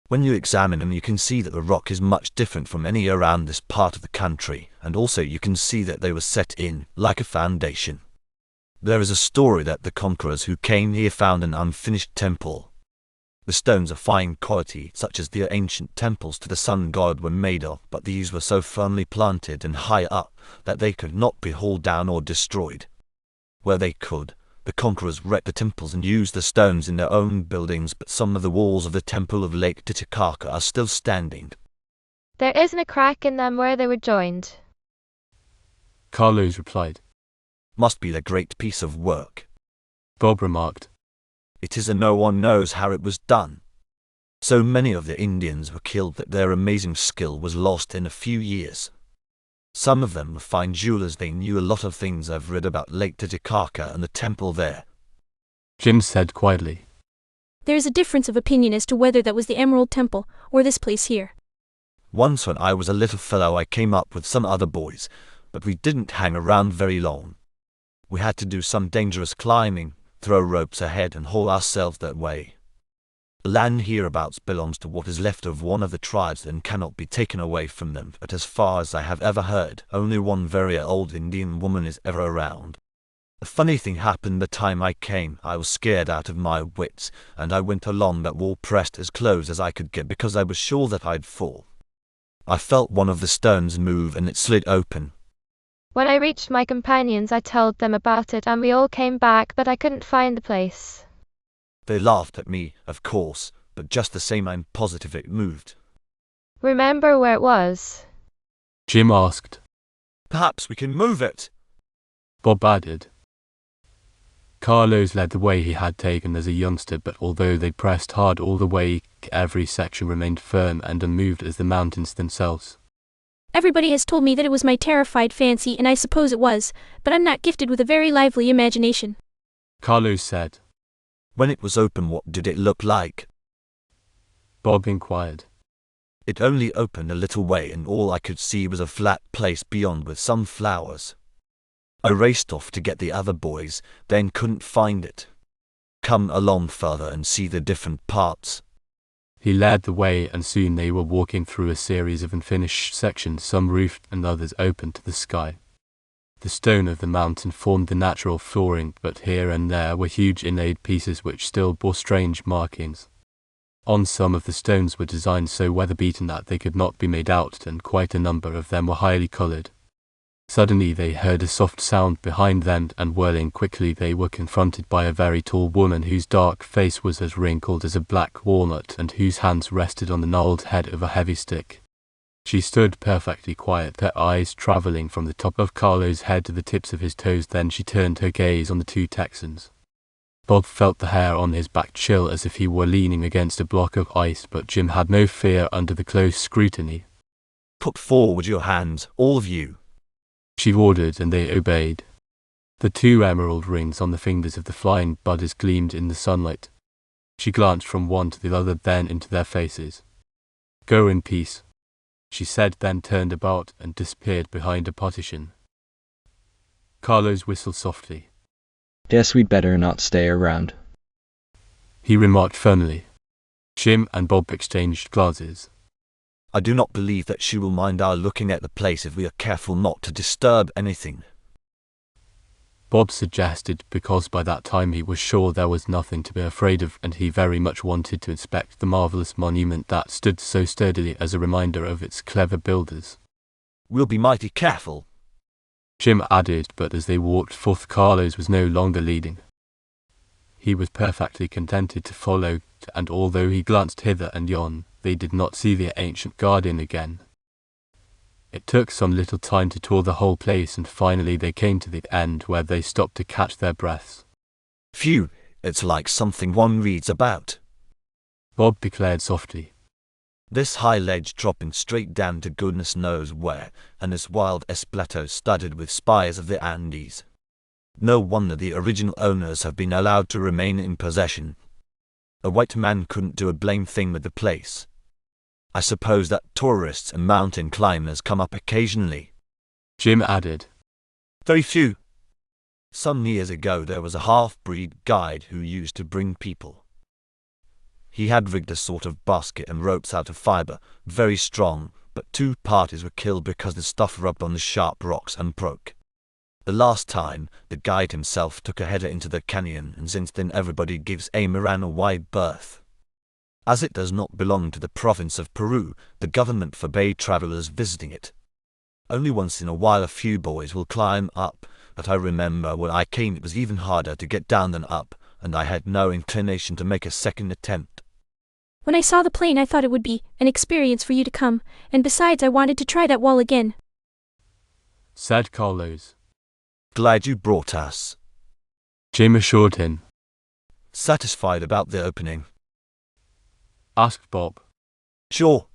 When you examine them, you can see that the rock is much different from any around this part of the country, and also you can see that they were set in like a foundation. There is a story that the conquerors who came here found an unfinished temple. The stones of fine quality, such as the ancient temples to the sun god, were made of, but these were so firmly planted and high up that they could not be hauled down or destroyed. Where they could, the conquerors wrecked the temples and used the stones in their own buildings, but some of the walls of the temple of Lake Titicaca are still standing. There isn't a crack in them where they were joined, Carlos replied. Must be a great piece of work, Bob remarked. It is, and no one knows how it was done. So many of the Indians were killed that their amazing skill was lost in a few years. Some of them were fine jewelers. They knew a lot of things I've read about Lake Titicaca and the temple there, Jim said quietly. There is a difference of opinion as to whether that was the Emerald Temple or this place here. Once when I was a little fellow, I came up with some other boys, but we didn't hang around very long. We had to do some dangerous climbing, throw ropes ahead and haul ourselves that way. The land hereabouts belongs to what is left of one of the tribes and cannot be taken away from them, but as far as I have ever heard, only one very old Indian woman is ever around. A funny thing happened the time I came. I was scared out of my wits, and I went along that wall pressed as close as I could get because I was sure that I'd fall. I felt one of the stones move and it slid open. When I reached my companions, I told them about it and we all came back, but I couldn't find the place. They laughed at me, of course, but just the same I'm positive it moved. Remember where it was? Jim asked. Perhaps we can move it, Bob added. Carlos led the way he had taken as a youngster, but although they pressed hard all the way, every section remained firm and unmoved as the mountains themselves. Everybody has told me that it was my terrified fancy, and I suppose it was, but I'm not gifted with a very lively imagination, Carlos said. When it was open, what did it look like? Bob inquired. It only opened a little way, and all I could see was a flat place beyond with some flowers. I raced off to get the other boys, then couldn't find it. Come along further and see the different parts. He led the way, and soon they were walking through a series of unfinished sections, some roofed and others open to the sky. The stone of the mountain formed the natural flooring, but here and there were huge inlaid pieces which still bore strange markings. On some of the stones were designs so weather-beaten that they could not be made out, and quite a number of them were highly coloured. Suddenly they heard a soft sound behind them, and whirling quickly they were confronted by a very tall woman whose dark face was as wrinkled as a black walnut and whose hands rested on the gnarled head of a heavy stick. She stood perfectly quiet, her eyes traveling from the top of Carlo's head to the tips of his toes. Then she turned her gaze on the two Texans. Bob felt the hair on his back chill as if he were leaning against a block of ice, but Jim had no fear under the close scrutiny. "Put forward your hands, all of you," she ordered, and they obeyed. The two emerald rings on the fingers of the flying buddies gleamed in the sunlight. She glanced from one to the other, then into their faces. "Go in peace," she said, then turned about and disappeared behind a partition. Carlos whistled softly. Guess we'd better not stay around, he remarked firmly. Jim and Bob exchanged glances. "I do not believe that she will mind our looking at the place if we are careful not to disturb anything," Bob suggested, because by that time he was sure there was nothing to be afraid of, and he very much wanted to inspect the marvelous monument that stood so sturdily as a reminder of its clever builders. "We'll be mighty careful," Jim added, but as they walked forth Carlos was no longer leading. He was perfectly contented to follow, and although he glanced hither and yon, they did not see the ancient guardian again. It took some little time to tour the whole place, and finally they came to the end, where they stopped to catch their breaths. "Phew, it's like something one reads about," Bob declared softly. "This high ledge dropping straight down to goodness knows where, and this wild plateau studded with spires of the Andes. No wonder the original owners have been allowed to remain in possession. A white man couldn't do a blame thing with the place. I suppose that tourists and mountain climbers come up occasionally," Jim added. "Very few. Some years ago there was a half-breed guide who used to bring people. He had rigged a sort of basket and ropes out of fiber, very strong, but 2 parties were killed because the stuff rubbed on the sharp rocks and broke. The last time, the guide himself took a header into the canyon, and since then everybody gives Amaran a wide berth. As it does not belong to the province of Peru, the government forbade travelers visiting it. Only once in a while a few boys will climb up, but I remember when I came it was even harder to get down than up, and I had no inclination to make a second attempt." When I saw the plane, I thought it would be an experience for you to come, and besides, I wanted to try that wall again, said Carlos. "Glad you brought us," Jim assured him. "Satisfied about the opening?" asked Bob. "Sure.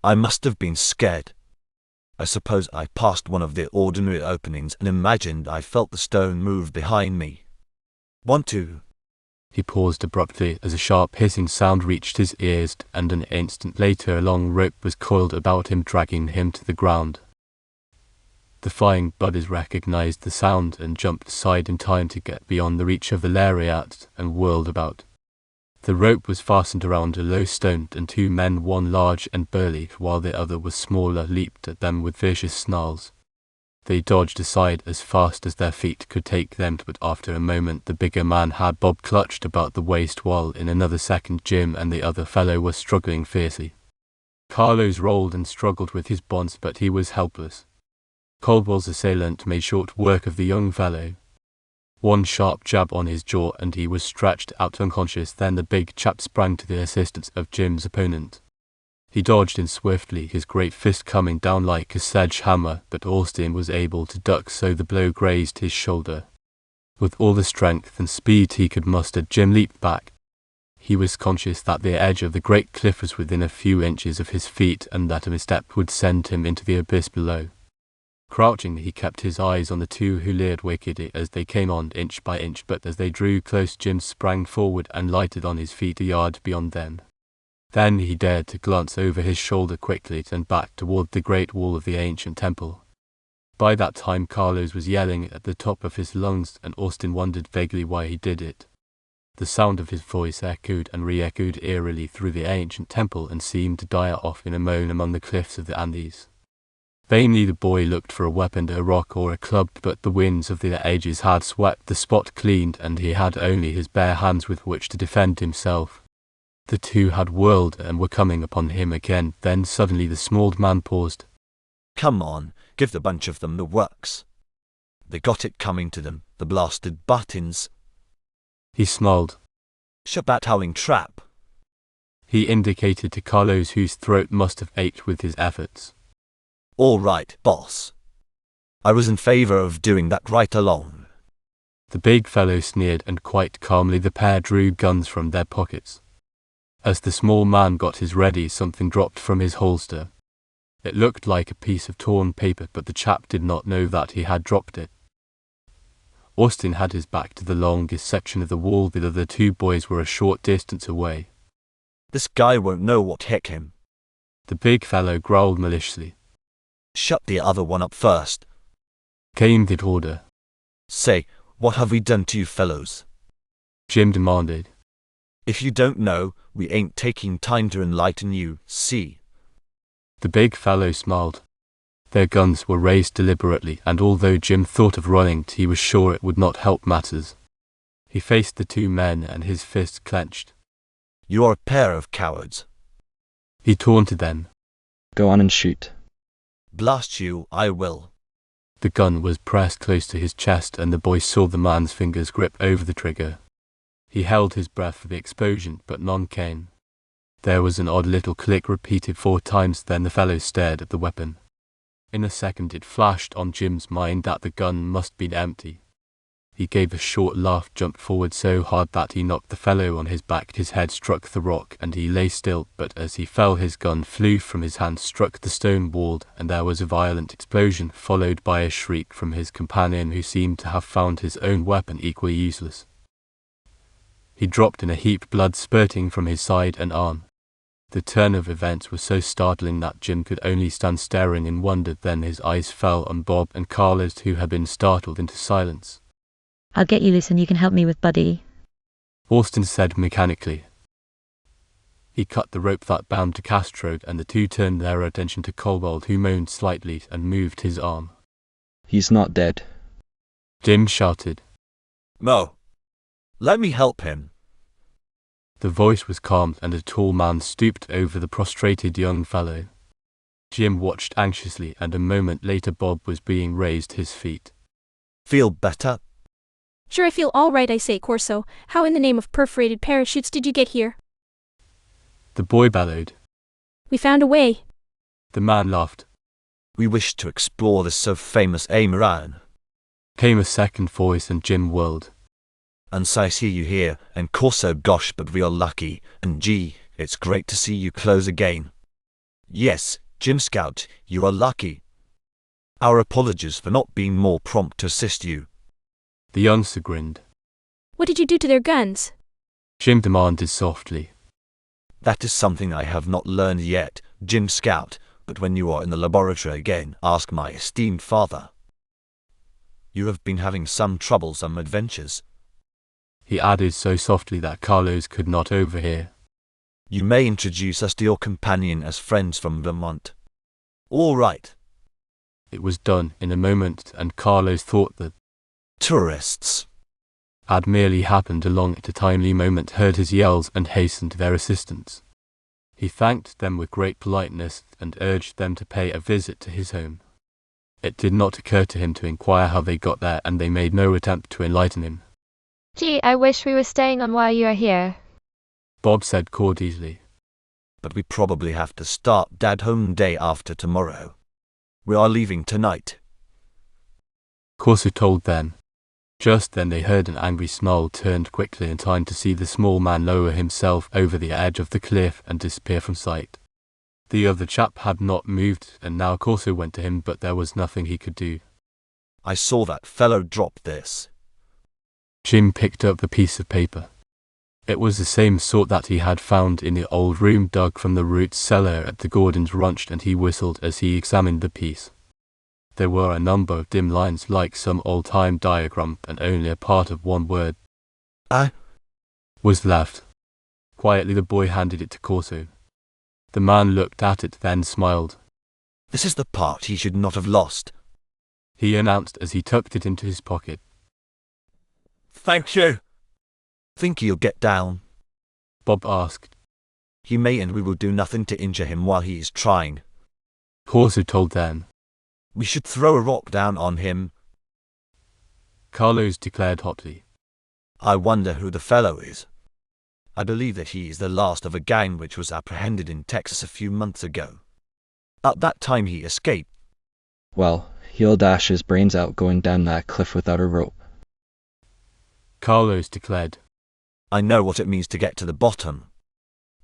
I must have been scared. I suppose I passed one of the ordinary openings and imagined I felt the stone move behind me. Want to?" He paused abruptly as a sharp hissing sound reached his ears, and an instant later a long rope was coiled about him, dragging him to the ground. The flying buddies recognized the sound and jumped aside in time to get beyond the reach of the lariat and whirled about. The rope was fastened around a low stone, and 2 men, one large and burly while the other was smaller, leaped at them with vicious snarls. They dodged aside as fast as their feet could take them, but after a moment the bigger man had Bob clutched about the waist, while in another second Jim and the other fellow were struggling fiercely. Carlos rolled and struggled with his bonds, but he was helpless. Caldwell's assailant made short work of the young fellow. One sharp jab on his jaw and he was stretched out unconscious. Then the big chap sprang to the assistance of Jim's opponent. He dodged in swiftly, his great fist coming down like a sledgehammer, but Austin was able to duck so the blow grazed his shoulder. With all the strength and speed he could muster, Jim leaped back. He was conscious that the edge of the great cliff was within a few inches of his feet, and that a misstep would send him into the abyss below. Crouching, he kept his eyes on the 2 who leered wickedly as they came on inch by inch, but as they drew close Jim sprang forward and lighted on his feet a yard beyond them. Then he dared to glance over his shoulder quickly and back toward the great wall of the ancient temple. By that time Carlos was yelling at the top of his lungs, and Austin wondered vaguely why he did it. The sound of his voice echoed and re-echoed eerily through the ancient temple and seemed to die off in a moan among the cliffs of the Andes. Vainly the boy looked for a weapon, a rock or a club, but the winds of the ages had swept the spot clean, and he had only his bare hands with which to defend himself. The 2 had whirled and were coming upon him again. Then suddenly the small man paused. "Come on, Give the bunch of them the works. They got it coming to them, the blasted buttons. He smiled. Shut that howling trap. He indicated to Carlos, whose throat must have ached with his efforts. All right, boss. I was in favor of doing that right along. The big fellow sneered, and quite calmly the pair drew guns from their pockets. As the small man got his ready, something dropped from his holster. It looked like a piece of torn paper, but the chap did not know that he had dropped it. Austin had his back to the longest section of the wall. The other two boys were a short distance away. This guy won't know what hit him. The big fellow growled maliciously. Shut the other one up first. Came the order. Say, what have we done to you fellows? Jim demanded. If you don't know, we ain't taking time to enlighten you, see? The big fellow smiled. Their guns were raised deliberately, and although Jim thought of running, he was sure it would not help matters. He faced the two men, and his fists clenched. You are a pair of cowards. He taunted them. Go on and shoot. Blast you, I will. The gun was pressed close to his chest, and the boy saw the man's fingers grip over the trigger. He held his breath for the explosion, but none came. There was an odd little click repeated 4 times, then the fellow stared at the weapon. In a second it flashed on Jim's mind that the gun must be empty. He gave a short laugh, jumped forward so hard that he knocked the fellow on his back. His head struck the rock, and he lay still, but as he fell his gun flew from his hand, struck the stone wall, and there was a violent explosion, followed by a shriek from his companion, who seemed to have found his own weapon equally useless. He dropped in a heap, blood spurting from his side and arm. The turn of events was so startling that Jim could only stand staring in wonder. Then his eyes fell on Bob and Carlos, who had been startled into silence. I'll get you loose and you can help me with Buddy. Austin said mechanically. He cut the rope that bound to Castro, and the two turned their attention to Cobalt, who moaned slightly and moved his arm. He's not dead. Jim shouted. Mo, let me help him. The voice was calm, and a tall man stooped over the prostrated young fellow. Jim watched anxiously, and a moment later Bob was being raised to his feet. Feel better? Sure, I feel all right, I say, Corso. How in the name of perforated parachutes did you get here? The boy bellowed. We found a way. The man laughed. We wish to explore this so famous Amaran. Came a second voice, and Jim whirled. And so I see you here, and Corso, gosh, but we are lucky, and gee, it's great to see you close again. Yes, Jim Scout, you are lucky. Our apologies for not being more prompt to assist you. The youngster grinned. What did you do to their guns? Jim demanded softly. That is something I have not learned yet, Jim Scout, but when you are in the laboratory again, ask my esteemed father. You have been having some trouble, some adventures. He added so softly that Carlos could not overhear. You may introduce us to your companion as friends from Vermont. All right. It was done in a moment, and Carlos thought that tourists had merely happened along at a timely moment, heard his yells, and hastened to their assistance. He thanked them with great politeness and urged them to pay a visit to his home. It did not occur to him to inquire how they got there, and they made no attempt to enlighten him. Gee, I wish we were staying on while you are here, Bob said cordially. But we probably have to start Dad home day after tomorrow. We are leaving tonight, Corso told them. Just then they heard an angry snarl, turned quickly in time to see the small man lower himself over the edge of the cliff and disappear from sight. The other chap had not moved, and now Corso went to him, but there was nothing he could do. I saw that fellow drop this. Jim picked up the piece of paper. It was the same sort that he had found in the old room dug from the root cellar at the Gordons' ranch, and he whistled as he examined the piece. There were a number of dim lines like some old-time diagram, and only a part of one word was left. Quietly the boy handed it to Corso. The man looked at it, then smiled. This is the part he should not have lost, he announced as he tucked it into his pocket. Thank you. Think he'll get down? Bob asked. He may, and we will do nothing to injure him while he is trying, Corso told them. We should throw a rock down on him. Carlos declared hotly. I wonder who the fellow is. I believe that he is the last of a gang which was apprehended in Texas a few months ago. At that time he escaped. Well, he'll dash his brains out going down that cliff without a rope. Carlos declared. I know what it means to get to the bottom.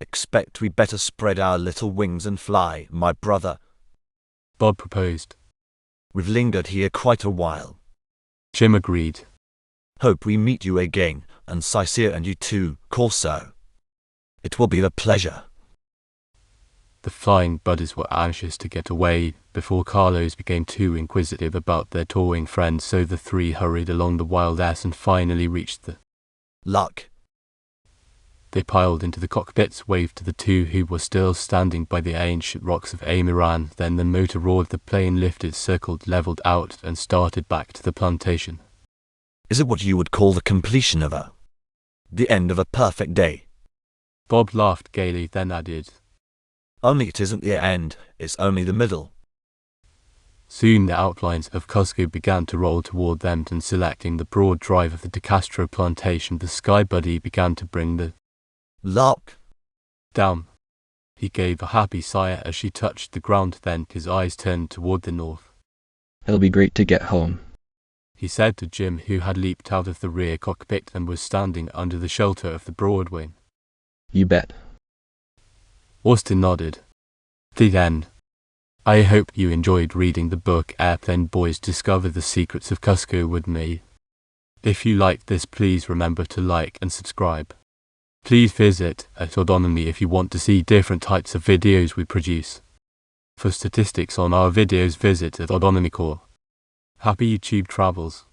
Expect we better spread our little wings and fly, my brother. Bob proposed. We've lingered here quite a while. Jim agreed. Hope we meet you again, and Cicere and you too, Corso. It will be a pleasure. The flying buddies were anxious to get away before Carlos became too inquisitive about their touring friends, so the three hurried along the Wild Ass and finally reached the Luck. They piled into the cockpits, waved to the two who were still standing by the ancient rocks of Amiran, then the motor roared, the plane lifted, circled, leveled out, and started back to the plantation. Is it what you would call the completion of the end of a perfect day? Bob laughed gaily, then added, Only it isn't the end, it's only the middle. Soon the outlines of Cuzco began to roll toward them, and selecting the broad drive of the De Castro plantation, the Sky Buddy began to bring the luck down. He gave a happy sigh as she touched the ground, then his eyes turned toward the north. It'll be great to get home, he said to Jim, who had leaped out of the rear cockpit and was standing under the shelter of the broad wing. You bet. Austin nodded. The end. I hope you enjoyed reading the book Airplane Boys Discover the Secrets of Cuzco with me. If you liked this, please remember to like and subscribe. Please visit @Autonomy if you want to see different types of videos we produce. For statistics on our videos, visit @Autonomy Corps. Happy YouTube travels.